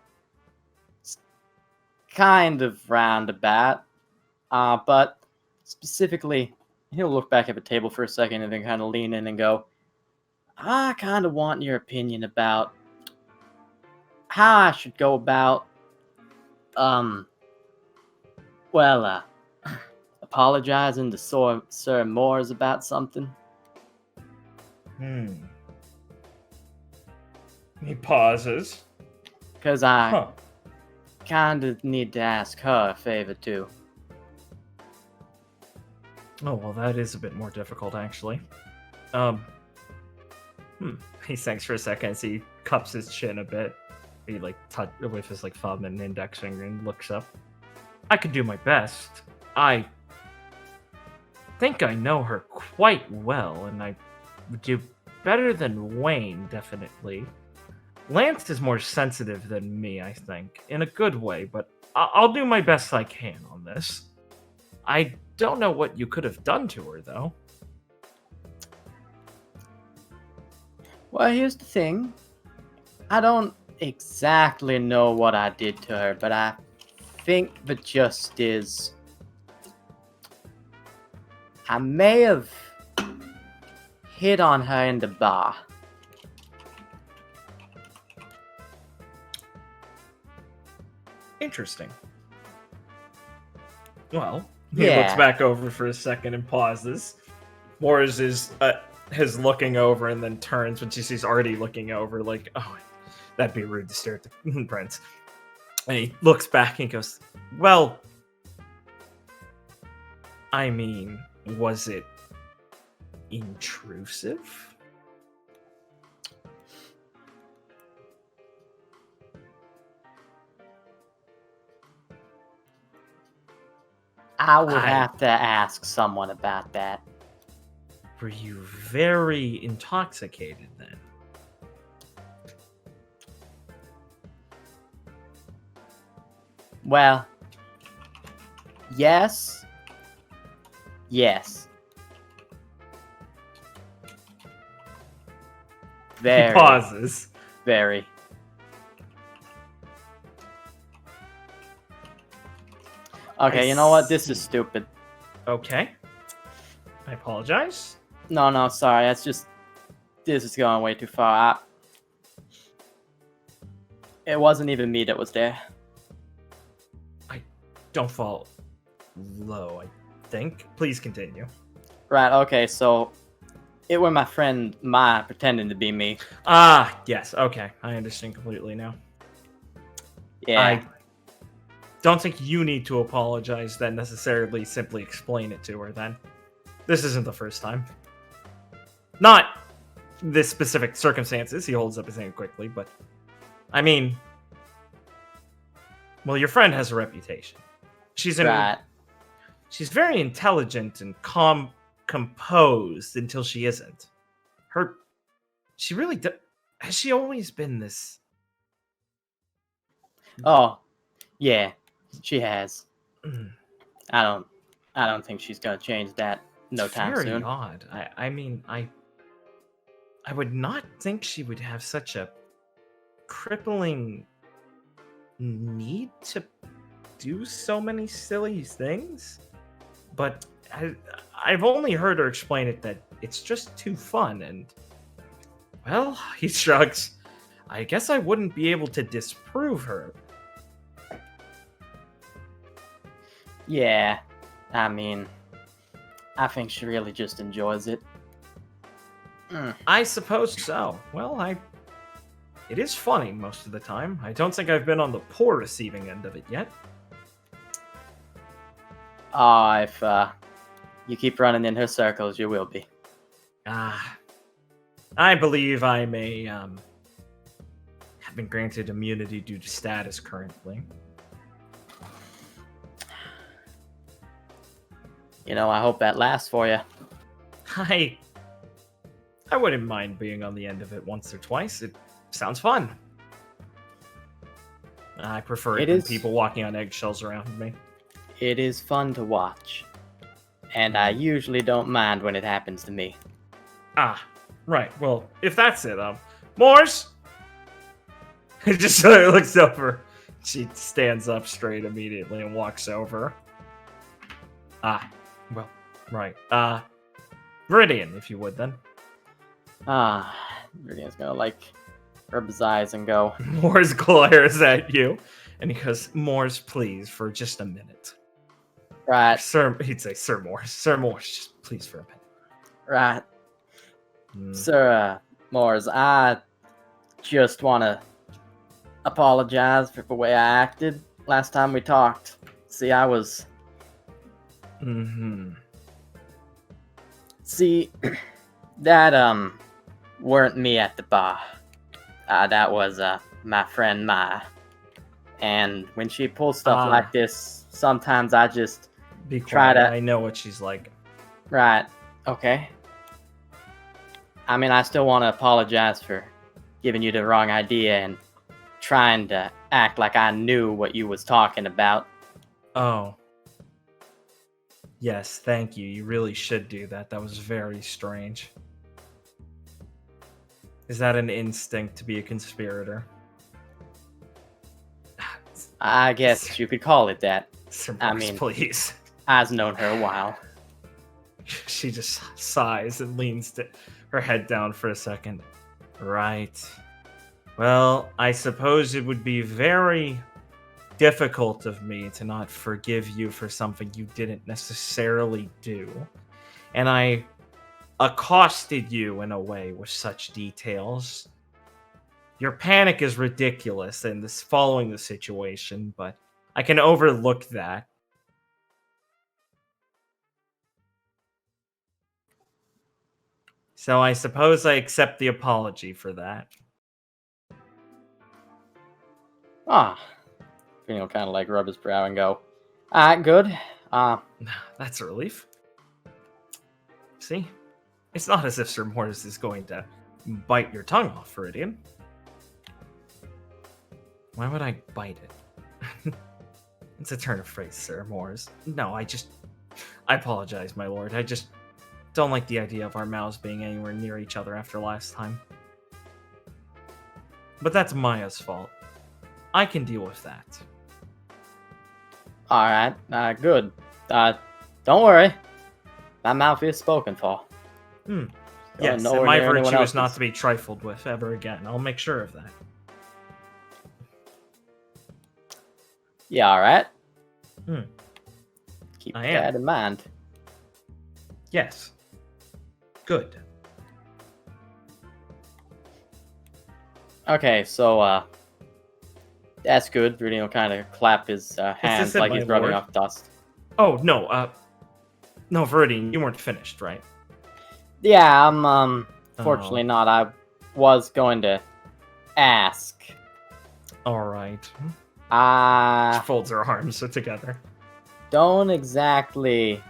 kind of roundabout, but specifically, he'll look back at the table for a second and then kind of lean in and go, I kind of want your opinion about how I should go about, apologizing to Sir Moores about something. He pauses. Because I kind of need to ask her a favor, too. Oh, well, that is a bit more difficult, actually. He thinks for a second as he cups his chin a bit. He, with his, thumb and index finger and looks up. I could do my best. I think I know her quite well, and I would do better than Wayne, definitely. Lance is more sensitive than me, I think, in a good way, but I'll do my best I can on this. I don't know what you could have done to her, though. Well, here's the thing. I don't exactly know what I did to her, but I think the gist is I may have hit on her in the bar. Interesting. Well, he Yeah. looks back over for a second and pauses. Morris is looking over and then turns when she sees Artie looking over, like, oh, that'd be rude to stare at the prince. And he looks back and goes, well, I mean, was it intrusive? I would have to ask someone about that. Were you very intoxicated then? Well, yes. Yes. Very. He pauses. Very. Okay, you know what? This is stupid. Okay. I apologize. No, sorry. That's just... This is going way too far. It wasn't even me that was there. Don't fall low, I think. Please continue. Right, okay, so... It were my friend Maya pretending to be me. Ah, yes. Okay. I understand completely now. Yeah. I don't think you need to apologize then necessarily. Simply explain it to her then. This isn't the first time. Not this specific circumstances. He holds up his hand quickly, but I mean, well, your friend has a reputation. She's Right. She's very intelligent and composed until she isn't. She really has she always been this? Oh, yeah, she has. I don't think she's gonna change that no time Very soon. odd. I mean, I would not think she would have such a crippling need to do so many silly things. But I've only heard her explain it that it's just too fun, and well, he shrugs. I guess I wouldn't be able to disprove her. Yeah, I mean, I think she really just enjoys it. I suppose so. Well, it is funny most of the time. I don't think I've been on the poor receiving end of it yet. Oh, you keep running in her circles, you will be. I believe I may have been granted immunity due to status currently. You know, I hope that lasts for you. I wouldn't mind being on the end of it once or twice. It sounds fun. I prefer it than people walking on eggshells around me. It is fun to watch. And I usually don't mind when it happens to me. Right. Well, if that's it, Morse! It just looks over. She stands up straight immediately and walks over. Well, right. Viridian, if you would, then. Viridian's gonna, rub his eyes and go. Morse glares at you, and he goes, Morse, please, for just a minute. Right. Sir, he'd say, Sir Morse. Sir Morse, just please for a minute. Right. Sir, Morse, I just want to apologize for the way I acted last time we talked. See, I was... See, that, weren't me at the bar. That was, my friend Maya. And when she pulls stuff like this, sometimes I just Be quiet. try to... I know what she's like. Right. Okay. I mean, I still want to apologize for giving you the wrong idea and trying to act like I knew what you was talking about. Oh. Yes, thank you. You really should do that. That was very strange. Is that an instinct to be a conspirator? I guess you could call it that. Sir I Morse, mean- please. I've known her a while. She just sighs and leans her head down for a second. Right. Well, I suppose it would be very difficult of me to not forgive you for something you didn't necessarily do. And I accosted you in a way with such details. Your panic is ridiculous in this following the situation, but I can overlook that. So I suppose I accept the apology for that. Kind of rub his brow and go, alright, good. That's a relief. See? It's not as if Sir Mortis is going to bite your tongue off, Viridian. Why would I bite it? It's a turn of phrase, Sir Morris. No, I apologize, my lord. I just don't like the idea of our mouths being anywhere near each other after last time. But that's Maya's fault. I can deal with that. Alright, good. Don't worry. My mouth is spoken for. Yes, and my virtue is not to be trifled with ever again. I'll make sure of that. Yeah, alright. Keep I am. that in mind. Yes. Good. Okay, so, that's good. Rudy will kind of clap his hands it, like my he's rubbing lord? off dust. Oh, no, no, Viridian, you weren't finished, right? Yeah, I'm, fortunately not. I was going to ask. Alright. I She folds her arms together. don't exactly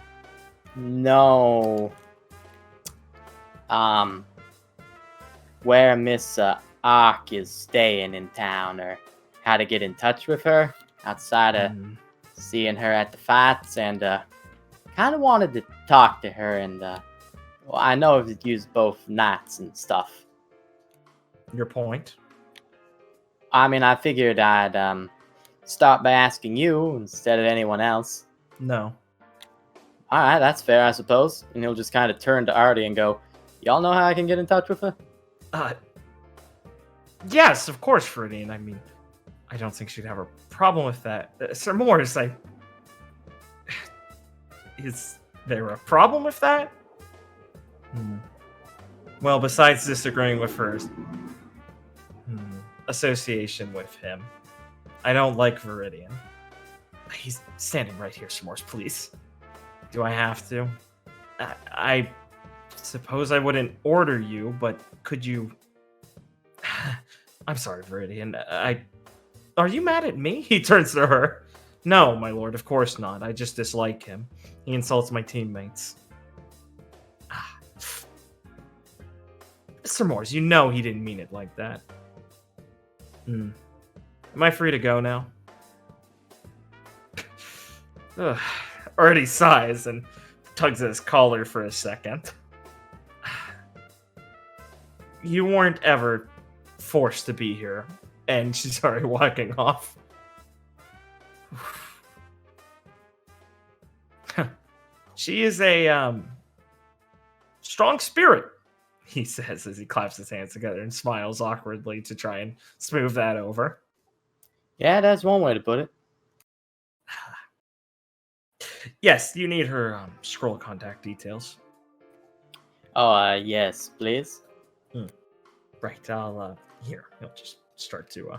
know, where Miss Ark is staying in town, or how to get in touch with her outside of seeing her at the fights, and kind of wanted to talk to her, and well, I know you've used both nights and stuff. Your point? I mean, I figured I'd start by asking you instead of anyone else. No. Alright, that's fair, I suppose. And he'll just kind of turn to Artie and go, y'all know how I can get in touch with her? Yes, of course, Viridian. I mean, I don't think she'd have a problem with that. Sir Morris, is there a problem with that? Well, besides disagreeing with her association with him, I don't like Viridian. He's standing right here, S'mores, please. Do I have to? I suppose I wouldn't order you, but could you... I'm sorry, Viridian. Are you mad at me? He turns to her. No, my lord, of course not. I just dislike him. He insults my teammates. Mr. Morse, you know he didn't mean it like that. Am I free to go now? Ugh. Already sighs and tugs at his collar for a second. You weren't ever forced to be here. And she started walking off. She is a strong spirit, he says as he claps his hands together and smiles awkwardly to try and smooth that over. Yeah, that's one way to put it. Yes, you need her scroll contact details. Oh, yes, please. Right, I'll here. He'll just start to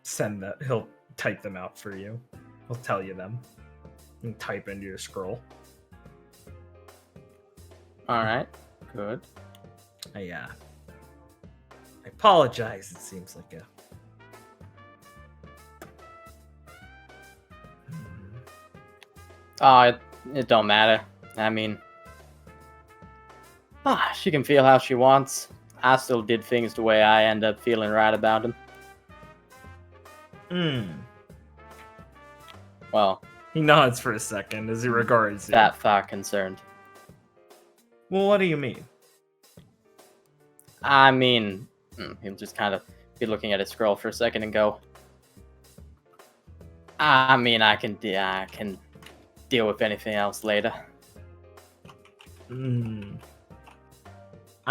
send that. He'll type them out for you. He'll tell you them. And type into your scroll. All right, good. I apologize. It seems like a... Oh, it don't matter. I mean, she can feel how she wants. I still did things the way I end up feeling right about them. Well, He nods for a second as he regards you. that far concerned. Well, what do you mean? I mean, he'll just kind of be looking at his scroll for a second and go, I mean, I can deal with anything else later. I'm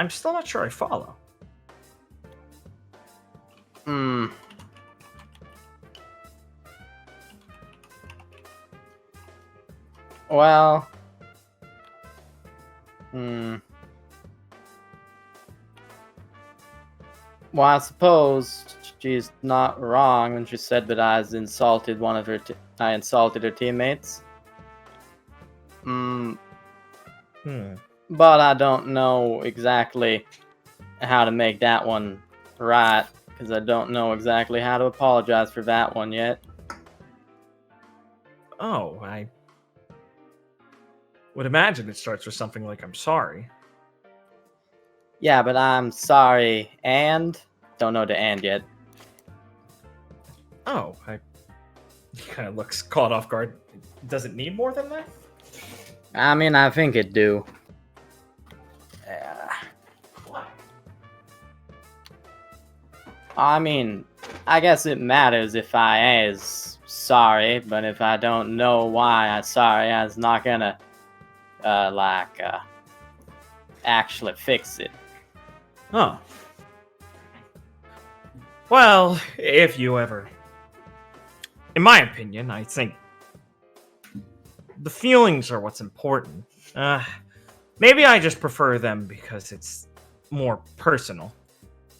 still not sure I follow. Well, well, I suppose she's not wrong when she said that I insulted I insulted her teammates. But I don't know exactly how to make that one right, because I don't know exactly how to apologize for that one yet. Oh, I would imagine it starts with something like "I'm sorry." Yeah, but I'm sorry, and don't know the and yet. Oh, he kind of looks caught off guard. Does it need more than that? I mean, I think it do. I mean, I guess it matters if I is sorry, but if I don't know why I'm sorry, I was not gonna, actually fix it. Huh. Well, if you ever... In my opinion, I think the feelings are what's important. Maybe I just prefer them because it's more personal.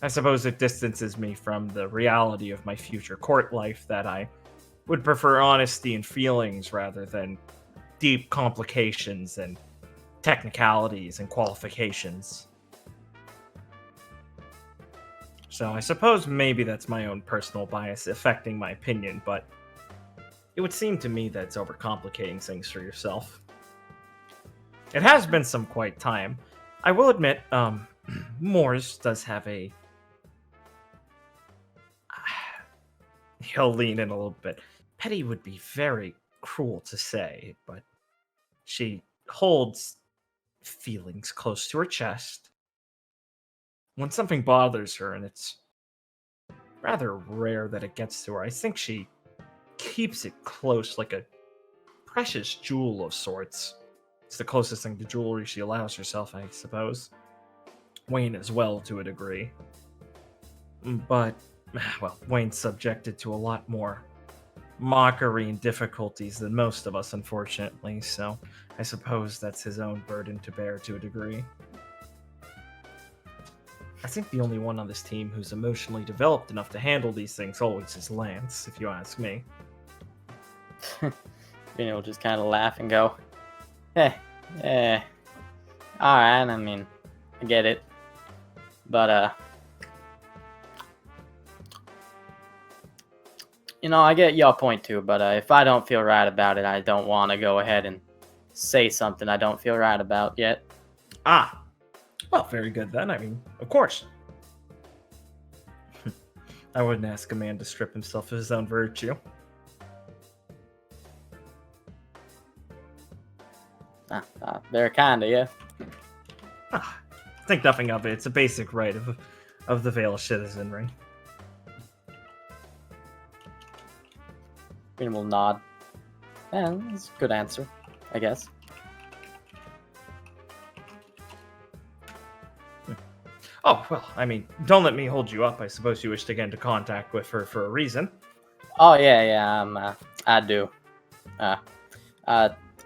I suppose it distances me from the reality of my future court life that I would prefer honesty and feelings rather than deep complications and technicalities and qualifications. So I suppose maybe that's my own personal bias affecting my opinion, but it would seem to me that it's overcomplicating things for yourself. It has been some quite time. I will admit, Moores does have a... He'll lean in a little bit. Petty would be very cruel to say, but she holds feelings close to her chest. When something bothers her, and it's rather rare that it gets to her, I think she keeps it close like a precious jewel of sorts. It's the closest thing to jewelry she allows herself, I suppose. Wayne as well, to a degree. But, well, Wayne's subjected to a lot more mockery and difficulties than most of us, unfortunately, so I suppose that's his own burden to bear to a degree. I think the only one on this team who's emotionally developed enough to handle these things always is Lance, if you ask me. Vinny will just kind of laugh and go, Alright, I mean, I get it. But, you know, I get your point too, but if I don't feel right about it, I don't want to go ahead and say something I don't feel right about yet. Ah, well, very good then. I mean, of course. I wouldn't ask a man to strip himself of his own virtue. They're kinda, yeah. Ah, think nothing of it. It's a basic right of the Vale citizenry. Green will nod. Yeah, that's a good answer, I guess. Oh, well, I mean, don't let me hold you up. I suppose you wish to get into contact with her for a reason. Oh, yeah, I do. I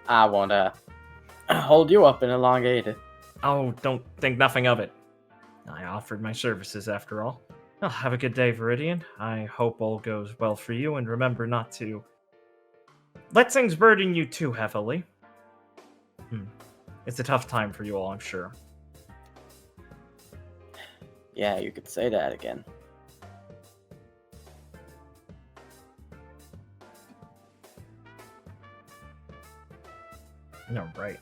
won't, hold you up and elongate it. Oh, don't think nothing of it. I offered my services after all. Well, have a good day, Viridian. I hope all goes well for you, and remember not to let things burden you too heavily. It's a tough time for you all, I'm sure. Yeah, you could say that again. No, right.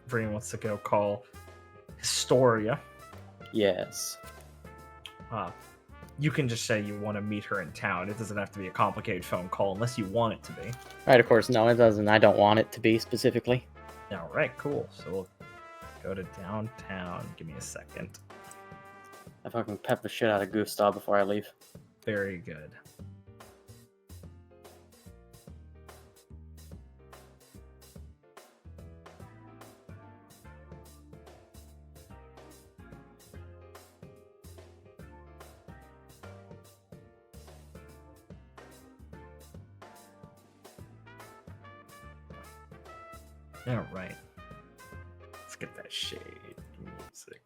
Viridian wants to go call Historia. Yes. You can just say you want to meet her in town. It doesn't have to be a complicated phone call unless you want it to be. Right, of course, no, it doesn't. I don't want it to be specifically. All right, cool. So we'll go to downtown. Give me a second. I fucking pep the shit out of Gustav before I leave. Very good. All right. Let's get that shade. Give me 1 sec.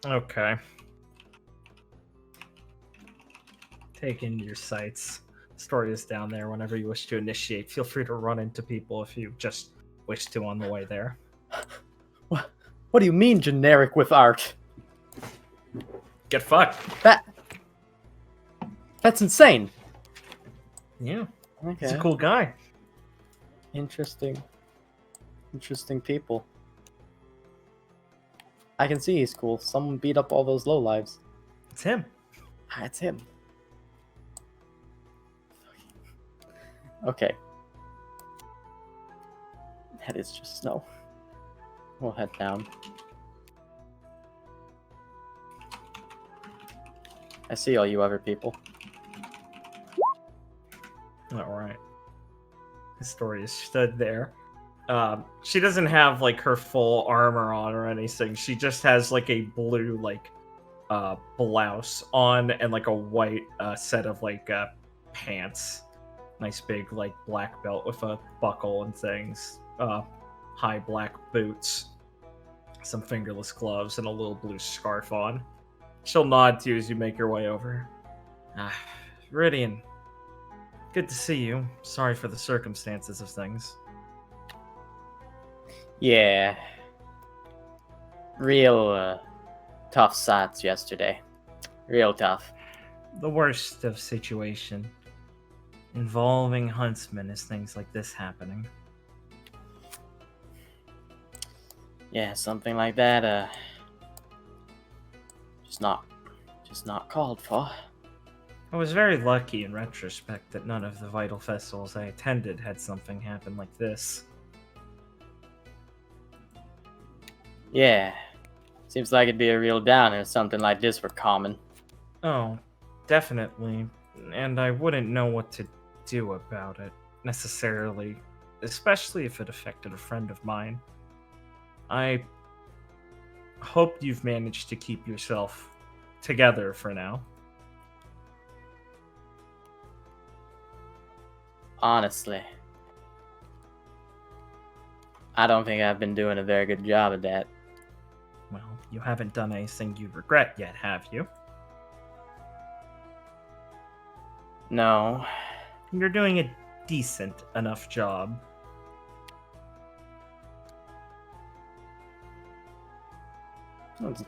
Okay. Take in your sights. Story is down there whenever you wish to initiate. Feel free to run into people if you just wish to on the way there. What do you mean generic with art? Get fucked. That's insane. Yeah. Okay. He's a cool guy. Interesting people. I can see he's cool. Someone beat up all those lowlives. It's him. It's him. Okay. That is just snow. We'll head down. I see all you other people. Alright. Historia stood there. She doesn't have like her full armor on or anything. She just has like a blue like blouse on and like a white set of like pants. Nice big like black belt with a buckle and things. High black boots. Some fingerless gloves and a little blue scarf on. She'll nod to you as you make your way over. Viridian. Good to see you. Sorry for the circumstances of things. Yeah. Real tough sights yesterday. Real tough. The worst of situation involving Huntsman is things like this happening. Yeah, something like that, just not called for. I was very lucky in retrospect that none of the Vytal Festivals I attended had something happen like this. Yeah. Seems like it'd be a real downer if something like this were common. Oh, definitely. And I wouldn't know what to do about it, necessarily. Especially if it affected a friend of mine. I hope you've managed to keep yourself together for now. Honestly. I don't think I've been doing a very good job of that. Well, you haven't done anything you regret yet, have you? No. You're doing a decent enough job. Let's,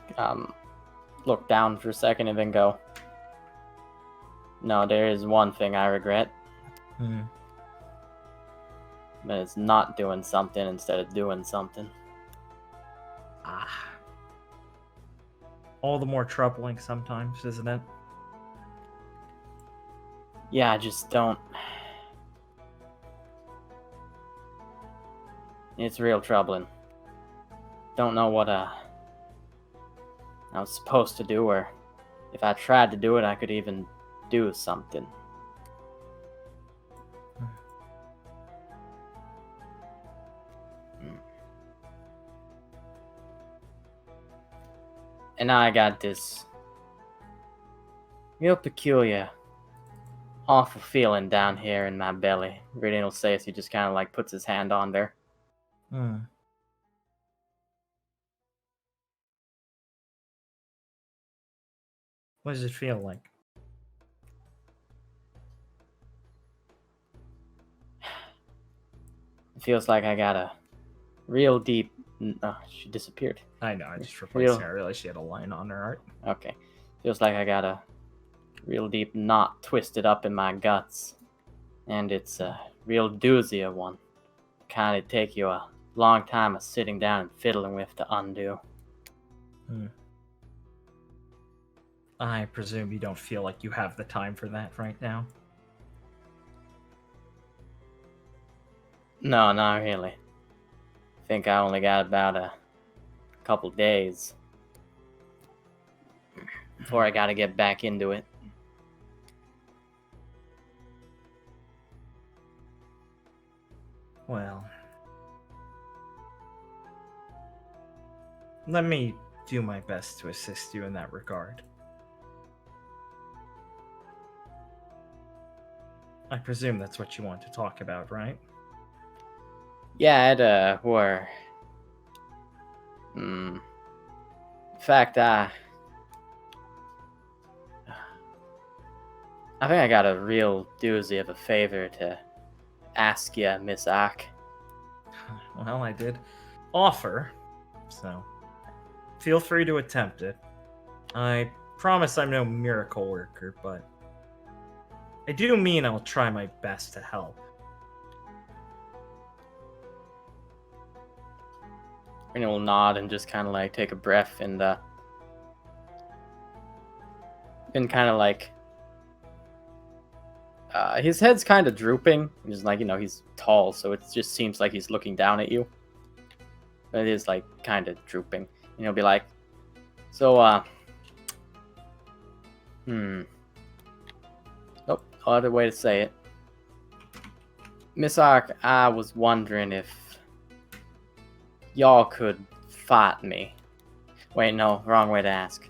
look down for a second and then go. No, there is one thing I regret. But it's not doing something instead of doing something. Ah. All the more troubling sometimes, isn't it? Yeah, I just don't. It's real troubling. Don't know what I was supposed to do, or if I tried to do it, I could even do something. And now I got this real peculiar, awful feeling down here in my belly. Reading will say as he just kind of like puts his hand on there. What does it feel like? It feels like I got a real deep. Oh, she disappeared. I know, I just replaced her. I realized she had a line on her art. Okay. Feels like I got a real deep knot twisted up in my guts. And it's a real doozy of one. Kinda take you a long time of sitting down and fiddling with to undo. I presume you don't feel like you have the time for that right now. No, not really. I think I only got about a couple days before I gotta get back into it. Well, let me do my best to assist you in that regard. I presume that's what you want to talk about, right? Yeah, it were. In fact, I think I got a real doozy of a favor to ask you, Miss Ark. Well, I did offer, so feel free to attempt it. I promise I'm no miracle worker, but I do mean I'll try my best to help. And he'll nod and just kind of like take a breath and kind of like his head's kind of drooping. He's like, he's tall, so it just seems like he's looking down at you. But it is like kind of drooping. And he'll be like, so oh, other way to say it. Miss Ark, I was wondering if y'all could fight me. Wait, no, wrong way to ask.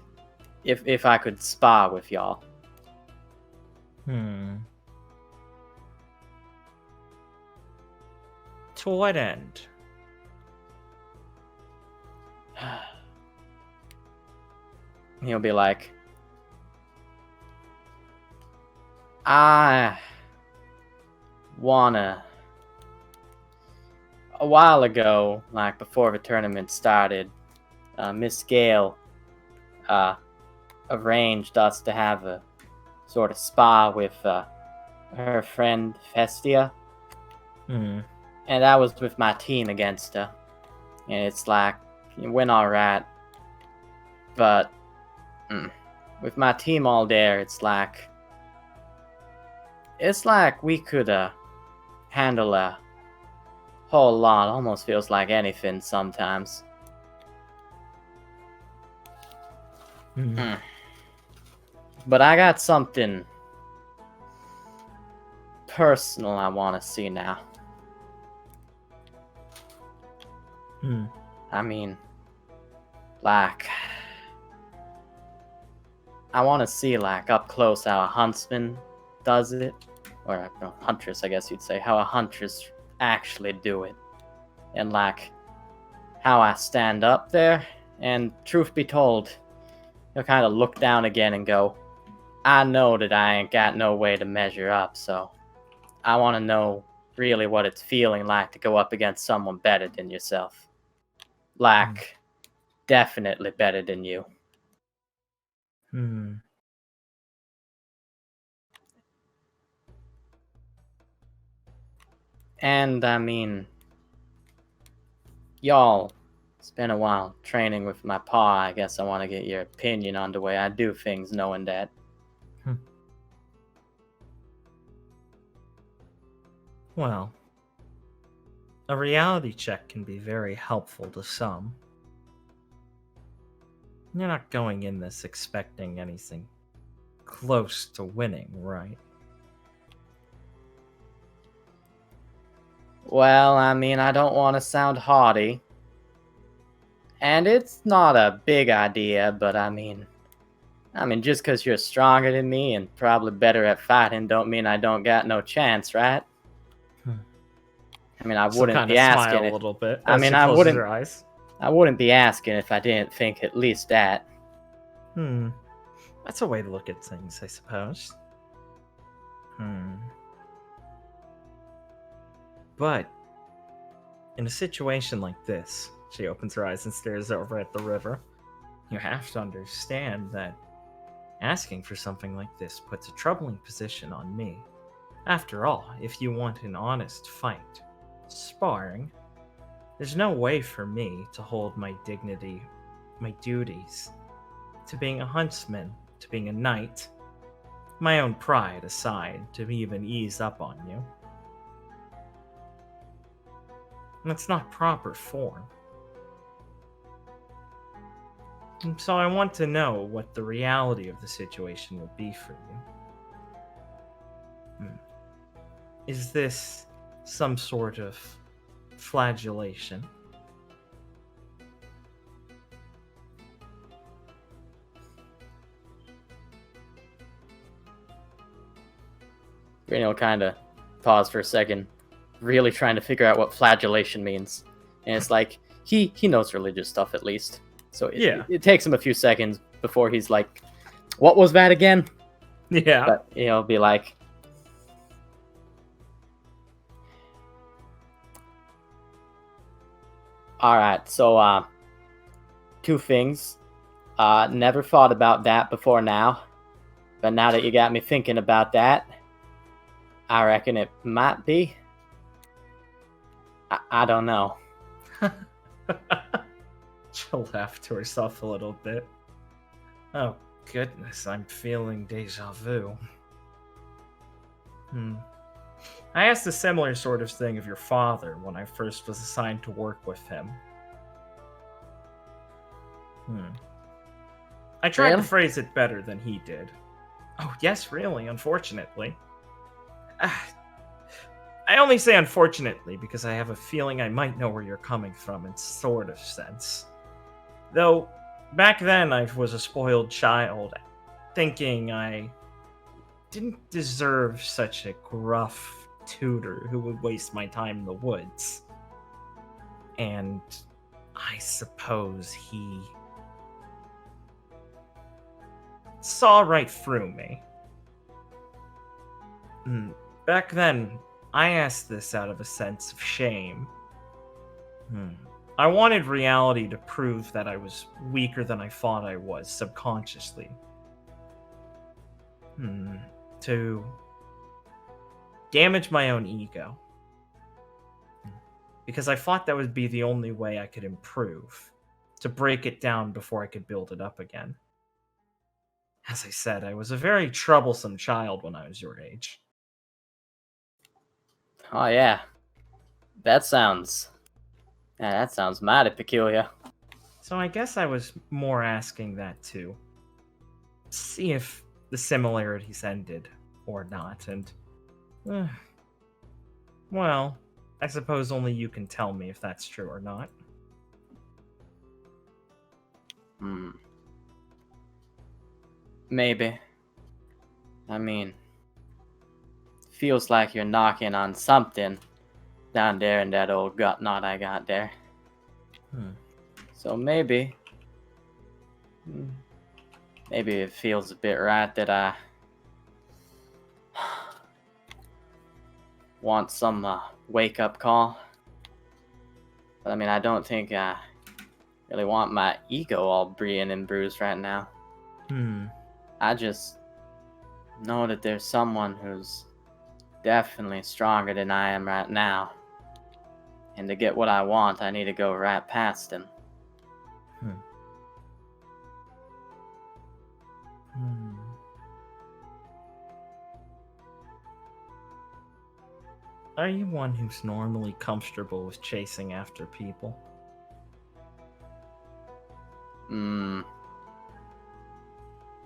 If I could spar with y'all. To what end? He'll be like, I wanna. A while ago, like before the tournament started, Miss Gale arranged us to have a sort of spa with her friend Festia. And that was with my team against her. And it's like, it went alright. But with my team all there, it's like we could handle a whole lot. Almost feels like anything sometimes. But I got something personal I want to see now. I mean, like, I want to see, like, up close how a huntsman does it. Or, no, huntress, I guess you'd say. How a huntress actually do it. and like how I stand up there. And truth be told, he'll kind of look down again and go, I know that I ain't got no way to measure up, so I want to know really what it's feeling like to go up against someone better than yourself. Like, definitely better than you. Hmm. And I mean, y'all, it's been a while training with my paw. I guess I want to get your opinion on the way I do things, knowing that. Well, a reality check can be very helpful to some. You're not going in this expecting anything close to winning, right? Well, I mean, I don't want to sound haughty. And it's not a big idea, but I mean, just because you're stronger than me and probably better at fighting don't mean I don't got no chance, right? I mean, I wouldn't be asking smile if, a little bit. I As mean, she I closes wouldn't. her eyes. I wouldn't be asking if I didn't think at least that. That's a way to look at things, I suppose. But in a situation like this, she opens her eyes and stares over at the river. You have to understand that asking for something like this puts a troubling position on me. After all, if you want an honest fight, sparring, there's no way for me to hold my dignity, my duties, to being a huntsman, to being a knight, my own pride aside, to even ease up on you. That's not proper form. And so I want to know what the reality of the situation will be for you. Is this some sort of flagellation? Reno will kind of pause for a second, really trying to figure out what flagellation means. And it's like, he knows religious stuff at least. So it takes him a few seconds before he's like, what was that again? Yeah. But he'll be like, alright, so, two things. Never thought about that before now. But now that you got me thinking about that, I reckon it might be. I don't know. She'll laugh to herself a little bit. Oh, goodness, I'm feeling deja vu. I asked a similar sort of thing of your father when I first was assigned to work with him. I tried to phrase it better than he did. Oh, yes, really, unfortunately. I only say unfortunately because I have a feeling I might know where you're coming from in sort of sense. Though, back then I was a spoiled child, thinking I didn't deserve such a gruff tutor who would waste my time in the woods. And I suppose he saw right through me. Back then, I asked this out of a sense of shame. I wanted reality to prove that I was weaker than I thought I was subconsciously. To damage my own ego. Because I thought that would be the only way I could improve. To break it down before I could build it up again. As I said, I was a very troublesome child when I was your age. Oh yeah, that sounds mighty peculiar. So I guess I was more asking that to see if the similarities ended or not, and well, I suppose only you can tell me if that's true or not. Maybe. I mean, feels like you're knocking on something. down there in that old gut knot I got there. Hmm. So maybe it feels a bit right that I want some wake-up call. But I mean, I don't think I really want my ego all bruised and bruised right now. I just know that there's someone who's definitely stronger than I am right now. And to get what I want, I need to go right past him. Are you one who's normally comfortable with chasing after people? I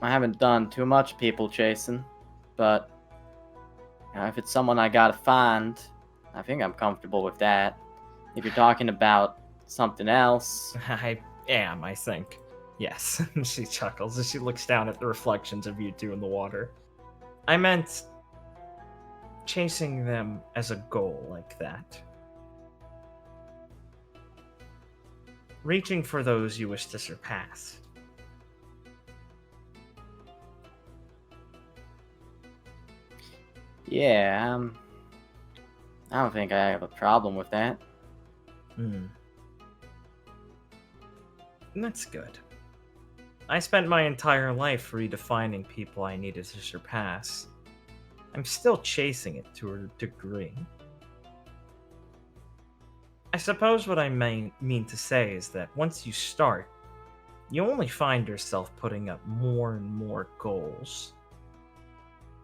haven't done too much people chasing, but if it's someone I gotta find, I think I'm comfortable with that. If you're talking about something else, I am, I think. Yes. She chuckles as she looks down at the reflections of you two in the water. I meant chasing them as a goal like that. Reaching for those you wish to surpass. yeah, I don't think I have a problem with that. That's good. I spent my entire life redefining people I needed to surpass. I'm still chasing it to a degree. I suppose what I mean to say is that once you start, you only find yourself putting up more and more goals.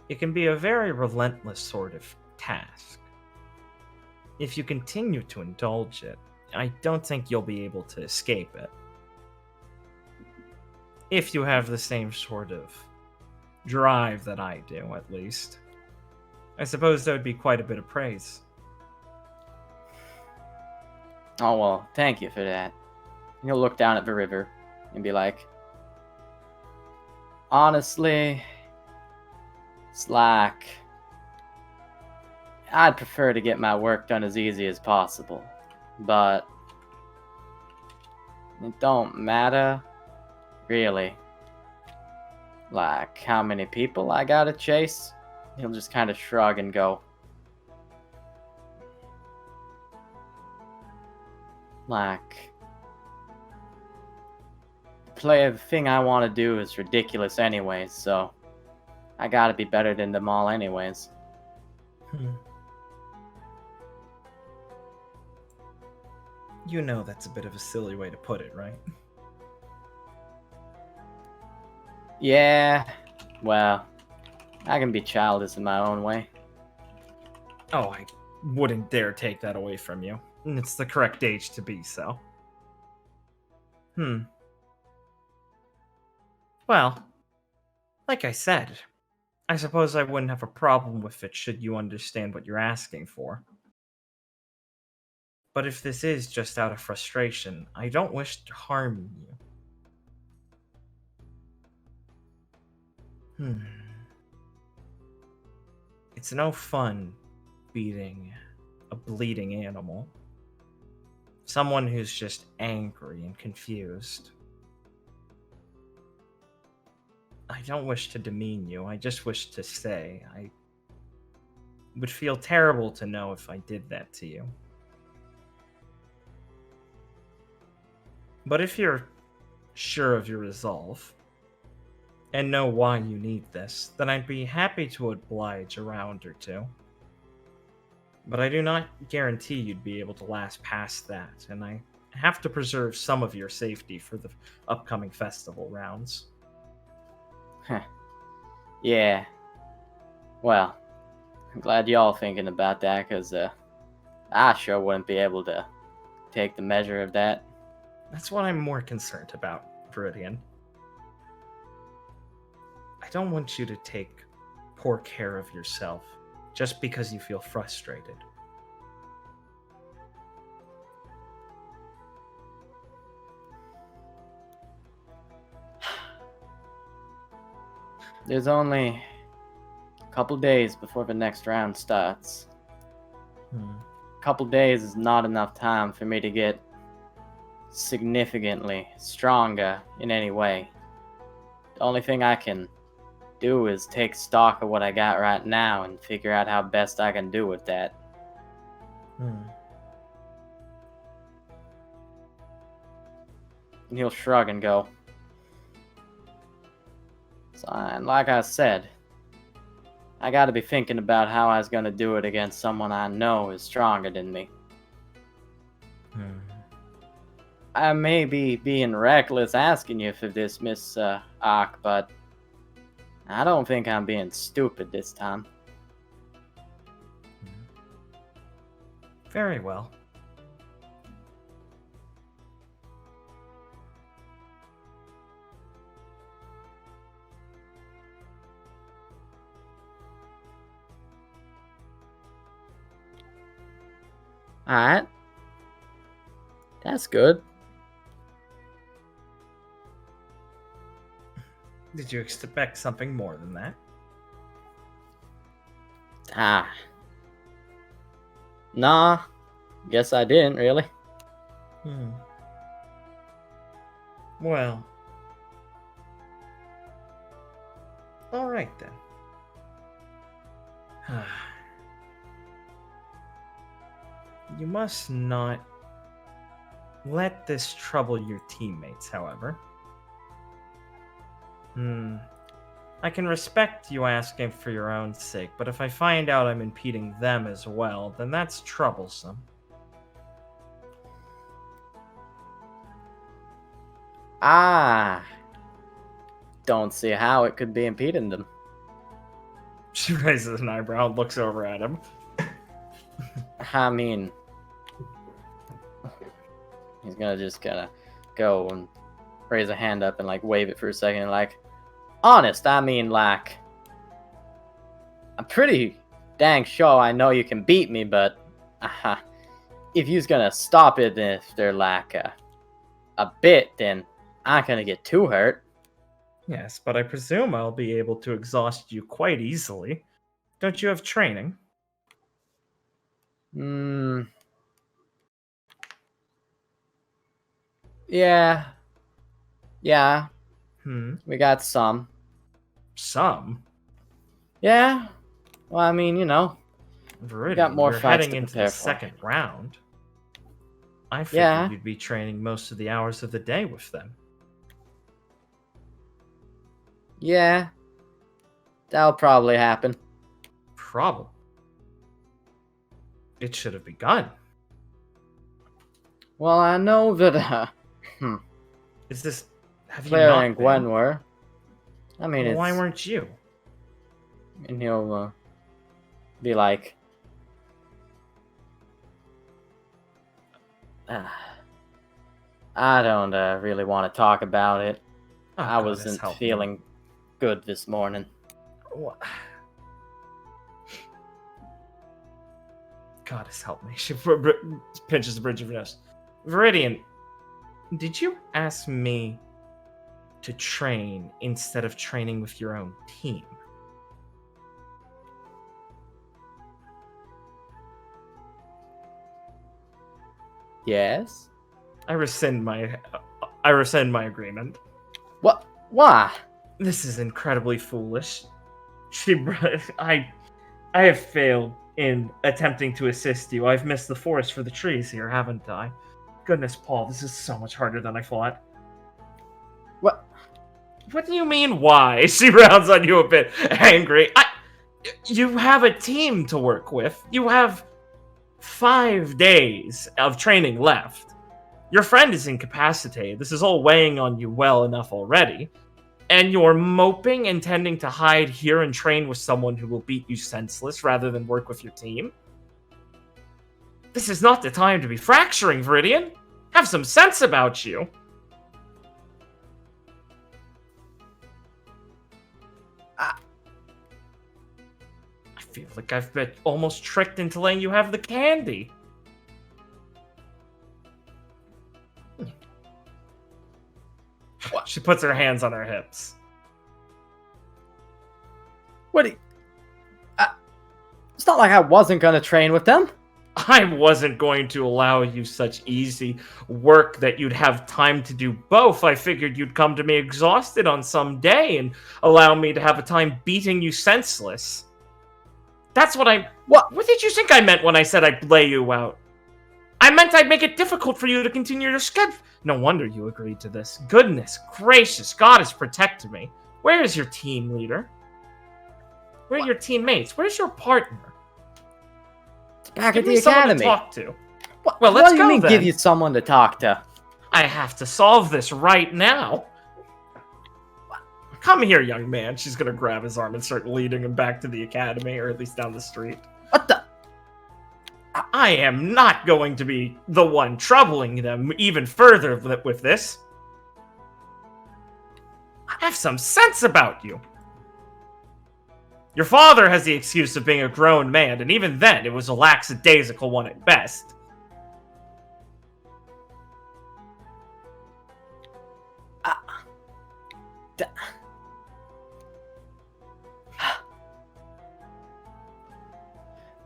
It can be a very relentless sort of task. If you continue to indulge it, I don't think you'll be able to escape it. If you have the same sort of drive that I do, at least. I suppose that would be quite a bit of praise. Oh, well, thank you for that. He'll look down at the river and be like, honestly, it's like, I'd prefer to get my work done as easy as possible, but it don't matter, really. Like, how many people I gotta chase? He'll just kind of shrug and go, like, the thing I want to do is ridiculous anyways, so I gotta be better than them all anyways. You know that's a bit of a silly way to put it, right? Yeah, well, I can be childish in my own way. Oh, I wouldn't dare take that away from you. It's the correct age to be so. Well, like I said, I suppose I wouldn't have a problem with it should you understand what you're asking for. But if this is just out of frustration, I don't wish to harm you. It's no fun beating a bleeding animal. Someone who's just angry and confused. I don't wish to demean you, I just wish to say I would feel terrible to know if I did that to you. But if you're sure of your resolve, and know why you need this, then I'd be happy to oblige a round or two. But I do not guarantee you'd be able to last past that, and I have to preserve some of your safety for the upcoming festival rounds. Yeah. Well, I'm glad y'all thinking about that, because I sure wouldn't be able to take the measure of that. That's what I'm more concerned about, Viridian. I don't want you to take poor care of yourself just because you feel frustrated. There's only a couple days before the next round starts. couple days is not enough time for me to get significantly stronger in any way. The only thing I can do is take stock of what I got right now and figure out how best I can do with that. And he'll shrug and go, so, and like I said, I gotta be thinking about how I was gonna do it against someone I know is stronger than me. I may be being reckless asking you for this, Miss Ark, but I don't think I'm being stupid this time. Very well. Alright. That's good. Did you expect something more than that? Nah. Guess I didn't, really. Well. Alright then. You must not let this trouble your teammates, however. I can respect you asking for your own sake, but if I find out I'm impeding them as well, then that's troublesome. Don't see how it could be impeding them. She raises an eyebrow and looks over at him. I mean, he's gonna just kind of go and raise a hand up and like wave it for a second and like, honest, I mean, like, I'm pretty dang sure I know you can beat me, but if you's gonna stop it after like a bit, then I'm not gonna get too hurt. Yes, but I presume I'll be able to exhaust you quite easily. Don't you have training? Yeah. Hmm. We got some. Some? Yeah. Well, I mean, you know. Viridian, got more you're fights heading to into the prepare for. second round. I figured Yeah. you'd be training most of the hours of the day with them. Yeah. That'll probably happen. Problem. It should have begun. Well, I know that Is this... Have you Claire not and been? Gwen were. I mean, Well, it's... why weren't you? And he'll be like... I don't really want to talk about it. Oh, I goddess, wasn't help me. feeling good this morning. What? Goddess, help me. She pinches the bridge of her nose. Viridian, did you ask me to train instead of training with your own team? Yes? I rescind my agreement. What? Why? This is incredibly foolish. I have failed in attempting to assist you. I've missed the forest for the trees here, haven't I? Goodness, Paul, this is so much harder than I thought. What? What do you mean, why? She rounds on you a bit angry. You have a team to work with. You have 5 days of training left. Your friend is incapacitated. This is all weighing on you well enough already. And you're moping, intending to hide here and train with someone who will beat you senseless rather than work with your team? This is not the time to be fracturing, Viridian. Have some sense about you. I feel like I've been almost tricked into letting you have the candy. What? She puts her hands on her hips. What do you... It's not like I wasn't gonna train with them. I wasn't going to allow you such easy work that you'd have time to do both. I figured you'd come to me exhausted on some day and allow me to have a time beating you senseless. That's what I... What did you think I meant when I said I'd lay you out? I meant I'd make it difficult for you to continue your schedule. No wonder you agreed to this. Goodness gracious, God has protected me. Where is your team leader? Where are your teammates? Where's your partner? Back Give at me the someone academy. to talk to. What, Well, what let's do you go mean then. give you someone to talk to? I have to solve this right now. Come here, young man. She's gonna grab his arm and start leading him back to the academy, or at least down the street. What the? I am not going to be the one troubling them even further with this. Have some sense about you. Your father has the excuse of being a grown man, and even then, it was a lackadaisical one at best.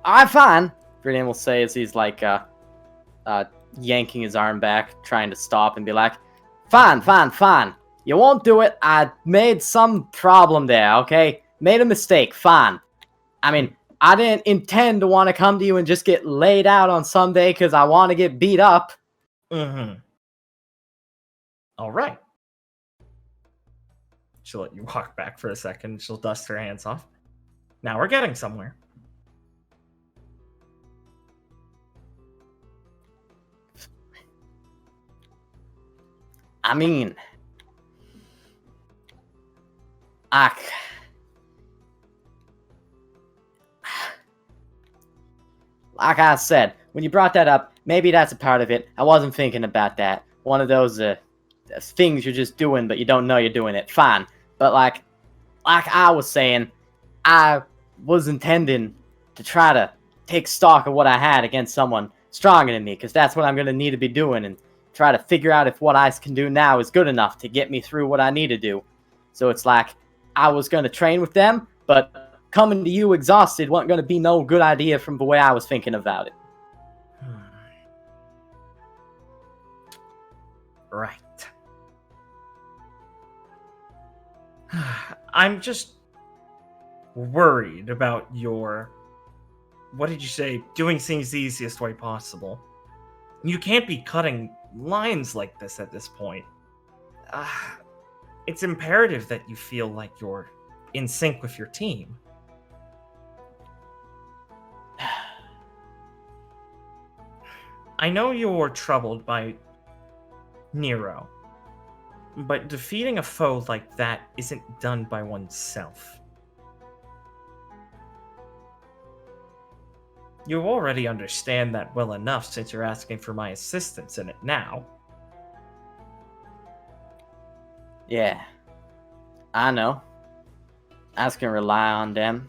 I'm fine. Viridian will say as he's like yanking his arm back, trying to stop and be like, fine, fine, fine. You won't do it. I made some problem there, okay? Made a mistake, fine. I mean, I didn't intend to want to come to you and just get laid out on Sunday because I want to get beat up. Mm-hmm. All right. She'll let you walk back for a second. She'll dust her hands off. Now we're getting somewhere. I mean, like I said, when you brought that up, maybe that's a part of it. I wasn't thinking about that. One of those things you're just doing, but you don't know you're doing it. Fine. But like I was saying, I was intending to try to take stock of what I had against someone stronger than me, because that's what I'm going to need to be doing, and try to figure out if what I can do now is good enough to get me through what I need to do. So it's like, I was going to train with them, but coming to you exhausted wasn't going to be no good idea from the way I was thinking about it. Right. I'm just worried about your... What did you say? Doing things the easiest way possible. You can't be cutting lines like this at this point. It's imperative that you feel like you're in sync with your team. I know you're troubled by Nero, but defeating a foe like that isn't done by oneself. You already understand that well enough since you're asking for my assistance in it now. Yeah, I know. I just can rely on them.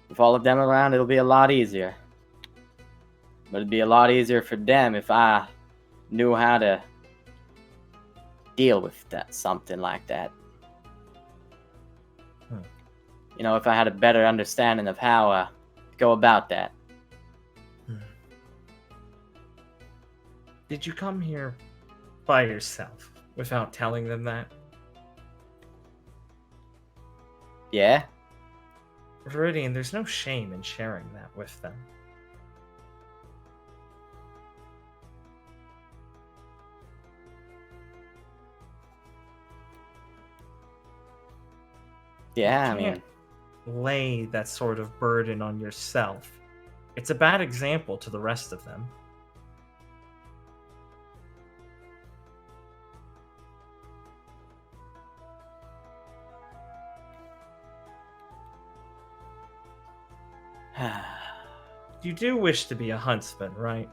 With all of them around, it'll be a lot easier. But it'd be a lot easier for them if I knew how to deal with that, something like that. You know, if I had a better understanding of how to go about that. Did you come here by yourself without telling them that? Yeah? Viridian, there's no shame in sharing that with them. Yeah, I You mean, can't lay that sort of burden on yourself. It's a bad example to the rest of them. You do wish to be a huntsman, right?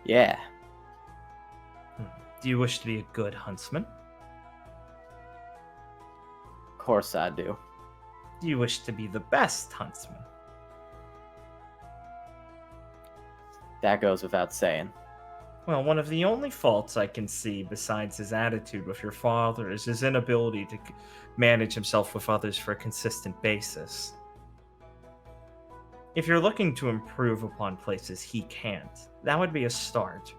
yeah. Do you wish to be a good huntsman? Of course I do. Do you wish to be the best huntsman? That goes without saying. Well, one of the only faults I can see besides his attitude with your father is his inability to manage himself with others for a consistent basis. If you're looking to improve upon places he can't, that would be a start.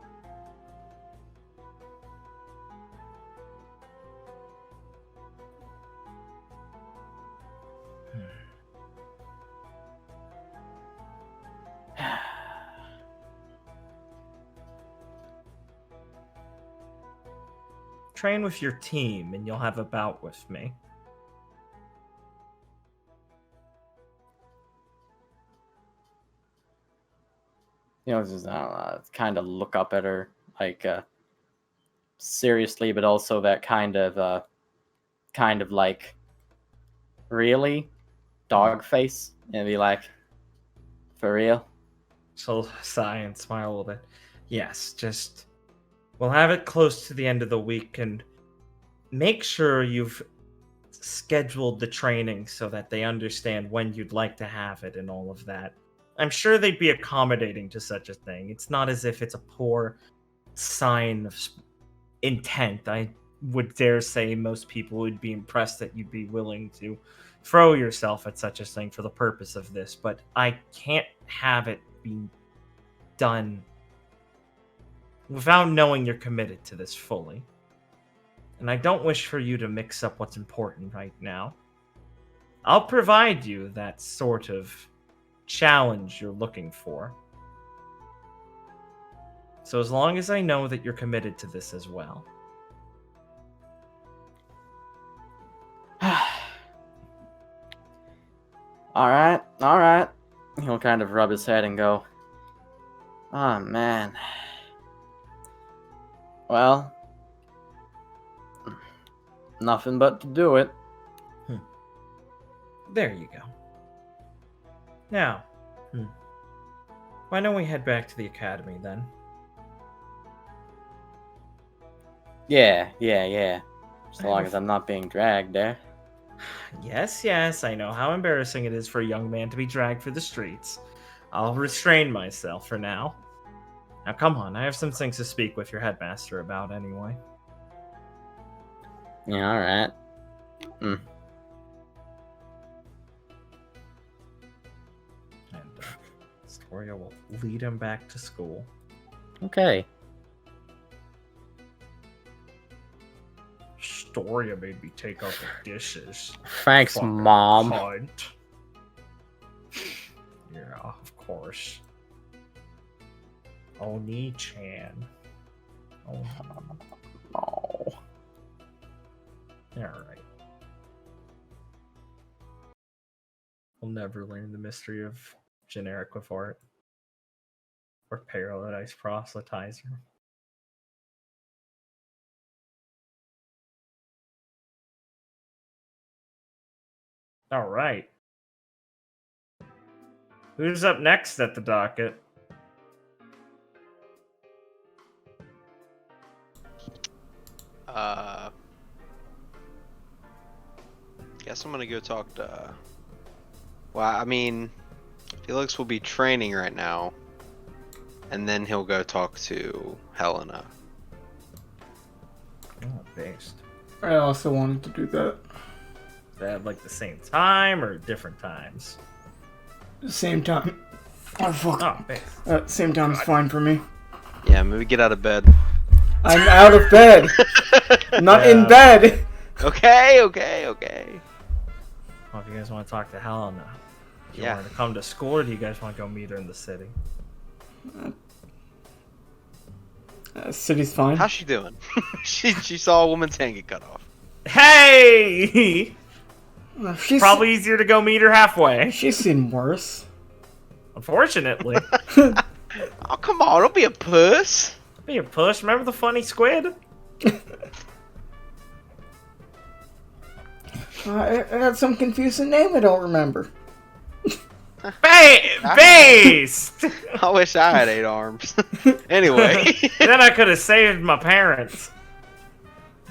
Train with your team, and you'll have a bout with me. Just kind of look up at her, like seriously, but also that kind of like really dog face, and be like, for real. She'll sigh and smile a little bit. Yes, just we'll have it close to the end of the week, and make sure you've scheduled the training so that they understand when you'd like to have it and all of that. I'm sure they'd be accommodating to such a thing. It's not as if it's a poor sign of intent. I would dare say most people would be impressed that you'd be willing to throw yourself at such a thing for the purpose of this, but I can't have it be done without knowing you're committed to this fully. And I don't wish for you to mix up what's important right now. I'll provide you that sort of challenge you're looking for. So as long as I know that you're committed to this as well. All right. He'll kind of rub his head and go, oh, man. Well, nothing but to do it. There you go. Now, why don't we head back to the academy then? Yeah. As long as I'm not being dragged there. Yes, I know how embarrassing it is for a young man to be dragged through the streets. I'll restrain myself for now. Now come on, I have some things to speak with your headmaster about anyway. Yeah, alright. And Astoria will lead him back to school. Okay. Astoria made me take out the dishes. Thanks, Fucking Mom. cunt. Yeah, of course. Oni-chan. Oh. Oh. Alright. We'll never learn the mystery of generic with art. Or paradise proselytizer. Alright. Who's up next at the docket? Guess I'm gonna go talk to. Well, I mean, Felix will be training right now, and then he'll go talk to Helena. Oh, based. I also wanted to do that. They have like the same time or different times? Same time. Oh, fuck. Oh, based. Same time is fine for me. Yeah, maybe get out of bed. I'm out of bed. I'm not in bed. Okay. Well, if you guys want to talk to Helena, do you Yeah. want her to come to school, or do you guys want to go meet her in the city? City's fine. How's she doing? she saw a woman's hand get cut off. Hey! She's Probably easier to go meet her halfway. She's seen worse. Unfortunately. Oh, come on, don't be a puss. Be a push. Remember the funny squid? It had some confusing name I don't remember. Based! I wish I had 8 arms. Anyway. Then I could have saved my parents.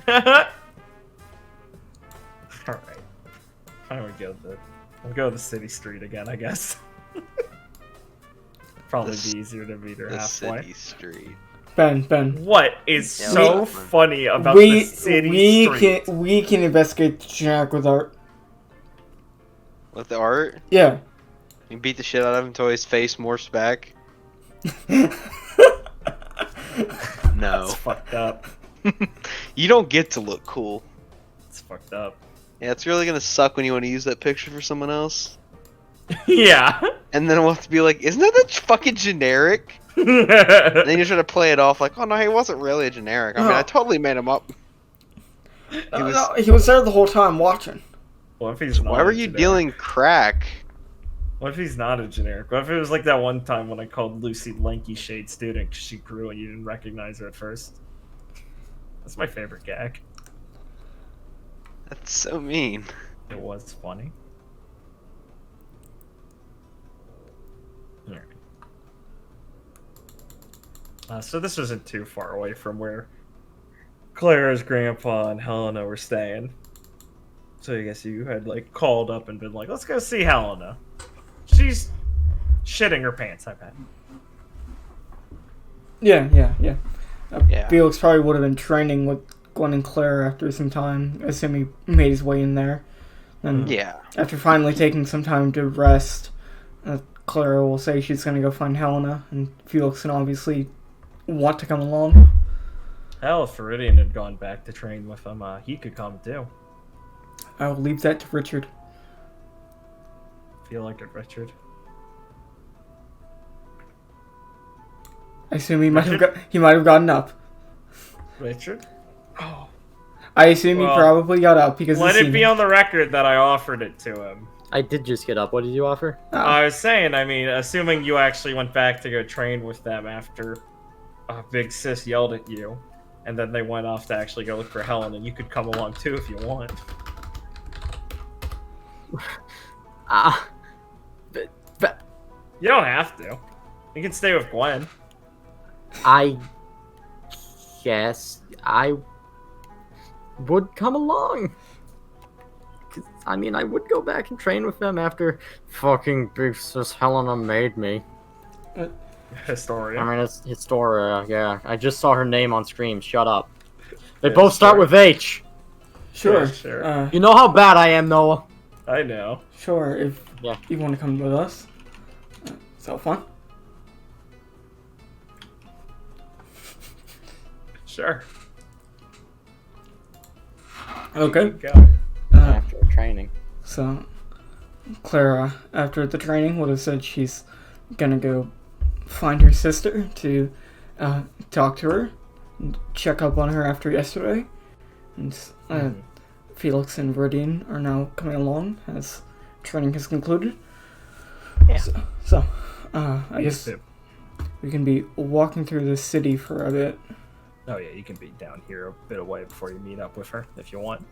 Alright. Why don't we'll go to the city street again, I guess. Probably be easier to meet her The halfway. city street. Ben. What is Yeah, so we- funny about the city street? We can investigate the track with art. With the art? Yeah. You beat the shit out of him until his face morphs back. No. It's fucked up. You don't get to look cool. It's fucked up. Yeah, it's really gonna suck when you want to use that picture for someone else. Yeah. And then we'll have to be like, isn't that fucking generic? And then you try to play it off like, oh no, he wasn't really a generic. I mean, I totally made him up. He was there the whole time watching. What if he's not Why a were you generic? dealing crack? What if he's not a generic? What if it was like that one time when I called Lucy Lanky Shade Student because she grew and you didn't recognize her at first? That's my favorite gag. That's so mean. It was funny. Alright. So this wasn't too far away from where Clara's grandpa and Helena were staying. So I guess you had like called up and been like, let's go see Helena. She's shitting her pants, I bet. Yeah. Yeah. Felix probably would have been training with Gwen and Claire after some time, assuming he made his way in there. And Yeah. after finally taking some time to rest, Clara will say she's going to go find Helena, and Felix can obviously want to come along. Hell, if Viridian had gone back to train with him, he could come too. I will leave that to Richard. Feel like it, Richard. I assume he might have gotten up. Richard? I assume Well, he probably got up because Let it be on the record that I offered it to him. I did just get up. What did you offer? I was saying, I mean, assuming you actually went back to go train with them after Big Sis yelled at you, and then they went off to actually go look for Helen, and you could come along too if you want. But You don't have to. You can stay with Gwen. I guess I would come along. 'Cause, I mean, I would go back and train with them after fucking Big Sis Helena made me. Historia. I mean, it's Historia, yeah. I just saw her name on screen. Shut up. They Yeah, both start sure. with H. Sure. Yeah, sure. You know how bad I am, Noah. I know. Sure, if Yeah. you want to come with us. So fun. Sure. Okay. Go. After training. So, Clara, after the training, would have said she's gonna go find her sister to talk to her, and check up on her after yesterday. And Felix and Viridian are now coming along as training has concluded. Yeah. So, I guess we can be walking through the city for a bit. Oh yeah, you can be down here a bit away before you meet up with her if you want.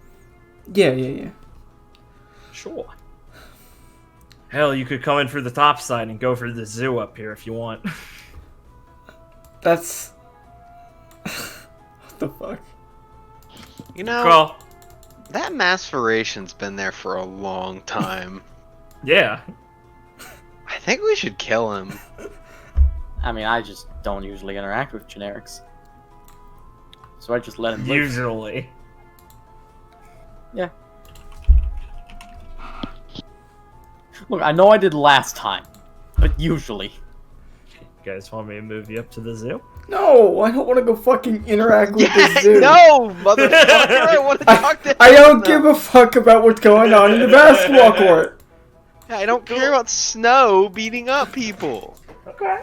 Yeah. Sure. Hell, you could come in for the top side and go for the zoo up here if you want. That's... what the fuck? You know, Well, that Maspiration's been there for a long time. yeah. I think we should kill him. I mean, I just don't usually interact with generics. So I just let him live. Usually. Yeah. Look, I know I did last time, but usually. You guys want me to move you up to the zoo? No, I don't want to go fucking interact with the zoo. No, motherfucker! I want to talk to him. I don't give a fuck about what's going on in the basketball court. I don't care about Snow beating up people. Okay.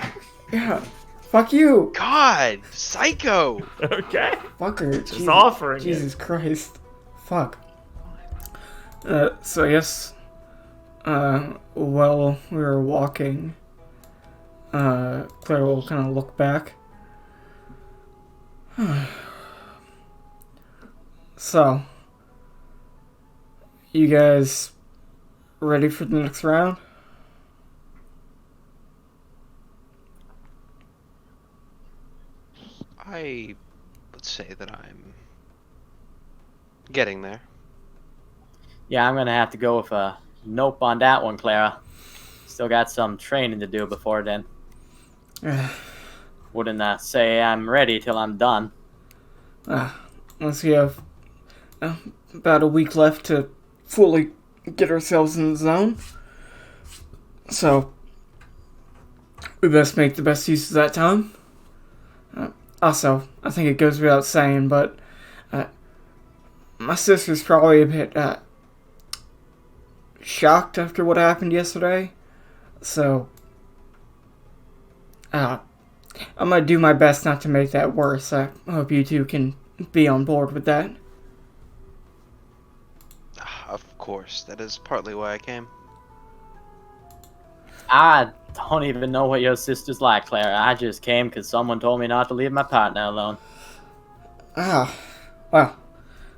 Yeah, fuck you. God, psycho. Okay. Fucker. Just offering it. Jesus Christ. Fuck. So I guess, while we were walking, Claire will kind of look back. So, you guys ready for the next round? I would say that I'm getting there. Yeah, I'm gonna have to go with a nope on that one, Clara. Still got some training to do before then. Wouldn't say I'm ready till I'm done. Unless we have about a week left to fully get ourselves in the zone. So, we best make the best use of that time. Also, I think it goes without saying, but my sister's probably a bit shocked after what happened yesterday. So, I'm gonna do my best not to make that worse. I hope you two can be on board with that. Of course, that is partly why I came. I don't even know what your sister's like, Clara. I just came because someone told me not to leave my partner alone. Well,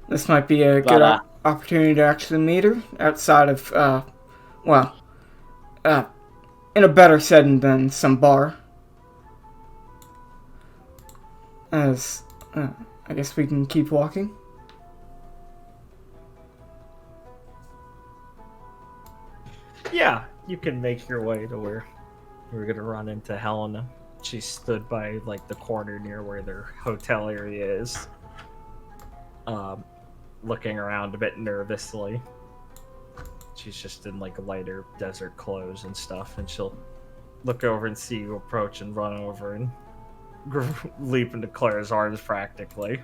this might be a good opportunity to actually meet her outside of, in a better setting than some bar. As, I guess we can keep walking. Yeah, you can make your way to where we're gonna run into Helena. She stood by like the corner near where their hotel area is, looking around a bit nervously. She's just in like lighter desert clothes and stuff, and she'll look over and see you approach and run over and leap into Claire's arms practically.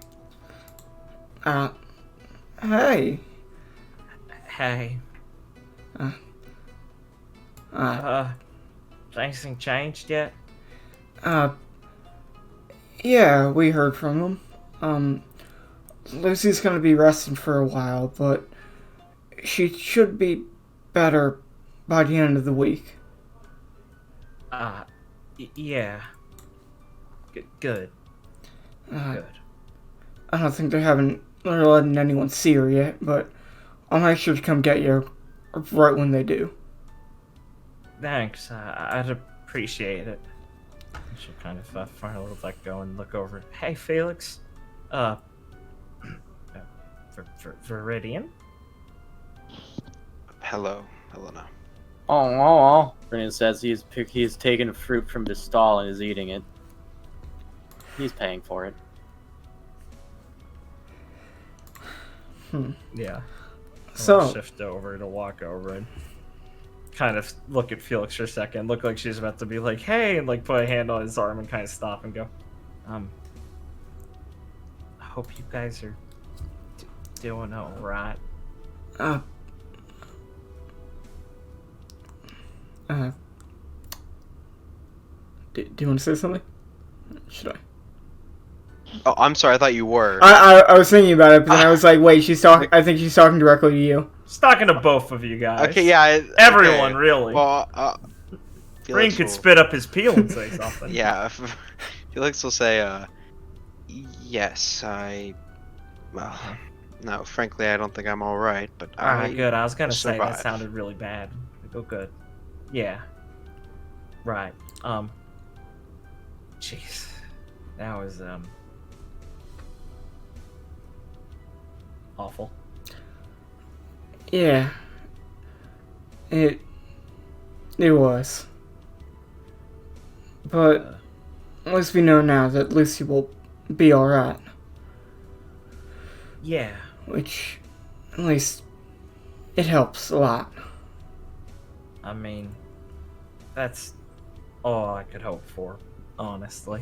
Hey. Hey. Anything changed yet? Yeah, we heard from him. Lucy's gonna be resting for a while, but she should be better by the end of the week. Yeah. Good. Good. I don't think they're letting anyone see her yet, but I'll make sure to come get you right when they do. Thanks. I'd appreciate it. She'll kind of finally let go and look over. Hey, Felix. Viridian? Hello, Helena. Oh. Brennan says he's taken fruit from his stall and is eating it. He's paying for it. Yeah. So I'll shift over to walk over and kind of look at Felix for a second. Look like she's about to be like, "Hey," and like put a hand on his arm and kind of stop and go. I hope you guys are doing all right. Do you want to say something? Should I? Oh, I'm sorry. I thought you were. I was thinking about it, but then I was like, wait, she's talking. I think she's talking directly to you. She's talking to both of you guys. Okay, yeah. Everyone, okay. really. Well, Green could spit up his peel and say something. Yeah, Felix will say, yes, well, no, frankly, I don't think I'm alright, but Alright, good. I was gonna say survive. that sounded really bad. Go good. Yeah. Right. Jeez. That was, awful. Yeah. It was. But at least we know now that Lucy will be alright. Yeah. Which, at least, it helps a lot. I mean, that's all I could hope for, honestly.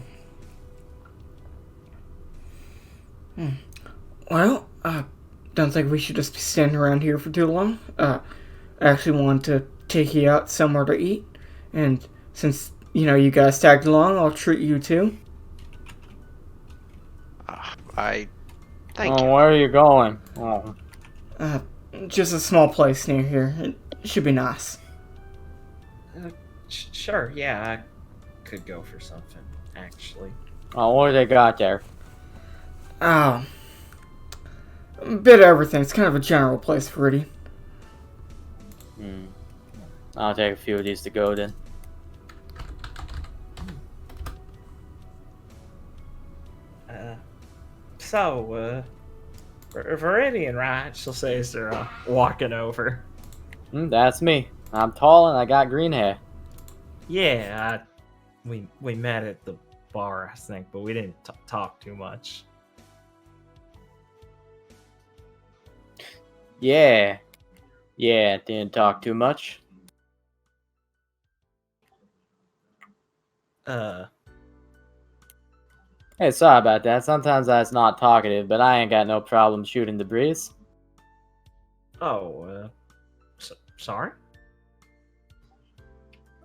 Well, I don't think we should just be standing around here for too long. I actually want to take you out somewhere to eat. And since, you guys tagged along, I'll treat you too. Thank you. Where are you going? Oh. Just a small place near here. It should be nice. Sure, yeah, I could go for something, actually. Oh, what do they got there? A bit of everything. It's kind of a general place for Riddy. I'll take a few of these to go then. So, Viridian, right? She'll say as they're walking over. That's me. I'm tall and I got green hair. Yeah, we met at the bar, I think, but we didn't talk too much. Yeah, didn't talk too much. Hey, sorry about that. Sometimes I was not talkative, but I ain't got no problem shooting the breeze. Oh, sorry?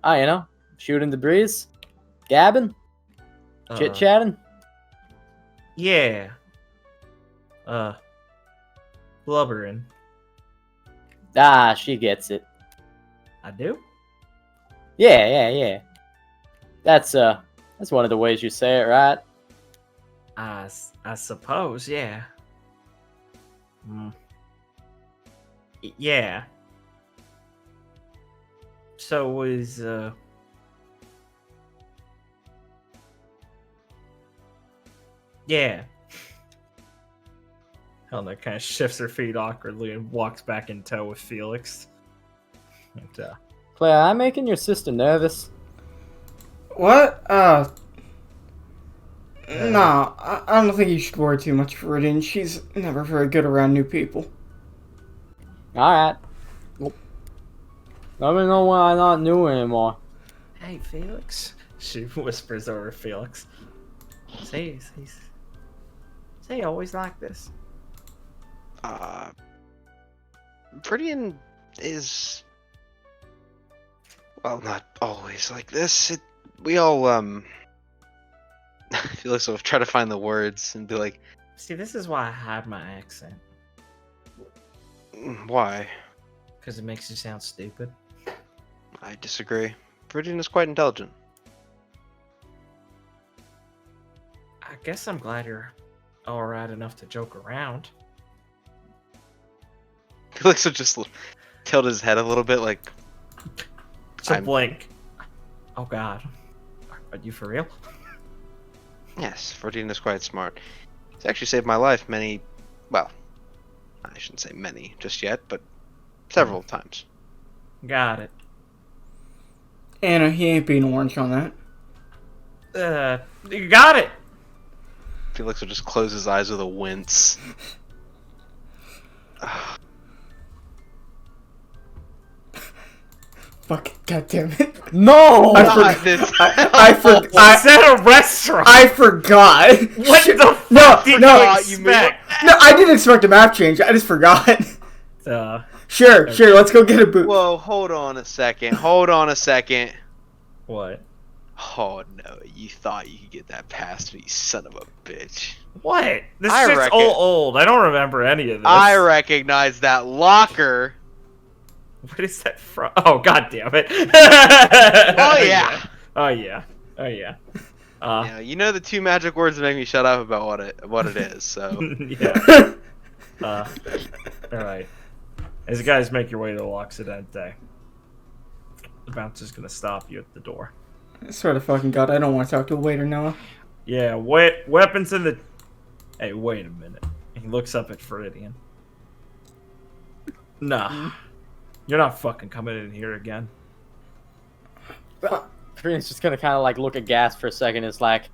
You know, shooting the breeze, gabbing, chit-chatting. Yeah. Blubbering. Ah, she gets it. I do? Yeah. That's one of the ways you say it, right? I suppose, yeah. Yeah. So was, yeah. Helena kind of shifts her feet awkwardly and walks back in tow with Felix. And, Claire, I'm making your sister nervous. What? No, I don't think you should worry too much for Viridian. She's never very good around new people. Alright. Let me know when I'm not new anymore. hey, Felix. She whispers over Felix. Say always like this. Viridian is, well, not always like this. We all, Felix will try to find the words and be like, See, this is why I hide my accent. why? Because it makes you sound stupid. I disagree. Viridian is quite intelligent. I guess I'm glad you're alright enough to joke around. Felix will just tilt his head a little bit like, It's a I'm- blink. Oh god. Are you for real? yes, Viridian is quite smart. He's actually saved my life many, well, I shouldn't say many just yet, but several times. Got it. Anna, he ain't being orange on that. You got it! Felix will just close his eyes with a wince. Fucking goddamn it! No! I God, forgot. this- Is that a restaurant? I forgot. What Shit. the fuck No, did no, you expect? No, I didn't expect a map change. I just forgot. Sure, let's go get a boot. Whoa, hold on a second. What? Oh no, you thought you could get that past me, you son of a bitch. What? This I shit's reckon- old. I don't remember any of this. I recognize that locker. What is that from? Oh, god damn it. Oh yeah. Oh yeah. Yeah, you know the two magic words that make me shut up about what it is, so. Yeah. Alright. As you guys make your way to L'Occidente, the bouncer's gonna stop you at the door. I swear to fucking god, I don't want to talk to a waiter, Noah. Yeah, weapons in the... Hey, wait a minute. He looks up at Viridian. Nah. You're not fucking coming in here again. Viridian's just gonna kind of like look aghast for a second. It's like,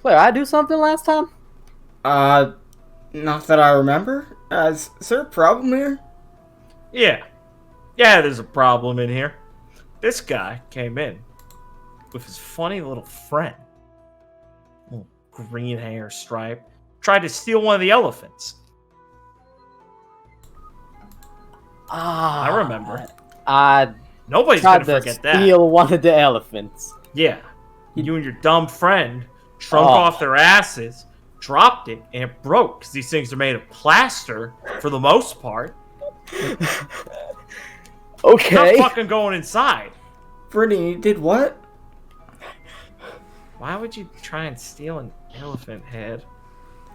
Claire, I do something last time? Not that I remember. Is there a problem here? Yeah, there's a problem in here. This guy came in with his funny little friend. Little green hair stripe. Tried to steal one of the elephants. I remember. Nobody's Tried gonna to forget that. steal one of the elephants. Yeah. You and your dumb friend shrunk Oh. off their asses, dropped it, and it broke because these things are made of plaster for the most part. Okay. Not fucking going inside. Brittany, you did what? Why would you try and steal an elephant head?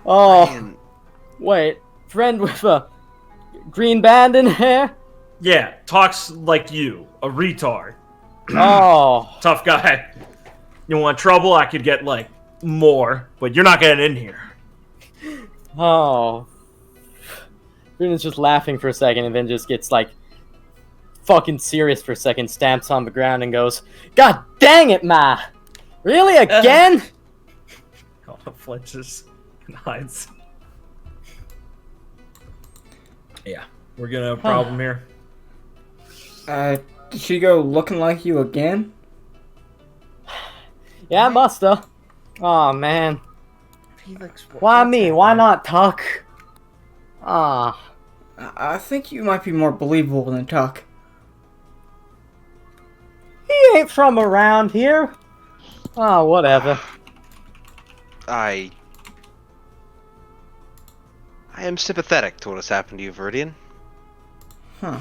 Oh, Man, wait. Friend with a green band in hair? Yeah, talks like you, a retard. Oh. Tough guy. You want trouble? I could get, like, more, but you're not getting in here. Oh. Viridian's just laughing for a second and then just gets, like, fucking serious for a second, stamps on the ground and goes, God dang it, Ma! Really? Again? Helena flinches and hides. Yeah, we're gonna have a problem here. Did she go looking like you again? Yeah, musta. Oh man. Felix, Why what's me? Why happening? not Tuck? Ah. I think you might be more believable than Tuck. He ain't from around here. Oh, whatever. I am sympathetic to what has happened to you, Viridian. Huh.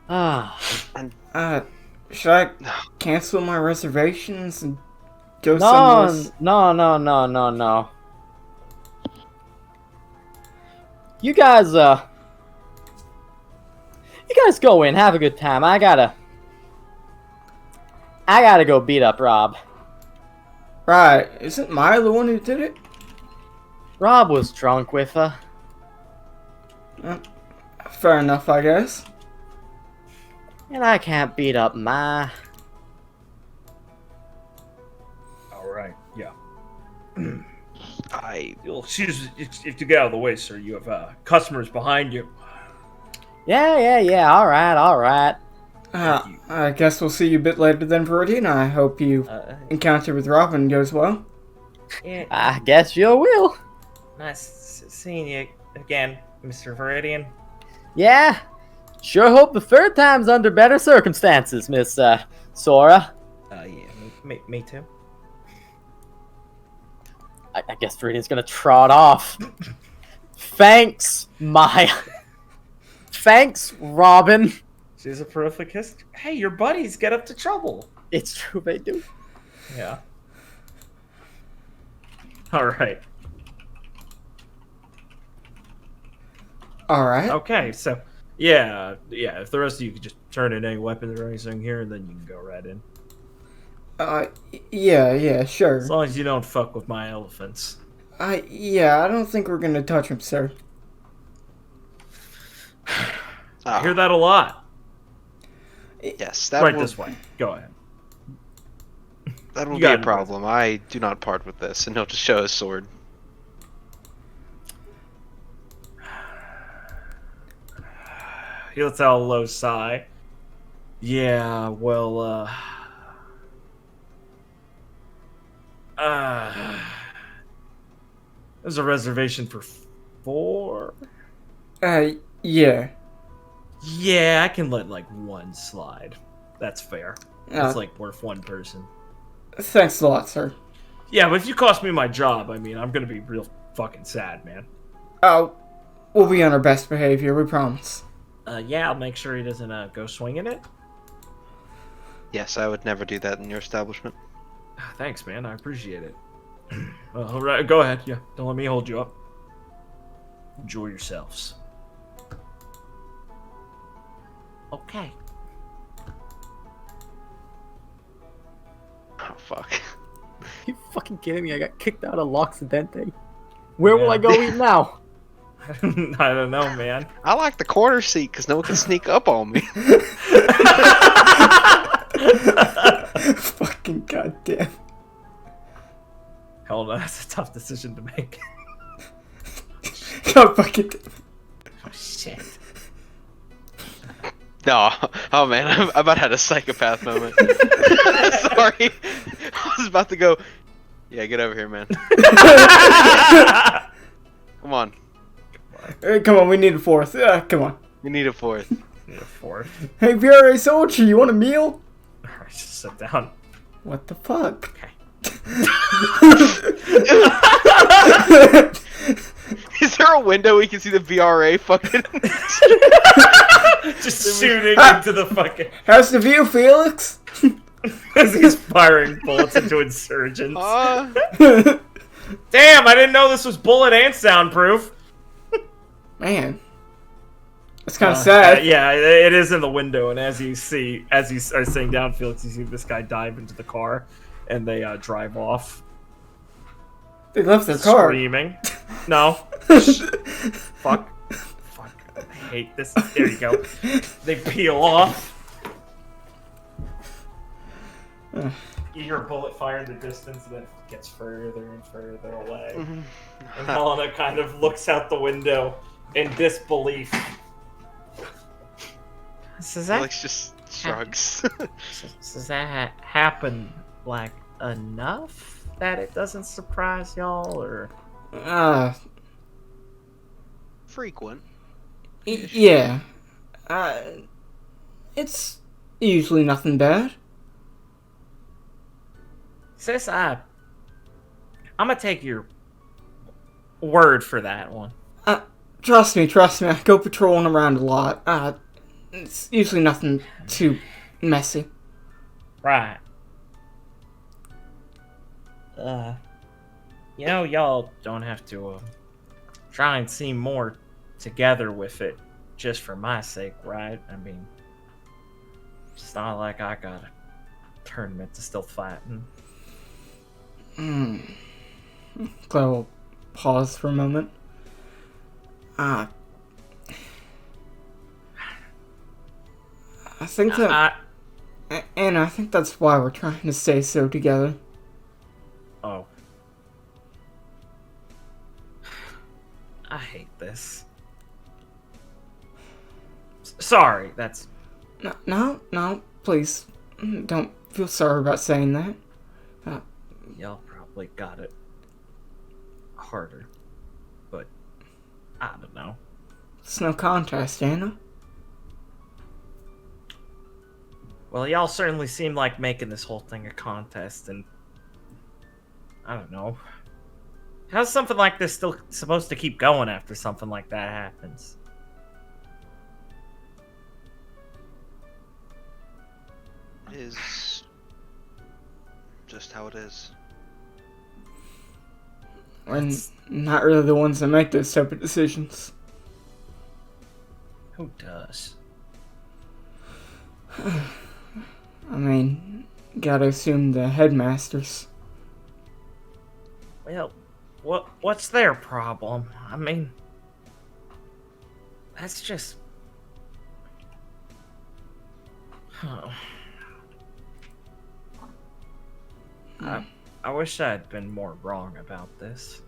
Ah. Should I cancel my reservations and go No, somewhere else? no. You guys go in, have a good time. I gotta go beat up Rob. Right, isn't Maya the one who did it? Rob was drunk with her. Fair enough, I guess. And I can't beat up Ma. All right. Yeah. I You'll excuse if you get out of the way, sir. You have customers behind you. Yeah. All right. I guess we'll see you a bit later then, Viridian. I hope you encounter with Robin goes well. Yeah, I guess you will. nice seeing you again, Mr. Viridian. Yeah. Sure hope the third time's under better circumstances, Miss Sora. Yeah, me too. I guess Viridian's gonna trot off. Thanks, Maya. Thanks, Robin. She's a prolific history. Hey, your buddies get up to trouble. It's true, they do. Yeah. All right. Alright. Okay. So, yeah. If the rest of you could just turn in any weapons or anything here, and then you can go right in. Yeah, sure. As long as you don't fuck with my elephants. I don't think we're gonna touch him, sir. I hear that a lot. yes, that Right will, this way. Go ahead. that will You be a got it. problem. I do not part with this, and he'll just show his sword. He lets out a low sigh. Yeah, well, there's a reservation for 4. Yeah. Yeah, I can let like 1 slide. That's fair. That's Uh, like worth 1 person. Thanks a lot, sir. Yeah, but if you cost me my job, I mean, I'm gonna be real fucking sad, man. Oh, we'll be on our best behavior, we promise. Yeah, I'll make sure he doesn't go swinging it. Yes, I would never do that in your establishment. Thanks, man. I appreciate it. All right, go ahead. Yeah, don't let me hold you up. Enjoy yourselves. Okay. Oh fuck. You fucking kidding me? I got kicked out of L'Occidente. Where will Yeah. I go eat now? I don't know, man. I like the corner seat because no one can sneak up on me. Fucking goddamn. Hell no, that's a tough decision to make. God fucking. Oh, shit. No, oh man, I about had a psychopath moment. Sorry, I was about to go. Yeah, get over here, man. Come on, Hey, come on, we need a 4th. Come on. we need a 4th. Need a 4th. Hey, VRA soldier, you want a meal? Alright, just sit down. What the fuck? Is there a window we can see the VRA fucking? Just shooting into the fucking. How's the view, Felix? As he's firing bullets into insurgents. Uh, Damn, I didn't know this was bullet and soundproof. Man. That's kind of sad. Yeah, it is in the window, and as you are sitting down, Felix, you see this guy dive into the car, and they drive off, They left their car. screaming. No. Fuck. I hate this. There you go. They peel off. You hear a bullet fire in the distance, and then it gets further and further away. And Helena kind of looks out the window in disbelief. So that Alex just shrugs. happen like enough that it doesn't surprise y'all, or? Frequent. Yeah. Uh, it's usually nothing bad. Sis, I'm gonna take your word for that one. Trust me, I go patrolling around a lot. It's usually nothing too messy. Right. Y'all don't have to try and seem more together with it just for my sake, right? I mean, it's not like I got a tournament to still fighting. Glad we'll pause for a moment. I think that... And I think that's why we're trying to stay so together. Oh. I hate this. Sorry, that's... No, please. Don't feel sorry about saying that. Y'all probably got it harder. But, I don't know. It's no contest, Anna. Well, y'all certainly seem like making this whole thing a contest, and... I don't know. How's something like this still supposed to keep going after something like that happens? It is just how it is. We're not really the ones that make those type of decisions. Who does? I mean, gotta assume the headmasters. Well, what's their problem? I mean, that's just... Huh. I wish I had been more wrong about this.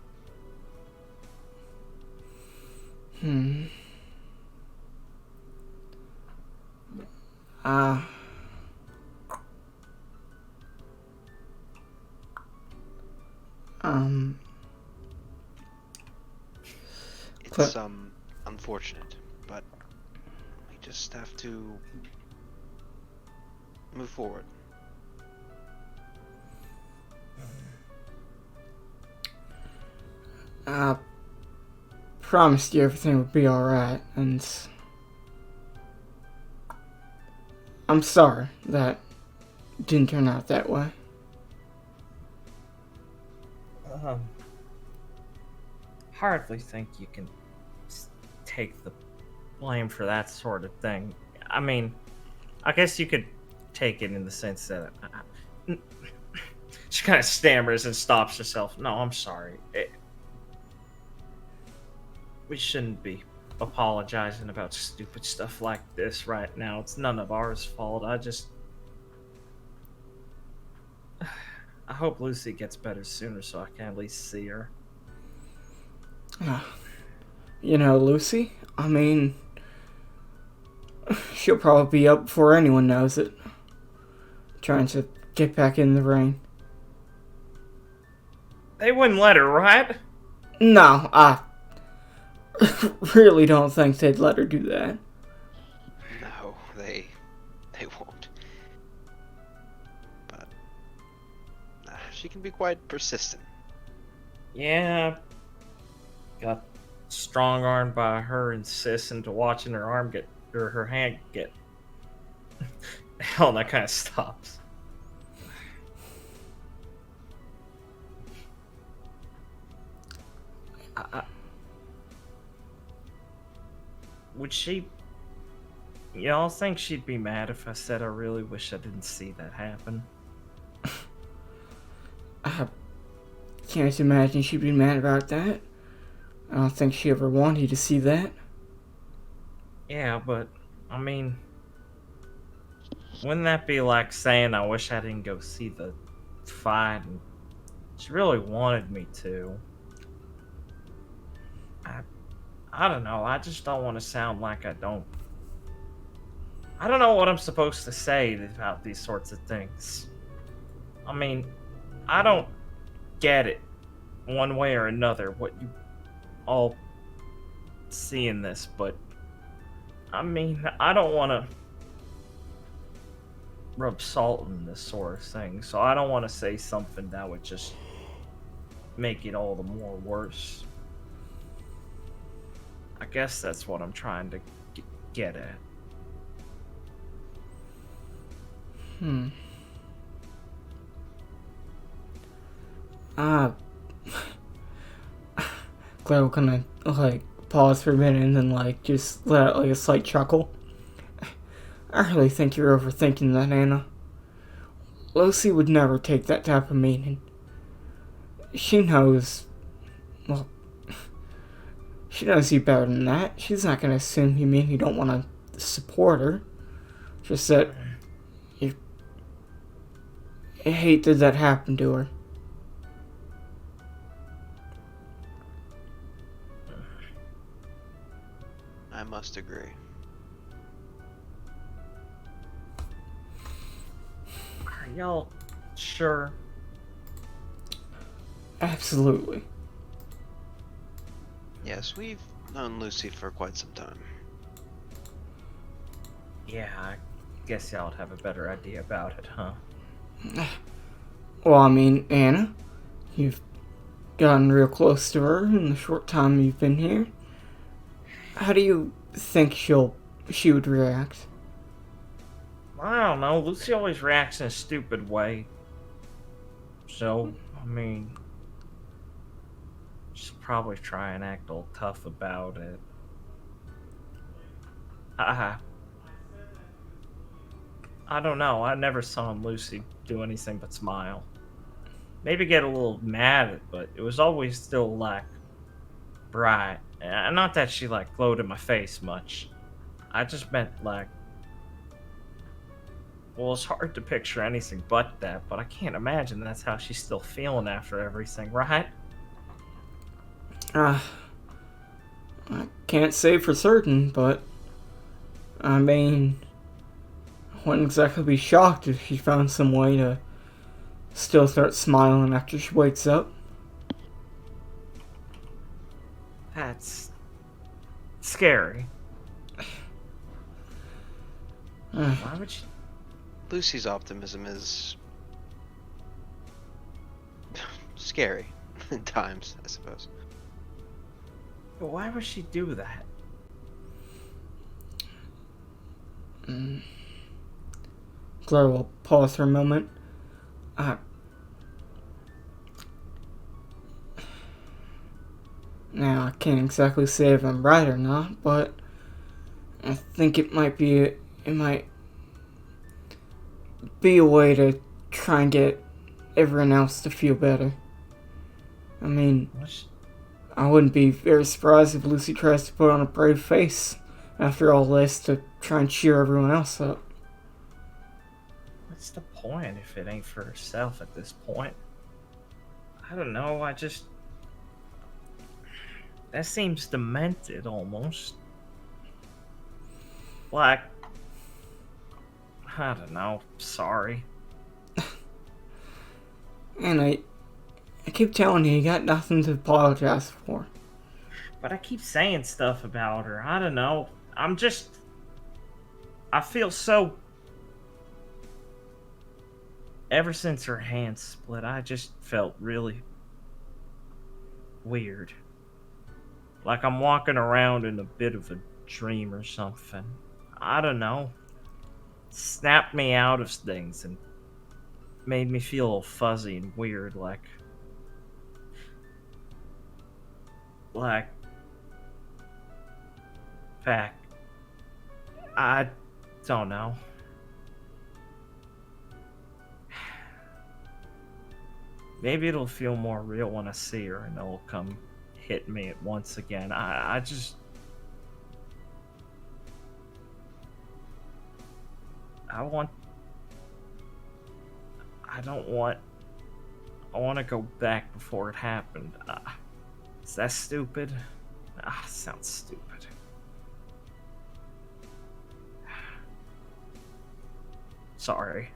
It's unfortunate, but we just have to move forward. I promised you everything would be alright, and I'm sorry that it didn't turn out that way. Hardly think you can take the blame for that sort of thing. I mean, I guess you could take it in the sense that she kind of stammers and stops herself. No, I'm sorry. We shouldn't be apologizing about stupid stuff like this right now. It's none of ours fault. I hope Lucy gets better sooner so I can at least see her. You know, Lucy, I mean, she'll probably be up before anyone knows it. Trying to get back in the ring. They wouldn't let her, right? No, I really don't think they'd let her do that. No, they won't. But she can be quite persistent. Yeah. Got strong-armed by her insisting to watching her arm get, or her hand get... Hell, that kind of stops. Would she... Y'all think she'd be mad if I said I really wish I didn't see that happen? I can't imagine she'd be mad about that. I don't think she ever wanted you to see that. Yeah, but, I mean... Wouldn't that be like saying I wish I didn't go see the fight and she really wanted me to? I don't know, I just don't want to sound like I don't know what I'm supposed to say about these sorts of things. I mean, I don't get it one way or another what you all see in this, but I mean, I don't want to rub salt in this sort of thing, so I don't want to say something that would just make it all the more worse. I guess that's what I'm trying to get at. Claire will kind of, like, pause for a minute and then, like, just let out, like, a slight chuckle. I really think you're overthinking that, Anna. Lucy would never take that type of meaning. She knows... Well... She knows you better than that. She's not gonna assume you mean you don't want to support her. Just that... You hate that happened to her. I must agree. Are y'all sure? Absolutely. Yes, we've known Lucy for quite some time. Yeah, I guess y'all would have a better idea about it, huh? Well, I mean, Anna, you've gotten real close to her in the short time you've been here. How do you think she would react? I don't know. Lucy always reacts in a stupid way. So, I mean, she'll probably try and act all tough about it. I don't know. I never saw Lucy do anything but smile. Maybe get a little mad, but it was always still like bright. Not that she like glowed in my face much. I just meant like, well, it's hard to picture anything but that, but I can't imagine that's how she's still feeling after everything, right? I can't say for certain, but I mean, I wouldn't exactly be shocked if she found some way to still start smiling after she wakes up. That's scary. Why would you? Lucy's optimism is scary at times, I suppose. But why would she do that? Claire will pause for a moment. Now, I can't exactly say if I'm right or not, but I think it might be a way to try and get everyone else to feel better. I mean, I wouldn't be very surprised if Lucy tries to put on a brave face after all this to try and cheer everyone else up. What's the point if it ain't for herself at this point? I don't know, that seems demented almost. Like, I don't know, sorry. And I keep telling you got nothing to apologize for. But I keep saying stuff about her. I don't know. I feel so... Ever since her hand split, I just felt really weird. Like I'm walking around in a bit of a dream or something. I don't know. Snapped me out of things and made me feel all fuzzy and weird, like back. I don't know. Maybe it'll feel more real when I see her and it'll come hit me at once again. I want to go back before it happened. Is that stupid? Sounds stupid. Sorry.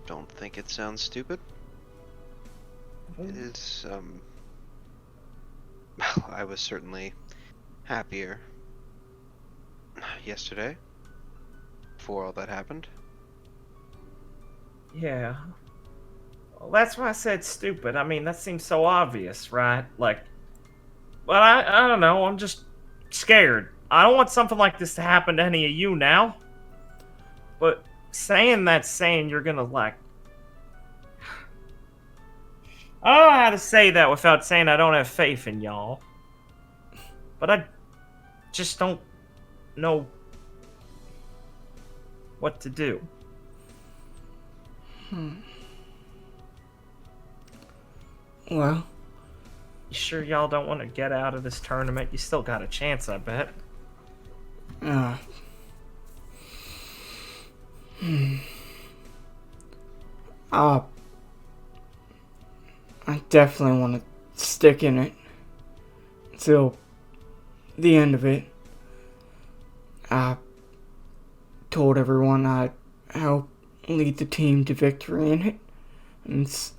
don't think it sounds stupid. It is, well, I was certainly happier yesterday before all that happened. Yeah. Well, that's why I said stupid. I mean, that seems so obvious, right? Like, but I don't know. I'm just scared. I don't want something like this to happen to any of you now. But saying you're gonna, like... I don't know how to say that without saying I don't have faith in y'all. But I just don't know what to do. Well, You sure y'all don't want to get out of this tournament? You still got a chance, I bet. uh, uh, I definitely want to stick in it till the end of it. I told everyone I'd help lead the team to victory in it, and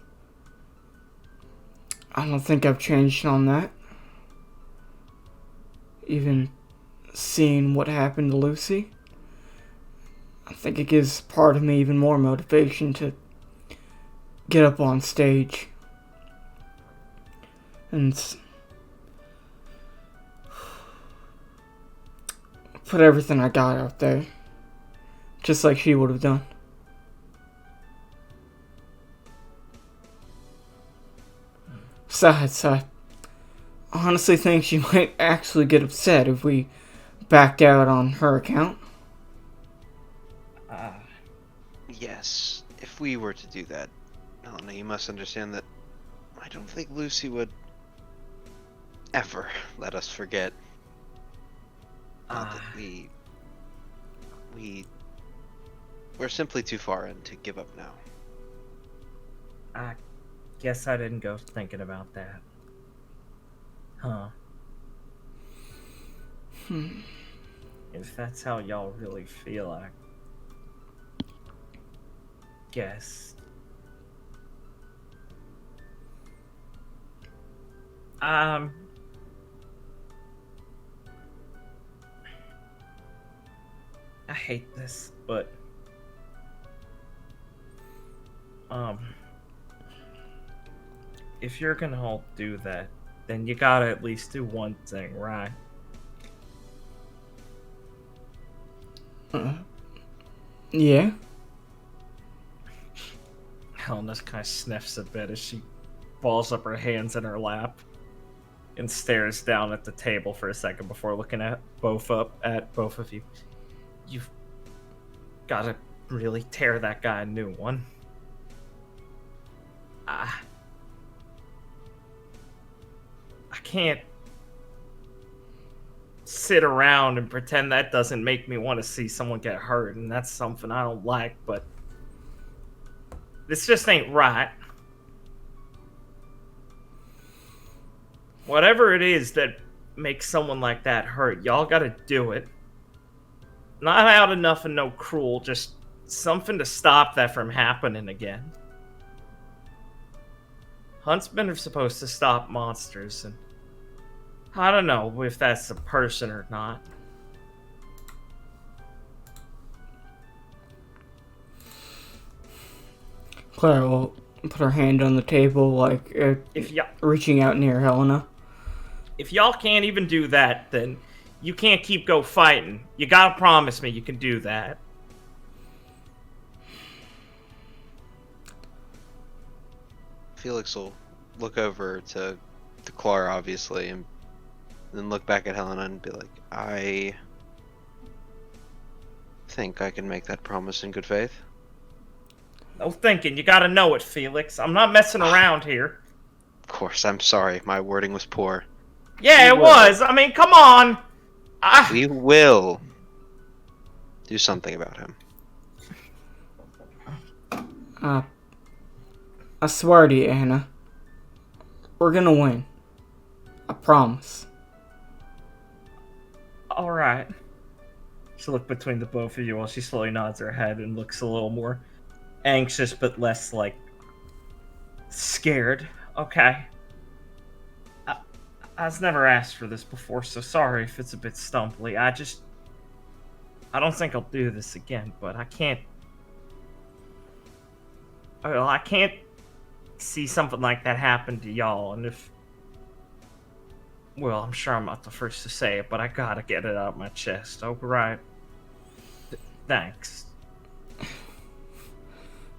I don't think I've changed on that. Even seeing what happened to Lucy, I think it gives part of me even more motivation to get up on stage and put everything I got out there, just like she would have done. Besides, I honestly think she might actually get upset if we backed out on her account. Yes, if we were to do that, Helena, you must understand that I don't think Lucy would ever let us forget. Not that we're simply too far in to give up now. I guess I didn't go thinking about that. Huh. If that's how y'all really feel, I guess. I hate this, but if you're gonna all do that, then you gotta at least do one thing, right? Yeah? Helena kind of sniffs a bit as she balls up her hands in her lap and stares down at the table for a second before looking at both of you. You've gotta really tear that guy a new one. I can't sit around and pretend that doesn't make me want to see someone get hurt, and that's something I don't like, but this just ain't right. Whatever it is that makes someone like that hurt, y'all gotta do it. Not out of nothing, no cruel, just something to stop that from happening again. Huntsmen are supposed to stop monsters, and I don't know if that's a person or not. Clara will put her hand on the table, like, reaching out near Helena. If y'all can't even do that, then you can't keep go fighting. You gotta promise me you can do that. Felix will look over to Clara, obviously, and then look back at Helena and be like, I think I can make that promise in good faith. No thinking, you gotta know it, Felix. I'm not messing around here. Of course, I'm sorry. My wording was poor. Yeah, it was. I mean, come on. We will do something about him. I swear to you, Anna, we're gonna win. I promise. Alright. She'll look between the both of you while she slowly nods her head and looks a little more anxious but less like scared. Okay. I was never asked for this before, so sorry if it's a bit stumbly. I don't think I'll do this again, but I can't. Well, I can't see something like that happen to y'all, and if. Well, I'm sure I'm not the first to say it, but I gotta get it out of my chest. Oh, right. Thanks.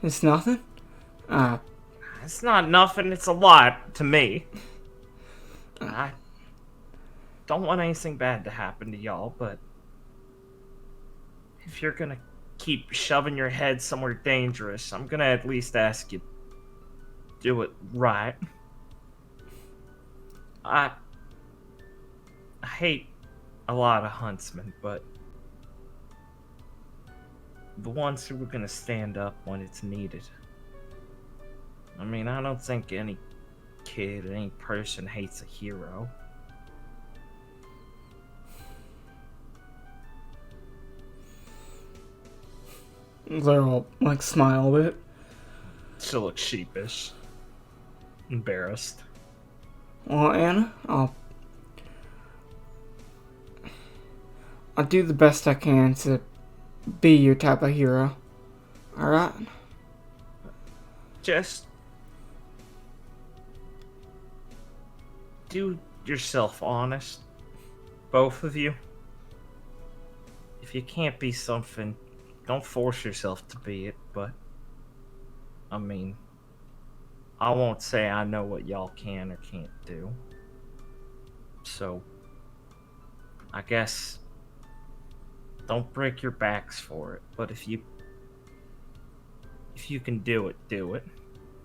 It's nothing? It's not nothing, it's a lot to me. I don't want anything bad to happen to y'all, but if you're gonna keep shoving your head somewhere dangerous, I'm gonna at least ask you do it right. I hate a lot of Huntsmen, but the ones who are gonna stand up when it's needed. I mean, I don't think any kid, any person hates a hero. They're all, like, smile a bit. Still looks sheepish. Embarrassed. Well, Anna, I'll do the best I can to be your type of hero. Alright? Just do yourself honest. Both of you. If you can't be something, don't force yourself to be it, but I mean, I won't say I know what y'all can or can't do. So, I guess don't break your backs for it, but if you can do it, do it.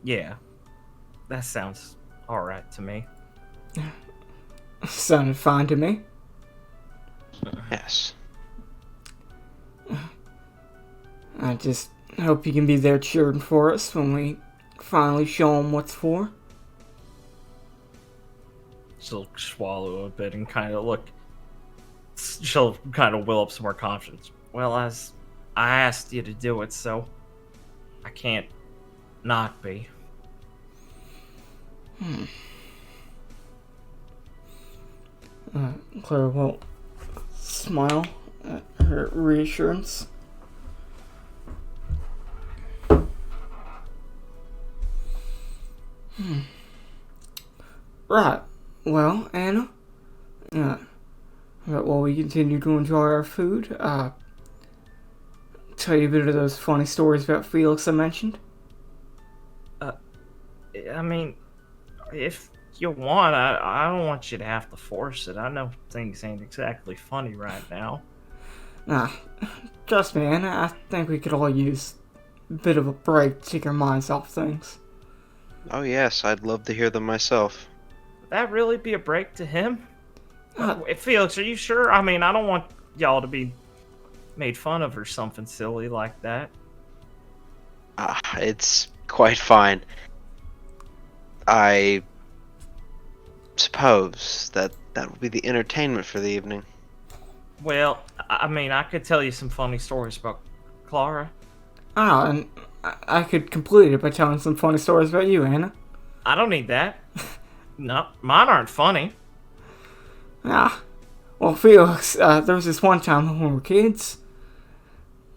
Yeah. That sounds alright to me. Sounded fine to me. Yes. I just hope you can be there cheering for us when we finally show them what's for. She'll swallow a bit and kind of look. She'll kind of will up some more confidence. Well, as I asked you to do it, so I can't not be. Claire will smile at her reassurance. Right. Well, Anna, while we continue to enjoy our food, tell you a bit of those funny stories about Felix I mentioned. I mean, if you want, I don't want you to have to force it. I know things ain't exactly funny right now. Trust me, Anna, I think we could all use a bit of a break to take our minds off things. Oh yes, I'd love to hear them myself. Would that really be a break to him? Felix, are you sure? I mean, I don't want y'all to be made fun of or something silly like that. It's quite fine. I suppose that would be the entertainment for the evening. Well, I mean, I could tell you some funny stories about Clara. And I could complete it by telling some funny stories about you, Anna. I don't need that. No, mine aren't funny. Well, Felix, there was this one time when we were kids.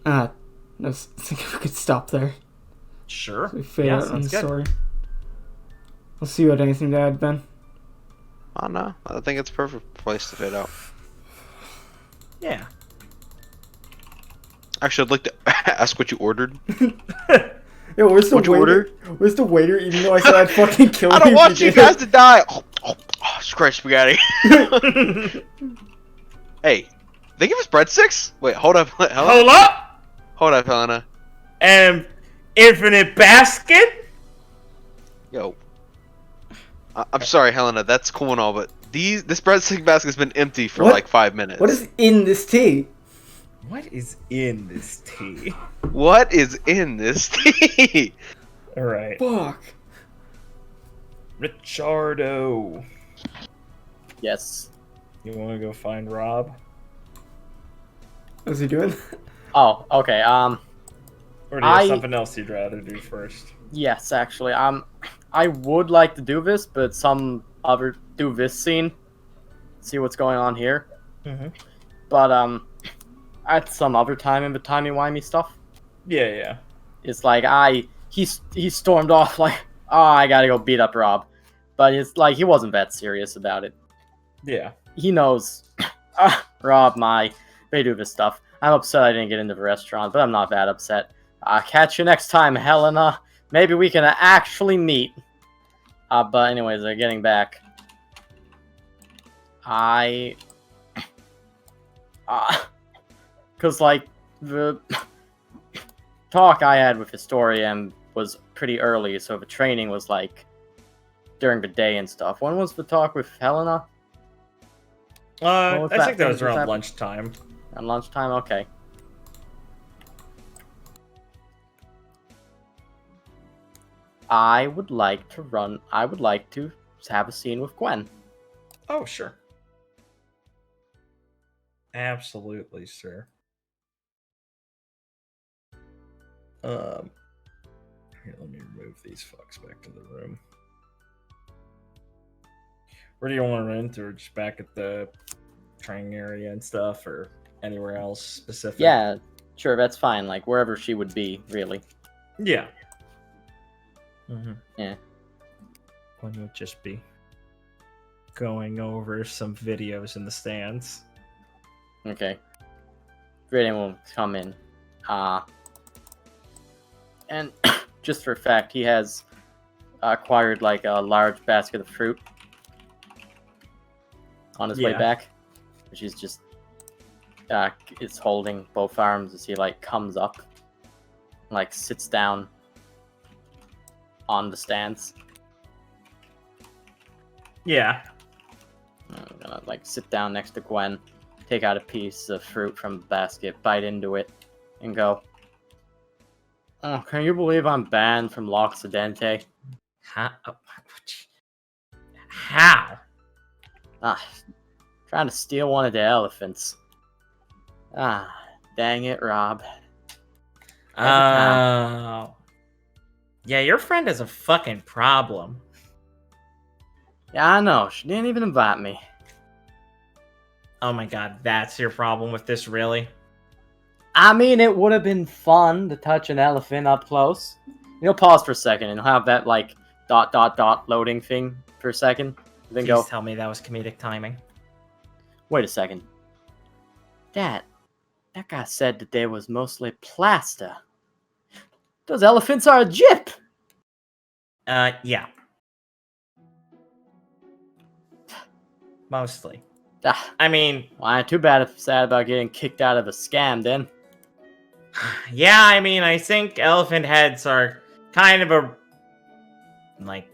I was thinking we could stop there. Sure. So we fade out on the story. We'll see you at anything to add, Ben. Oh no, I think it's a perfect place to fit out. Yeah. Actually, I'd like to ask what you ordered. Yo, where's the What'd you waiter? order? Where's the waiter? Even though I said I'd fucking kill you. I don't want you guys to die. Oh, scratch spaghetti. Hey, they give us breadsticks? Wait, hold up. Hold up! Hold up, Helena. Infinite basket? Yo. I'm sorry, Helena. That's cool and all, but this breadstick basket's been empty for like 5 minutes. What is in this tea? What is in this tea? What is in this tea? Alright. Fuck. Richardo. Yes. You want to go find Rob? What's he doing? Oh, okay. Or do you have something else you'd rather do first? Yes, actually. I would like to do this, but do this scene. See what's going on here. Mm-hmm. But at some other time in the timey-wimey stuff, Yeah. it's like he stormed off like, oh, I gotta go beat up Rob. But it's like he wasn't that serious about it. Yeah. He knows, Rob, they do this stuff. I'm upset I didn't get into the restaurant, but I'm not that upset. Catch you next time, Helena. Maybe we can actually meet. But anyways, getting back. Cause like the talk I had with Historian was pretty early, so the training was like during the day and stuff. When was the talk with Helena? I think that was around lunchtime. At lunchtime, okay. I would like to have a scene with Gwen. Oh, sure. Absolutely, sir. Here, let me remove these fucks back to the room. Where do you want to run into? Or just back at the training area and stuff, or anywhere else specific? Yeah, sure, that's fine. Like wherever she would be, really. Yeah. Mm-hmm. Yeah. One would just be going over some videos in the stands. Okay. Raiden will come in. And just for a fact, he has acquired like a large basket of fruit on his way back, which is just is holding both arms as he like comes up, like sits down on the stands. Yeah. I'm gonna like sit down next to Gwen, take out a piece of fruit from the basket, bite into it, and go, "Oh, can you believe I'm banned from L'Occidente? How? Trying to steal one of the elephants. Dang it, Rob. Oh. Yeah, your friend has a fucking problem. Yeah, I know. She didn't even invite me. Oh my god, that's your problem with this, really? I mean, it would have been fun to touch an elephant up close. Pause for a second and have that, like, ... loading thing for a second. Then Please go, tell me that was comedic timing. wait a second. That guy said that there was mostly plaster. Those elephants are a jip! Yeah. Mostly. I mean... Well, too bad if sad about getting kicked out of a scam, then. Yeah, I mean, I think elephant heads are kind of a... like,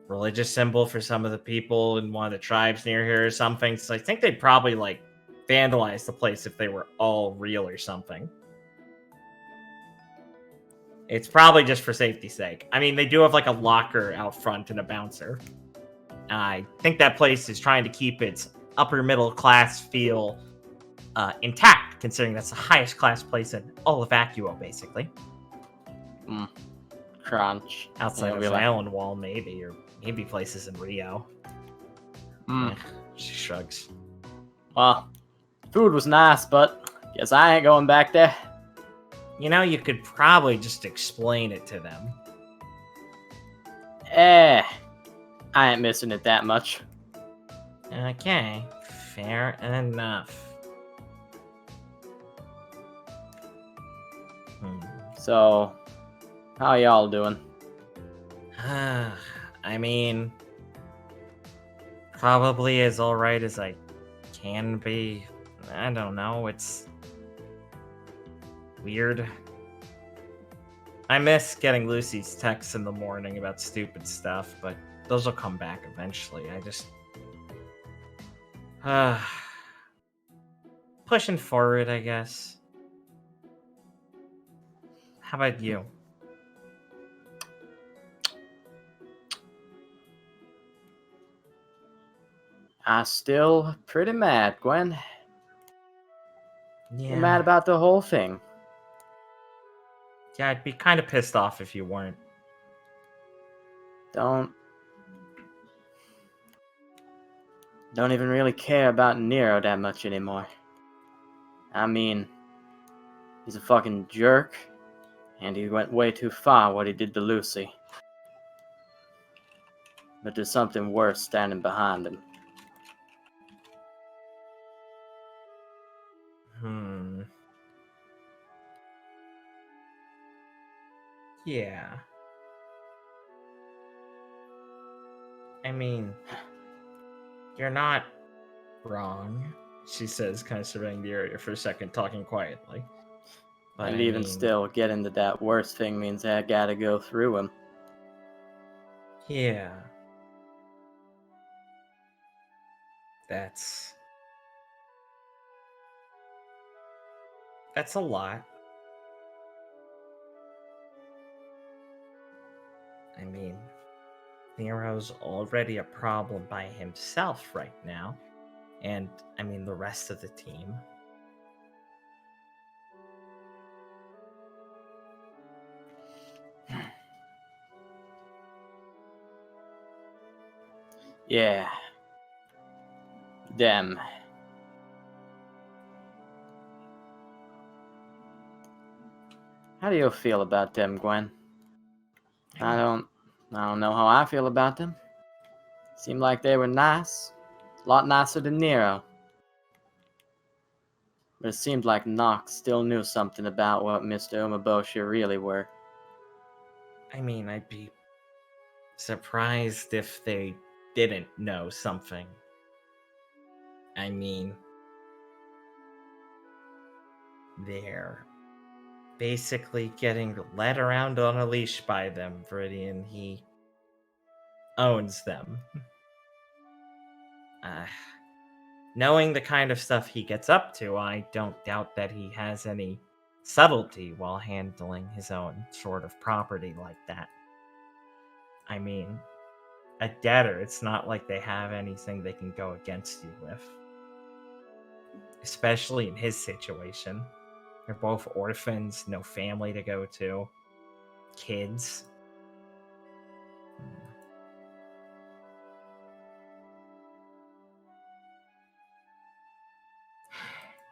religious symbol for some of the people in one of the tribes near here or something. So I think they'd probably, like, vandalize the place if they were all real or something. It's probably just for safety's sake. I mean, they do have, like, a locker out front and a bouncer. I think that place is trying to keep its upper middle class feel intact, considering that's the highest class place in all of Vacuo, basically. Crunch. Outside of the island wall, maybe, or maybe places in Rio. She shrugs. Well, food was nice, but guess I ain't going back there. You could probably just explain it to them. I ain't missing it that much. Okay, fair enough. So, how y'all doing? I mean, probably as alright as I can be. I don't know, it's weird. I miss getting Lucy's texts in the morning about stupid stuff, but those will come back eventually. I just... pushing forward, I guess. How about you? I'm still pretty mad, Gwen. Yeah. You're mad about the whole thing. Yeah, I'd be kind of pissed off if you weren't. Don't even really care about Nero that much anymore. I mean, he's a fucking jerk, and he went way too far what he did to Lucy. But there's something worse standing behind him. Yeah. I mean, you're not wrong, she says, kind of surveying the area for a second, talking quietly. But And even still, getting to that worst thing means I gotta go through him. Yeah. That's a lot. I mean, Nero's already a problem by himself right now. And, I mean, the rest of the team. Yeah. Them. How do you feel about them, Gwen? I don't know how I feel about them. Seemed like they were nice. A lot nicer than Nero. But it seemed like Nox still knew something about what Mr. Umaboshi really were. I mean, I'd be surprised if they didn't know something. I mean, they're basically getting led around on a leash by them, Viridian. He owns them. Knowing the kind of stuff he gets up to, I don't doubt that he has any subtlety while handling his own sort of property like that. I mean, a debtor, it's not like they have anything they can go against you with. Especially in his situation. They're both orphans, no family to go to, kids.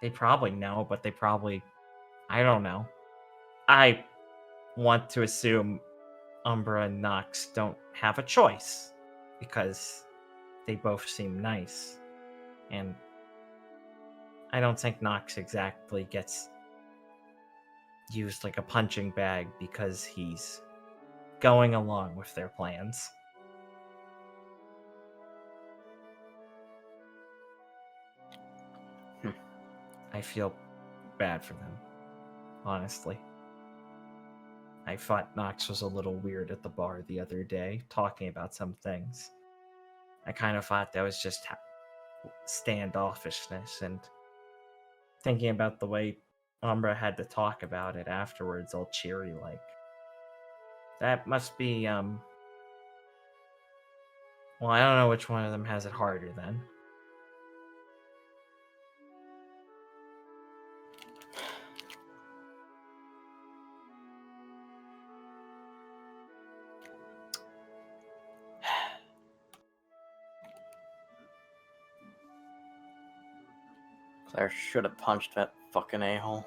They probably know, but they probably... I don't know. I want to assume Umbra and Nox don't have a choice, because they both seem nice. And I don't think Nox exactly gets used like a punching bag because he's going along with their plans. I feel bad for them, honestly. I thought Nox was a little weird at the bar the other day, talking about some things. I kind of thought that was just standoffishness, and thinking about the way Umbra had to talk about it afterwards, all cheery like. That must be, well, I don't know which one of them has it harder then. Claire should have punched that fucking a-hole.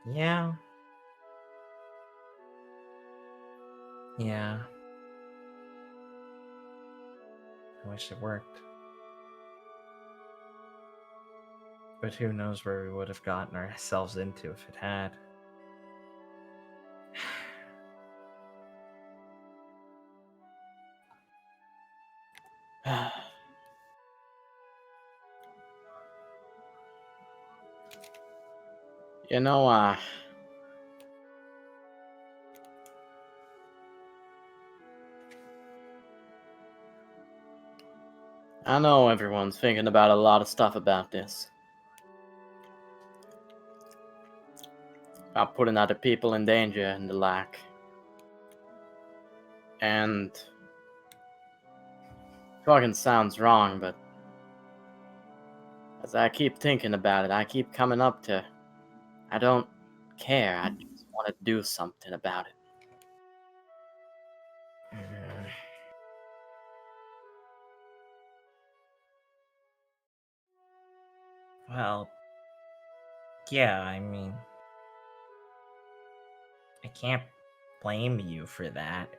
Yeah. Yeah. I wish it worked. But who knows where we would have gotten ourselves into if it had. You know, I know everyone's thinking about a lot of stuff about this. About putting other people in danger and the like. And fucking sounds wrong, but As I keep thinking about it, I keep coming up to, I don't care. I just want to do something about it. Well, yeah, I mean, I can't blame you for that.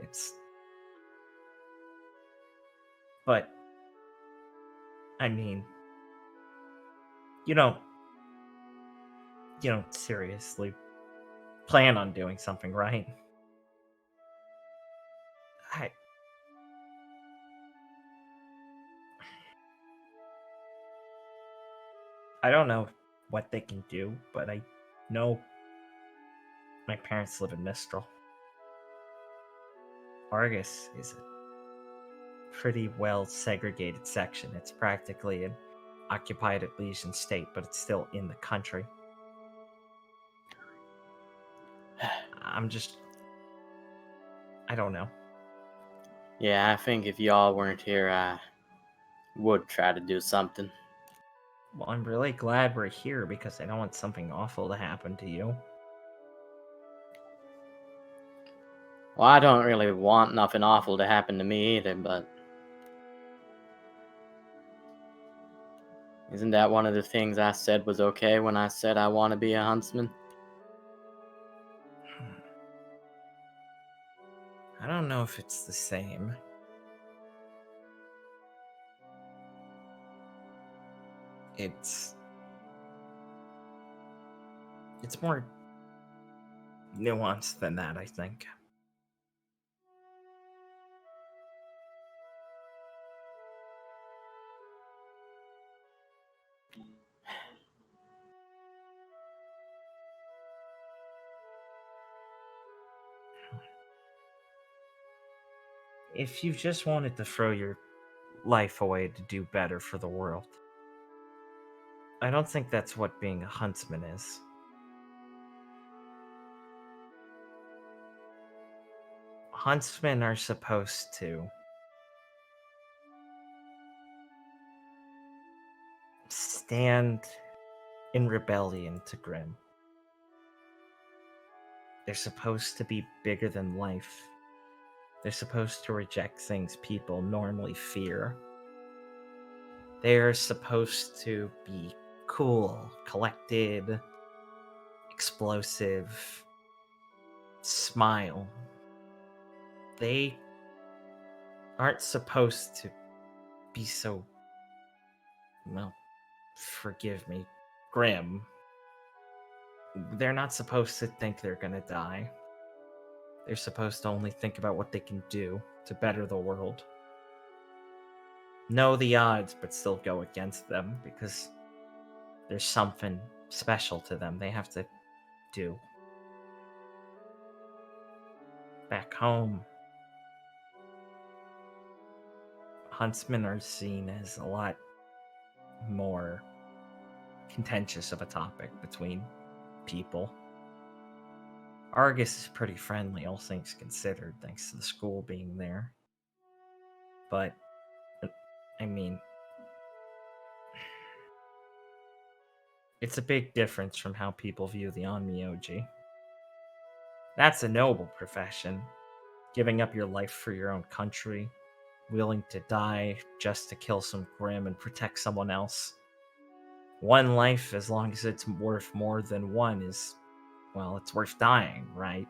But, I mean, you don't, seriously plan on doing something, right? I, I don't know what they can do, but I know my parents live in Mistral. Argus is a pretty well segregated section. It's practically an occupied at Legion state, but it's still in the country. I don't know. Yeah, I think if y'all weren't here, I would try to do something. Well, I'm really glad we're here because I don't want something awful to happen to you. Well, I don't really want nothing awful to happen to me either, but isn't that one of the things I said was okay when I said I want to be a huntsman? I don't know if it's the same. It's more nuanced than that, I think. If you just wanted to throw your life away to do better for the world, I don't think that's what being a huntsman is. Huntsmen are supposed to stand in rebellion to Grimm. They're supposed to be bigger than life. They're supposed to reject things people normally fear. They're supposed to be cool, collected, explosive, smile. They aren't supposed to be so, well, forgive me, grim. They're not supposed to think they're gonna die. They're supposed to only think about what they can do to better the world. Know the odds, but still go against them because there's something special to them they have to do. Back home, huntsmen are seen as a lot more contentious of a topic between people. Argus is pretty friendly, all things considered, thanks to the school being there. But, I mean, it's a big difference from how people view the Onmyoji. That's a noble profession, giving up your life for your own country, willing to die just to kill some Grimm and protect someone else. One life, as long as it's worth more than one, is, well, it's worth dying, right?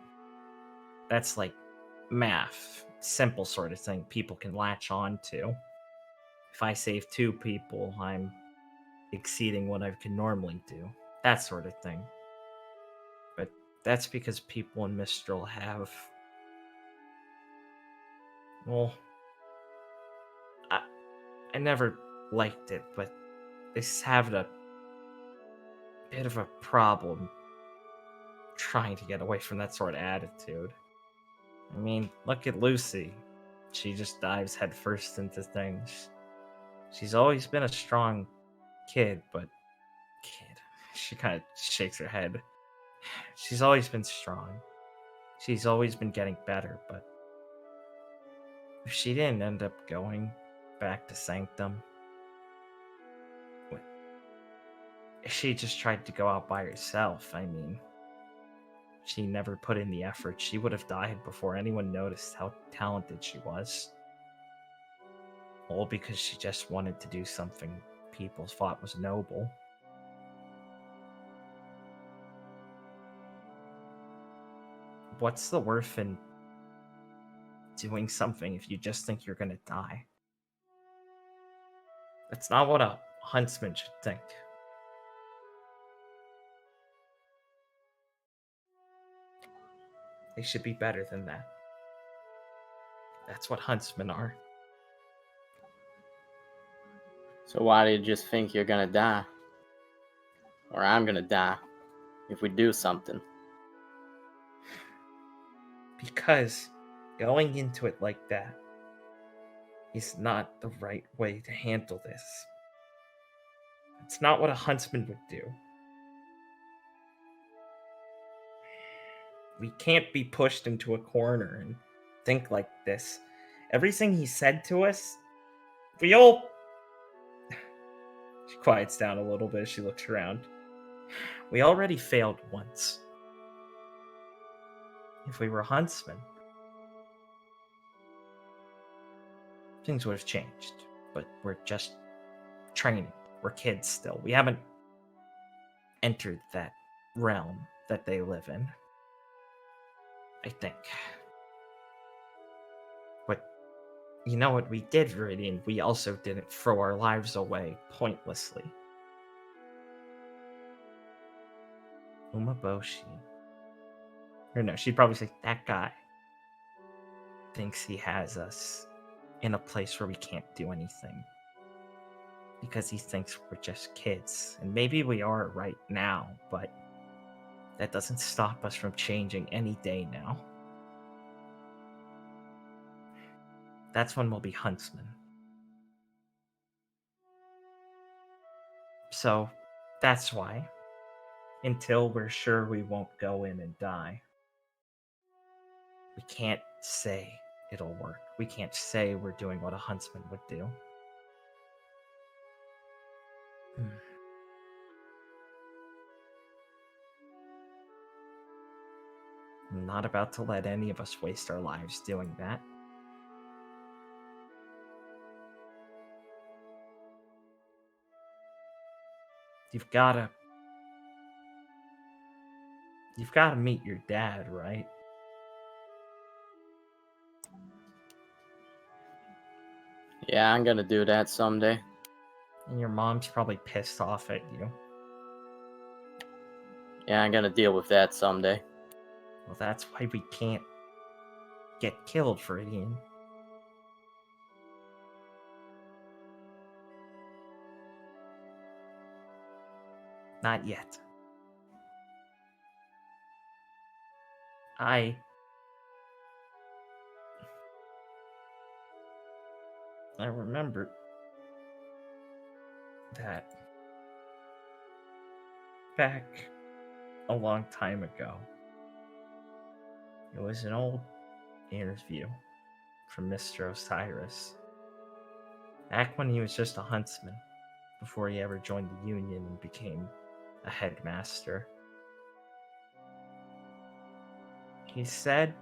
That's like math, simple sort of thing people can latch on to. If I save 2 people, I'm exceeding what I can normally do. That sort of thing. But that's because people in Mistral have, well, I never liked it, but they have a bit of a problem trying to get away from that sort of attitude. I mean, look at Lucy. She just dives headfirst into things. She's always been a strong kid, she kind of shakes her head. She's always been strong. She's always been getting better, but if she didn't end up going back to Sanctum, She just tried to go out by herself. I mean, she never put in the effort. She would have died before anyone noticed how talented she was. All because she just wanted to do something people thought was noble. What's the worth in doing something if you just think you're gonna die? That's not what a huntsman should think. They should be better than that. That's what huntsmen are. So why do you just think you're gonna die? Or I'm gonna die if we do something? Because going into it like that is not the right way to handle this. It's not what a huntsman would do. We can't be pushed into a corner and think like this. Everything he said to us, we all... She quiets down a little bit as she looks around. We already failed once. If we were huntsmen, things would have changed. But we're just training. We're kids still. We haven't entered that realm that they live in. I think. But you know what we did, Viridian? We also didn't throw our lives away pointlessly. Umaboshi. Or no, she'd probably say, that guy thinks he has us in a place where we can't do anything. Because he thinks we're just kids. And maybe we are right now, but that doesn't stop us from changing any day now. That's when we'll be huntsmen. So, that's why, until we're sure we won't go in and die, we can't say it'll work. We can't say we're doing what a huntsman would do. I'm not about to let any of us waste our lives doing that. You've gotta meet your dad, right? Yeah, I'm gonna do that someday. And your mom's probably pissed off at you. Yeah, I'm gonna deal with that someday. Well, that's why we can't get killed, Viridian. Not yet. I remember that back a long time ago. It was an old interview from Mr. Osiris. Back when he was just a huntsman, before he ever joined the Union and became a headmaster. He said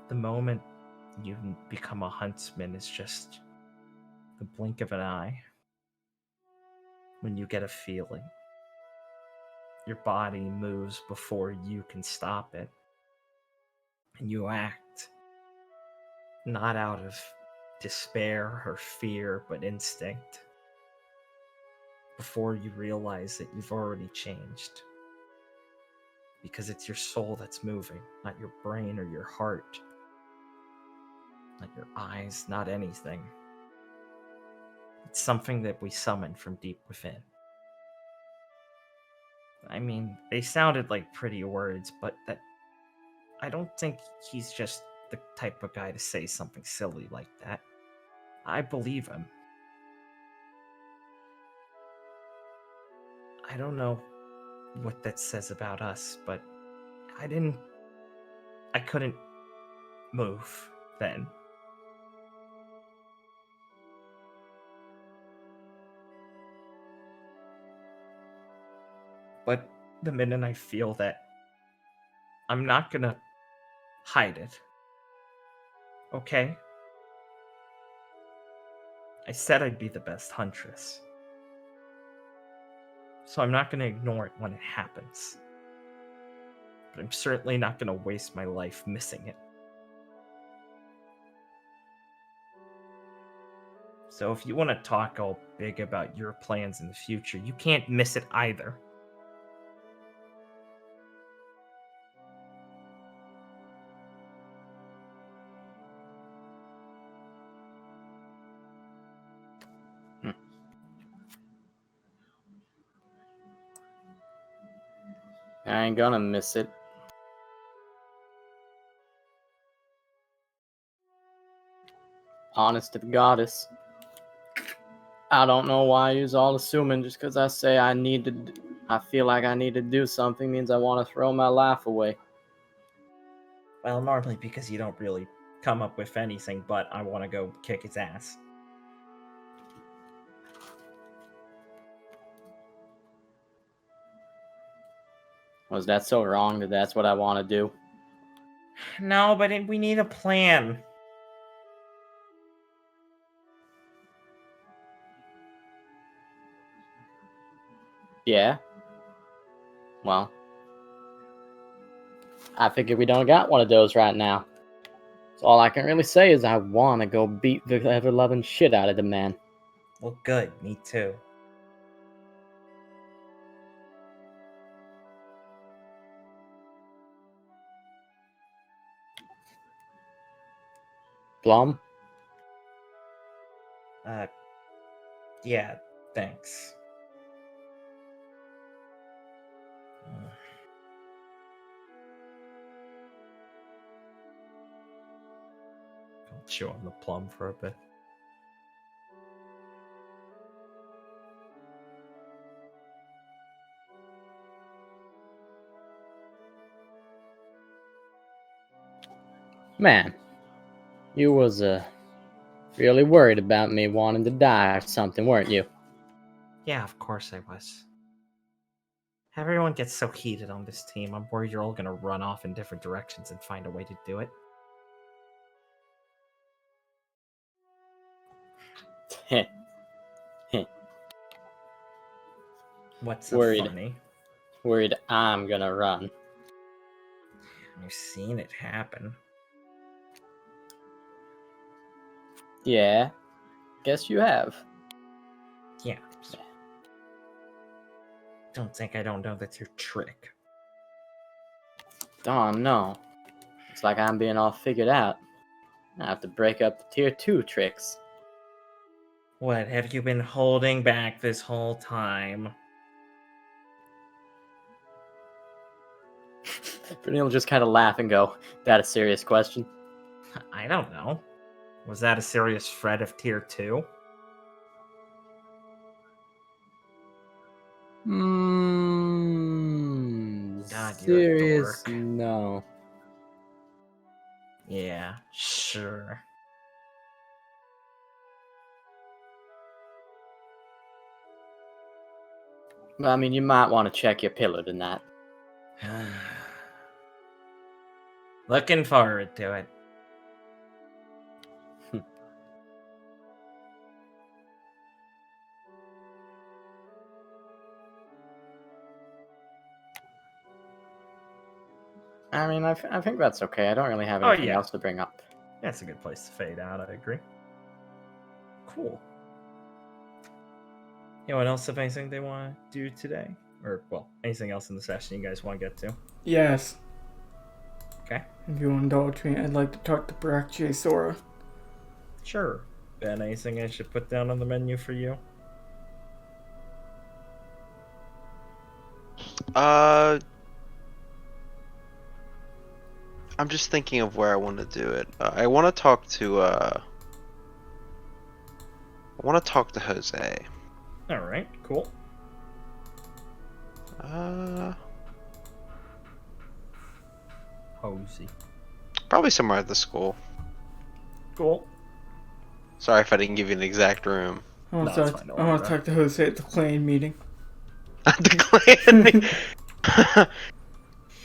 the moment you become a huntsman is just the blink of an eye. When you get a feeling, your body moves before you can stop it. And you act not out of despair or fear, but instinct. Before you realize that you've already changed. Because it's your soul that's moving, not your brain or your heart. Not your eyes, not anything. It's something that we summon from deep within. I mean, they sounded like pretty words, but that I don't think he's just the type of guy to say something silly like that. I believe him. I don't know what that says about us, but I couldn't move then. But the minute I feel that, I'm not gonna hide it. Okay? I said I'd be the best huntress. So I'm not gonna ignore it when it happens. But I'm certainly not gonna waste my life missing it. So if you want to talk all big about your plans in the future, you can't miss it either. I ain't gonna miss it. Honest to the goddess. I don't know why you're all assuming just because I say I feel like I need to do something means I want to throw my life away. Well, normally because you don't really come up with anything, but I want to go kick his ass. Was that so wrong that that's what I want to do? No, but we need a plan. Yeah. Well, I figure we don't got one of those right now. So all I can really say is I want to go beat the ever-loving shit out of the man. Well, good. Me too. Blum? Yeah, thanks. I'll chew on the plum for a bit. Man, you was really worried about me wanting to die or something, weren't you? Yeah, of course I was. Everyone gets so heated on this team. I'm worried you're all gonna run off in different directions and find a way to do it. Heh. What's so Worried. funny? Worried I'm gonna run. I've seen it happen. Yeah, guess you have. Yeah. Don't think I don't know that's your trick. Oh no. It's like I'm being all figured out. I have to break up the tier 2 tricks. What have you been holding back this whole time? Brittany will just kind of laugh and go, "That a serious question?" I don't know. Was that a serious threat of tier 2? God, you're a Serious? dork. No. Yeah, sure. But I mean, you might want to check your pillow tonight. Looking forward to it. I mean, I think that's okay. I don't really have Oh, anything yeah. else to bring up. That's a good place to fade out, I agree. Cool. Anyone else have anything they want to do today? Or, well, anything else in the session you guys want to get to? Yes. Okay. If you indulge me, I'd like to talk to Barack Sora. Sure. Ben, anything I should put down on the menu for you? I'm just thinking of where I want to do it. I want to talk to Jose. All right, cool. Hosey. Probably somewhere at the school. Cool. Sorry if I didn't give you an exact room. I want No, it's to fine, talk, don't I worry want to about talk to Jose at the clan meeting. The clan.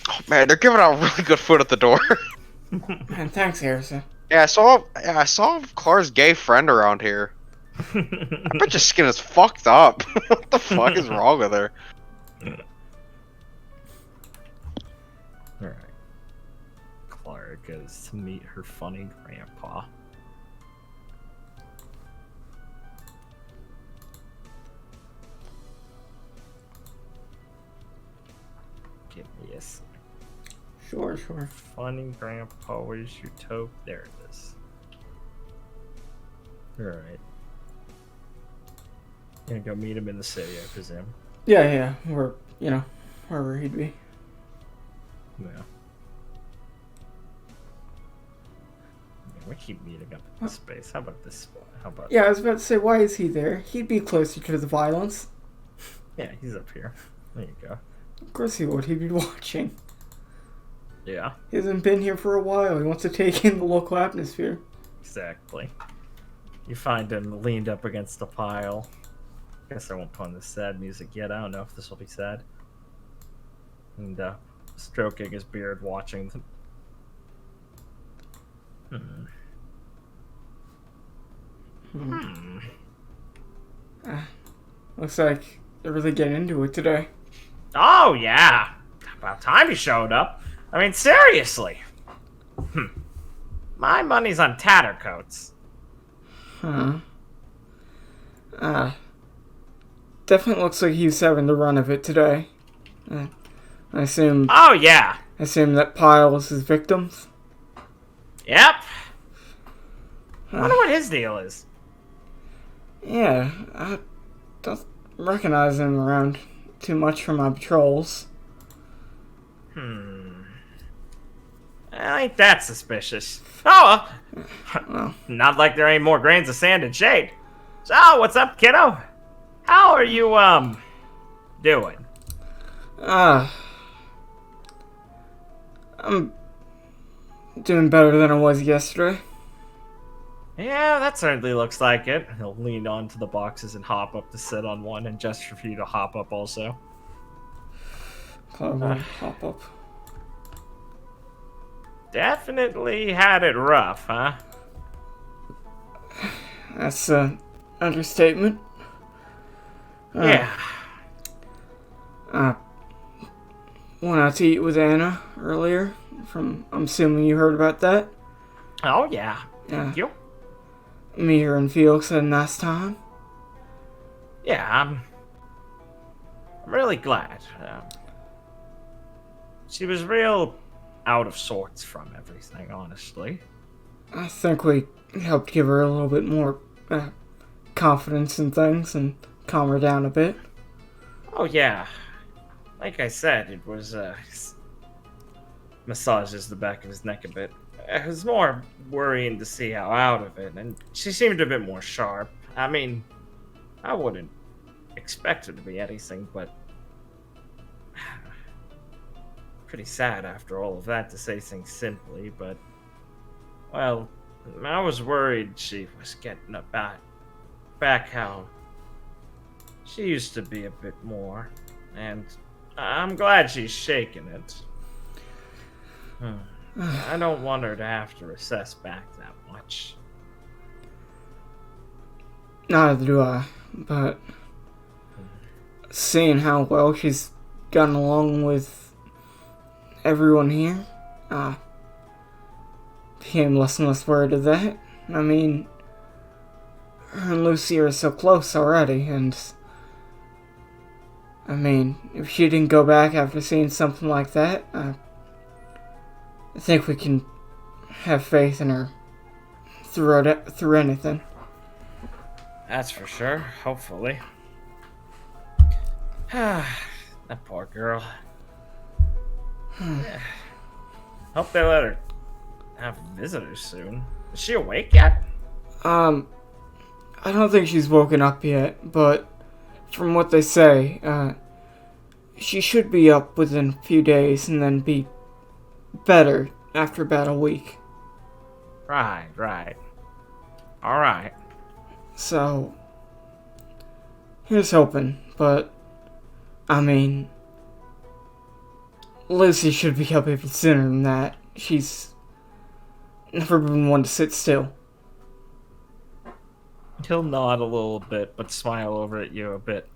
Oh man, they're giving out really good food at the door. Man, thanks, Harrison. Yeah, I saw Clara's gay friend around here. I bet your skin is fucked up. What the fuck is wrong with her? Alright. Clara goes to meet her funny grandpa. Give me a sec. Sure. Funny grandpa, where's your toe? There it is. Alright. Gonna go meet him in the city, I presume. Yeah. Or, wherever he'd be. Yeah. We keep meeting up in this space. How about this spot? How about Yeah, I was about to say, why is he there? He'd be closer to the violence. Yeah, he's up here. There you go. Of course he would. He'd be watching. Yeah, He hasn't been here for a while. He wants to take in the local atmosphere. exactly. You find him leaned up against a pile. Guess I won't put on the sad music yet. I don't know if this will be sad. And stroking his beard, watching them. Looks like they're really getting into it today. Oh yeah, about time you showed up. I mean, seriously. My money's on Tattercoats. Definitely looks like he's having the run of it today. I assume Oh yeah. that Pyle is his victims. Yep. I wonder what his deal is. Yeah, I don't recognize him around too much from my patrols. Ain't that suspicious? Oh, Well, not like there ain't more grains of sand and shade. So, what's up, kiddo? How are you, doing? I'm doing better than I was yesterday. Yeah, that certainly looks like it. He'll lean onto the boxes and hop up to sit on one and gesture for you to hop up also. Clover, hop up. Definitely had it rough, huh? That's an understatement. Yeah. Went out to eat with Anna earlier. I'm assuming you heard about that. Oh, yeah. Yeah. Thank you. Me, her, and Felix had a nice time. Yeah, I'm really glad. She was real out of sorts from everything, honestly. I think we helped give her a little bit more confidence in things and calm her down a bit. Oh, yeah. Like I said, it was, massages the back of his neck a bit. It was more worrying to see how out of it, and she seemed a bit more sharp. I mean, I wouldn't expect her to be anything but pretty sad after all of that, to say things simply, but, well, I was worried she was getting back how she used to be a bit more, and I'm glad she's shaking it. I don't want her to have to recess back that much. Neither do I, but seeing how well she's gotten along with everyone here, became less and less worried of that. I mean, her and Lucy are so close already, and I mean, if she didn't go back after seeing something like that, I think we can have faith in her through anything. That's for sure, hopefully. That poor girl. Yeah. Hope they let her have visitors soon. Is she awake yet? I don't think she's woken up yet, but from what they say, she should be up within a few days and then be better after about a week. Right. Alright. So, here's hoping, but I mean, Lucy should be up even sooner than that. She's never been one to sit still. He'll nod a little bit, but smile over at you a bit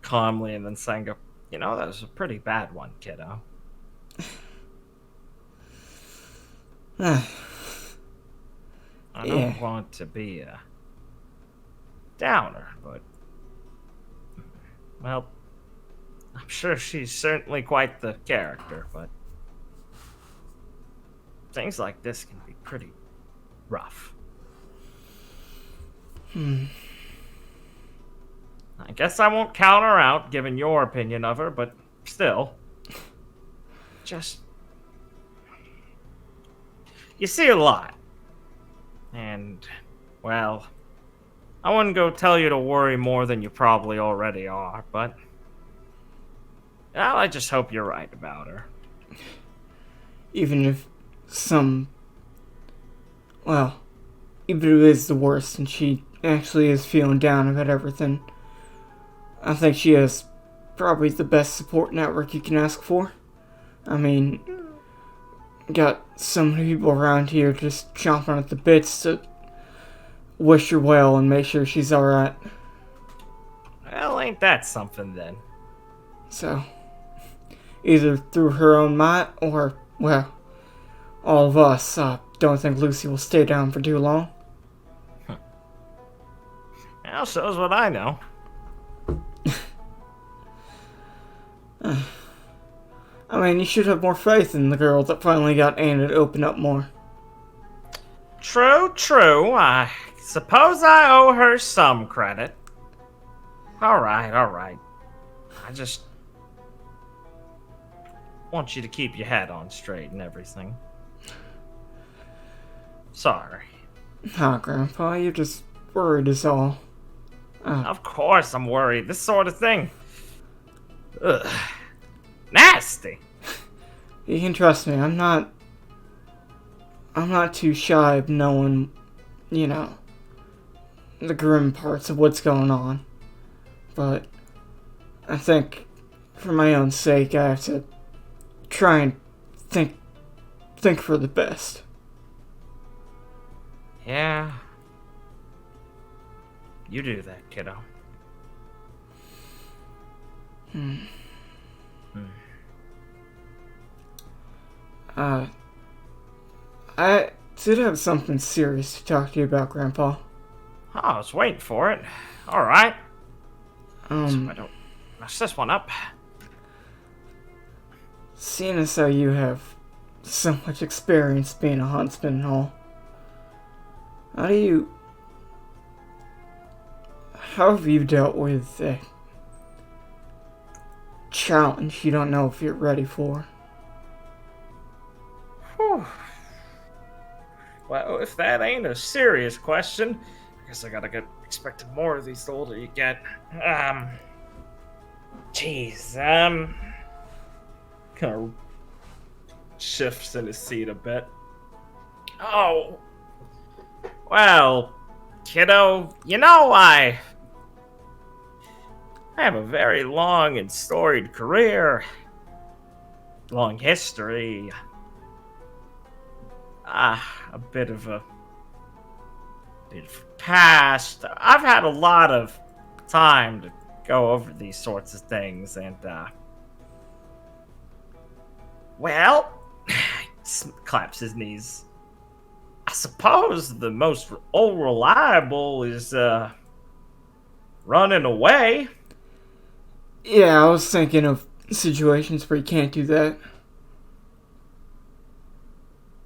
calmly, and then saying, "You know, that was a pretty bad one, kiddo." I don't want to be a downer, but, well, I'm sure she's certainly quite the character, but things like this can be pretty rough. I guess I won't count her out, given your opinion of her, but still. Just... You see a lot. And, well, I wouldn't go tell you to worry more than you probably already are, but... Well, I just hope you're right about her. Even if well, even if it is the worst and she actually is feeling down about everything, I think she has probably the best support network you can ask for. I mean, got so many people around here just chomping at the bits to wish her well and make sure she's alright. Well, ain't that something then? So, either through her own might or, well, all of us don't think Lucy will stay down for too long. Well, so's what I know. I mean, you should have more faith in the girl that finally got Anna to open up more. True, true. I suppose I owe her some credit. Alright. I just want you to keep your head on straight and everything. Sorry. Nah, Grandpa, you're just worried is all. Of course I'm worried. This sort of thing. Ugh. Nasty. You can trust me, I'm not too shy of knowing, you know, the grim parts of what's going on. But I think, for my own sake, I have to try and think for the best. Yeah. You do that, kiddo. I did have something serious to talk to you about, Grandpa. Oh, I was waiting for it. Alright. So I don't mess this one up. Seeing as how you have so much experience being a huntsman and all, how have you dealt with a challenge you don't know if you're ready for? Whew. Well, if that ain't a serious question, I guess I gotta get expecting more of these the older you get. Kind of shifts in his seat a bit. Oh, well, kiddo, you know, I have a very long and storied career, long history, a bit of a past. I've had a lot of time to go over these sorts of things, and well, claps his knees. I suppose the most reliable is running away. Yeah, I was thinking of situations where you can't do that.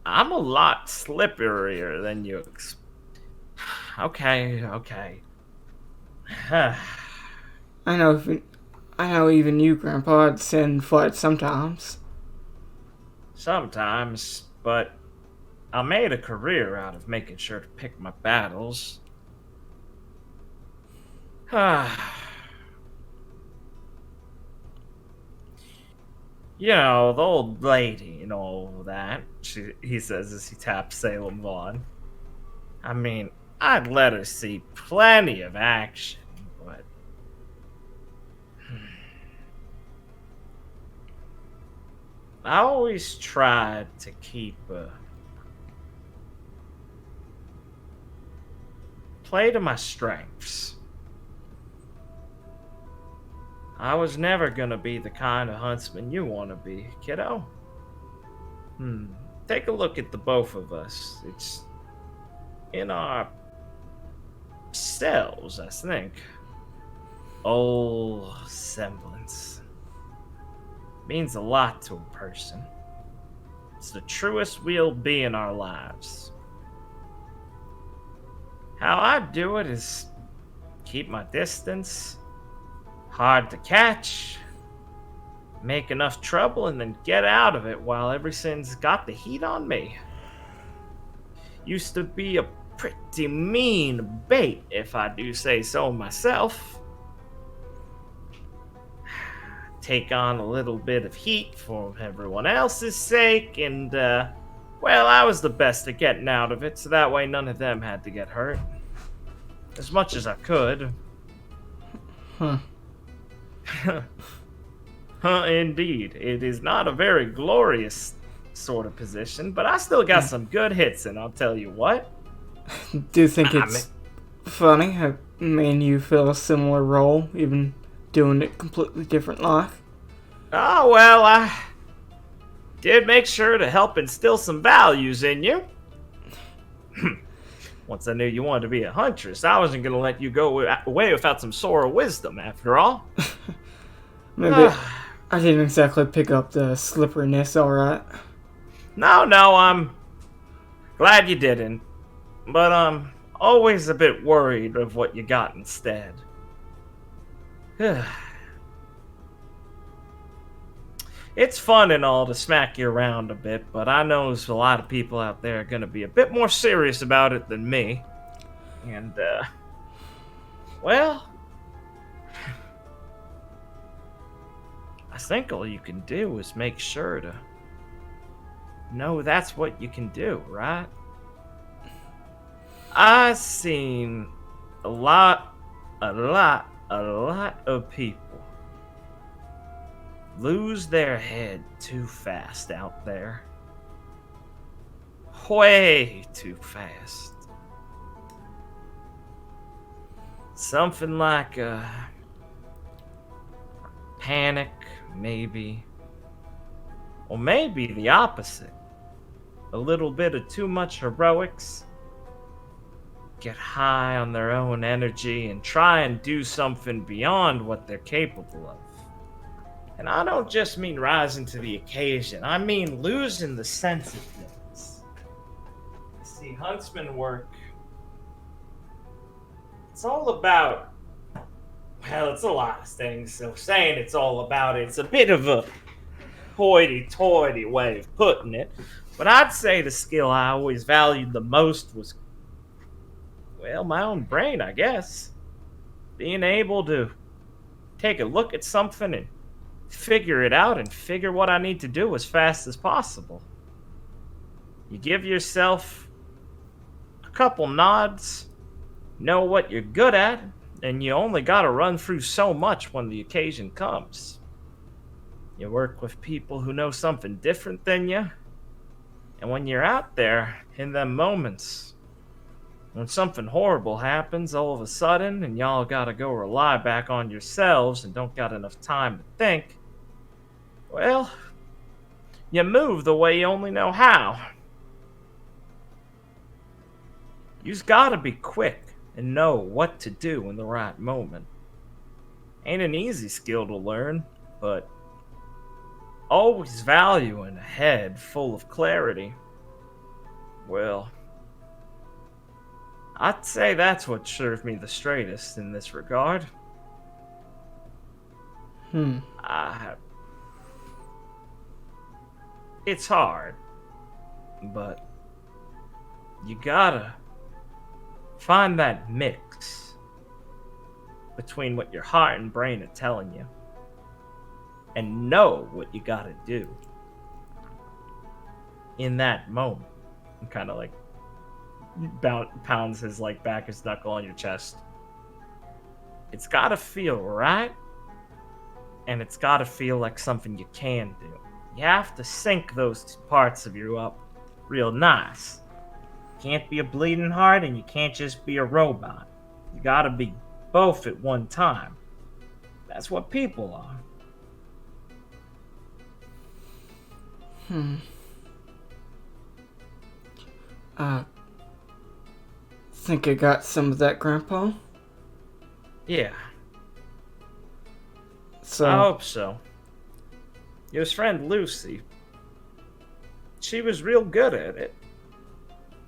I'm a lot slipperier than you Okay. I know even you, Grandpa, I'd send fights sometimes. Sometimes, but I made a career out of making sure to pick my battles. You know, the old lady and all that, he says as he taps Salem Vaughn. I mean, I'd let her see plenty of action, but I always tried to keep play to my strengths. I was never gonna be the kind of huntsman you want to be, kiddo. Take a look at the both of us. It's in our selves, I think. Old semblance. Means a lot to a person. It's the truest we'll be in our lives. How I do it is keep my distance, hard to catch, make enough trouble, and then get out of it while everything's got the heat on me. Used to be a pretty mean bait, if I do say so myself. Take on a little bit of heat for everyone else's sake, and, well, I was the best at getting out of it, so that way none of them had to get hurt. As much as I could. Indeed. It is not a very glorious sort of position, but I still got some good hits, and I'll tell you what. Do you think it's funny? I mean, you fill a similar role, even doing it completely different life. Oh, well, I did make sure to help instill some values in you. Once I knew you wanted to be a huntress, I wasn't going to let you go away without some sort of wisdom, after all. Maybe I didn't exactly pick up the slipperiness, alright. No, I'm glad you didn't. But I'm always a bit worried of what you got instead. It's fun and all to smack you around a bit, but I know there's a lot of people out there are going to be a bit more serious about it than me. And, well, I think all you can do is make sure to know that's what you can do, right? I've seen a lot of people lose their head too fast out there. Way too fast. Something like a panic, maybe. Or maybe the opposite. A little bit of too much heroics. Get high on their own energy and try and do something beyond what they're capable of. And I don't just mean rising to the occasion. I mean losing the sense of things. You see, huntsman work, it's all about, well, it's a lot of things. So saying it's all about it's a bit of a hoity-toity way of putting it. But I'd say the skill I always valued the most was, well, my own brain, I guess. Being able to take a look at something and figure it out and figure what I need to do as fast as possible. You give yourself a couple nods, know what you're good at, and you only gotta run through so much when the occasion comes. You work with people who know something different than you, and when you're out there in them moments, when something horrible happens all of a sudden and y'all gotta go rely back on yourselves and don't got enough time to think, well, you move the way you only know how. You's gotta be quick and know what to do in the right moment. Ain't an easy skill to learn, but always valuing a head full of clarity. Well, I'd say that's what served me the straightest in this regard. It's hard, but you gotta find that mix between what your heart and brain are telling you and know what you gotta do in that moment. I'm kind of like pounds his back his knuckle on your chest. It's gotta feel right, and it's gotta feel like something you can do. you have to sync those parts of you up real nice. Can't be a bleeding heart, and you can't just be a robot. You gotta be both at one time. That's what people are. Think I got some of that, Grandpa? Yeah, So, I hope so. Your friend Lucy, she was real good at it.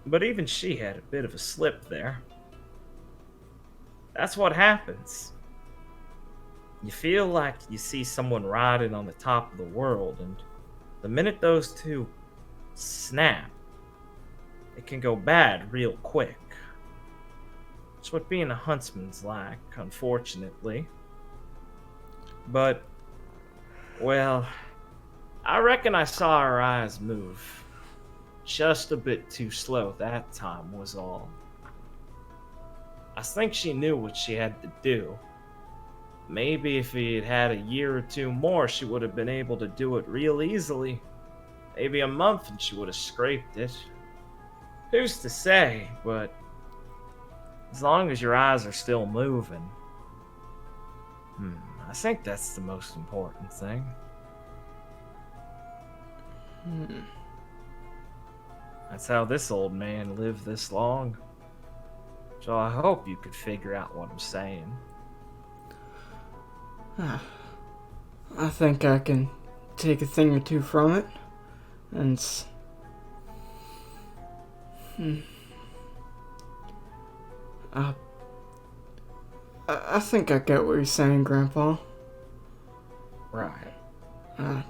But even she had a bit of a slip there. That's what happens. You feel like you see someone riding on the top of the world, and the minute those two snap, it can go bad real quick. It's what being a huntsman's like, unfortunately. But, well, I reckon I saw her eyes move. Just a bit too slow that time was all. I think she knew what she had to do. Maybe if he had had a year or two more, she would have been able to do it real easily. Maybe a month and she would have scraped it. Who's to say, but as long as your eyes are still moving, I think that's the most important thing. That's how this old man lived this long. So I hope you could figure out what I'm saying. I think I can take a thing or two from it. And I think I get what you're saying, Grandpa. Right. Uh,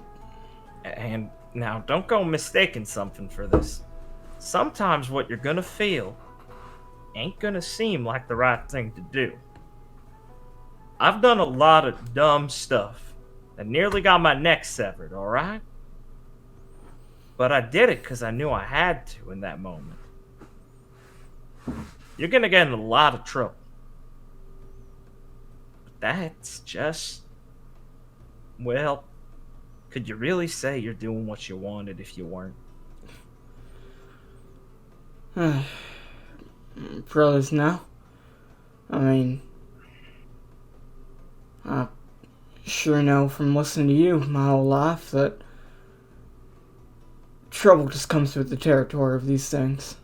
And now, don't go mistaking something for this. Sometimes what you're gonna feel ain't gonna seem like the right thing to do. I've done a lot of dumb stuff that nearly got my neck severed, alright? But I did it because I knew I had to in that moment. You're gonna get in a lot of trouble. But that's just... well, could you really say you're doing what you wanted if you weren't? Brothers now. I mean, I sure know from listening to you my whole life that trouble just comes with the territory of these things.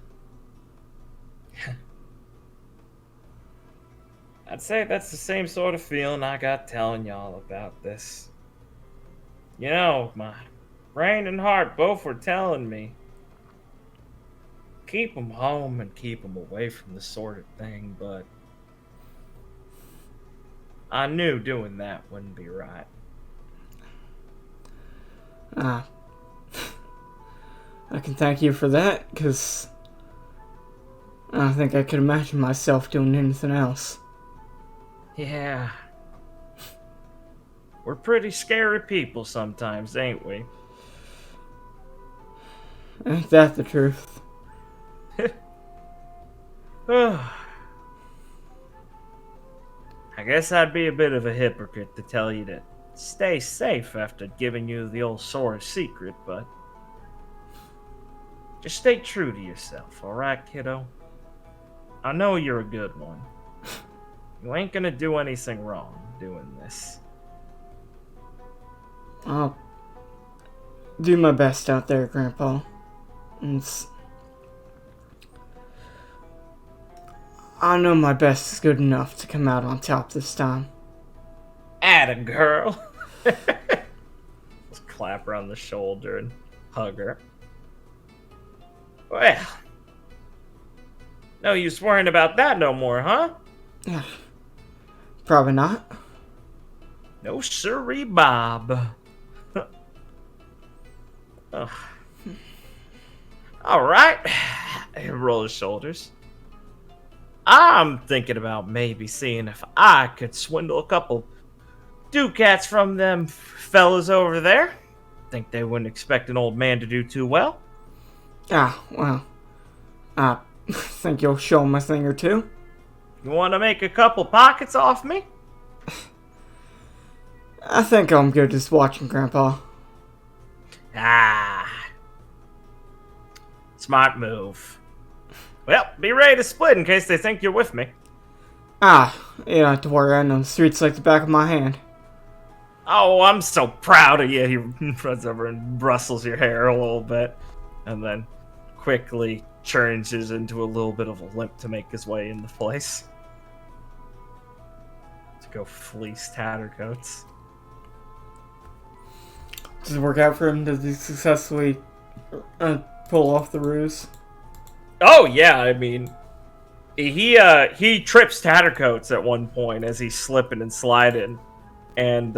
I'd say that's the same sort of feeling I got telling y'all about this. You know, my brain and heart both were telling me, keep 'em home and keep 'em away from this sort of thing, but I knew doing that wouldn't be right. I can thank you for that, because I don't think I could imagine myself doing anything else. Yeah. We're pretty scary people sometimes, ain't we? Ain't that the truth? I guess I'd be a bit of a hypocrite to tell you to stay safe after giving you the old sore secret, but just stay true to yourself, alright, kiddo? I know you're a good one. You ain't gonna do anything wrong doing this. I'll do my best out there, Grandpa. I know my best is good enough to come out on top this time. Atta girl. Just clap her on the shoulder and hug her. Well, no use worrying about that no more, huh? Yeah. Probably not. No sirree, Bob. Ugh. All right. Roll his shoulders. I'm thinking about maybe seeing if I could swindle a couple ducats from them fellas over there. Think they wouldn't expect an old man to do too well. Well, I think you'll show him a thing or two. You want to make a couple pockets off me? I think I'm good just watching, Grandpa. Ah. Smart move. Well, be ready to split in case they think you're with me. Ah, you don't have to worry. I know the streets like the back of my hand. Oh, I'm so proud of you. He runs over and rustles your hair a little bit, and then quickly changes into a little bit of a limp to make his way into place. To go fleece Tattercoats. Does it work out for him? Does he successfully pull off the ruse? Oh yeah, I mean, he trips Tattercoats at one point as he's slipping and sliding, and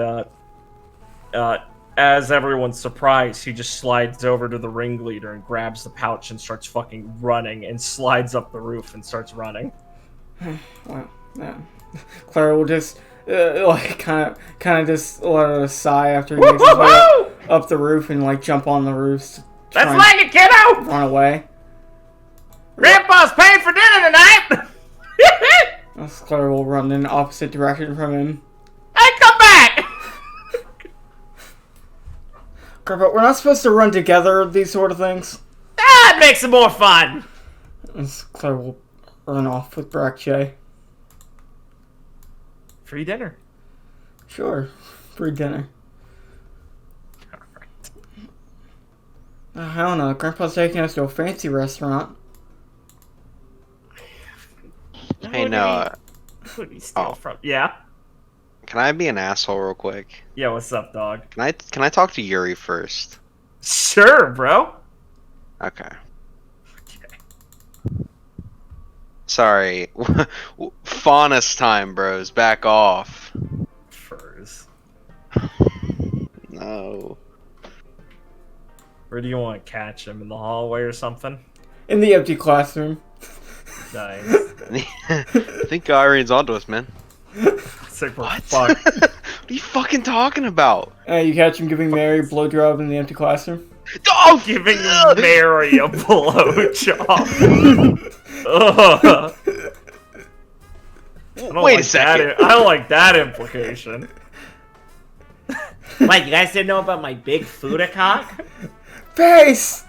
as everyone's surprised, he just slides over to the ringleader and grabs the pouch and starts fucking running and slides up the roof and starts running. Well, yeah. Clara will just kind of just let out a sigh after he makes his way up the roof and like jump on the roofs. Let's like it, kiddo! Run away. Grandpa's paying for dinner tonight! Clara will run in the opposite direction from him. Hey, come back! But we're not supposed to run together, these sort of things. That makes it more fun! Clara will run off with Brakche. Free dinner. Sure. Free dinner. I don't know. Grandpa's taking us to a fancy restaurant. Hey, Noah. Who did he steal from? Yeah? Can I be an asshole real quick? Yeah, what's up, dog? Can I talk to Yuri first? Sure, bro. Okay. Sorry. Faunus time, bros. Back off. Furs. No. Where do you want to catch him? In the hallway or something? In the empty classroom. Nice. I think Irene's onto us, man. It's like, What? fuck. What are you fucking talking about? You catch him giving Mary a blowjob in the empty classroom. Oh, Giving Mary a blowjob. Ugh. Wait a second. I don't like that implication. Like, you guys didn't know about my big Fudacock? Paste!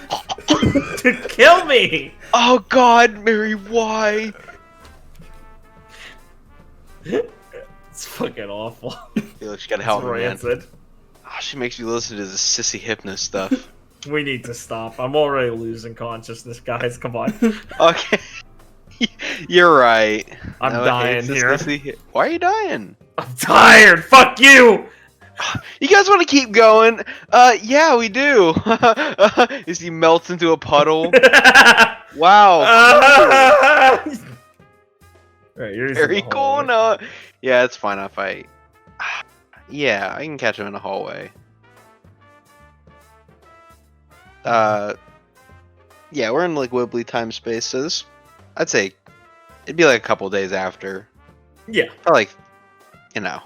To kill me! Oh God, Mary, why? It's fucking awful. Felix, you gotta help me, man. Rancid. Oh, she makes me listen to this sissy hypno stuff. We need to stop. I'm already losing consciousness, guys. Come on. Okay. You're right. I'm dying here. Why are you dying? I'm tired. Fuck you. You guys want to keep going? Yeah, we do. As he melts into a puddle. Wow. Right, Very cool. No. Yeah, it's fine if I. Yeah, I can catch him in the hallway. Yeah, we're in like Wibbly time space, so this, I'd say, it'd be like a couple days after. Yeah. Probably, like, you know,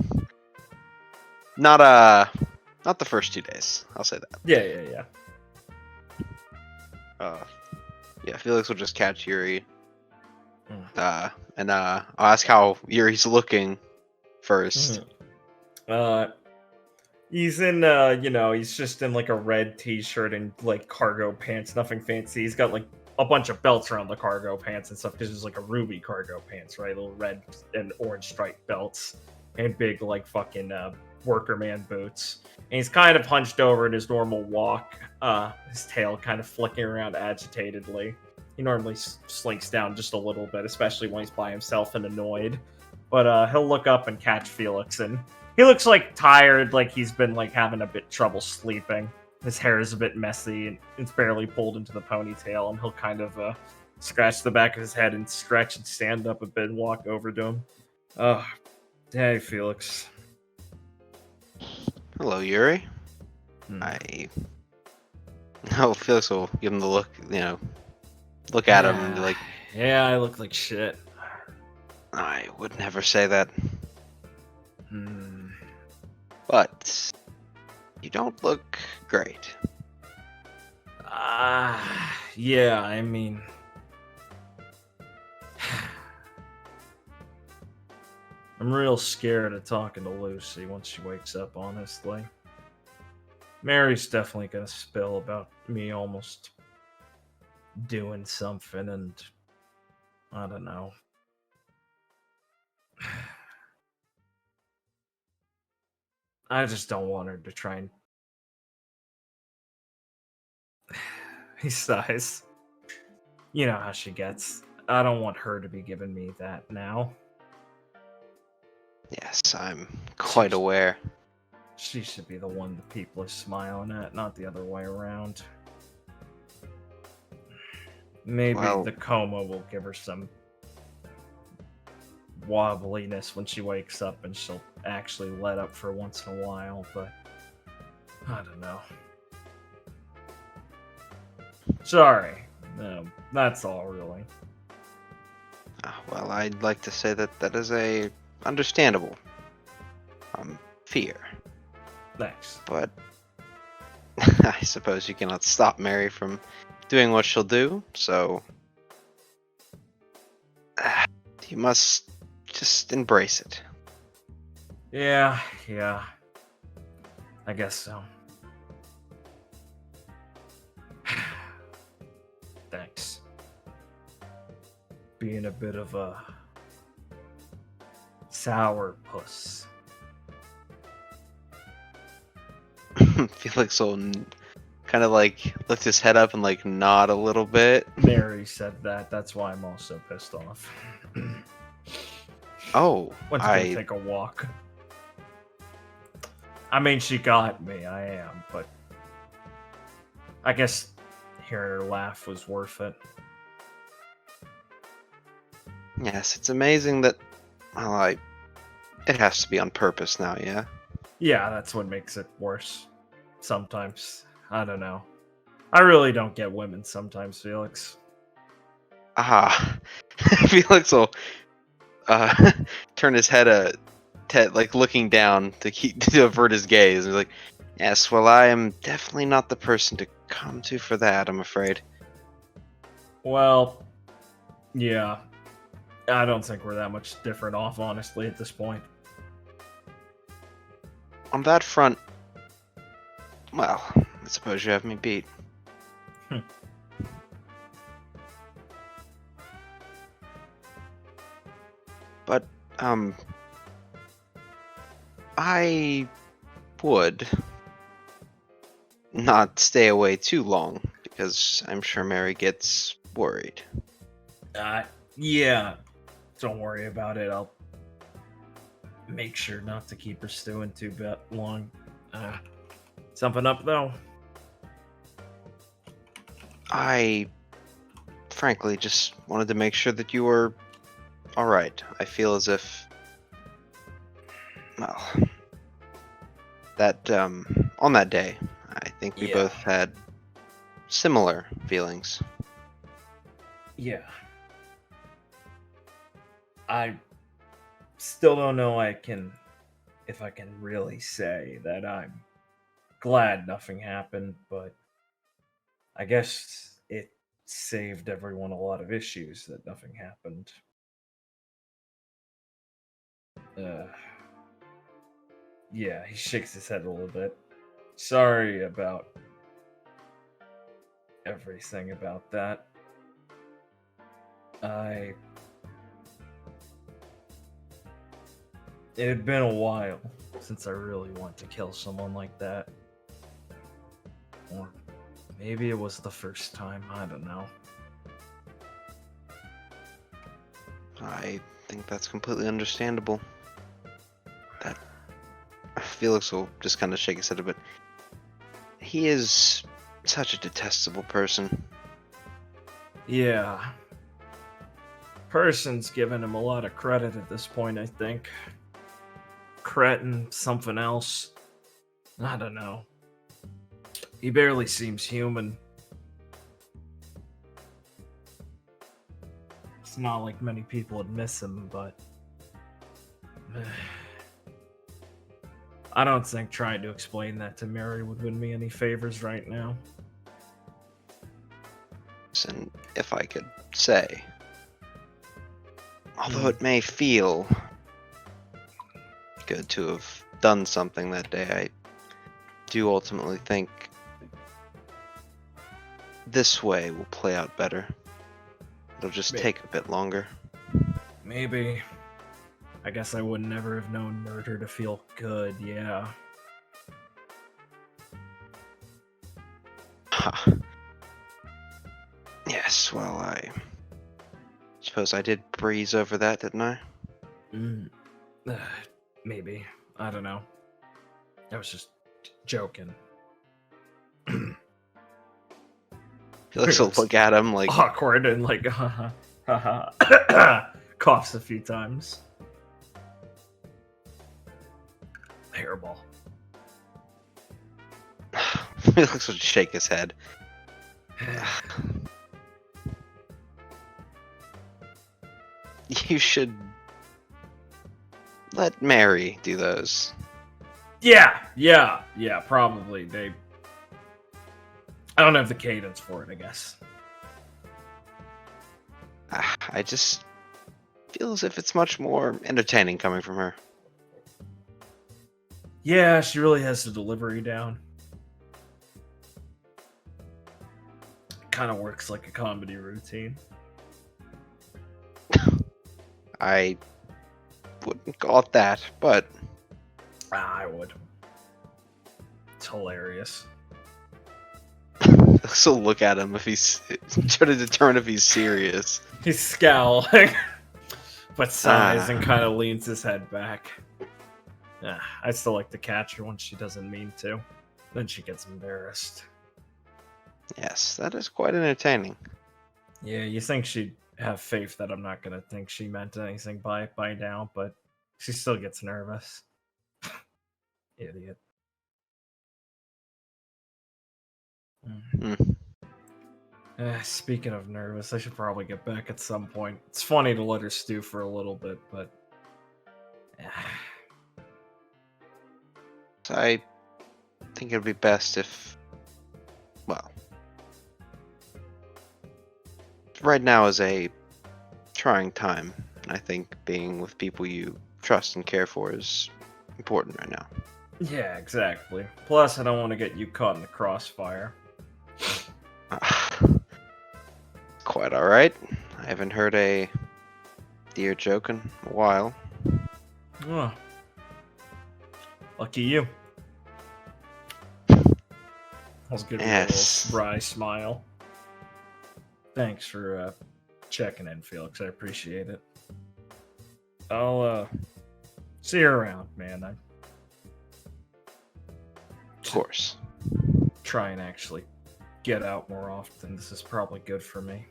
not the first 2 days. I'll say that. Yeah. Yeah, Felix will just catch Yuri. And I'll ask how Yuri's looking first. He's in, he's just in like a red t-shirt and like cargo pants, nothing fancy. He's got like a bunch of belts around the cargo pants and stuff because it's like a RWBY cargo pants, right? Little red and orange striped belts and big like fucking worker man boots. And he's kind of hunched over in his normal walk, his tail kind of flicking around agitatedly. He normally slinks down just a little bit, especially when he's by himself and annoyed. But he'll look up and catch Felix, and he looks like tired, like he's been like having a bit trouble sleeping. His hair is a bit messy, and it's barely pulled into the ponytail, and he'll kind of scratch the back of his head and stretch and stand up a bit and walk over to him. Oh, hey, Felix. Hello, Yuri. Oh, Felix will give him the look, look at him and be like, yeah, I look like shit. I would never say that. But you don't look great. Yeah, I mean... I'm real scared of talking to Lucy once she wakes up, honestly. Mary's definitely gonna spill about me almost doing something, and I don't know. I just don't want her to try and. He sighs. You know how she gets. I don't want her to be giving me that now. Yes, I'm quite aware. She should be the one the people are smiling at, not the other way around. Maybe Well- the coma will give her some wobbliness when she wakes up and she'll actually let up for once in a while, but I don't know. Sorry. No, that's all really. Well, I'd like to say that that is a understandable fear, Thanks. but I suppose you cannot stop Mary from doing what she'll do, so you must just embrace it. Yeah. I guess so. Thanks. Being a bit of a sour puss. Felix will kind of like lift his head up and like nod a little bit. Mary said that. That's why I'm also pissed off. Oh, Went to go take a walk. I mean, she got me. I am, but I guess hearing her laugh was worth it. yes, it's amazing that, well, it has to be on purpose now, yeah? Yeah, that's what makes it worse. Sometimes. I don't know. I really don't get women sometimes, Felix. Ah, Felix will turn his head like looking down to avert his gaze. And he's like, yes, well, I am definitely not the person to come to for that, I'm afraid. Well, yeah. I don't think we're that much different off, honestly, at this point. On that front, well, I suppose you have me beat. But, I would not stay away too long, because I'm sure Mary gets worried. Yeah. Don't worry about it. I'll make sure not to keep her stewing too long. Something up, though? I, frankly, just wanted to make sure that you were alright. I feel as if, well, that, on that day, I think we both had similar feelings. Yeah. I still don't know if I can really say that I'm glad nothing happened, but I guess it saved everyone a lot of issues that nothing happened. Yeah, he shakes his head a little bit. Sorry about everything about that. It had been a while since I really wanted to kill someone like that. Or maybe it was the first time, I don't know. I think that's completely understandable. That Felix will just kind of shake his head a bit. He is such a detestable person. Yeah. Person's giving him a lot of credit at this point, I think. Cretin, something else. I don't know. He barely seems human. It's not like many people would miss him, but I don't think trying to explain that to Mary would win me any favors right now. And if I could say, although it may feel good to have done something that day, do ultimately think this way will play out better. It'll just Maybe. take a bit longer. Maybe. I guess I would never have known murder to feel good, yeah. Ha. Yes, well, I suppose I did breeze over that, didn't I? Maybe. I don't know. I was just joking. Felix will look at him like, Awkward and like, coughs a few times. Hairball. Felix would shake his head. You should let Mary do those. Yeah, probably. I don't have the cadence for it, I guess. I just feel as if it's much more entertaining coming from her. Yeah, she really has the delivery down. Kind of works like a comedy routine. I wouldn't call it that, but I would. It's hilarious. so look at him if he's trying to determine if he's serious. He's scowling, but sighs and kind of leans his head back. I still like to catch her when she doesn't mean to. Then she gets embarrassed. Yes, that is quite entertaining. Yeah, you think she'd have faith that I'm not gonna think she meant anything by now, but she still gets nervous. Idiot. Mm. Speaking of nervous, I should probably get back at some point. It's funny to let her stew for a little bit, but I think it would be best if, well, right now is a trying time. I think being with people you trust and care for is important right now. yeah, exactly. Plus, I don't want to get you caught in the crossfire. Quite all right. I haven't heard a dear joke in a while. Oh. Lucky you. I'll give you a Yes. little wry smile. Thanks for checking in, Felix. I appreciate it. I'll see you around, man. I Of course. try and actually get out more often. This is probably good for me.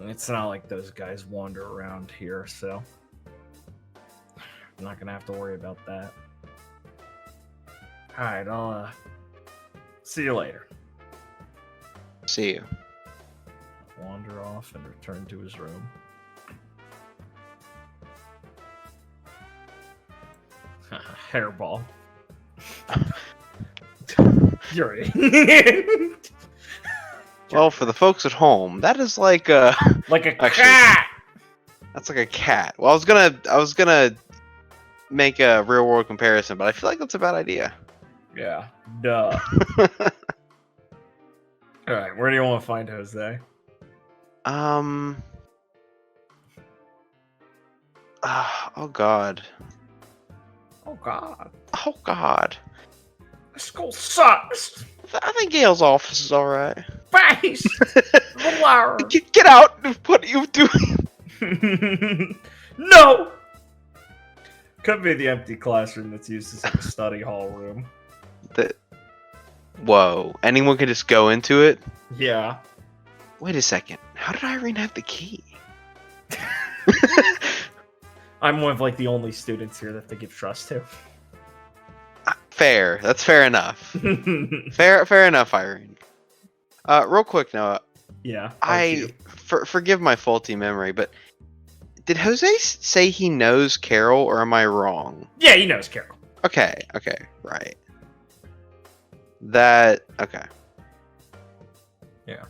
And it's not like those guys wander around here, so I'm not gonna have to worry about that. Alright, I'll see you later. See you. Wander off and return to his room. Hairball. You're Well, for the folks at home, that is like a like a Actually- cat. that's like a cat. Well, I was gonna make a real world comparison, but I feel like that's a bad idea. Yeah. Duh. All right. Where do you want to find Jose? Oh god. Oh God. Oh god. This school sucks. I think Gail's office is all right. Face. Get out! What are you doing? No. Could be the empty classroom that's used as like a study hall room. Whoa! Anyone can just go into it. Yeah. Wait a second. How did Irene have the key? I'm one of like the only students here that they give trust to. Fair. That's fair enough. Fair enough, Irene. Real quick now, Yeah. thank you. forgive my faulty memory, but did Jose say he knows Carol, or am I wrong? Yeah, he knows Carol. Okay, right. Okay. Yeah.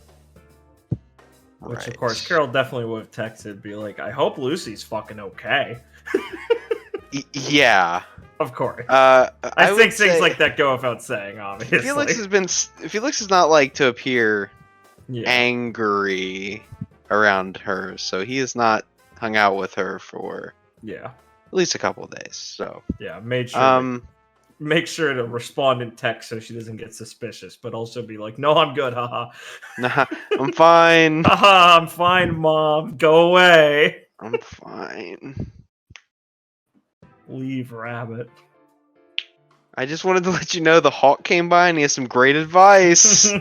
Which Right. of course Carol definitely would have texted, be like, "I hope Lucy's fucking okay." Yeah. Of course. I I would think things say like that go without saying, obviously. Felix is not like to appear Yeah. angry around her, so he has not hung out with her for Yeah. at least a couple of days. So Yeah. Make sure to respond in text so she doesn't get suspicious, but also be like, "No, I'm good, haha." nah, I'm fine. Haha, I'm fine, Mom. Go away. I'm fine. Leave, Rabbit. I just wanted to let you know the Hawk came by and he has some great advice. He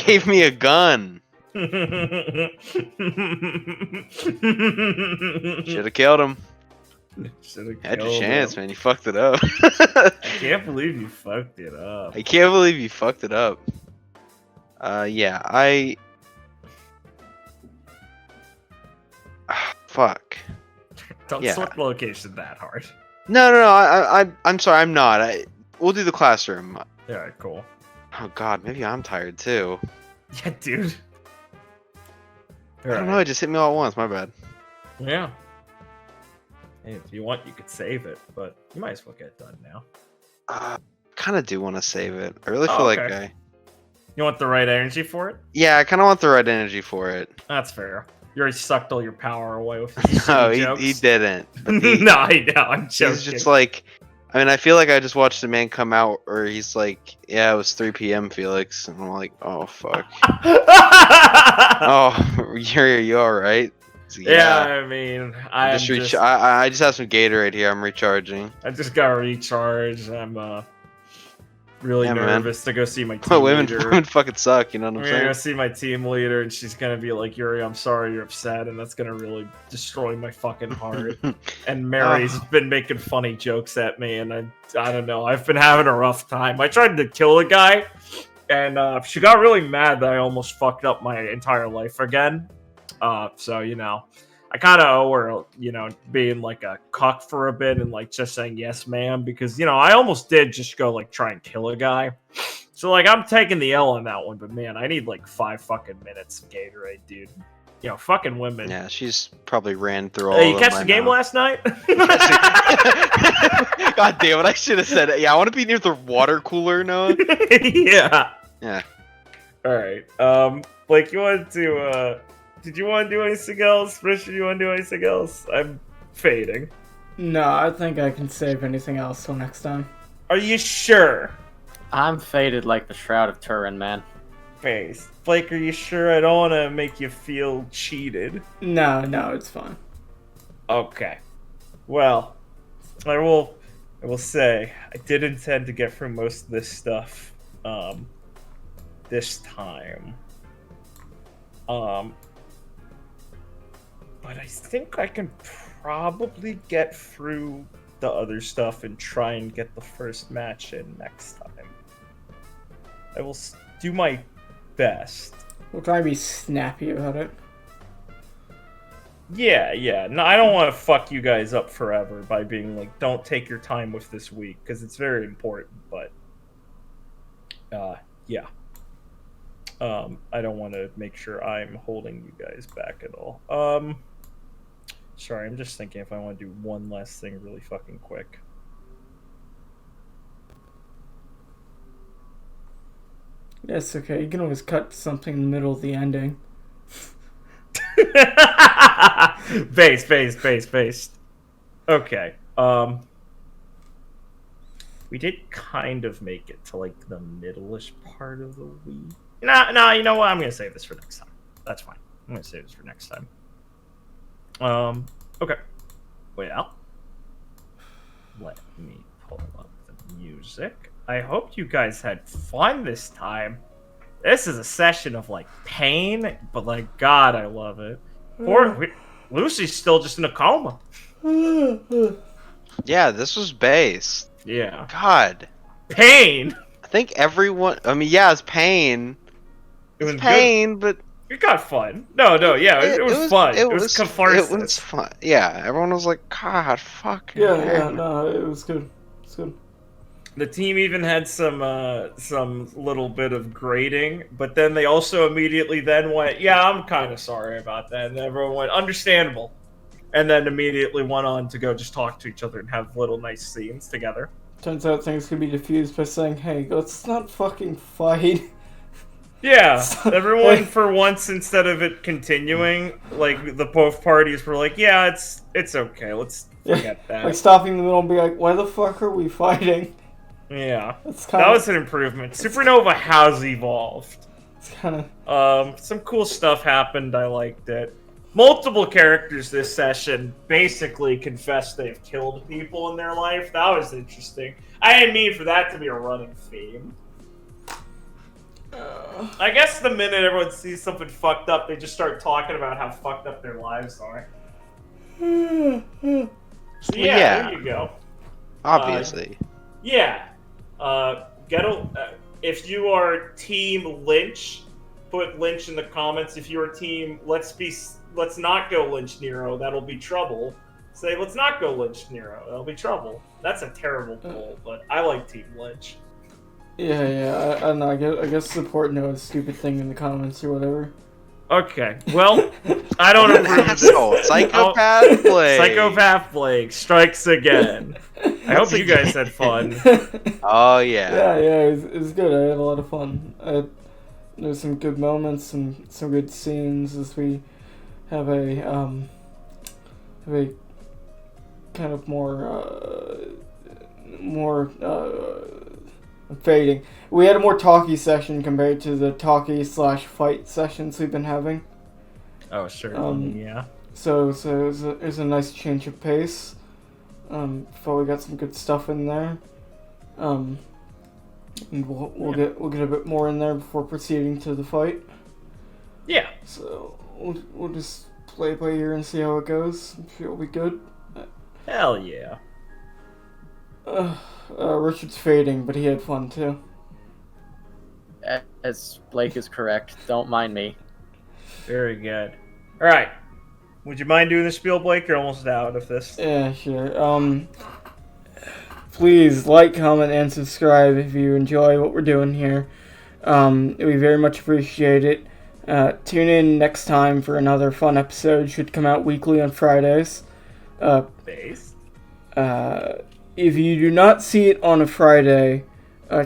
gave me a gun. Should have killed him. Had your chance, man. You fucked it up. I can't believe you fucked it up. I can't believe you fucked it up. Yeah, fuck. Don't Yeah. sort location that hard. No. I'm sorry. I'm not. We'll do the classroom. Yeah, cool. Oh God, maybe I'm tired too. Yeah, dude. I don't know. It just hit me all at once. My bad. Yeah. Hey, if you want, you could save it, but you might as well get it done now. Kind of do want to save it. I really feel Oh, like okay. You want the right energy for it? Yeah, I kind of want the right energy for it. That's fair. You already sucked all your power away with these No, silly he jokes. didn't. But he- No, I know. I'm joking. He's just like, I mean, I feel like I just watched a man come out, or he's like, yeah, it was 3 p.m. Felix, and I'm like, oh fuck. Oh, you all right? So, yeah, I mean, I just have some Gatorade here. I'm recharging. I just got recharged. I'm really Yeah, man. nervous to go see my team leader. Women fucking suck. You know what I'm I'm gonna go saying? see my team leader, and she's gonna be like, "Yuri, I'm sorry you're upset," and that's gonna really destroy my fucking heart. And Mary's been making funny jokes at me, and I don't know. I've been having a rough time. I tried to kill a guy, and she got really mad that I almost fucked up my entire life again. So you know, I kind of owe her, you know, being like a cuck for a bit and like just saying yes, ma'am, because you know I almost did just go like try and kill a guy. So like I'm taking the L on that one, but man, I need like 5 fucking minutes of Gatorade, dude. You know, fucking women. Yeah, she's probably ran through all. Hey, of you them catch by the game now. last night? God damn it! I should have said it. Yeah, I want to be near the water cooler, Noah. Yeah. Yeah. All right. Blake, you wanted to? Did you want to do anything else? Richard, you want to do anything else? I'm fading. No, I think I can save anything else till next time. Are you sure? I'm faded like the Shroud of Turin, man. Face. Blake, are you sure? I don't want to make you feel cheated. No, it's fine. Okay. Well, I will say I did intend to get through most of this stuff this time. But I think I can probably get through the other stuff and try and get the first match in next time. I will do my best. We'll try and be snappy about it. Yeah. No, I don't want to fuck you guys up forever by being like, don't take your time with this week, because it's very important, but yeah. I don't want to make sure I'm holding you guys back at all. Sorry, I'm just thinking if I want to do one last thing really fucking quick. It's okay. You can always cut something in the middle of the ending. Based. Okay. We did kind of make it to like the middle-ish part of the week. No, you know what? I'm gonna save this for next time. That's fine. I'm gonna save this for next time. Okay. Well, let me pull up the music. I hope you guys had fun this time. This is a session of like pain, but like God, I love it. Lucy's still just in a coma. Yeah, this was based. Yeah. God. Pain. I think everyone. I mean, yeah, it's pain. It was It's pain, but It got fun. No, yeah, it was fun. It was catharsis. It was fun. Yeah, everyone was like, God, fuck. Yeah, no, it was good. It's good. The team even had some little bit of grading, but then they also immediately then went, yeah, I'm kind of sorry about that, and everyone went, understandable. and then immediately went on to go just talk to each other and have little nice scenes together. Turns out things could be diffused by saying, "Hey, let's not fucking fight." Yeah, So- everyone for once, instead of it continuing, like the both parties were like, "Yeah, it's okay. Let's forget that." Like stopping in the middle and be like, "Why the fuck are we fighting?" Yeah, That's that was an improvement. Supernova has evolved. It's kind of. Some cool stuff happened. I liked it. Multiple characters this session basically confessed they've killed people in their life. That was interesting. I didn't mean for that to be a running theme. I guess the minute everyone sees something fucked up, they just start talking about how fucked up their lives are. So yeah, there you go. Obviously. If you are Team Lynch, put Lynch in the comments. If you're Team let's not go Lynch Nero, that'll be trouble. Say let's not go Lynch Nero, that'll be trouble. That's a terrible poll, but I like Team Lynch. Yeah, I don't know. I guess support no stupid thing in the comments or whatever. Okay, well, I don't approve of this. Asshole. Psychopath Blake. Psychopath Blake strikes again. I hope you guys had fun. Oh yeah. it was good. I had a lot of fun. There's some good moments and some good scenes as we have a kind of more fading. We had a more talky session compared to the talky/fight sessions we've been having. Oh, sure. Yeah. So it was a nice change of pace. Thought we got some good stuff in there. And we'll get a bit more in there before proceeding to the fight. Yeah. So we'll just play it by ear and see how it goes. I'm sure it'll be good. Hell yeah. Richard's fading, but he had fun too. As Blake is correct. Don't mind me. Very good. All right. Would you mind doing the spiel, Blake? You're almost out of this. Yeah, sure. Please like, comment, and subscribe if you enjoy what we're doing here. We very much appreciate it. Tune in next time for another fun episode. Should come out weekly on Fridays. Base. If you do not see it on a Friday,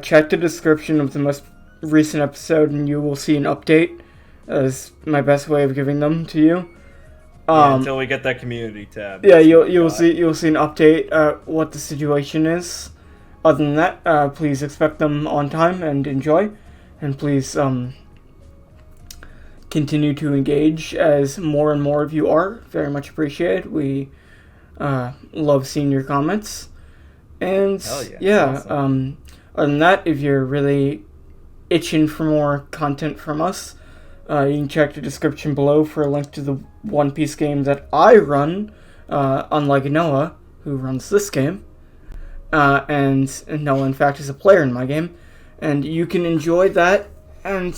check the description of the most recent episode and you will see an update. That's my best way of giving them to you. Until we get that community tab. Yeah, you'll see an update what the situation is. Other than that, please expect them on time and enjoy, and please continue to engage as more and more of you are. Very much appreciated. We love seeing your comments, and awesome. Other than that, if you're really itching for more content from us, you can check the description below for a link to the One Piece game that I run, unlike Noah, who runs this game. And Noah, in fact, is a player in my game. And you can enjoy that, and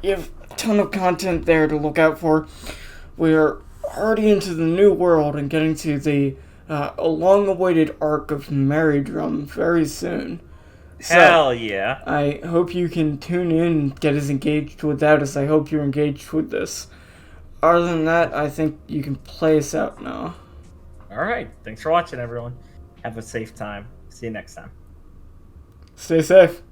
you have a ton of content there to look out for. We're already into the new world and getting to the long-awaited arc of Merry Drum very soon. Hell yeah. I hope you can tune in and get as engaged with that as I hope you're engaged with this. Other than that, I think you can play us out now. Alright, thanks for watching, everyone. Have a safe time. See you next time. Stay safe.